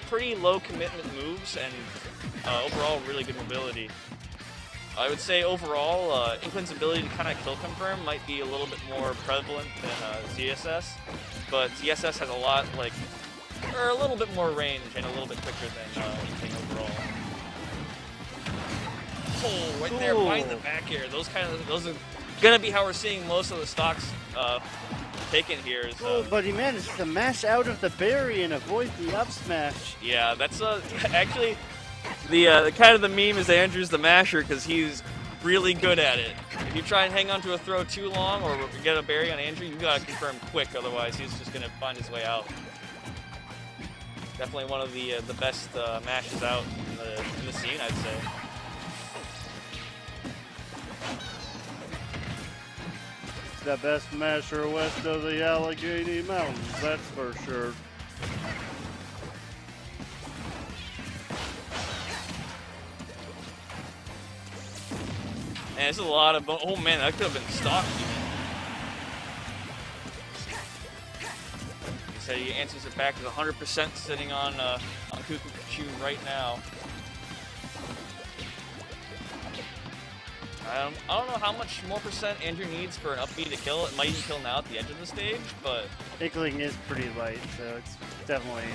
Pretty low commitment moves and overall really good mobility. I would say overall, Inklin's ability to kind of kill confirm might be a little bit more prevalent than ZSS, but ZSS has a little bit more range and a little bit quicker than Inkling overall. Oh, right there, behind the back air. Those are gonna be how we're seeing most of the stocks taken here. So. Oh, but he managed to mash out of the berry and avoid the up smash. Yeah, that's actually the kind of the meme is Andrew's the masher because he's really good at it. If you try and hang on to a throw too long or get a berry on Andrew, you gotta confirm quick, otherwise he's just gonna find his way out. Definitely one of the best mashes out in the scene, I'd say. The best masher west of the Allegheny Mountains, that's for sure. And it's a lot of. Oh man, that could have been stock even. He said he answers it back with 100% sitting on Kukuchu right now. I don't know how much more percent Andrew needs for an up B to kill. It might even kill now at the edge of the stage, but Inkling is pretty light, so it's definitely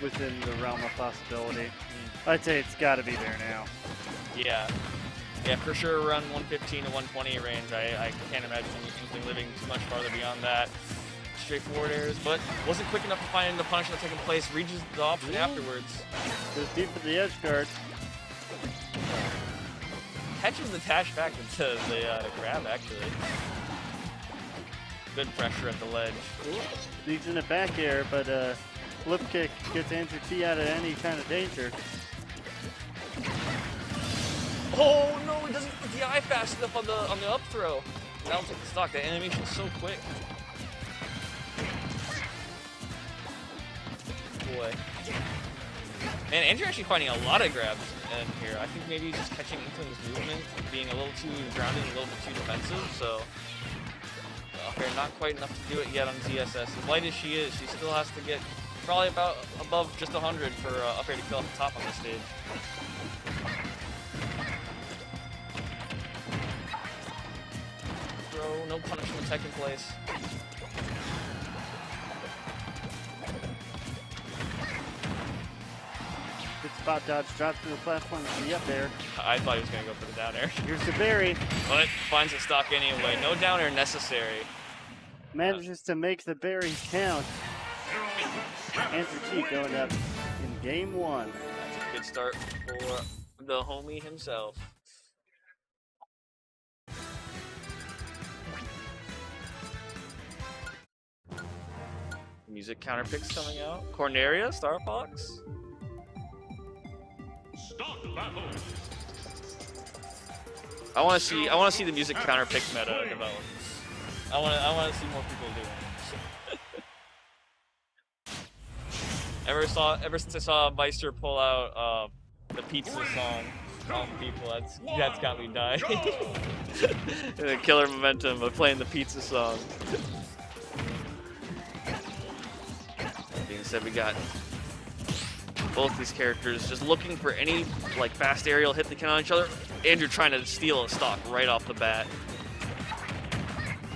within the realm of possibility. I'd say it's got to be there now. yeah, for sure around 115 to 120 range. I can't imagine Inkling living too much farther beyond that. Straightforward airs, but wasn't quick enough to find the punishment taking place. Reaches the option afterwards. Goes deep for the edge guard. Catches the dash back into the grab, actually. Good pressure at the ledge. Leads in a back air, but flip kick gets Andrew T out of any kind of danger. Oh no, he doesn't get the eye fast enough on the up throw. That'll take the stock. That animation's so quick. Boy. And Andrew actually finding a lot of grabs in here. I think maybe he's just catching Inkling's movement, being a little too grounded, a little bit too defensive, so up air not quite enough to do it yet on ZSS. As light as she is, she still has to get probably about above just 100 for up air to kill off the top on this stage. Throw, no punishment taking place. Good spot dodge, drops to the platform to the up air. I thought he was going to go for the down air, Here's the berry. but finds the stock anyway. No down air necessary. Manages to make the berries count. Andrew T going up in game one. That's a good start for the homie himself. Music counter picks coming out. Corneria, Star Fox. Start battle. I want to see the music counter pick meta develop. I want to see more people doing it. Ever since I saw Meister pull out the pizza song on people, that's got me dying. The killer momentum of playing the pizza song. Being said, we got both these characters just looking for any like fast aerial hit they can on each other. Andrew trying to steal a stock right off the bat.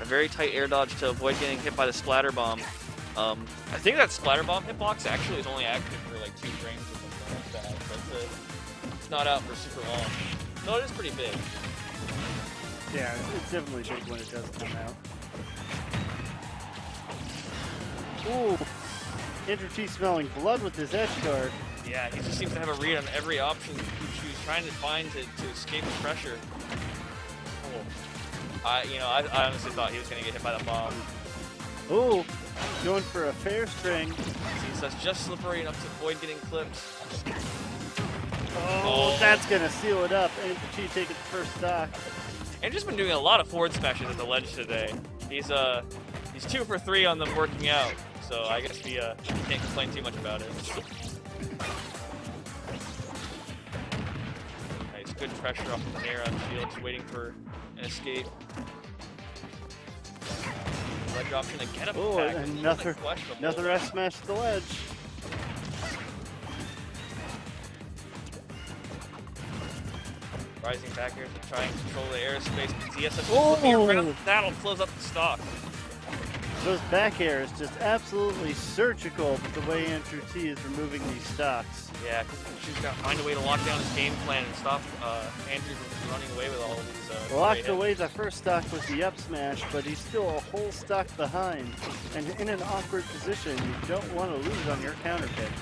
A very tight air dodge to avoid getting hit by the splatter bomb. I think that splatter bomb hitbox actually is only active for like 2 frames or something like that. But it's not out for super long. No, it is pretty big. Yeah, it's definitely big when it does come out. Ooh, Andrew T smelling blood with his edge guard. Yeah, he just seems to have a read on every option he's trying to find to escape the pressure. Oh. I honestly thought he was going to get hit by the bomb. Ooh, going for a fair string. See, so that's just slippery enough to avoid getting clipped. Oh, that's going to seal it up. Andrew T taking the first stock. Andrew's been doing a lot of forward smashes at the ledge today. He's 2 for 3 on them working out, so I guess we can't complain too much about it. Nice, good pressure off of the air on shield, just waiting for an escape. Ledge option to get up Oh, back. another S smash to the ledge. Rising back here to try and control the airspace. ZSS Oh! That'll close up the stock. Those back airs just absolutely surgical with the way Andrew T is removing these stocks. Yeah, she's got to find a way to lock down his game plan and stop Andrew from running away with all of these. Locked away the first stock with the up smash, but he's still a whole stock behind. And in an awkward position, you don't want to lose on your counter pick.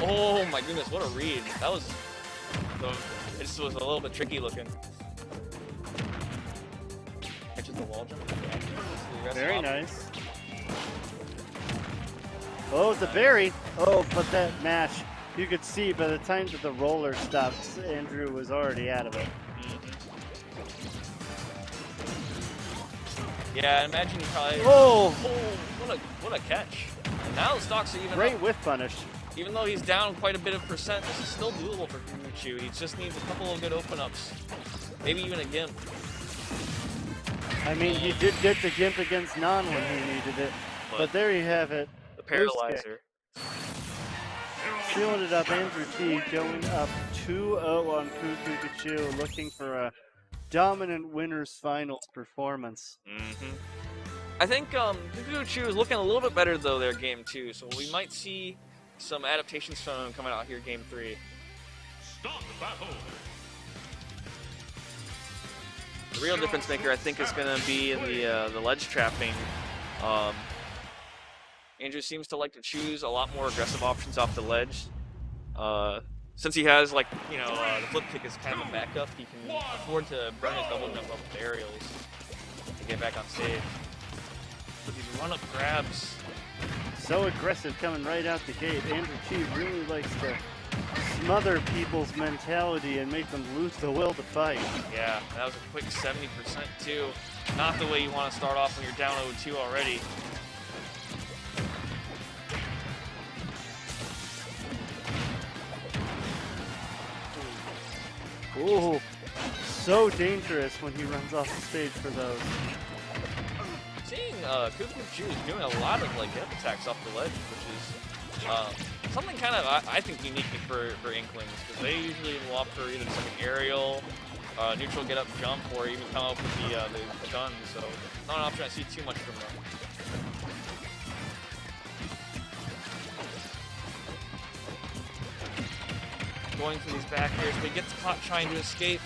Oh my goodness, what a read. That was, it just was a little bit tricky looking. Catches the wall jump. Very nice. Oh, the berry. Oh, but that mash You could see by the time that the roller stopped, Andrew was already out of it. Yeah, I imagine you probably. Oh! What a catch! And now the stocks are even Great up. whiff punish. Even though he's down quite a bit of percent, this is still doable for Kukuchu. He just needs a couple of good open-ups. Maybe even a Gimp. I mean, he did get the Gimp against Non when he needed it. But there you have it. The Paralyzer. Sealing it up, Andrew T going up 2-0 on Kukuchu, looking for a dominant winners finals performance. I think Kukuchu is looking a little bit better though there game 2, so we might see some adaptations from him coming out here game 3. Start battle. The real difference maker I think is going to be in the ledge trapping. Andrew seems to like to choose a lot more aggressive options off the ledge. Since he has, like, you know, the flip kick is kind of a backup, he can afford to burn his double jump up with aerials to get back on stage. But these run-up grabs. So aggressive coming right out the gate. Andrew T really likes to smother people's mentality and make them lose the will to fight. Yeah, that was a quick 70% too. Not the way you want to start off when you're down 0-2 already. Ooh, so dangerous when he runs off the stage for those. Seeing Kukuchu is doing a lot of like get attacks off the ledge, which is something kind of I think unique for Inklings, because they usually will opt for either something aerial, neutral get up jump, or even come up with the gun. So not an option I see too much from them. Going for these back airs, but he gets caught trying to escape.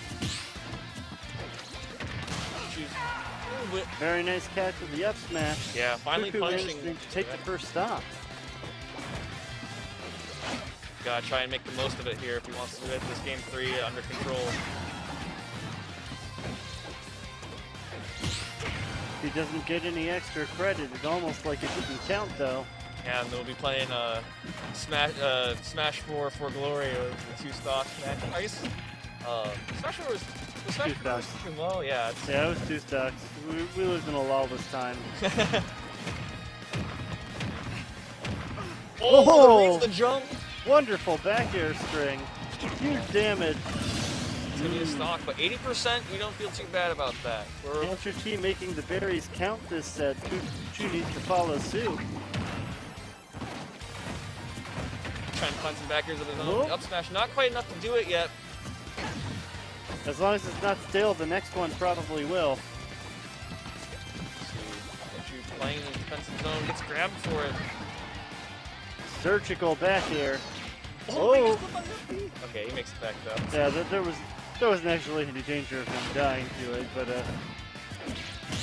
Very nice catch with the up smash. Yeah, finally Kuku punishing. managing to take the first stop. Gotta try and make the most of it here if he wants to get this game 3 under control. If he doesn't get any extra credit, it's almost like it didn't count though. Yeah, and they'll be playing Smash 4 for Glory with the 2 stock match. I guess Smash 4 was Smash 4 was too low. Yeah, Yeah, it was 2 stocks. We lived in a lull this time. Oh, the jump! Wonderful back air string. Huge damage. It's gonna be a stock, but 80%, we don't feel too bad about that. Andrew T making the berries count this set. Kuku needs to follow suit. Trying to find some backers of his own. Up smash, not quite enough to do it yet. As long as it's not stale, the next one probably will. Kuku playing in the defensive zone, gets grabbed for it. Surgical back air. Oh! Okay, he makes it back up. Yeah, there wasn't actually any danger of him dying to it, but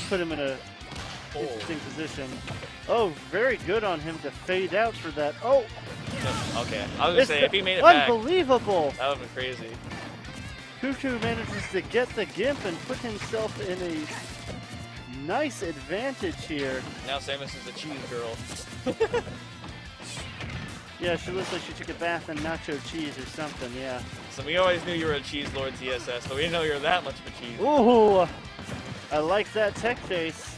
put him in a interesting position. Oh, very good on him to fade out for that. Oh! Okay, I was gonna say, if he made it back, unbelievable! that would've been crazy. Kuku manages to get the Gimp and put himself in a nice advantage here. Now Samus is the cheese girl. Yeah, she looks like she took a bath in nacho cheese or something, yeah. So we always knew you were a cheese lord TSS, but we didn't know you were that much of a cheese. Ooh! I like that tech face.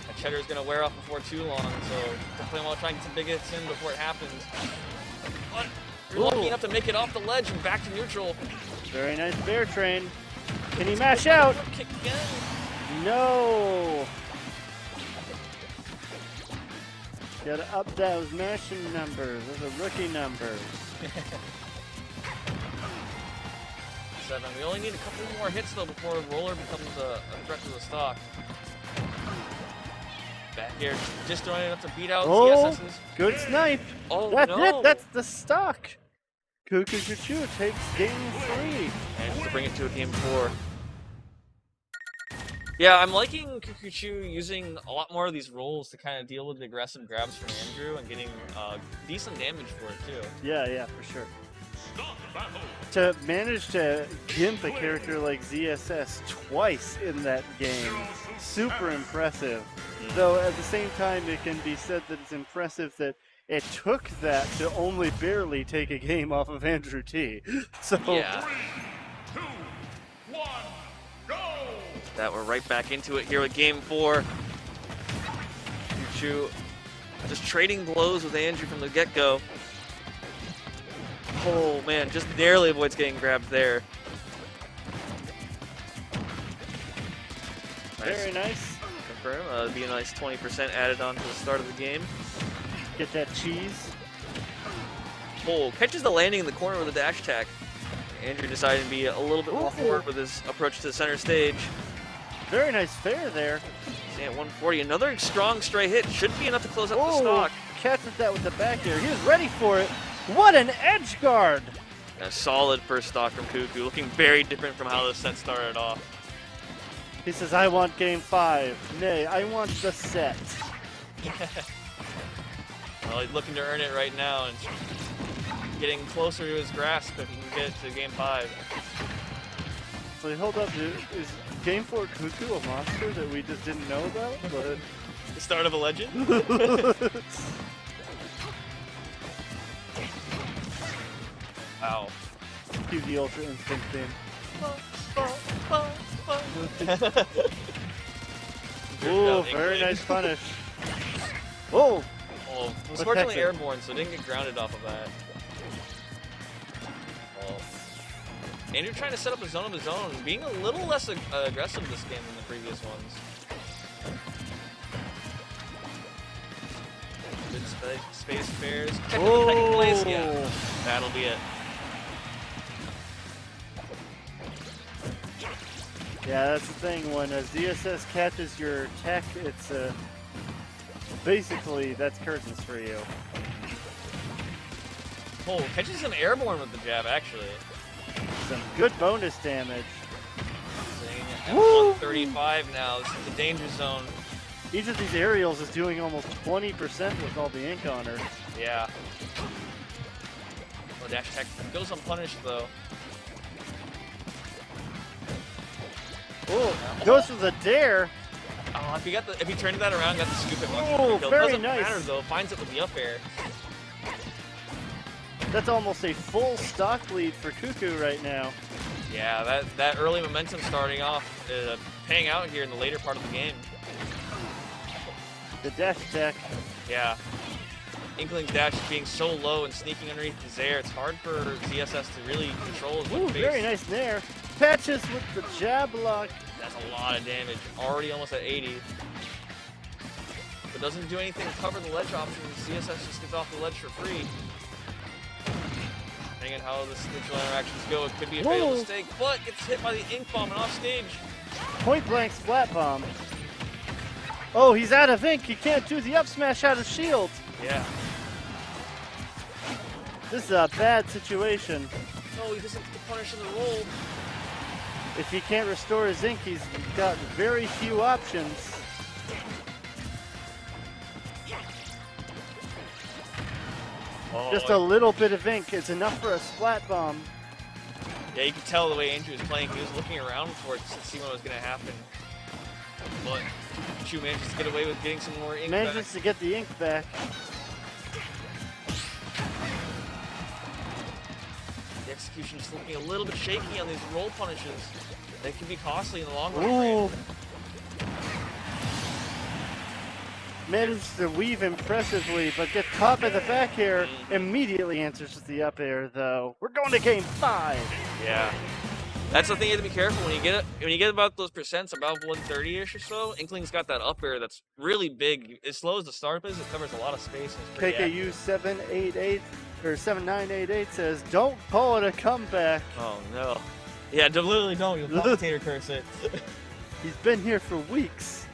That Cheddar's gonna wear off before too long, so definitely want to try and get some big hits in before it happens. But you're lucky enough to make it off the ledge and back to neutral. Very nice bear train. Can he mash out? Kick again. No! Gotta up those mashing numbers. Those are rookie numbers. 7. We only need a couple more hits though before Roller becomes a threat to the stock. Back here, just throwing it up to beat out CSS's. Good snipe. Oh, That's no. it. That's the stock. Kuku takes game 3. And to bring it to a game 4. Yeah, I'm liking Kukuchu using a lot more of these rolls to kind of deal with the aggressive grabs from Andrew and getting decent damage for it too. Yeah, for sure. Start battle. to manage to gimp a character like ZSS twice in that game, super impressive. Though at the same time, it can be said that it's impressive that it took that to only barely take a game off of Andrew T. So Yeah. 3, 2, 1, go! That we're right back into it here with game 4. Choo just trading blows with Andrew from the get-go. Oh man, just narrowly avoids getting grabbed there. very nice. Confirm. Be a nice 20% added on to the start of the game. Get that cheese. Oh, catches the landing in the corner with a dash attack. Andrew decided to be a little bit more forward with his approach to the center stage. Very nice fair there. Staying at 140. Another strong stray hit. Should be enough to close up the stock. Catches that with the back air. He was ready for it. What an edge guard! A solid first stock from Cuckoo. Looking very different from how the set started off. He says, I want game 5. Nay, I want the set. Well, he's looking to earn it right now and getting closer to his grasp if he can get it to game 5. So hold up, dude. Is game 4 Cuckoo a monster that we just didn't know about? But The start of a legend? Wow. cue the Ultra Instinct theme. Ooh, very nice punish. Oh! Oh, was But fortunately catch it. airborne, so didn't get grounded off of that. Oh. Andrew trying to set up a zone of his own, being a little less aggressive this game than the previous ones. Good space fares. Catching the second place, yeah. That'll be it. Yeah, that's the thing. When a ZSS catches your tech, it's basically that's curtains for you. Oh, catches him airborne with the jab, actually. Some good bonus damage. Sitting at Woo! 135 now. This is the danger zone. Each of these aerials is doing almost 20% with all the ink on her. Yeah. Oh, dash attack goes unpunished, though. Oh, goes for the dare. Oh, if he turned that around, got the scoop at once. Oh, very Doesn't nice. matter though. Finds it with the up air. That's almost a full stock lead for Cuckoo right now. Yeah, that early momentum starting off, paying out here in the later part of the game. The dash attack. Yeah. Inkling's dash being so low and sneaking underneath his air, it's hard for ZSS to really control his Ooh, face. very nice nair. Patches with the jab block. That's a lot of damage. Already almost at 80. But doesn't do anything to cover the ledge option. ZSS just gets off the ledge for free. Depending on how the neutral interactions go, it could be a fatal Whoa. mistake, but gets hit by the ink bomb and off stage. Point blank splat bomb. Oh, he's out of ink. He can't do the up smash out of shield. Yeah. This is a bad situation. No, he doesn't get the punish in the roll. If he can't restore his ink, he's got very few options. Oh, Just a little bit of ink is enough for a splat bomb. yeah, you could tell the way Andrew was playing. He was looking around for it to see what was going to happen. But Chu manages to get away with getting some more ink Manages back. to get the ink back. The execution just looking a little bit shaky on these roll punishes. They can be costly in the long run. Ooh. Managed to weave impressively, but gets caught by the back air. Immediately answers with the up air, though. We're going to game 5. Yeah. That's the thing you have to be careful when you get about those percents above 130-ish or so. Inkling's got that up air that's really big. As slow as the start is, it covers a lot of space. And it's pretty KKU 788 or 7988 says, "Don't call it a comeback. Oh no. Yeah, literally don't. You'll commentator curse it. He's been here for weeks."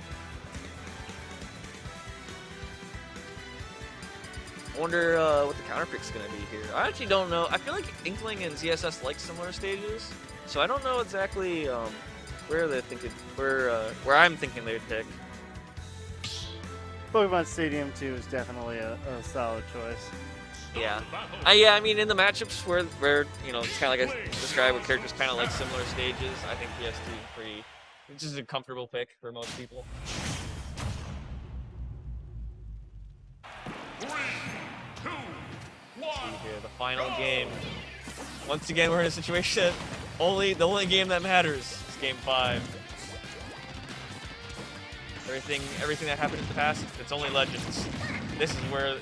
I wonder what the counter pick's gonna be here. I actually don't know. I feel like Inkling and ZSS like similar stages, so I don't know exactly where they're thinking, where I'm thinking they'd pick. Pokemon Stadium 2 is definitely a solid choice. Yeah. Yeah, I mean, in the matchups where you know, it's kind of like I described with characters kind of like similar stages, I think PS2 is pretty, it's just a comfortable pick for most people. 3, 2, 1. Here, the final game. Once again, we're in a situation that the only game that matters is Game 5. Everything that happened in the past, it's only legends. This is where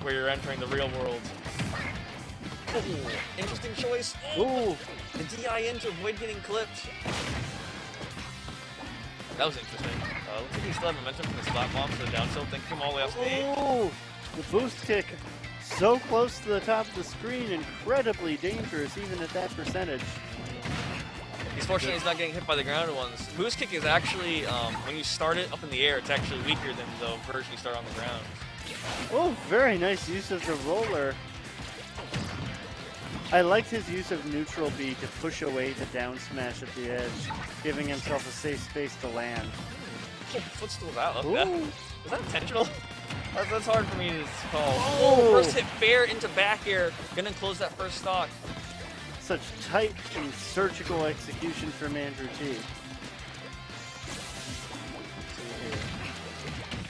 you're entering the real world. Ooh, interesting choice. Ooh, The DI in to avoid getting clipped. That was interesting. Looks like he still had momentum from the slap bomb to the down tilt, then come all the way up to the ooh, the boost kick. So close to the top of the screen, incredibly dangerous even at that percentage. He's fortunate he's not getting hit by the grounded ones. Boost kick is actually, when you start it up in the air, it's actually weaker than the version you start on the ground. Oh, very nice use of the roller. I liked his use of neutral B to push away the down smash at the edge, giving himself a safe space to land. Oh, footstool out. Ooh. Was that intentional? That's hard for me to call. Oh. First hit fair into back air. Gonna close that first stock. Such tight and surgical execution from Andrew T.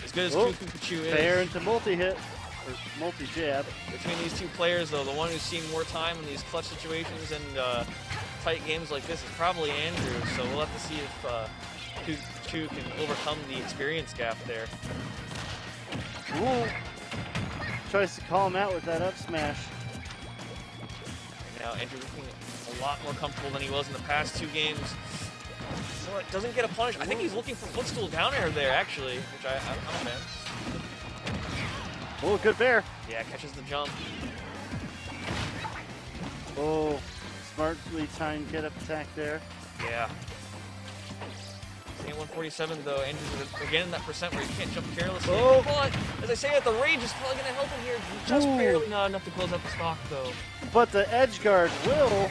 As good as Oh, Cuckoo Pikachu is. Fair into multi-hit, or multi-jab. Between these two players, though, the one who's seen more time in these clutch situations and tight games like this is probably Andrew. So we'll have to see if Pikachu can overcome the experience gap there. Ooh. Tries to call him out with that up smash. Now Andrew looking a lot more comfortable than he was in the past two games. So it doesn't get a punish. I think he's looking for footstool down air there, actually, which I'm a fan. Oh, good bear. Yeah, catches the jump. Oh, smartly timed get up attack there. Yeah. Staying at 147 though, Andrew's again in that percent where he can't jump carelessly. Oh. But as I say that, the rage is probably going to help him here. Just Ooh. barely, not enough to close out the stock though. But the edge guard will.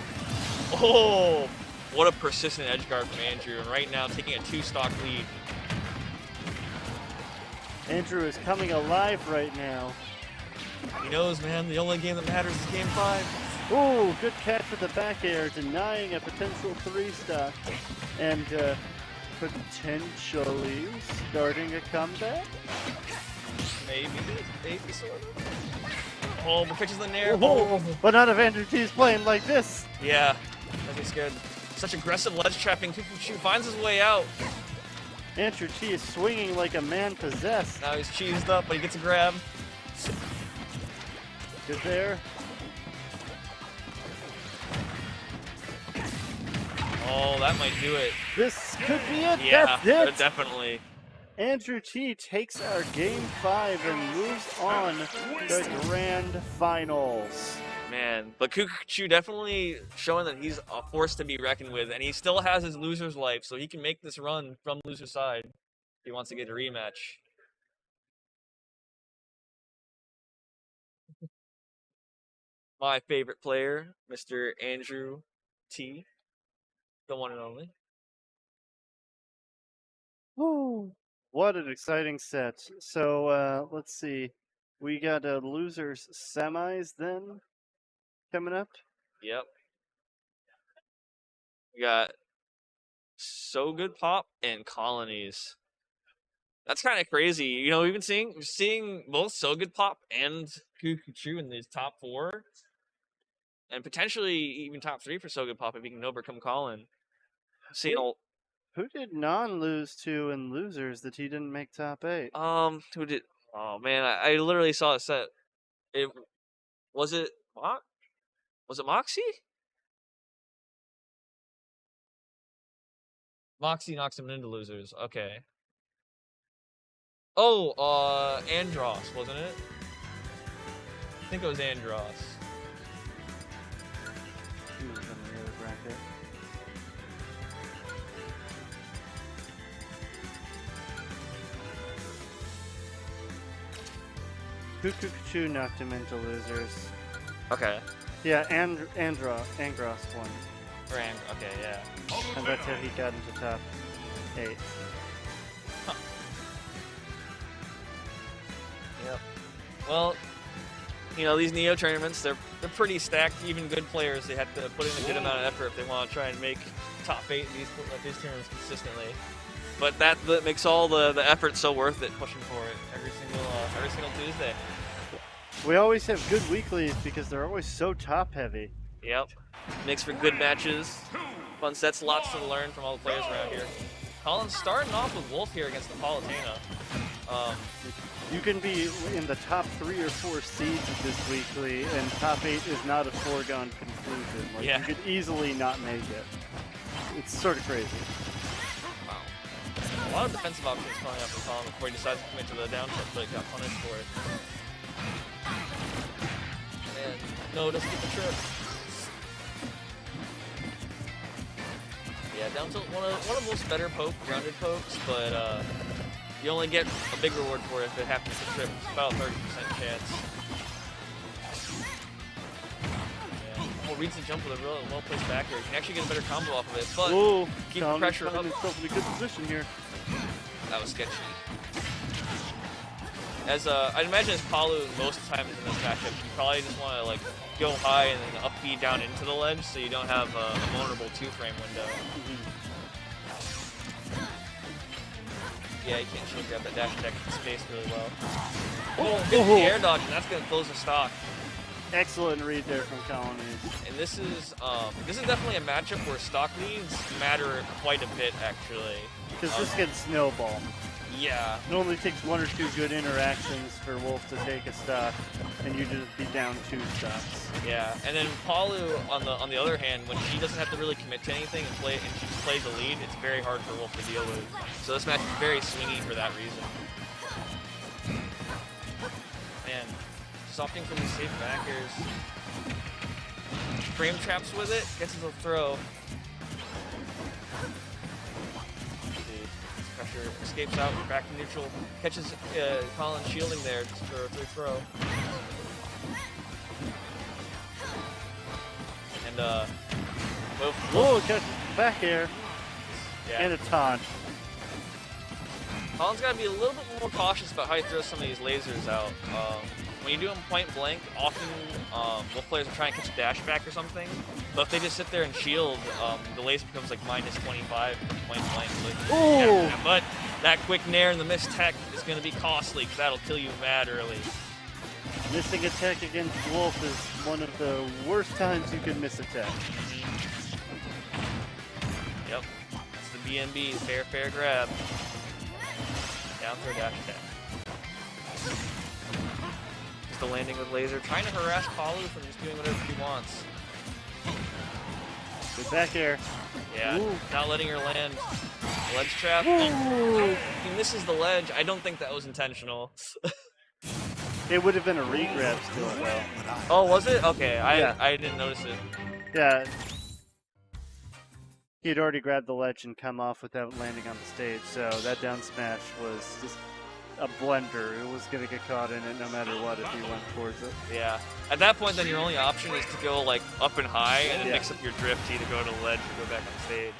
Oh, what a persistent edge guard from Andrew, and right now taking a 2-stock lead. Andrew is coming alive right now. He knows, man, the only game that matters is Game 5. Ooh, good catch with the back air, denying a potential 3-stock. And potentially starting a comeback? Maybe sort of. Oh, but catches the nair. Oh, but none of Andrew T's playing like this. Yeah, that'd be scared. Such aggressive ledge trapping. Pikachu finds his way out. Andrew T is swinging like a man possessed. Now he's cheesed up, but he gets a grab. Good there. Oh, that might do it. This could be it. Yeah, That's it. definitely. Andrew T takes our Game 5 and moves on to the Grand Finals. Man, but Pikachu definitely showing that he's a force to be reckoned with, and he still has his loser's life, so he can make this run from loser's side if he wants to get a rematch. My favorite player, Mr. Andrew T, the one and only. Woo. What an exciting set. So let's see. We got a losers semis then coming up. Yep. We got So Good Pop and Colonies. That's kind of crazy. You know, we've been seeing both So Good Pop and Pikachu in these top 4. And potentially even top 3 for So Good Pop if he can overcome Colin. Seeing all Who did non lose to in losers that he didn't make top 8? who did? Oh man, I literally saw a set. Was it Moxie? Moxie knocks him into losers. Okay. Oh, Andros, wasn't it? I think it was Andros. He was in the other bracket. Pikachu knocked him into losers. Okay. Yeah, Angros won. Rand. Okay, yeah. And that's how he got into top 8. Yep. Well, you know, these Neo tournaments, they're pretty stacked. Even good players, they have to put in a good amount of effort if they want to try and make top 8 in these tournaments consistently. But that makes all the effort so worth it, pushing for it every single Tuesday. We always have good weeklies because they're always so top heavy. Yep. Makes for good matches, fun sets, lots to learn from all the players around here. Colin's starting off with Wolf here against Napolitano. You can be in the top 3 or 4 seeds of this weekly, and top 8 is not a foregone conclusion. Like, Yeah. you could easily not make it. It's sort of crazy. Wow. A lot of defensive options coming up for Colin before he decides to commit to the down tilt, but he got punished for it. And no, doesn't get the trip. Yeah, down tilt, one of the most better grounded pokes, but you only get a big reward for it if it happens to trip. It's about a 30% chance. Yeah. Well, reads the jump with a real well-placed back here. You can actually get a better combo off of it, but Whoa, keep the Colin pressure finds up. himself in a good position here. That was sketchy. As I'd imagine as Palu most times in this matchup, you probably just want to like go high and then up B down into the ledge so you don't have a vulnerable 2-frame window. Yeah, you can't shield grab that dash attack in space really well. Oh, good air dodge, and that's going to close the stock. Excellent read there from Colin. And this is definitely a matchup where stock leads matter quite a bit, actually. Because this can snowball. Yeah. It only takes 1 or 2 good interactions for Wolf to take a stock, and you just be down 2 stocks. Yeah, and then Palu, on the other hand, when she doesn't have to really commit to anything and she just plays the lead, it's very hard for Wolf to deal with. So this match is very swingy for that reason. Man, just opting for these safe backers. Frame traps with it, gets into the throw. Pressure escapes out, back to neutral, catches Colin shielding there just for a free throw. And Whoa, catch back air. Yeah. And a taunt. Colin's got to be a little bit more cautious about how he throws some of these lasers out. When you do them point blank, often Wolf players are trying to catch a dash back or something, but if they just sit there and shield, the laser becomes like -25 point blank. So Oh! but that quick nair and the missed tech is going to be costly because that'll kill you mad early. Missing a tech against Wolf is one of the worst times you can miss a tech. Yep, it's the BNB, fair grab. Down throw dash attack. Just a landing with laser, trying to harass Palu from just doing whatever she wants. Good back air. Yeah, Ooh. not letting her land. Ledge trap. Ooh. He misses the ledge. I don't think that was intentional. It would have been a regrab still, though. Oh, was it? Okay, Yeah. I didn't notice it. Yeah. He had already grabbed the ledge and come off without landing on the stage, so that down smash was just a blender. It was going to get caught in it no matter what if he went towards it. Yeah. At that point, then your only option is to go like up and high and then Yeah. mix up your drift, either go to the ledge or go back on stage.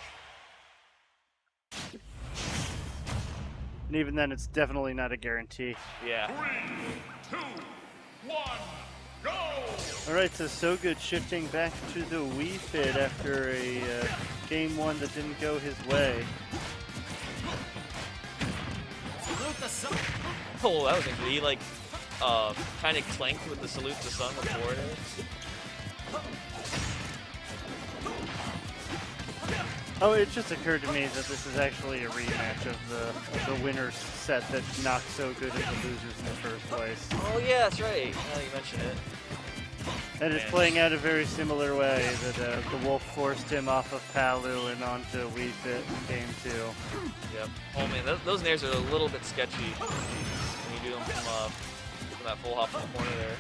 And even then, it's definitely not a guarantee. Yeah. 3, 2, 1, go! Alright, so good shifting back to the Wii Fit after a game 1 that didn't go his way. Oh, that was interesting. He like kind of clanked with the salute to sun before it. Oh, it just occurred to me that this is actually a rematch of the winner's set that knocked so good at the losers in the first place. Oh yeah, that's right. Now you mention it. And it's playing out a very similar way, that the Wolf forced him off of Palu and onto Wii Fit in game 2. Yep. Oh man, those nairs are a little bit sketchy when you do them from that full hop in the corner there.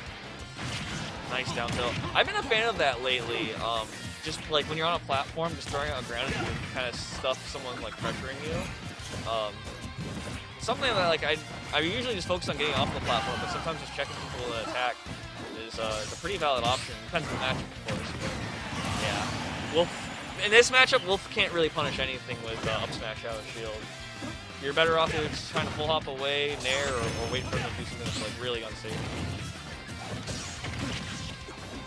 Nice down tilt. I've been a fan of that lately. Just like when you're on a platform, just throwing out ground and you kind of stuff someone like pressuring you. Something that like I usually just focus on getting off the platform, but sometimes just checking people to attack is a pretty valid option. Depends on the matchup, of course. But yeah, Wolf in this matchup, Wolf can't really punish anything with up smash out of shield. You're better off either just trying to full hop away, nair, or wait for him to do something that's like really unsafe.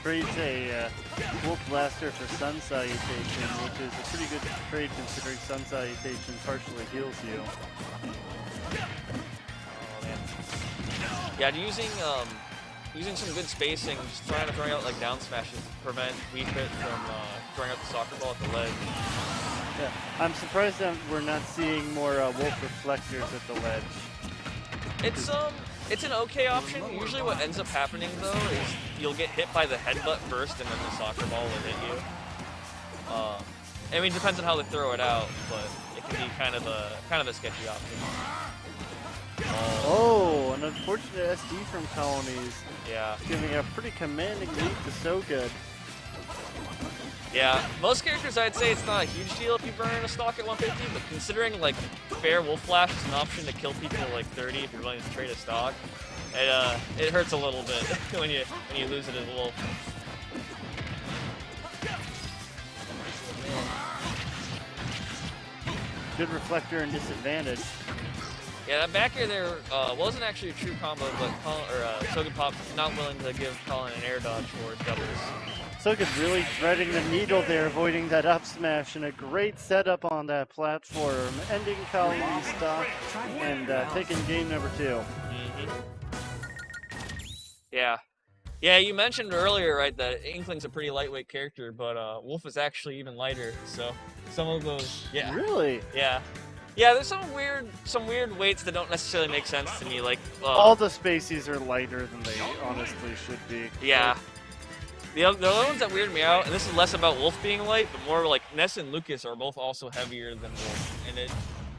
trades a Wolf Blaster for Sun Salutation, which is a pretty good trade considering Sun Salutation partially heals you. Oh man. Yeah, using some good spacing, just trying to throw out like down smashes to prevent Wii Fit from throwing out the soccer ball at the ledge. Yeah, I'm surprised that we're not seeing more Wolf Reflectors at the ledge. It's an okay option. Usually what ends up happening though is you'll get hit by the headbutt first and then the soccer ball will hit you. I mean, it depends on how they throw it out, but it can be kind of a sketchy option. Oh, an unfortunate SD from Colonies. Yeah. Giving a pretty commanding lead to So Good. Yeah, most characters I'd say it's not a huge deal if you burn a stock at 150, but considering like fair Wolf Flash is an option to kill people at like 30 if you're willing to trade a stock, it hurts a little bit when you lose it as Wolf. Good reflector and disadvantage. Yeah, that back air there wasn't actually a true combo, but So Good Pop not willing to give Colin an air dodge for doubles. So Good really threading the needle there, avoiding that up smash, and a great setup on that platform, ending Colony's stock and taking game number 2. Mm-hmm. Yeah. Yeah, you mentioned earlier, right, that Inkling's a pretty lightweight character, but Wolf is actually even lighter, so some of those, yeah. Really? Yeah. Yeah, there's some weird weights that don't necessarily make sense to me, like... all the Spaceys are lighter than they honestly should be. Yeah. The other ones that weird me out, and this is less about Wolf being light, but more like Ness and Lucas are both also heavier than Wolf,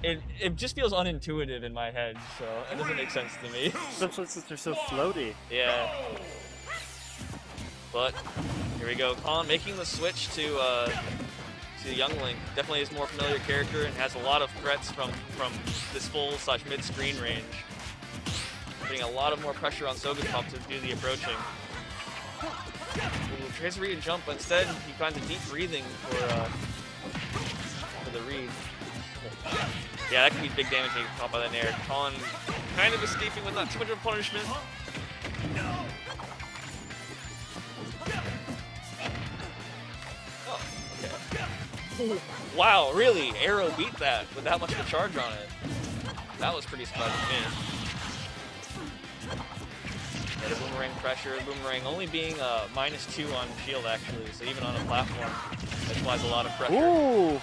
and it just feels unintuitive in my head, so it doesn't make sense to me. Especially since they're so floaty. Yeah. But here we go, Colin making the switch to Young Link. Definitely is a more familiar character and has a lot of threats from this full/mid screen range. Putting a lot of more pressure on So Good Pop to do the approaching. Ooh, tries to read and jump, but instead he finds a deep breathing for the read. Yeah, that could be big damage taking Pop by the nair. Colin kind of escaping with not too much of a punishment. Oh, okay. Wow, really? Arrow beat that with that much of a charge on it. That was pretty surprising to me. Yeah, the boomerang pressure, the boomerang only being -2 on shield actually, so even on a platform, it applies a lot of pressure. Ooh!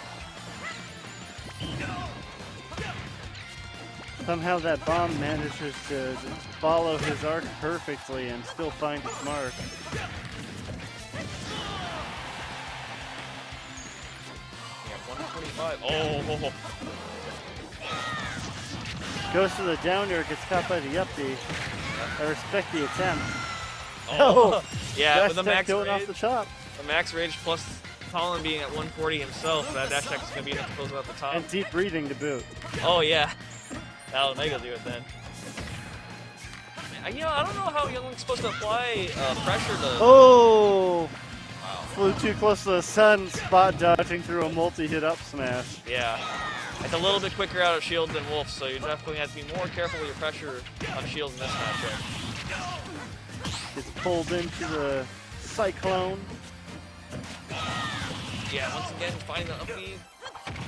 Somehow that bomb manages to follow his arc perfectly and still find its mark. Yeah, 145. Oh! Goes to the down air, gets caught by the up B. I respect the attempt. Oh! Yeah, with the Dash max going rage, off the top. the max rage plus Colin being at 140 himself, that dash attack is going to be enough to close out the top. And deep breathing to boot. Oh yeah, that'll Omega do it then. You know, I don't know how Young Link's supposed to apply pressure to... Oh! Flew too close to the sun, spot dodging through a multi-hit up smash. Yeah. It's a little bit quicker out of shield than Wolf, so you definitely have to be more careful with your pressure on shields in this matchup. Gets pulled into the Cyclone. Yeah, once again, finding the up B.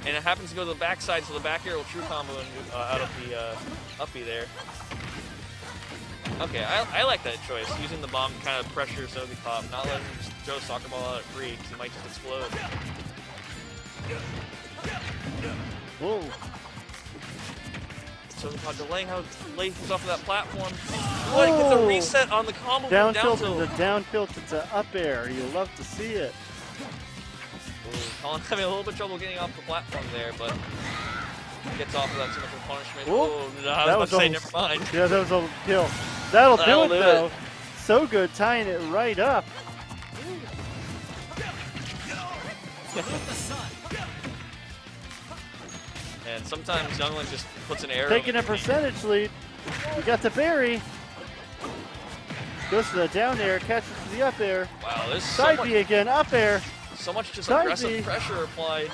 And it happens to go to the backside, so the back air will true combo out of the up B there. Okay, I like that choice, using the bomb to kind of pressure So Good Pop, not letting him just throw a soccer ball out at free, because he might just explode. Whoa. So Good Pop delaying how late he's off of that platform. What? Gets a reset on the combo. Down tilt tilt. to the down tilt to up air. You love to see it. Ooh, Colin having a little bit of trouble getting off the platform there, but gets off without too much of a punishment. Whoa. No, I was about to say, never mind. Yeah, that was a kill. That'll That'll do do it, it. though. So good, tying it right up. And sometimes Young Link just puts an arrow. Taking a in between. percentage lead. We got the berry. Goes to the down air, catches to the up air. Wow, there's Side B again, up air. so much just Side aggressive B. pressure applied.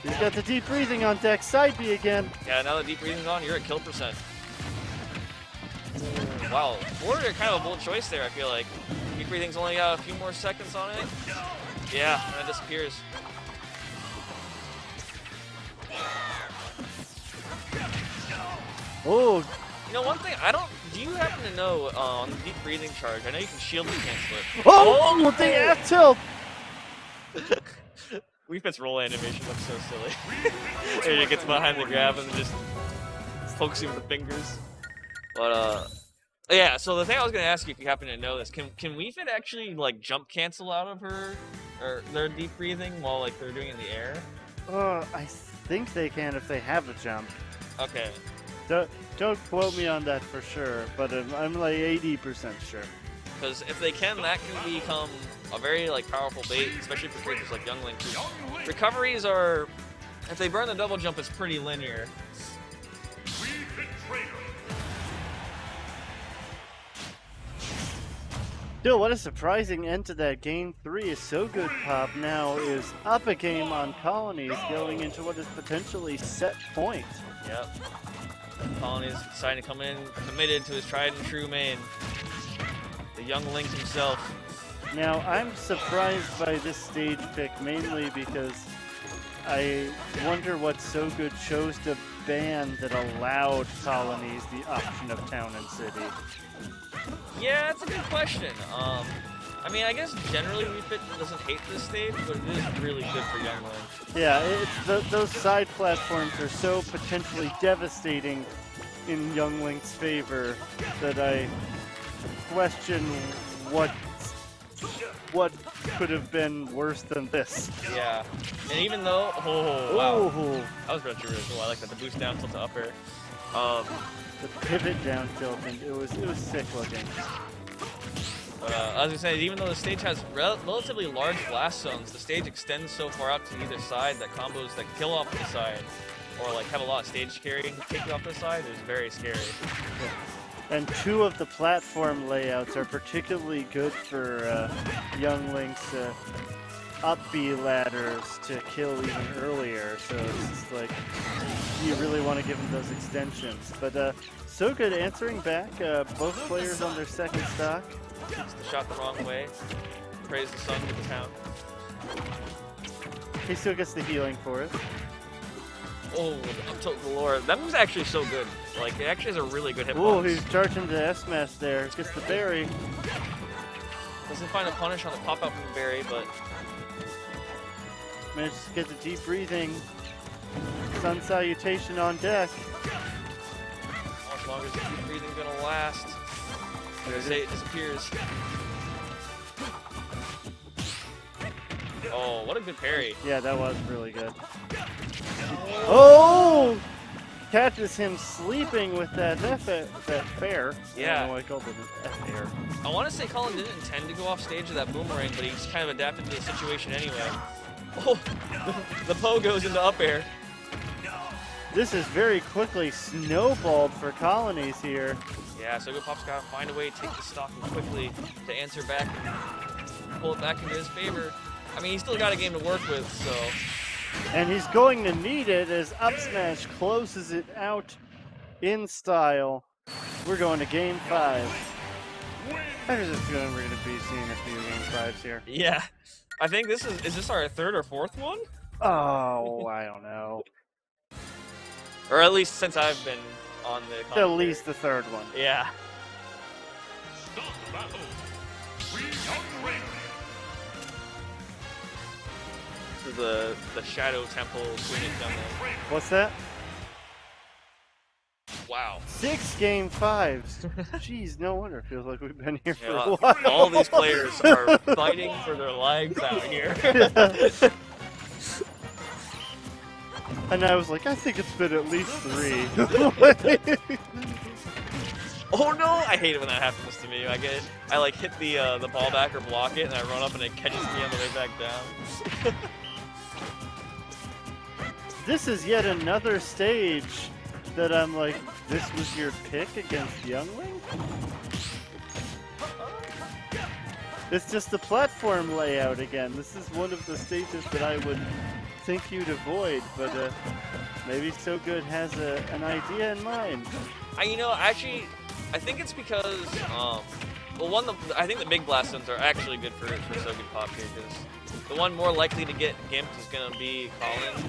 He's got the deep breathing on deck. Side B again. Yeah, now that deep breathing's on, you're at kill percent. Wow, Warrior kind of a bold choice there, I feel like. Deep breathing's only got a few more seconds on it. Yeah, and it disappears. Oh, You know, one thing, do you happen to know on the deep breathing charge, I know you can shield and cancel it. oh, the F tilt. Wii Fit's roll animation looks so silly. And it gets behind the grab and just focusing with the fingers. But, yeah, so the thing I was going to ask you, if you happen to know this, can Wii Fit actually, like, jump cancel out of their deep breathing while, like, they're doing it in the air? I think they can if they have a jump. Okay. Don't quote me on that for sure, but I'm like 80% sure. Because if they can, that can become a very like powerful bait, especially for characters like Young Link. Recoveries are, if they burn the double jump, it's pretty linear. Still, what a surprising end to that game 3 is So Good Pop now is up a game on Colonies going into what is potentially set point. Yep. Colony's deciding to come in committed to his tried and true main. The Young Link himself. Now, I'm surprised by this stage pick mainly because I wonder what So Good chose to ban that allowed Colonies the option of Town and City. Yeah, that's a good question. I mean, I guess generally Wii Fit doesn't hate this stage, but it is really good for Young Link. Yeah, those side platforms are so potentially devastating in Young Link's favor that I question what could have been worse than this. Yeah, and even though, oh wow, Ooh. that was really cool. I like that, the boost down tilt to up air. The pivot down tilt, and it was sick looking. But as I said, even though the stage has relatively large blast zones, the stage extends so far out to either side that combos that kill off the side, or like have a lot of stage carrying take you off the side, is very scary. And two of the platform layouts are particularly good for Young Link's up B ladders to kill even earlier. So it's just like you really want to give them those extensions. But So Good answering back. Both players on their second stock. Takes the shot the wrong way. Praise the sun with the town. He still gets the healing for it. Oh, up tilt galore. That move's actually so good. Like, it actually has a really good hitbox. Oh, he's charging the S-Smash there. Gets the berry. Doesn't find a punish on the pop-out from the berry, but... Manages to get the deep breathing. Sun salutation on deck. How much longer is the deep breathing gonna last? It disappears. Oh, what a good parry. Yeah, that was really good. Oh! Catches him sleeping with that fair. Yeah. I don't know why I called it an F-air. I want to say Colin didn't intend to go off stage with that boomerang, but he's kind of adapted to the situation anyway. Oh, the Poe goes into up air. This is very quickly snowballed for Colonies here. Yeah, So Good Pop's got to find a way to take the stock quickly to answer back and pull it back into his favor. I mean, he's still got a game to work with, so... And he's going to need it as up smash closes it out in style. We're going to game 5. I have a feeling we're going to be seeing a few game 5s here. Yeah. I think this is this our third or fourth one? Oh, I don't know. Or at least since I've been on the commentary. At least the third one. Yeah. Stop battle. We Young Link. This is the Shadow Temple Queen of Young Link. What's that? Wow. 6 game 5s. Jeez, no wonder it feels like we've been here for Yeah, a while. all these players are fighting for their lives out here. And I was like, I think it's been at least 3. Oh no! I hate it when that happens to me. I like hit the ball back or block it, and I run up and it catches me on the way back down. This is yet another stage that I'm like, this was your pick against Young Link? It's just the platform layout again. This is one of the stages that I would think you'd avoid, but maybe So Good has an idea in mind. You know, actually, I think it's because, Well, I think the big blast zones are actually good for So Good Pop here, because the one more likely to get gimped is going to be Colin.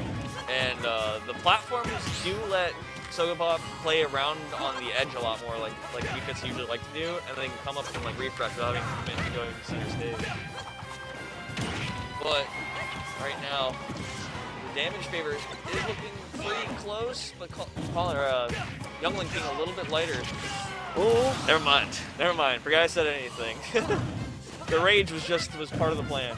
And the platforms do let So Good Pop play around on the edge a lot more, like Wii usually like to do, and they can come up and like refresh without having to commit to going to center stage. But right now, the damage favor is looking pretty close, but Youngling being a little bit lighter. Oh, Never mind. Forgot I said anything. The rage was part of the plan.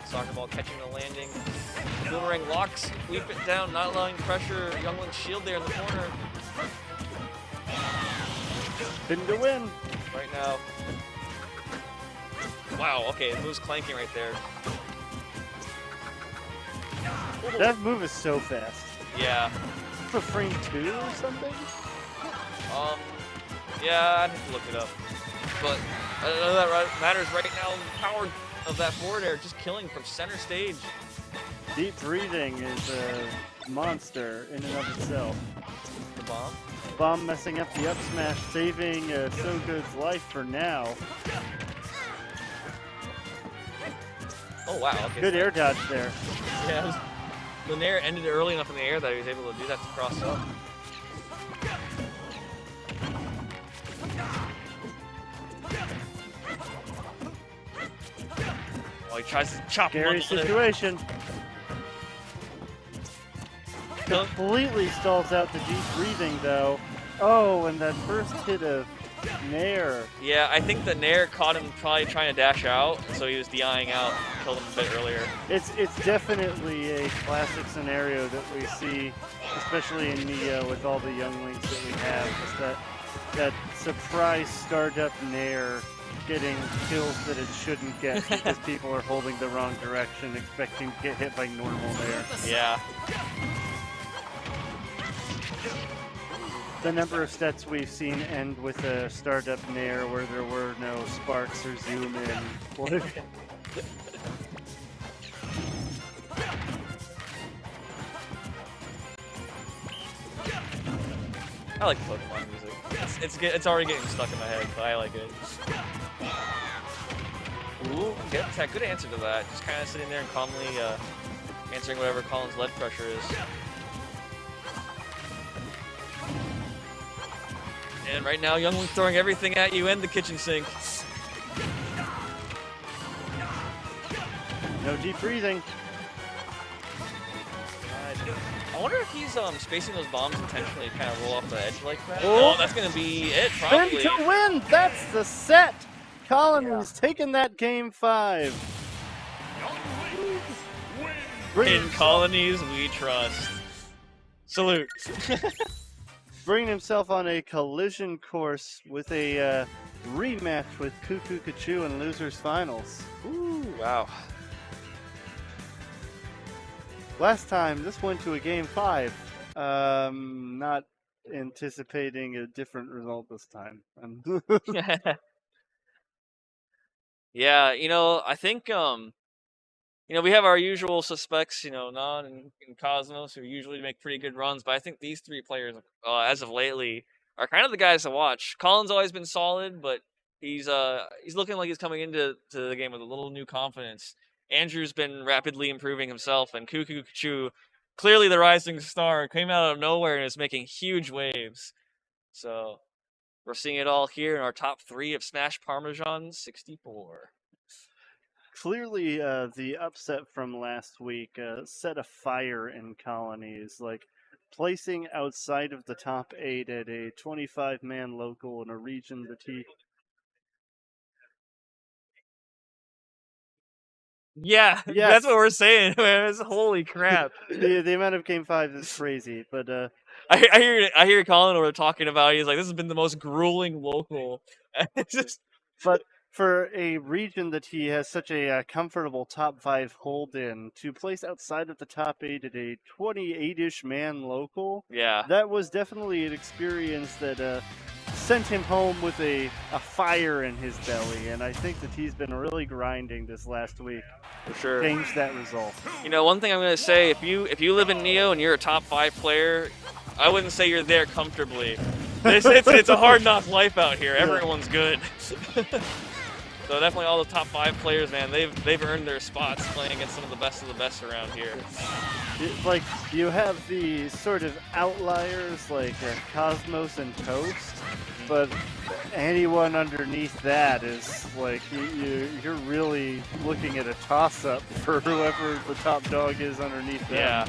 Soccer ball catching the landing. Boomerang locks, sweep it down, not allowing pressure. Youngling's shield there in the corner. spin to win. Right now. Wow, okay, it moves clanking right there. That move is so fast. Yeah. For frame 2 or something? Yeah, I'd have to look it up. But I don't know that matters right now. The power of that forward air just killing from center stage. Deep breathing is a monster in and of itself. The bomb? Bomb messing up the up smash, saving So Good's life for now. Oh wow, okay. Good air dodge there. Yeah, the nair ended early enough in the air that he was able to do that to cross up. Oh, he tries to chop him Scary on the lip. situation. Completely stalls out the deep breathing though. Oh, and that first hit of nair. Yeah, I think the nair caught him probably trying to dash out, so he was DIing out, killed him a bit earlier. It's definitely a classic scenario that we see, especially in Neo with all the younglings that we have. Is that surprise startup nair getting kills that it shouldn't get because people are holding the wrong direction, expecting to get hit by normal nair. Yeah. The number of sets we've seen end with a startup nair where there were no sparks or zoom in. I like Pokemon music. It's already getting stuck in my head, but I like it. Ooh, good answer to that. Just kind of sitting there and calmly answering whatever Colin's lead pressure is. And right now, Youngling's throwing everything at you and the kitchen sink. No deep breathing. I wonder if he's spacing those bombs intentionally to kind of roll off the edge like that. Oh. Oh, that's going to be it, Spin probably. to win! That's the set! Colony's taking that game 5. In colonies, we trust. Salute. Bringing himself on a collision course with a rematch with Cuckoo Kachu in Losers Finals. Ooh, wow. Last time, this went to a game 5. Not anticipating a different result this time. Yeah, I think, we have our usual suspects, Non and Cosmos, who usually make pretty good runs, but I think these three players, as of lately, are kind of the guys to watch. Colin's always been solid, but he's looking like he's coming into the game with a little new confidence. Andrew's been rapidly improving himself, and Cuckoo Kachu, clearly the rising star, came out of nowhere and is making huge waves. So we're seeing it all here in our top 3 of Smash Parmesan 64. Clearly, the upset from last week set a fire in Colonies, like placing outside of the top 8 at a 25-man local in a region that he... Yeah, Yes. That's what we're saying, man. It's holy crap. the amount of game 5 is crazy, but I hear Colin over talking about it. He's like, this has been the most grueling local. It's just... but for a region that he has such a comfortable top 5 hold in, to place outside of the top 8 at a 28-ish man local, Yeah. that was definitely an experience that sent him home with a fire in his belly, and I think that he's been really grinding this last week. For sure. Change that result. One thing I'm gonna say, if you live in Neo and you're a top 5 player, I wouldn't say you're there comfortably. It's a hard knock life out here. Everyone's good. So definitely all the top 5 players, man, they've earned their spots playing against some of the best around here. Like, you have the sort of outliers like Cosmos and Toast, but anyone underneath that is like, you're really looking at a toss-up for whoever the top dog is underneath them. Yeah.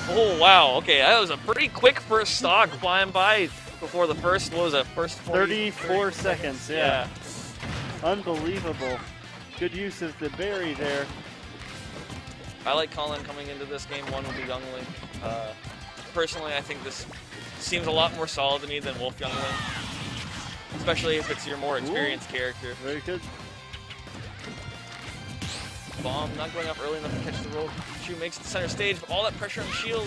Oh, wow. Okay, that was a pretty quick first stock flying by before the first, what was it, first 34 seconds, yeah. Unbelievable. Good use of the berry there. I like Colin coming into this game. One will be Youngling. Personally, I think this seems a lot more solid to me than Wolf Youngling, especially if it's your more experienced character. Very good. Bomb not going up early enough to catch the roll. Chu makes it to center stage, but all that pressure on shield.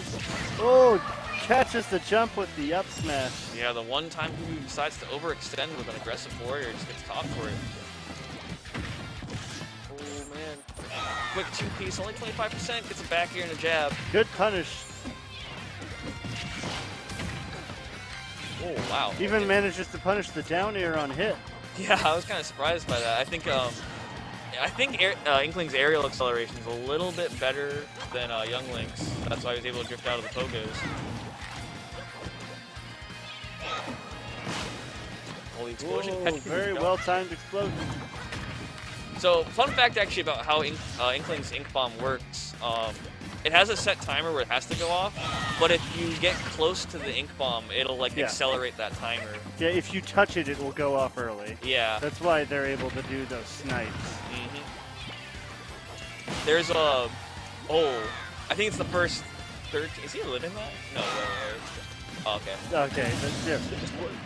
Oh, catches the jump with the up smash. Yeah, the one time who decides to overextend with an aggressive warrior just gets caught for it. Oh man. Quick 2-piece, only 25%, gets a back air and a jab. Good punish. Oh wow. Even manages to punish the down air on hit. Yeah, I was kind of surprised by that. I think Inkling's aerial acceleration is a little bit better than Youngling's. That's why he was able to drift out of the pogos. Holy explosion! Whoa, very well timed explosion. So, fun fact actually about how Inkling's Ink Bomb works. It has a set timer where it has to go off, but if you get close to the Ink Bomb, it'll like accelerate that timer. Yeah, if you touch it, it will go off early. Yeah. That's why they're able to do those snipes. There's a, I think it's the first 13. Is he living that? No. Oh, okay. Okay,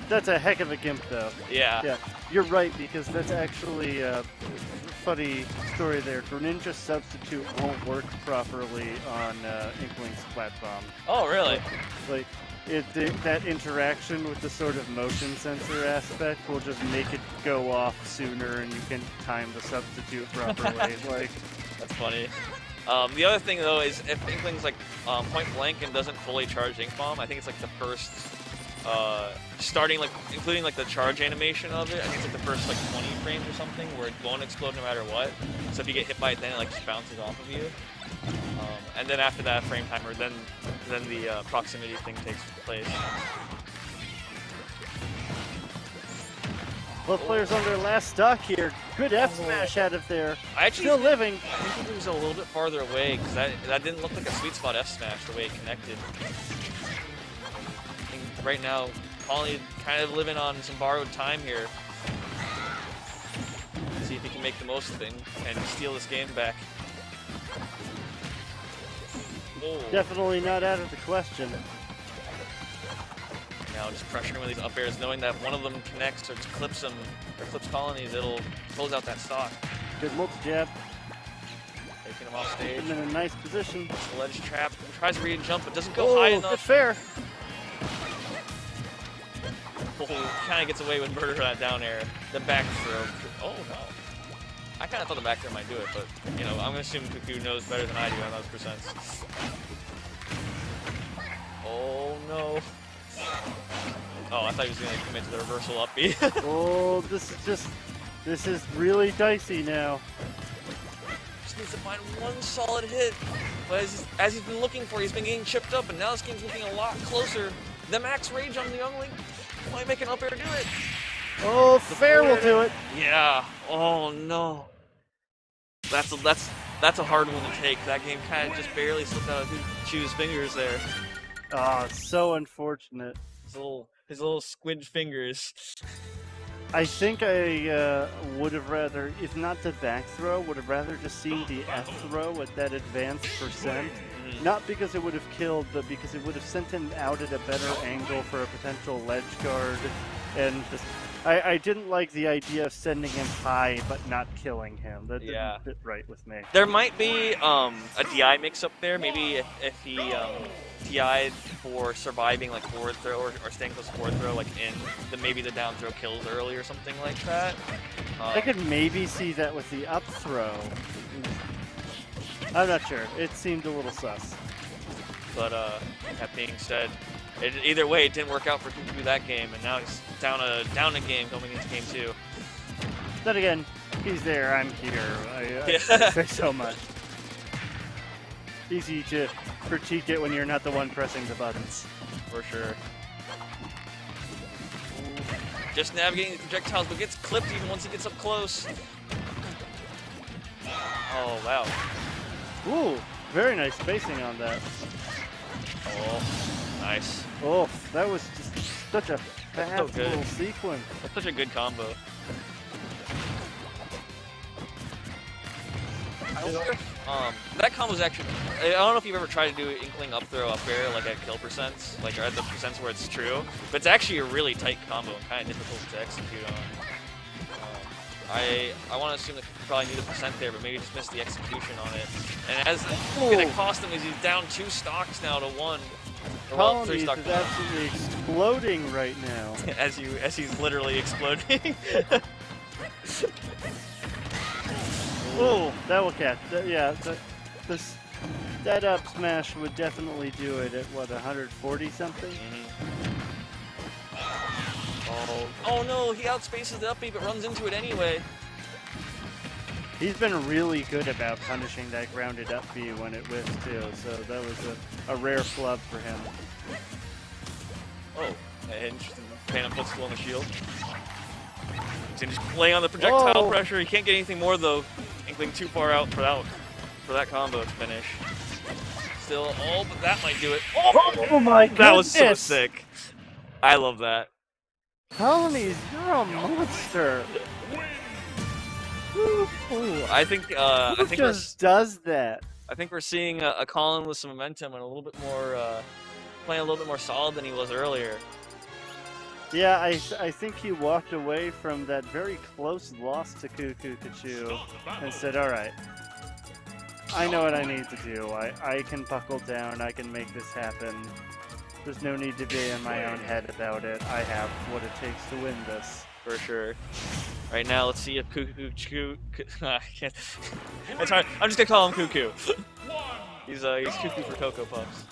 that's a heck of a gimp, though. Yeah. Yeah, you're right, because that's actually a funny story there. Greninja Substitute won't work properly on Inkling's Flat Bomb. Oh, really? Like, that interaction with the sort of motion sensor aspect will just make it go off sooner, and you can time the substitute properly. Like, that's funny. The other thing though is if Inkling's like point blank and doesn't fully charge Ink Bomb, I think it's like the first, starting like including like the charge animation of it. I think it's like the first like 20 frames or something where it won't explode no matter what. So if you get hit by it, then it like just bounces off of you. And then after that frame timer, then the proximity thing takes place. both players on their last stock here. Good F smash out of there. Still living. I think it was a little bit farther away because that didn't look like a sweet spot F smash the way it connected. I think right now, Polly kind of living on some borrowed time here. See if he can make the most of it and steal this game back. Oh. Definitely not out of the question. Now just pressuring with these up airs, knowing that if one of them connects or just clips him or clips colonies, it'll close out that stock. Good multi-jab. Taking him off stage. And in a nice position. The ledge trap. Tries to read and jump, but doesn't go high enough. Good fair. Kind of gets away with murder for that down air. The back throw. Oh no. I kind of thought the back throw might do it, but you know, I'm gonna assume Cuckoo knows better than I do on those percents. Oh no. Oh, I thought he was gonna commit to the reversal up B. Oh, this is really dicey now. Just needs to find one solid hit. But as he's been looking for, he's been getting chipped up, and now this game's looking a lot closer. The max rage on the Youngling might make an up air do it. Oh, fair will do it. Yeah. Oh no. That's a hard one to take. That game kind of just barely slipped out of Chu's fingers there. Oh, so unfortunate. His little squidge fingers. I think I would have rather, if not the back throw, would have rather just seen the F throw at that advanced percent. Not because it would have killed, but because it would have sent him out at a better angle for a potential ledge guard. And just, I didn't like the idea of sending him high but not killing him. That didn't fit right with me. There might be a DI mix up there. Maybe if he DI'd for surviving like forward throw or staying close to forward throw, like then maybe the down throw kills early or something like that. I could maybe see that with the up throw. I'm not sure. It seemed a little sus. But that being said, Either way, it didn't work out for Cuckoo that game, and now he's down a game going into game 2. Then again, he's there, I'm here. I say so much. Easy to critique it when you're not the one pressing the buttons. For sure. Just navigating the projectiles, but gets clipped even once he gets up close. Oh, wow. Ooh, very nice spacing on that. Oh, nice. Oh, that was just such a fast good. little sequence. That's such a good combo. That combo's actually, I don't know if you've ever tried to do Inkling up throw up air like at kill percents, like or at the percents where it's true, but it's actually a really tight combo and kind of difficult to execute on. I want to assume that you probably need a percent there, but maybe just missed the execution on it. And as it's going to cost him is he's down 2 stocks now to 1. Well, 3 Colonies stocks is to 1. absolutely exploding right now. as he's literally exploding. Oh, that will catch. Yeah, that up smash would definitely do it at what, 140 something? Oh no, he outspaces the up B but runs into it anyway. He's been really good about punishing that grounded up B when it whiffs too, so that was a rare flub for him. Oh, interesting. Phantom footstool on the shield. He's just playing on the projectile pressure. He can't get anything more though. Inkling too far out for that combo to finish. Still, but that might do it. Oh my goodness! That was so sick. I love that. Colonies, you're a monster. Ooh, I think Who just does that? I think we're seeing a Colin with some momentum and a little bit more playing a little bit more solid than he was earlier. Yeah, I think he walked away from that very close loss to Cuckoo and said, all right, I know what I need to do. I can buckle down. I can make this happen. There's no need to be in my own head about it. I have what it takes to win this. For sure. Right now, let's see if Cuckoo... I can't... It's hard. I'm just going to call him Cuckoo. He's Cuckoo for Cocoa Puffs.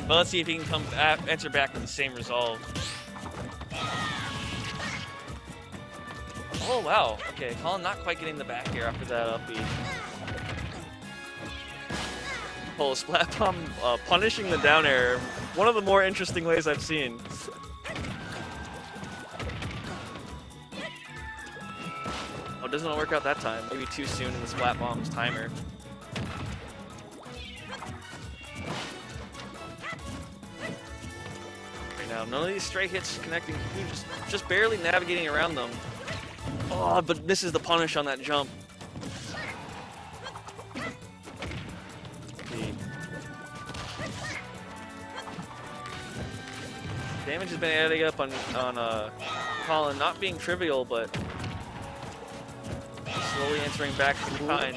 But let's see if he can answer back with the same resolve. Oh, wow. Okay, Colin not quite getting the back here after that up B. Oh, Splat Bomb punishing the down air. One of the more interesting ways I've seen. Oh, it doesn't work out that time. Maybe too soon in the Splat Bomb's timer. Right now, none of these stray hits connecting. Just barely navigating around them. Oh, but misses the punish on that jump. Damage has been adding up on Colin, not being trivial, but slowly answering back from behind.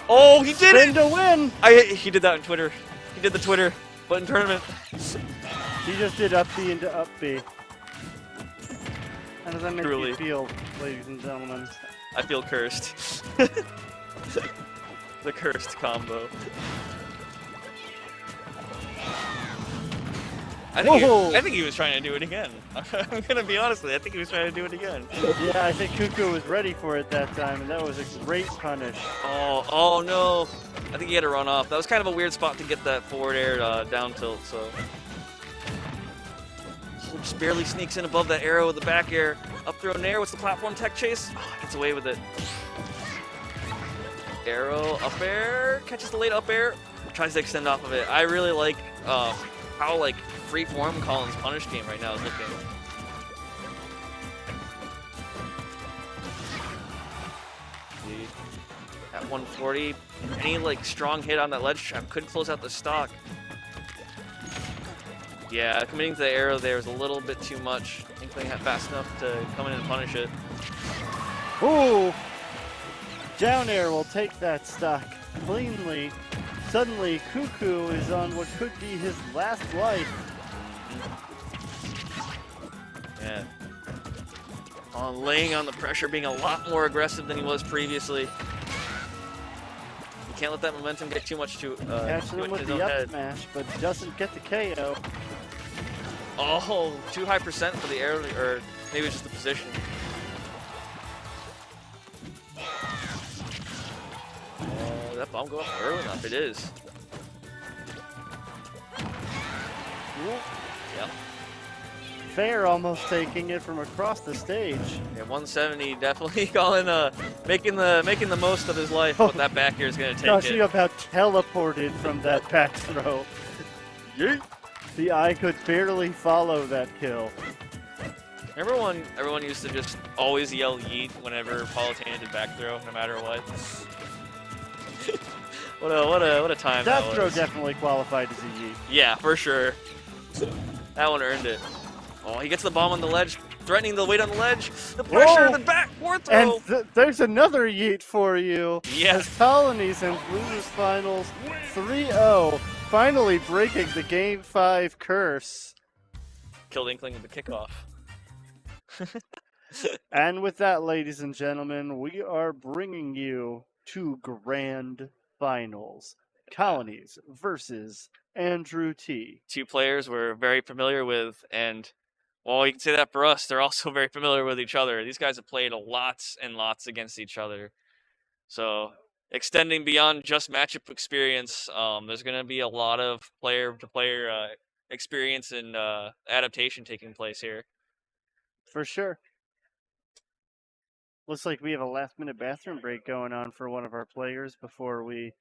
Oh, he did it! To win! He did that on Twitter. He did the Twitter button tournament. He just did up B into up B. How does that make you feel, ladies and gentlemen? I feel cursed. The cursed combo. I think he was trying to do it again. I'm gonna be honest with you, I think he was trying to do it again. Yeah, I think Cuckoo was ready for it that time, and that was a great punish. Oh no! I think he had to run off. That was kind of a weird spot to get that forward air down tilt, so. Just barely sneaks in above that arrow with the back air. Up throw nair, what's the platform tech chase? Oh, gets away with it. Arrow, up air, catches the late up air, tries to extend off of it. I really like how like free-form Colin's punish game right now is looking. At 140, any like strong hit on that ledge trap could close out the stock. Yeah, committing to the arrow there is a little bit too much. Inkling had fast enough to come in and punish it. Ooh! Down air will take that stock cleanly. Suddenly, Cuckoo is on what could be his last life. Yeah. Laying on the pressure, being a lot more aggressive than he was previously. Can't let that momentum get too much to Catching too him much with in his the own up head. smash, but doesn't get the KO. Oh, too high percent for the air, or maybe it's just the position. That bomb go up early enough. It is. Yep. Fair almost taking it from across the stage. Yeah, 170 definitely calling making the most of his life. But that back here is gonna take Talking it. about teleported from that back throw. Yeet. The eye could barely follow that kill. Everyone used to just always yell yeet whenever Politania did back throw, no matter what. what a time That that throw was. definitely qualified as a yeet. Yeah, for sure. That one earned it. Oh, he gets the bomb on the ledge, threatening the weight on the ledge. The pressure, Whoa! the back, forward And throw. there's another yeet for you. Yes. As Colonies and Losers Finals 3-0, finally breaking the Game 5 curse. Killed Inkling with the kickoff. And with that, ladies and gentlemen, we are bringing you to Grand Finals. Colonies versus Andrew T. Two players we're very familiar with, and while you can say that for us, they're also very familiar with each other. These guys have played lots and lots against each other. So extending beyond just matchup experience, there's going to be a lot of player-to-player experience and adaptation taking place here. For sure. Looks like we have a last-minute bathroom break going on for one of our players before we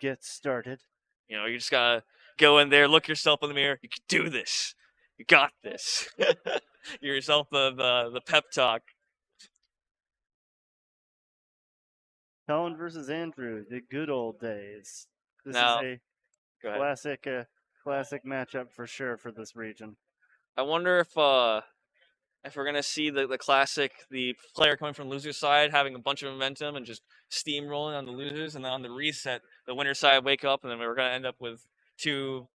get started. You know, you just gotta go in there, look yourself in the mirror. You can do this. You got this. Give yourself the pep talk. Colin versus Andrew, the good old days. This Now, is Go a ahead. classic matchup for sure for this region. I wonder if we're gonna see the player coming from loser's side having a bunch of momentum and just steamrolling on the losers, and then on the reset, the winner side wake up, and then we're gonna end up with two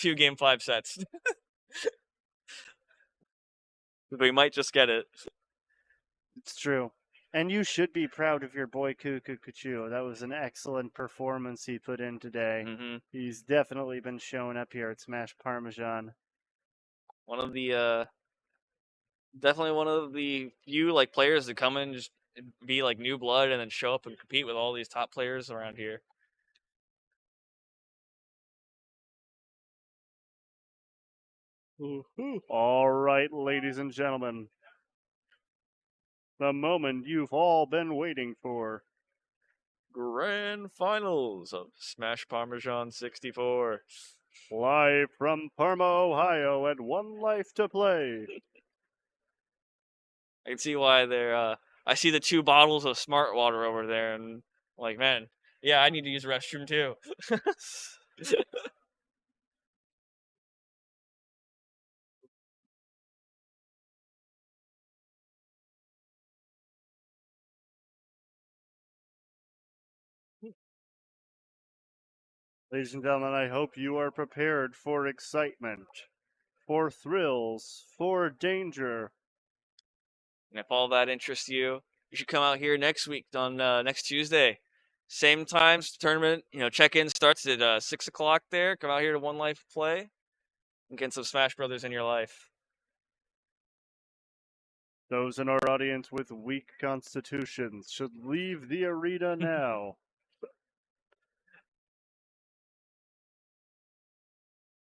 game 5 sets. We might just get it. It's true. And you should be proud of your boy Cuckoo Cuchu. That was an excellent performance he put in today. Mm-hmm. He's definitely been showing up here at Smash Parmesan. Definitely one of the few players to come in, just be new blood, and then show up and compete with all these top players around here. All right, ladies and gentlemen. The moment you've all been waiting for. Grand Finals of Smash Parmesan 64. Live from Parma, Ohio at 1Life2Play. I can see why they're. I see the 2 bottles of smart water over there, and man, yeah, I need to use the restroom too. Ladies and gentlemen, I hope you are prepared for excitement, for thrills, for danger. And if all that interests you, you should come out here next week on next Tuesday. Same times, tournament, check-in starts at 6 o'clock there. Come out here to 1Life2Play and get some Smash Brothers in your life. Those in our audience with weak constitutions should leave the arena now.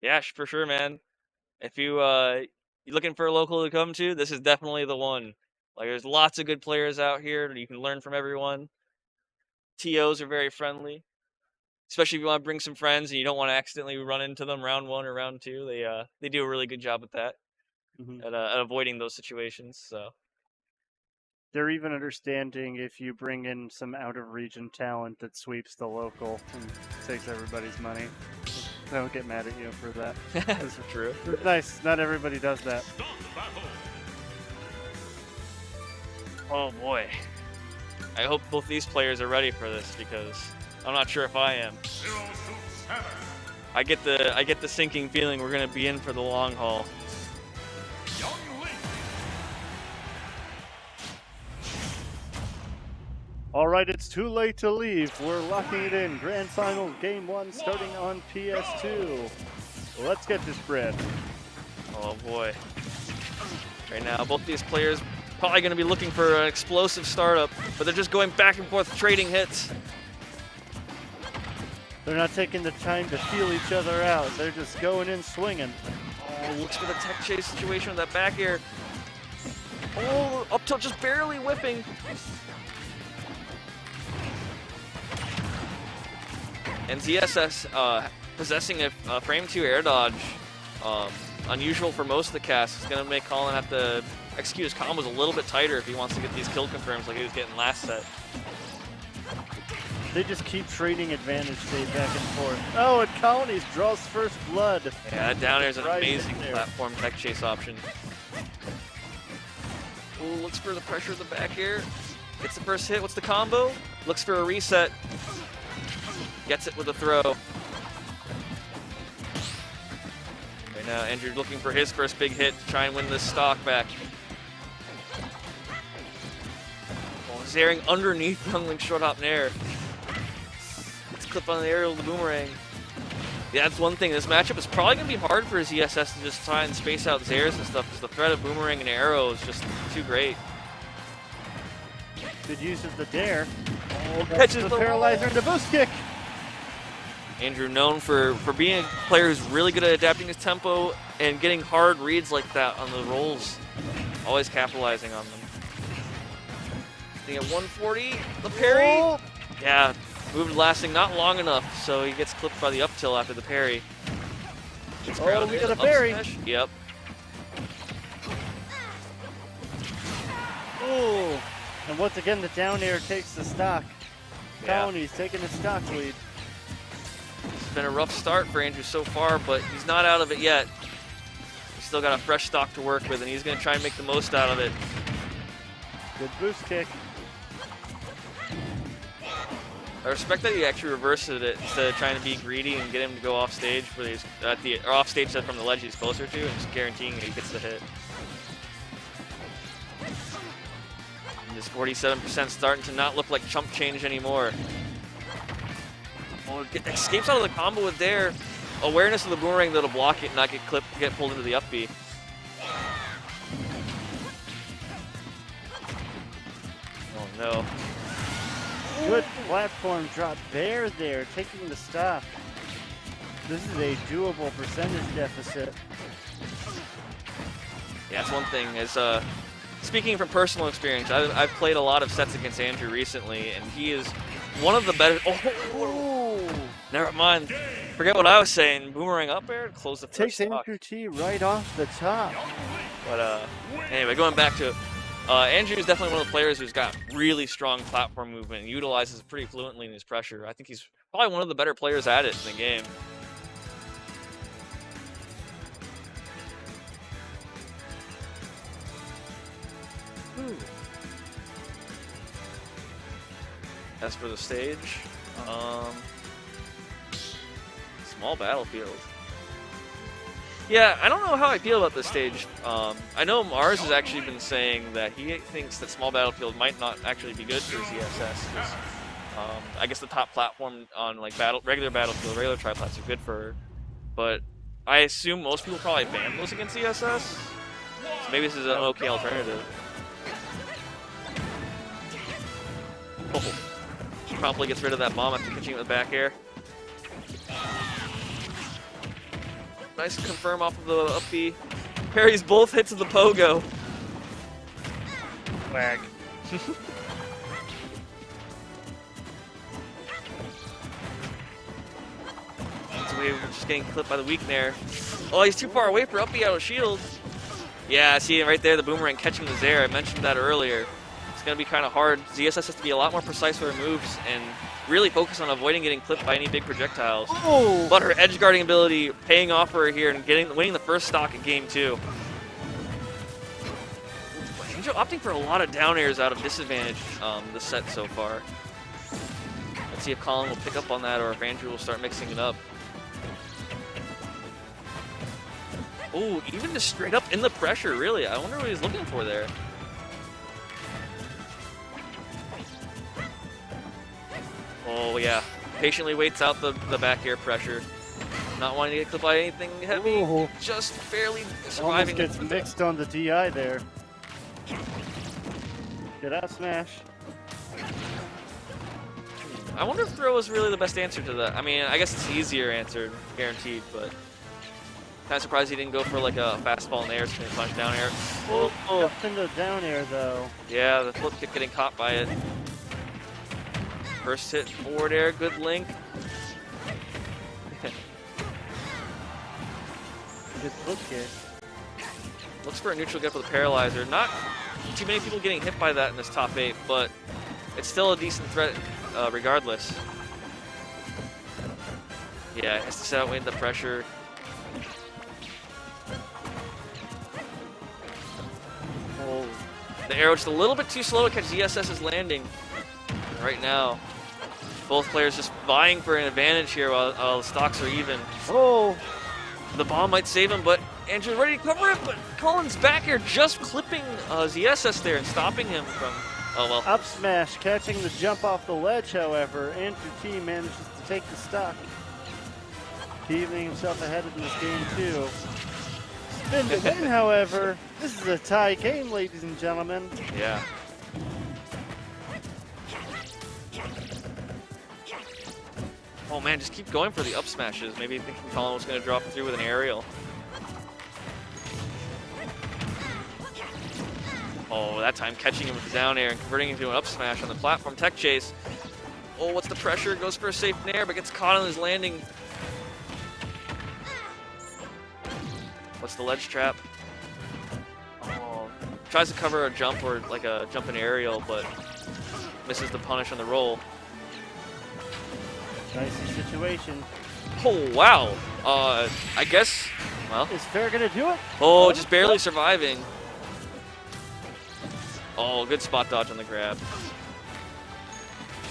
Yeah, for sure, man. If you're looking for a local to come to, this is definitely the one. There's lots of good players out here. You can learn from everyone. TOs are very friendly, especially if you want to bring some friends and you don't want to accidentally run into them round 1 or round 2. They do a really good job with that, at avoiding those situations. So They're even understanding if you bring in some out-of-region talent that sweeps the local and takes everybody's money. They don't get mad at you for that. that's true. It's nice. Not everybody does that. Oh boy. I hope both these players are ready for this, because I'm not sure if I am. I get the sinking feeling we're gonna be in for the long haul. All right, it's too late to leave. We're locking it in. Grand Final Game 1 starting on PS2. Let's get this bread. Oh boy. Right now, both these players probably going to be looking for an explosive startup, but they're just going back and forth trading hits. They're not taking the time to feel each other out. They're just going in swinging. Oh, looks for the tech chase situation with that back air. Oh, up tilt just barely whiffing. And ZSS possessing a frame 2 air dodge, unusual for most of the cast. It's going to make Colin have to execute his combos a little bit tighter if he wants to get these kill confirms like he was getting last set. They just keep trading advantage state back and forth. Oh, and Colonies draws first blood. Yeah, that down air is an Right amazing there. platform tech chase option. Ooh, looks for the pressure of the back air. Gets the first hit. What's the combo? Looks for a reset. Gets it with a throw. Right now, Andrew looking for his first big hit to try and win this stock back. Oh, Zaring underneath Youngling short hop nair. Let's clip on the aerial of the boomerang. Yeah, that's one thing. This matchup is probably going to be hard for ZSS to just try and space out Zairs and stuff because the threat of boomerang and arrow is just too great. Good use of the dare. Oh, That's catches the the paralyzer and the boost kick. Andrew known for being a player who's really good at adapting his tempo and getting hard reads like that on the rolls. Always capitalizing on them. Getting at 140, the parry. Oh. Yeah, moved lasting not long enough, so he gets clipped by the up tilt after the parry. Gets Oh, grounded we there, got a the up parry. smash. Yep. Oh, and once again the down air takes the stock. Yeah. Colonies taking the stock lead. It's been a rough start for Andrew so far, but he's not out of it yet. He's still got a fresh stock to work with, and he's going to try and make the most out of it. Good boost kick. I respect that he actually reversed it instead of trying to be greedy and get him to go off stage where he's or off stage set from the ledge he's closer to, and just guaranteeing that he gets the hit. And this 47% starting to not look like chump change anymore. Oh, escapes out of the combo with dare. Awareness of the boomerang that'll block it and not get clipped, get pulled into the up B. Oh no. Good platform drop. Bear there, taking the stock. This is a doable percentage deficit. Yeah, that's one thing. Is speaking from personal experience, I've played a lot of sets against Andrew recently, and he is one of the better. Oh, never mind. Forget what I was saying. Boomerang up air, close the first Takes stock. Andrew T right off the top. But anyway, going back to it. Andrew is definitely one of the players who's got really strong platform movement and utilizes it pretty fluently in his pressure. I think he's probably one of the better players at it in the game. Ooh. As for the stage, small battlefield. Yeah, I don't know how I feel about this stage. I know Mars has actually been saying that he thinks that small battlefield might not actually be good for ZSS. 'Cause, I guess the top platform on like regular battlefield, regular triplats are good for her. But I assume most people probably ban those against ZSS. So maybe this is an okay alternative. Oh, promptly gets rid of that bomb after catching it with back air. Nice confirm off of the up B. Parries both hits of the pogo. Wag. So we're just getting clipped by the weak nair. Oh, he's too far away for up B out of shield. Yeah, see right there, the boomerang catching the Zair. I mentioned that earlier. It's going to be kind of hard. ZSS has to be a lot more precise with her moves and really focus on avoiding getting clipped by any big projectiles. Oh! But her edge guarding ability paying off for her here and winning the first stock in game 2. Angel opting for a lot of down airs out of disadvantage this set so far. Let's see if Colin will pick up on that or if Andrew will start mixing it up. Oh, even just straight up in the pressure, really. I wonder what he's looking for there. Oh, yeah. Patiently waits out the back air pressure. Not wanting to get clipped by anything heavy. Ooh. Just barely Almost surviving. gets mixed on the DI there. Get out smash. I wonder if throw is really the best answer to that. I mean, I guess it's the easier answer, guaranteed, but kind of surprised he didn't go for like a fastball in the air, spin punch down air. Oh, up into down air though. Yeah, the flip kick getting caught by it. First hit forward air, good link. Good flip kick. Looks for a neutral get for the paralyzer. Not too many people getting hit by that in this top 8, but it's still a decent threat regardless. Yeah, has to set out, wait the pressure. Oh, the arrow just a little bit too slow to catch ZSS's landing. And right now, both players just vying for an advantage here while the stocks are even. Oh! The bomb might save him, but Andrew's ready to cover it, but Collins back here just clipping ZSS there and stopping him from, oh well. Up smash, catching the jump off the ledge, however. Andrew T manages to take the stock. Keeping himself ahead in this game, too. Spin to win, however. This is a tie game, ladies and gentlemen. Yeah. Oh man, just keep going for the up smashes. Maybe thinking Colin was going to drop through with an aerial. Oh, that time catching him with the down air and converting into an up smash on the platform tech chase. Oh, what's the pressure? Goes for a safe nair, but gets caught on his landing. What's the ledge trap? Oh, tries to cover a jump or like a jump and aerial, but misses the punish on the roll. Dicey situation. Oh, wow. I guess, well. Is Fair gonna do it? Oh, just barely surviving. Oh, good spot dodge on the grab.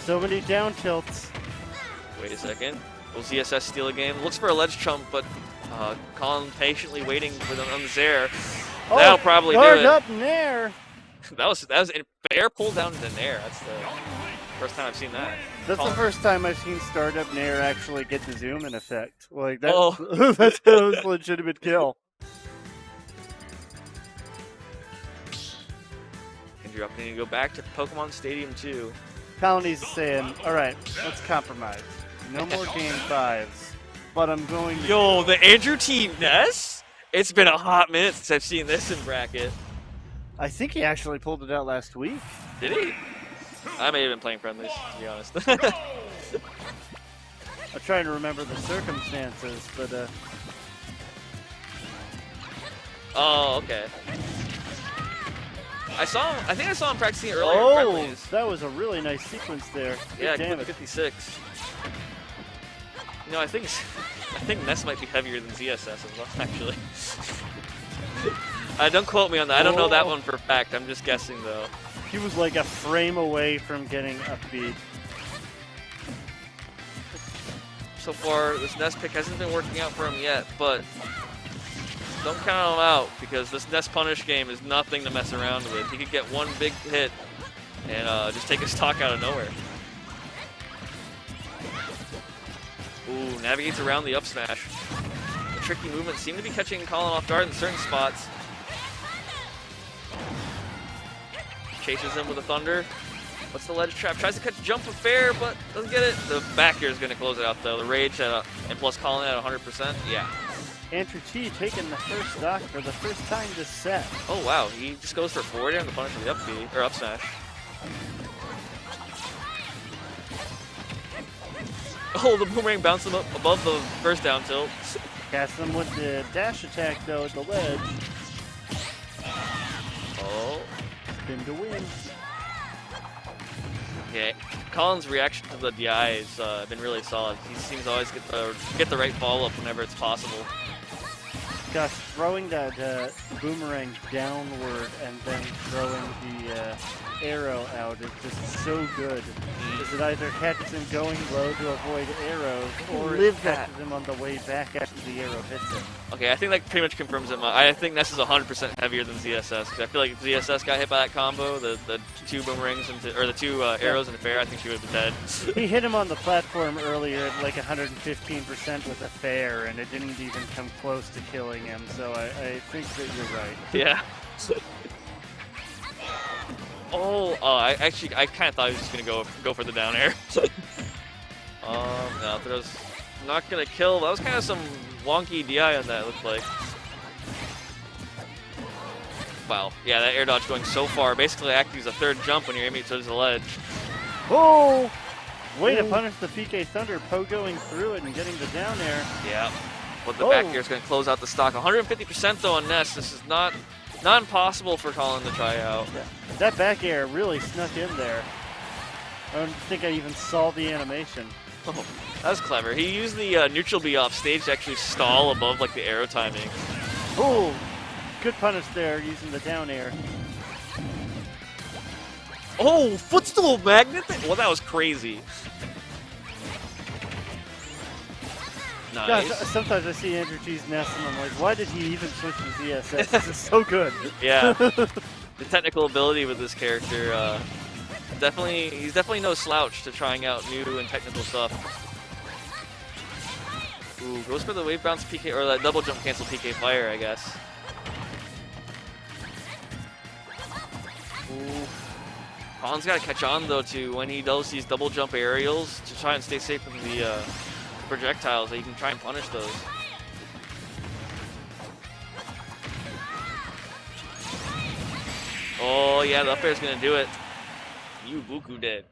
So many down tilts. Wait a second. Will ZSS steal a game? Looks for a ledge chump, but Colin patiently waiting for them on the Zaire. Oh, That'll probably do guard it. up Nair. that was a fair pull down to Nair. That's the first time I've seen that. That's Colin. the first time I've seen Startup Nair actually get the zoom in effect. Like that. Oh. That's a legitimate kill. Andrew opting to go back to Pokemon Stadium 2. Colony's saying, all right, let's compromise. No more game 5s, but I'm going to... Yo, the Andrew T. Ness? It's been a hot minute since I've seen this in bracket. I think he actually pulled it out last week. Did he? I may have been playing friendlies, to be honest. I'm trying to remember the circumstances, but Oh, okay. I think I saw him practicing earlier in oh, friendlies. that was a really nice sequence there. Yeah, Good clip 56. You know, I think Ness might be heavier than ZSS as well, actually. Don't quote me on that. I don't know that one for a fact. I'm just guessing, though. He was like a frame away from getting upbeat. So far, this Ness pick hasn't been working out for him yet, but don't count him out because this Ness punish game is nothing to mess around with. He could get one big hit and just take his stock out of nowhere. Ooh, navigates around the up smash. The tricky movements seem to be catching Colin off guard in certain spots. Chases him with a thunder. What's the ledge trap? Tries to catch jump with fair, but doesn't get it. The back air is going to close it out, though. The rage and plus Colin at 100%. Yeah. Andrew T taking the first stock for the first time this set. Oh, wow. He just goes for forward air and the punish with the up B, or up smash. Oh, the boomerang bounced him up above the first down tilt. Cast them with the dash attack, though, at the ledge. Oh. Spin to win. Yeah, Colin's reaction to the DI has been really solid. He seems to always get the right follow-up whenever it's possible. Gosh, throwing that boomerang downward and then throwing the arrow out is just so good. Because it either catches him going low to avoid arrows, or it catches him on the way back after the arrow hits him. Okay, I think that pretty much confirms it. I think Ness is 100% heavier than ZSS. 'Cause I feel like if ZSS got hit by that combo, the two boomerangs or the two arrows into fair, I think she would have been dead. He hit him on the platform earlier at like 115% with a fair, and it didn't even come close to killing him. So I think that you're right. Yeah. I kind of thought he was just gonna go for the down air. No, throws not gonna kill. That was kind of some wonky DI on that. It looked like. Wow. Yeah, that air dodge going so far, basically acting as a third jump when you're aiming towards the ledge. Oh! Way to punish the PK Thunder, pogoing through it and getting the down air. Yeah. But the back air is gonna close out the stock. 150% though on Ness. This is not impossible for Colin to try out. Yeah. That back air really snuck in there. I don't think I even saw the animation. Oh, that was clever. He used the neutral B off stage to actually stall above like the arrow timing. Oh, good punish there using the down air. Oh, footstool magnet! Well, that was crazy. Nice. Gosh, sometimes I see Andrew G's Ness and I'm like, why did he even switch to ZSS? This is so good. Yeah. The technical ability with this character, he's definitely no slouch to trying out new and technical stuff. Ooh, goes for the wave bounce PK, or that double jump cancel PK fire, I guess. Ooh. Colin's got to catch on though to when he does these double jump aerials to try and stay safe from the projectiles, that you can try and punish those. Oh yeah, the up air is gonna do it. You Buku dead.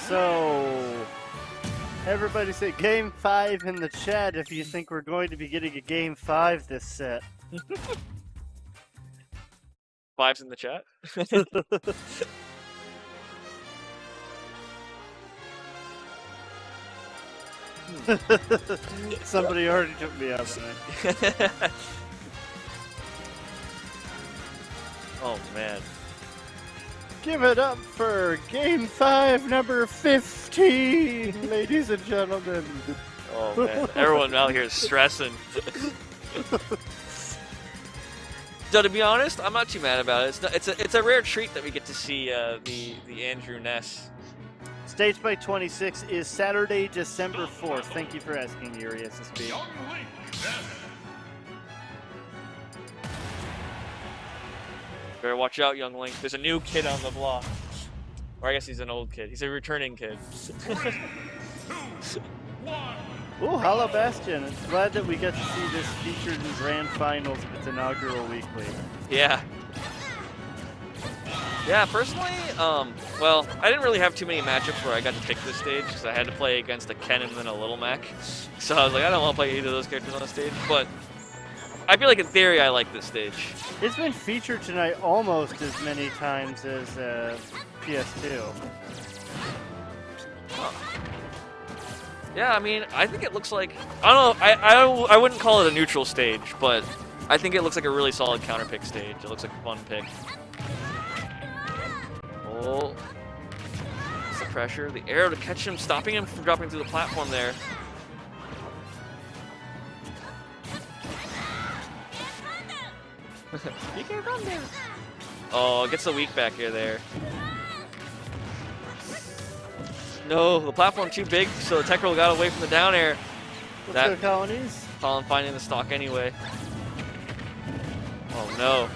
So, everybody say Game 5 in the chat if you think we're going to be getting a Game 5 this set. 5's in the chat. Somebody already took me out of it. Oh man. Give it up for Game 5, number 15, ladies and gentlemen. Oh man, everyone out here is stressing. So to be honest, I'm not too mad about it. It's a rare treat that we get to see the Andrew Ness. Stage by 26 is Saturday, December 4th. Thank you for asking, Yuri SSB. Better watch out, young Link. There's a new kid on the block. Or I guess he's an old kid. He's a returning kid. Ooh, Hollow Bastion. I'm glad that we get to see this featured in Grand Finals of its inaugural weekly. Yeah. Yeah, personally, well, I didn't really have too many matchups where I got to pick this stage because I had to play against a Ken and then a Little Mac. So I was like, I don't want to play either of those characters on the stage, but I feel like in theory I like this stage. It's been featured tonight almost as many times as PS2. Huh. Yeah, I mean, I think it looks like, I don't know, I wouldn't call it a neutral stage, but I think it looks like a really solid counter pick stage. It looks like a fun pick. Oh, it's the pressure, the arrow to catch him, stopping him from dropping through the platform there. You can run there. Oh, gets the weak back here there. No, the platform too big, so the tech roll got away from the down air. Let's go, Colonies. Colin finding the stock anyway. Oh no.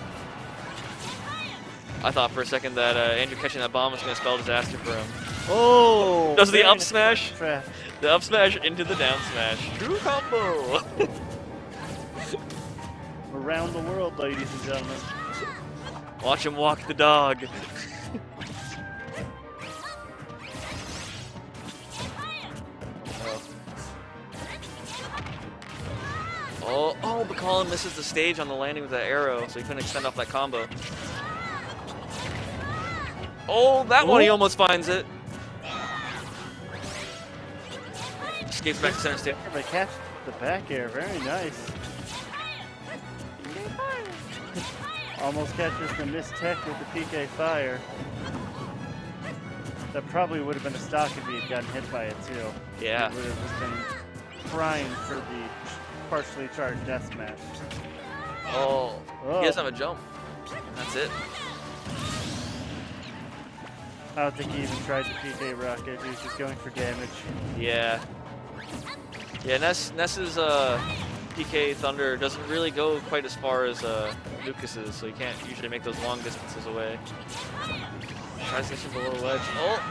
I thought for a second that Andrew catching that bomb was going to spell disaster for him. Oh! Does the up smash? Trap. The up smash into the down smash. True combo! Around the world, ladies and gentlemen. Watch him walk the dog. Oh, but Colin misses the stage on the landing with that arrow, so he couldn't extend off that combo. Oh, that one he almost finds it. Escapes back to center stage. They catch the back air, very nice. Almost catches the missed tech with the PK fire. That probably would have been a stock if he had gotten hit by it too. Yeah. He would have just been crying for the partially charged deathmatch. Oh, Oh. he doesn't have a jump. That's it. I don't think he even tried the PK rocket. He was just going for damage. Yeah. Yeah, Ness's PK Thunder doesn't really go quite as far as Lucas's, so you can't usually make those long distances away. Tries to hit the little ledge. Oh!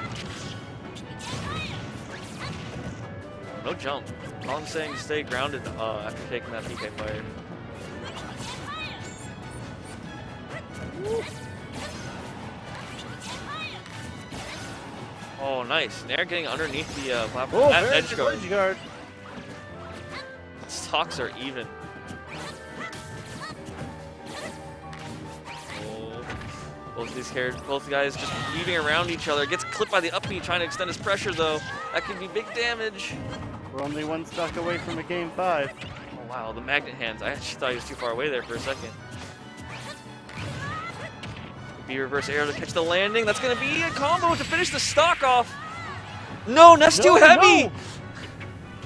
No jump. All I'm saying is stay grounded after taking that PK fire. Woo. Oh, nice. Nair getting underneath the platform. Oh, That very edge good guard. edge guard. Stocks are even. Oh. Both guys just weaving around each other. Gets clipped by the up B, trying to extend his pressure though. That could be big damage. We're only one stock away from a game 5. Oh wow, the magnet hands. I actually thought he was too far away there for a second. B reverse air to catch the landing. That's gonna be a combo to finish the stock off. No, Ness too heavy. No.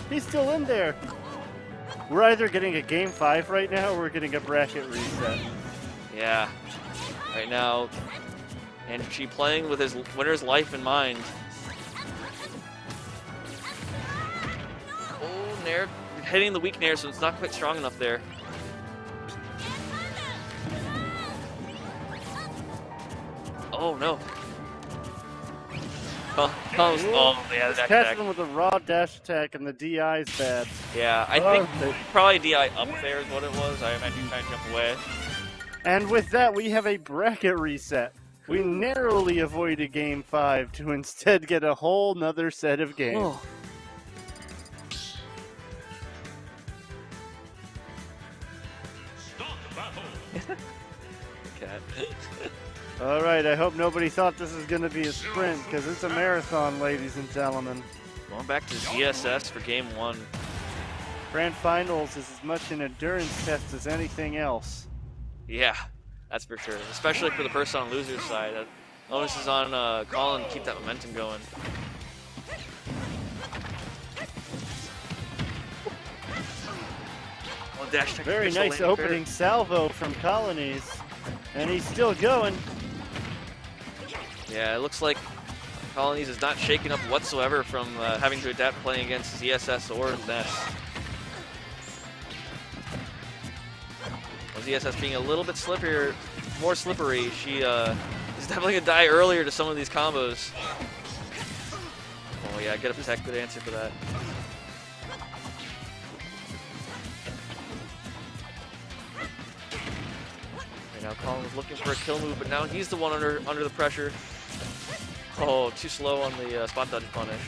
He's still in there. We're either getting a game 5 right now or we're getting a bracket reset. Yeah. Right now, Andrew playing with his winner's life in mind. Oh, Nair hitting the weak Nair, so it's not quite strong enough there. Oh no. Oh, yeah, Just that catching attack. him with a raw dash attack and the DI is bad. Yeah, I think probably DI up there is what it was. I imagine trying to jump away. And with that, we have a bracket reset. We narrowly avoided game 5 to instead get a whole nother set of games. Oh. Start battle. Cat. All right, I hope nobody thought this was going to be a sprint, because it's a marathon, ladies and gentlemen. Going back to ZSS for game 1. Grand Finals is as much an endurance test as anything else. Yeah, that's for sure. Especially for the person on loser's side. Onus is on Colin to keep that momentum going. Oh, dash tech Very official nice landing opening salvo from Colonies, and he's still going. fair. Yeah, it looks like Colonies is not shaken up whatsoever from having to adapt playing against ZSS or Ness. Well, ZSS being a little bit slippier, more slippery, she is definitely going to die earlier to some of these combos. Oh yeah, get a protect, good answer for that. Right now Colin was looking for a kill move, but now he's the one under the pressure. Oh, too slow on the spot dodge punish.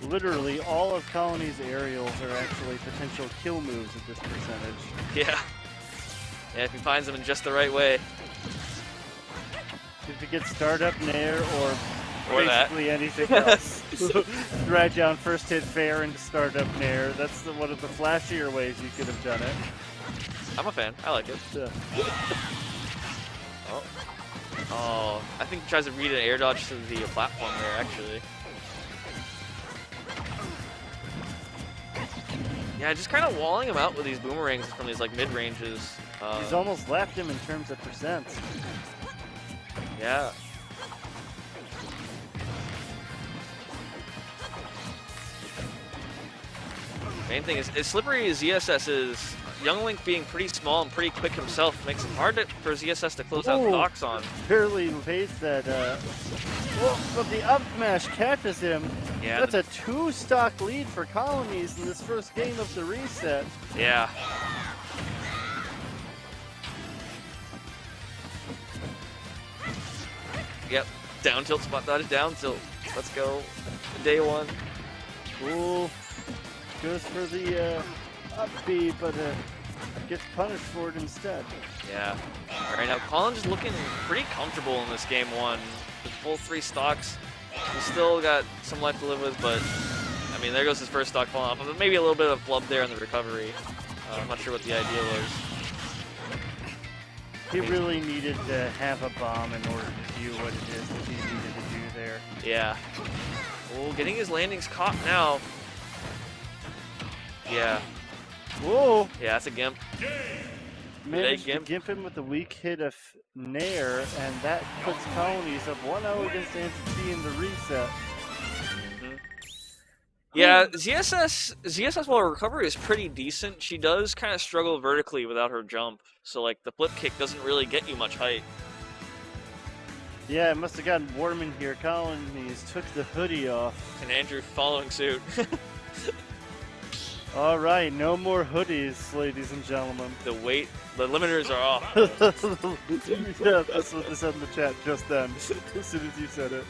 Literally, all of Colony's aerials are actually potential kill moves at this percentage. Yeah. Yeah, if he finds them in just the right way. If he gets startup nair or that. basically anything else. Drag down first hit fair into startup nair. That's one of the flashier ways you could have done it. I'm a fan. I like it. Yeah. Oh. Oh, I think he tries to read an air dodge to the platform there, actually. Yeah, just kind of walling him out with these boomerangs from these like mid-ranges. He's almost lapped him in terms of percents. Yeah. Main thing is slippery as ZSS is. Young Link being pretty small and pretty quick himself makes it hard for ZSS to close out the docks on. Barely evades that. Well, but the up smash catches him. Yeah. That's a 2-stock lead for Colonies in this first game of the reset. Yeah. Yep. Down tilt, spot dodge, down tilt. Let's go. Day 1. Cool. Goes for the up B, but gets punished for it instead. Yeah. Right now, Colin's just looking pretty comfortable in this game 1. With full 3 stocks. He's still got some life to live with, but I mean, there goes his first stock falling off. But maybe a little bit of flub there in the recovery. I'm not sure what the idea was. He really needed to have a bomb in order to do what it is that he needed to do there. Yeah. Oh, getting his landings caught now. Yeah. Whoa! Yeah, that's a gimp. Managed to Gimp. gimp him with the weak hit of Nair, and that puts Colonies up 1-0 against NCT in the reset. Yeah, ZSS while her recovery is pretty decent, she does kind of struggle vertically without her jump. So like the flip kick doesn't really get you much height. Yeah, it must have gotten warm in here. Colonies took the hoodie off. And Andrew following suit. All right, no more hoodies, ladies and gentlemen. The limiters are off. Yeah, that's what they said in the chat just then, as soon as you said it.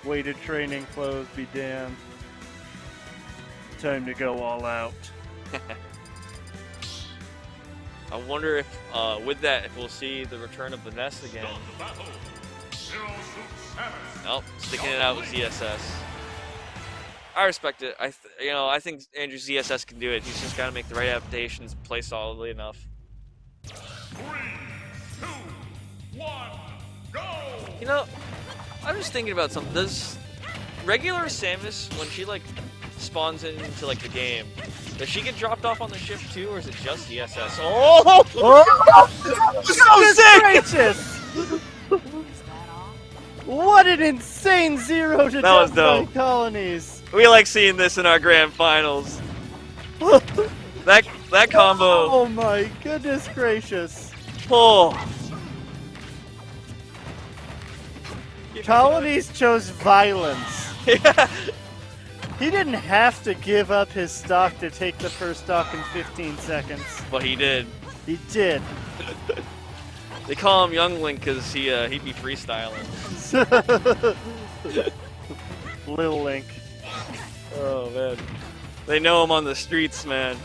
Weighted training clothes be damned. Time to go all out. I wonder if, with that, if we'll see the return of the Nest again. Nope, sticking it out with ZSS. I respect it. I think Andrew ZSS can do it. He's just got to make the right adaptations and play solidly enough. 3, 2, 1, go! You know, I'm just thinking about something. Does regular Samus, when she like spawns into like the game, does she get dropped off on the ship too, or is it just ZSS? Oh! So gracious! What an insane 0 to That was death by dope. Colonies. We like seeing this in our grand finals. That combo. Oh my goodness gracious. Oh. Colonies chose violence. Yeah. He didn't have to give up his stock to take the first stock in 15 seconds. But he did. He did. They call him Young Link because he'd be freestyling. Lil Link. Oh man, they know him on the streets, man.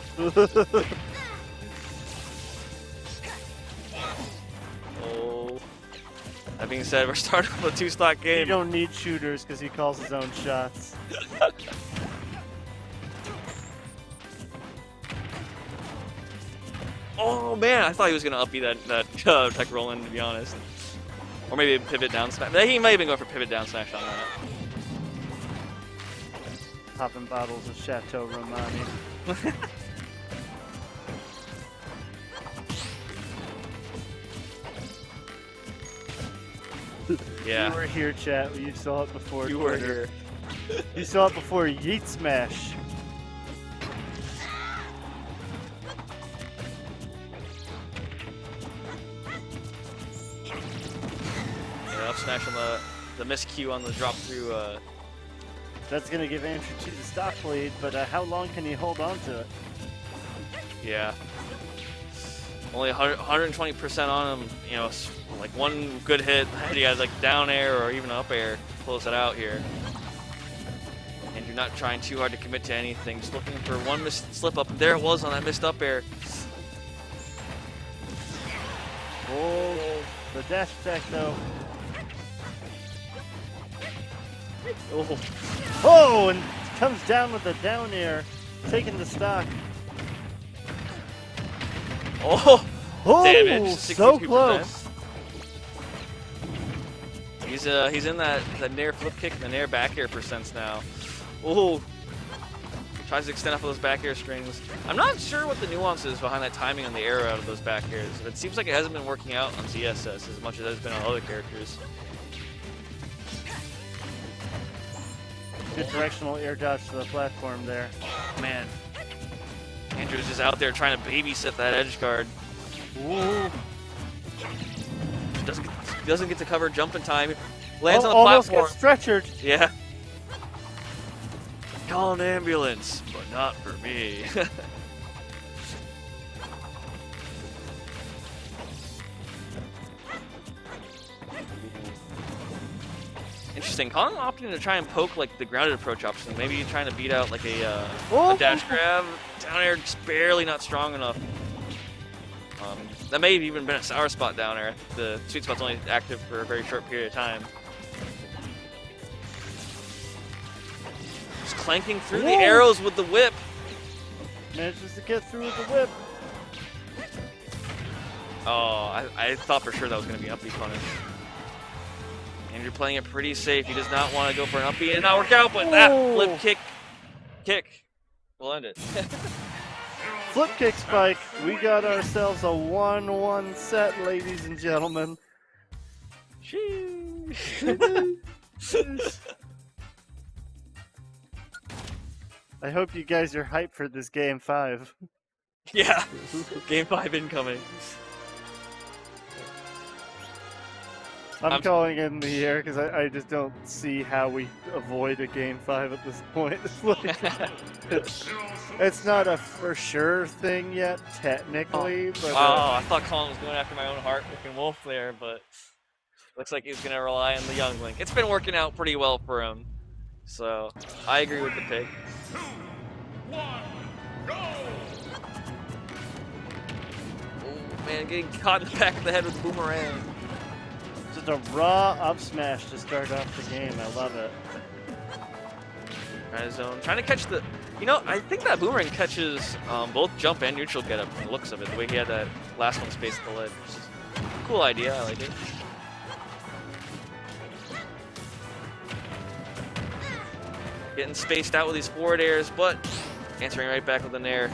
Oh. That being said, we're starting with a 2-stock You game. don't need shooters because he calls his own shots. Oh man, I thought he was gonna uppy that tech roll in, to be honest. Or maybe pivot down smash. He might have been going for pivot down smash on that. Popping bottles of Chateau Romani. Yeah. You were here, chat. You saw it before. You were Twitter. here. You saw it before Yeet Smash. Yeah, up smash on the miscue on the drop through. That's going to give Andrew T the stock lead, but how long can he hold on to it? Yeah. Only 120% on him. You know, like one good hit. He has like down air or even up air to close it out here. And you're not trying too hard to commit to anything. Just looking for one missed slip up. There it was on that missed up air. Oh, the dash attack though. Oh. Oh, and comes down with the down air, taking the stock. Oh, Oh, damage. so 62%. close. He's in that nair flip kick and the nair back air percents now. Oh, tries to extend off of those back air strings. I'm not sure what the nuance is behind that timing on the air out of those back airs. It seems like it hasn't been working out on ZSS as much as it has been on other characters. Good directional air dodge to the platform there. Man, Andrew's just out there trying to babysit that edge guard. Ooh. Doesn't get to cover jump in time. Lands on the Almost platform. got stretchered. Yeah. Call an ambulance, but not for me. Interesting. Colin opting to try and poke like the grounded approach option. Maybe trying to beat out like a dash grab. Down air just barely not strong enough. That may have even been a sour spot down air. The sweet spot's only active for a very short period of time. Just clanking through the arrows with the whip. Manages to get through with the whip. Oh, I thought for sure that was going to be an uppy punish. And you're playing it pretty safe. He does not want to go for an uppy and not work out, but that flip kick will end it. Flip kick spike. We got ourselves a 1-1 set, ladies and gentlemen. I hope you guys are hyped for this game 5. Yeah, game 5 incoming. I'm calling in the air because I just don't see how we avoid a game 5 at this point. It's not a for sure thing yet, technically. But, I thought Colin was going after my own heart, looking wolf there, but looks like he's going to rely on the young Link. It's been working out pretty well for him, so I agree with the pick. 2, 1, go! Oh man, getting caught in the back of the head with the boomerang. just a raw up smash to start off the game. I love it. Right zone, trying to catch the. You know, I think that boomerang catches both jump and neutral get up from the looks of it. The way he had that last one spaced at the ledge. Cool idea. I like it. Getting spaced out with these forward airs, but answering right back with an air.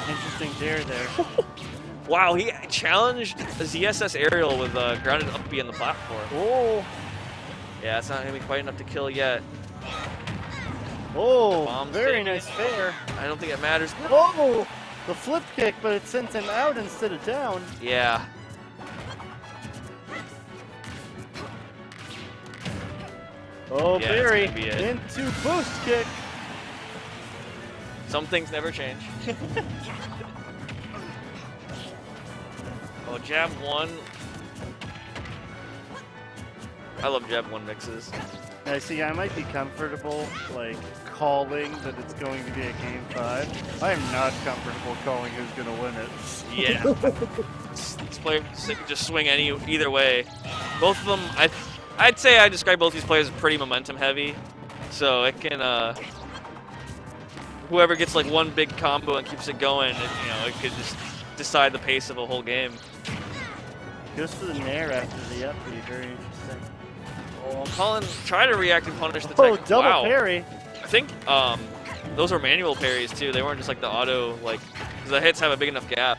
Interesting dare there. Wow, he challenged the ZSS aerial with grounded up B on the platform. Oh, Yeah, it's not going to be quite enough to kill yet. oh, Bomb's very taken. nice fair. I don't think it matters. Oh, the flip kick, but it sent him out instead of down. Yeah. Oh, Yeah, Barry that's gonna be it. into boost kick. Some things never change. Oh, jab one. I love jab one mixes. Now, see, I might be comfortable, like, calling that it's going to be a game 5. I am not comfortable calling who's going to win it. Yeah. These players they can just swing either way. Both of them, I'd say I describe both these players as pretty momentum heavy. So it can, whoever gets like one big combo and keeps it going, it could just decide the pace of a whole game. Goes for the nair after the up B, very interesting. Oh, Colin tried to react and punish the Oh, tech. double Wow. parry. I think those were manual parries too. They weren't just like the auto, like, because the hits have a big enough gap.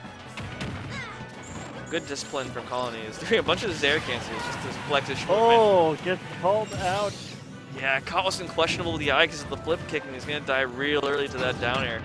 Good discipline from Colin. He's doing a bunch of Zaire cancels just to flex his short man. Oh, get called out. Yeah, caught wasn't questionable with the eye because of the flip kick, and he's gonna die real early to that down air.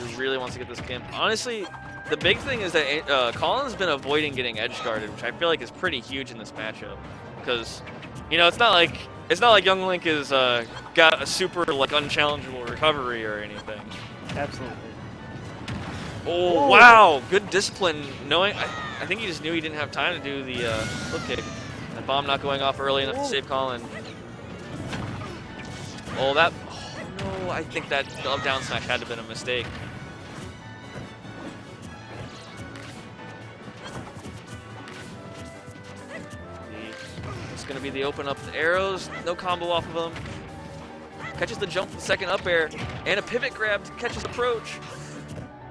He really wants to get this game. Honestly, the big thing is that Colin's been avoiding getting edge guarded, which I feel like is pretty huge in this matchup. Because, it's not like Young Link is got a super like unchallengeable recovery or anything. Absolutely. Oh, wow, good discipline. Knowing, I think he just knew he didn't have time to do the flip kick. That bomb not going off early enough to save Colin. Oh, no, I think that up down smash had to have been a mistake. It's going to be the open up the arrows. No combo off of them. Catches the jump, the second up air, and a pivot grab to catch his approach.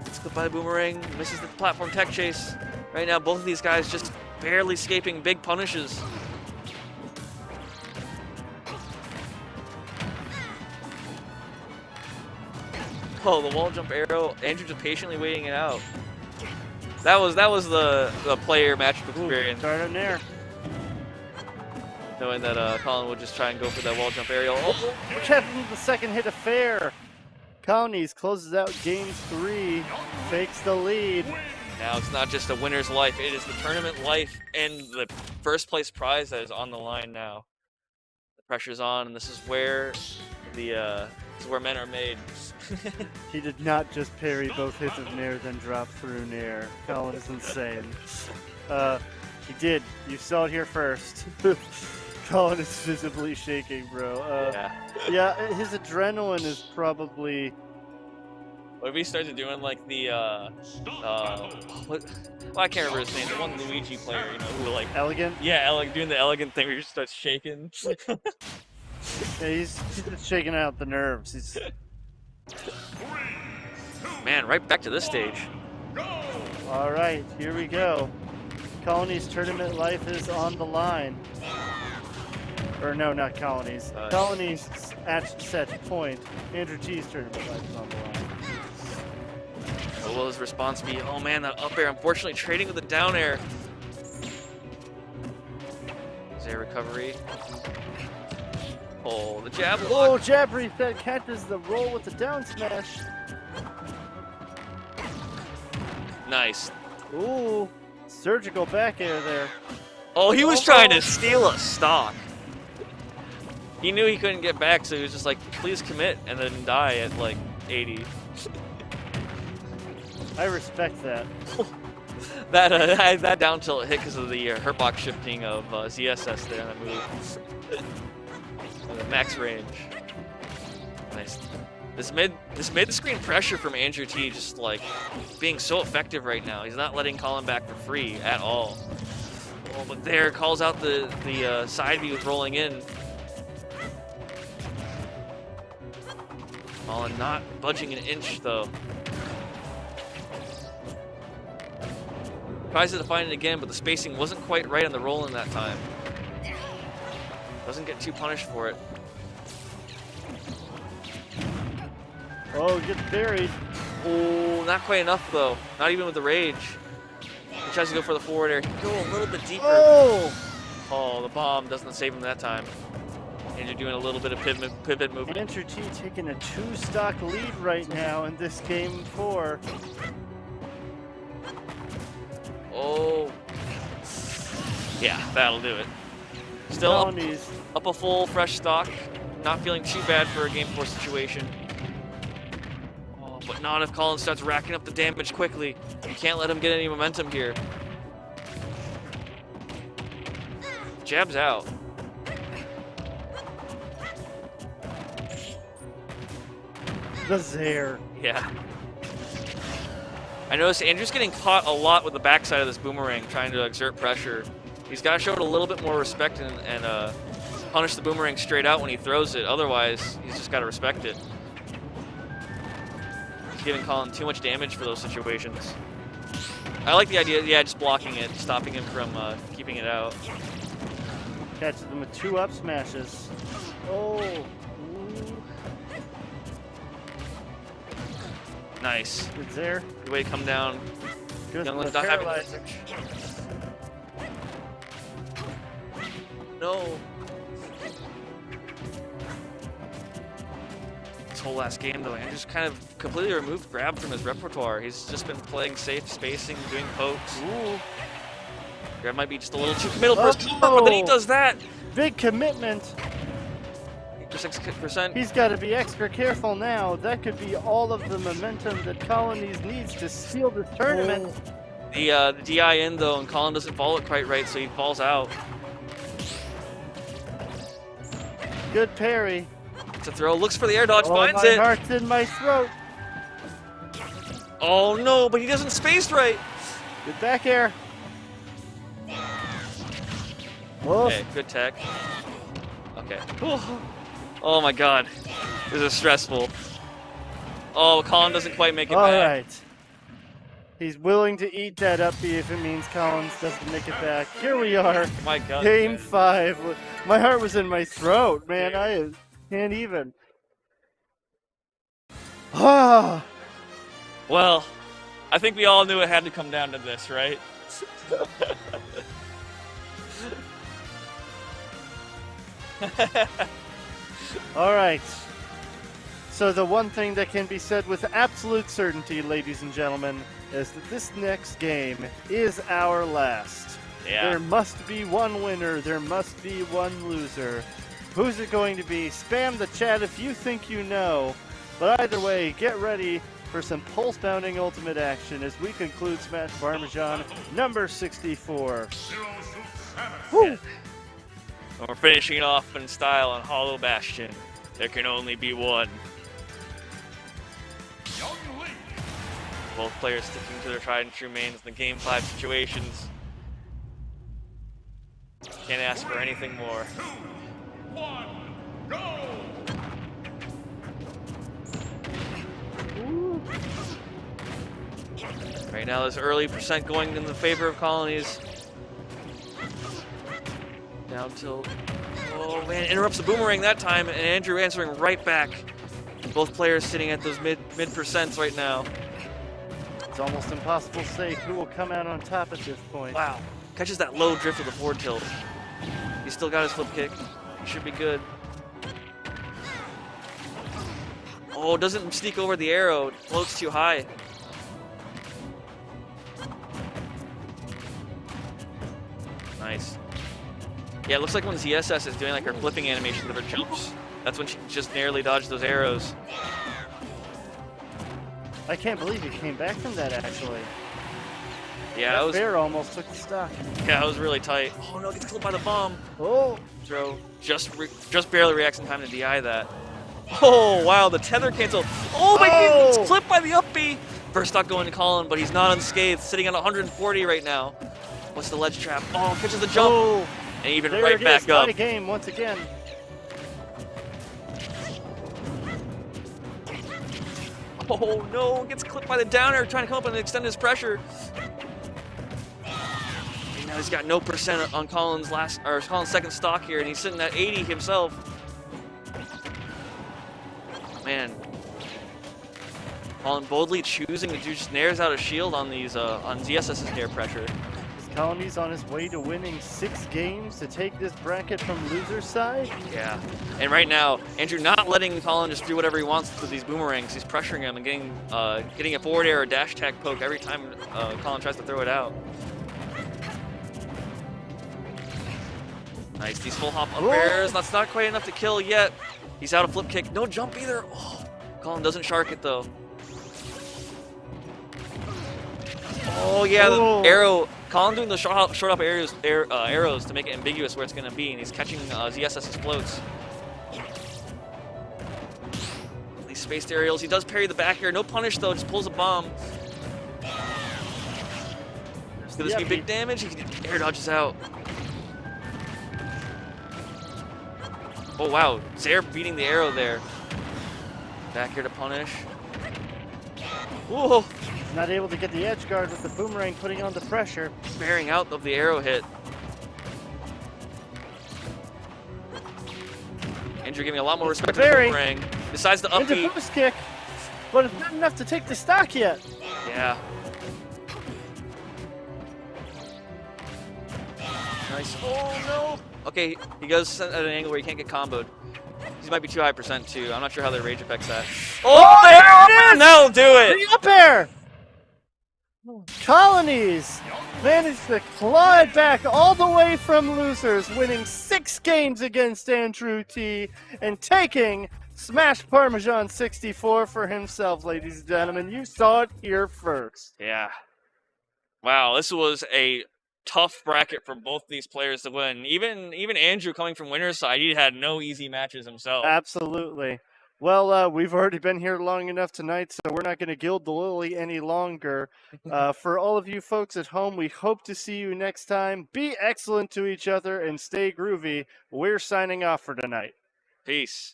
Gets clipped by the boomerang, misses the platform tech chase. Right now, both of these guys just barely escaping big punishes. Oh, the wall jump arrow. Andrew just patiently waiting it out. That was the player matchup experience. Start on there. Knowing that Colin would just try and go for that wall jump aerial. Oh, Kevin, the second hit of fair. Colonies closes out game 3, takes the lead. now it's not just a winner's life, it is the tournament life and the first place prize that is on the line now. The pressure's on, and this is where men are made. He did not just parry both hits of nair, then drop through nair. Colin is insane. He did. You saw it here first. Colin is visibly shaking, bro. Yeah, his adrenaline is probably... What if he started doing like the, I can't remember his name, the one Luigi player, who like... Elegant? Yeah, doing the elegant thing where he just starts shaking. Yeah, he's just shaking out the nerves. He's Man, right back to this stage. all right. Here we go. Colony's tournament life is on the line. Or no, not Colony's. Colony's at set point. Andrew T's tournament life is on the line. What will his response be? Oh man, that up air, unfortunately trading with the down air. Is there recovery? Oh, the jab lock. Oh, jab reset catches the roll with the down smash. Nice. Ooh, surgical back air there. Oh, he was trying to steal a stock. He knew he couldn't get back, so he was just like, please commit, and then die at like 80. I respect that. That down tilt hit because of the hurtbox shifting of ZSS there on that move. Max range. Nice. This mid screen pressure from Andrew T just like being so effective right now. He's not letting Colin back for free at all. Oh, but there calls out the side B with rolling in. Colin not budging an inch though. Tries to find it again, but the spacing wasn't quite right on the roll in that time. Doesn't get too punished for it. Oh, gets buried. Oh, not quite enough though. Not even with the rage. He tries to go for the forward air. Go a little bit deeper. Oh, the bomb doesn't save him that time. And you're doing a little bit of pivot movement. Andrew T taking a 2-stock lead right now in this game 4. Oh. Yeah, that'll do it. Still up a full fresh stock. Not feeling too bad for a game 4 situation. Oh, but not if Colin starts racking up the damage quickly. You can't let him get any momentum here. Jabs out. The Zaire. Yeah. I noticed Andrew's getting caught a lot with the backside of this boomerang, trying to exert pressure. He's got to show it a little bit more respect and punish the boomerang straight out when he throws it. Otherwise, he's just got to respect it. He's giving Colin too much damage for those situations. I like the idea, yeah, just blocking it, stopping him from keeping it out. Catches them with 2 up smashes. Oh. Nice. Good there. Good way to come down. Good Younglin's not having paralyzer. No. This whole last game, though, Andrew's kind of completely removed grab from his repertoire. He's just been playing safe, spacing, doing pokes. Ooh. Grab might be just a little too committal for his comfort, but then he does that. Big commitment. 6%. He's got to be extra careful now. That could be all of the momentum that Colonies needs to seal the tournament. The DI in, though, and Colin doesn't follow it quite right, so he falls out. Good parry. It's a throw. Looks for the air dodge, Oh, finds my it. heart's in my throat. Oh, no, but he doesn't space right. Good back air. Okay, good tech. Okay. Oh my god. This is stressful. Oh, Colin doesn't quite make it All back. right. He's willing to eat that up B if it means Collins doesn't make it back. Here we are. My god. Game man. 5. My heart was in my throat, man. I can't even. Ah. Well, I think we all knew it had to come down to this, right? All right. So the one thing that can be said with absolute certainty, ladies and gentlemen, is that this next game is our last. Yeah. There must be one winner. There must be one loser. Who's it going to be? Spam the chat if you think you know. But either way, get ready for some pulse-pounding ultimate action as we conclude Smash Parmesan number 64. Woo! We're finishing it off in style on Hollow Bastion. There can only be one. Both players sticking to their tried and true mains in the Game 5 situations. Can't ask for anything more. Right now, there's early percent going in the favor of Colonies. Down tilt. Oh man, interrupts the boomerang that time, and Andrew answering right back. Both players sitting at those mid percents right now. It's almost impossible to say who will come out on top at this point. Wow, catches that low drift with a forward tilt. He's still got his flip kick. Should be good. Oh, doesn't sneak over the arrow. Floats too high. Nice. Yeah, it looks like when ZSS is doing like her flipping animation of her jumps, that's when she just narrowly dodged those arrows. I can't believe he came back from that, actually. Yeah, that that was bear almost took the stock. Yeah, that was really tight. Oh no, gets clipped by the bomb. Oh, Throw just barely reacts in time to DI that. Oh wow, the tether cancel. Oh my God, it's clipped by the up B. First stock going to Colin, but he's not unscathed, sitting at 140 right now. What's the ledge trap? Oh, catches the jump. Oh, and even there right it back is. up. Tie game once again. Oh no, gets clipped by the downer, trying to come up and extend his pressure. And now he's got no percent on Colin's second stock here, and he's sitting at 80 himself. Man. Colin boldly choosing to do snares out of shield on these on ZSS's air pressure. Colony's on his way to winning 6 games to take this bracket from loser's side. Yeah, and right now, Andrew not letting Colin just do whatever he wants with these boomerangs. He's pressuring him and getting a forward air or dash tag poke every time Colin tries to throw it out. Nice, these full hop up airs. That's not quite enough to kill yet. He's out of flip kick. No jump either. Oh, Colin doesn't shark it though. Oh yeah, the arrow. Colin doing the short up arrows to make it ambiguous where it's going to be, and he's catching ZSS's floats. These spaced aerials. He does parry the back air. No punish though, just pulls a bomb. Could this be big damage? He air dodges out. Oh wow, Zaire beating the arrow there. Back here to punish. Whoa! Not able to get the edge guard with the boomerang putting on the pressure. Bearing out of the arrow hit. Andrew giving a lot more respect to the boomerang. Besides the up into B. boost kick, but it's not enough to take the stock yet. Yeah. Nice. Oh no! Okay, he goes at an angle where he can't get comboed. He might be too high percent too. I'm not sure how the rage affects that. Oh, there it is! That'll do it! The up air! Colonies managed to claw it back all the way from losers, winning 6 games against Andrew T and taking Smash Parmesan 64 for himself, ladies and gentlemen. You saw it here first. Yeah. Wow, this was a tough bracket for both these players to win. Even Andrew coming from winner's side, he had no easy matches himself. Absolutely. Well, we've already been here long enough tonight, so we're not going to gild the lily any longer. For all of you folks at home, we hope to see you next time. Be excellent to each other and stay groovy. We're signing off for tonight. Peace.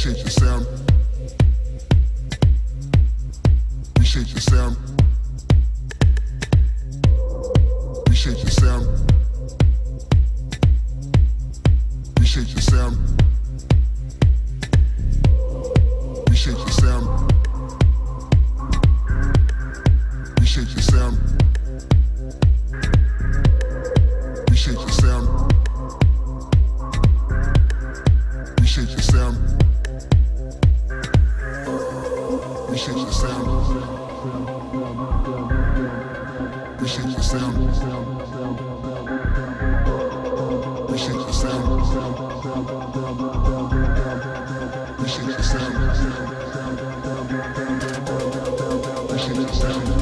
Appreciate your sound. Appreciate your sound. Appreciate your sound. Appreciate your sound. Appreciate your sound. Appreciate your sound. Appreciate your sound. Appreciate your sound. Appreciate your sound. Appreciate your sound. Appreciate your sound. Appreciate your sound. Appreciate your sound.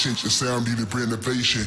Appreciate your sound, need a renovation.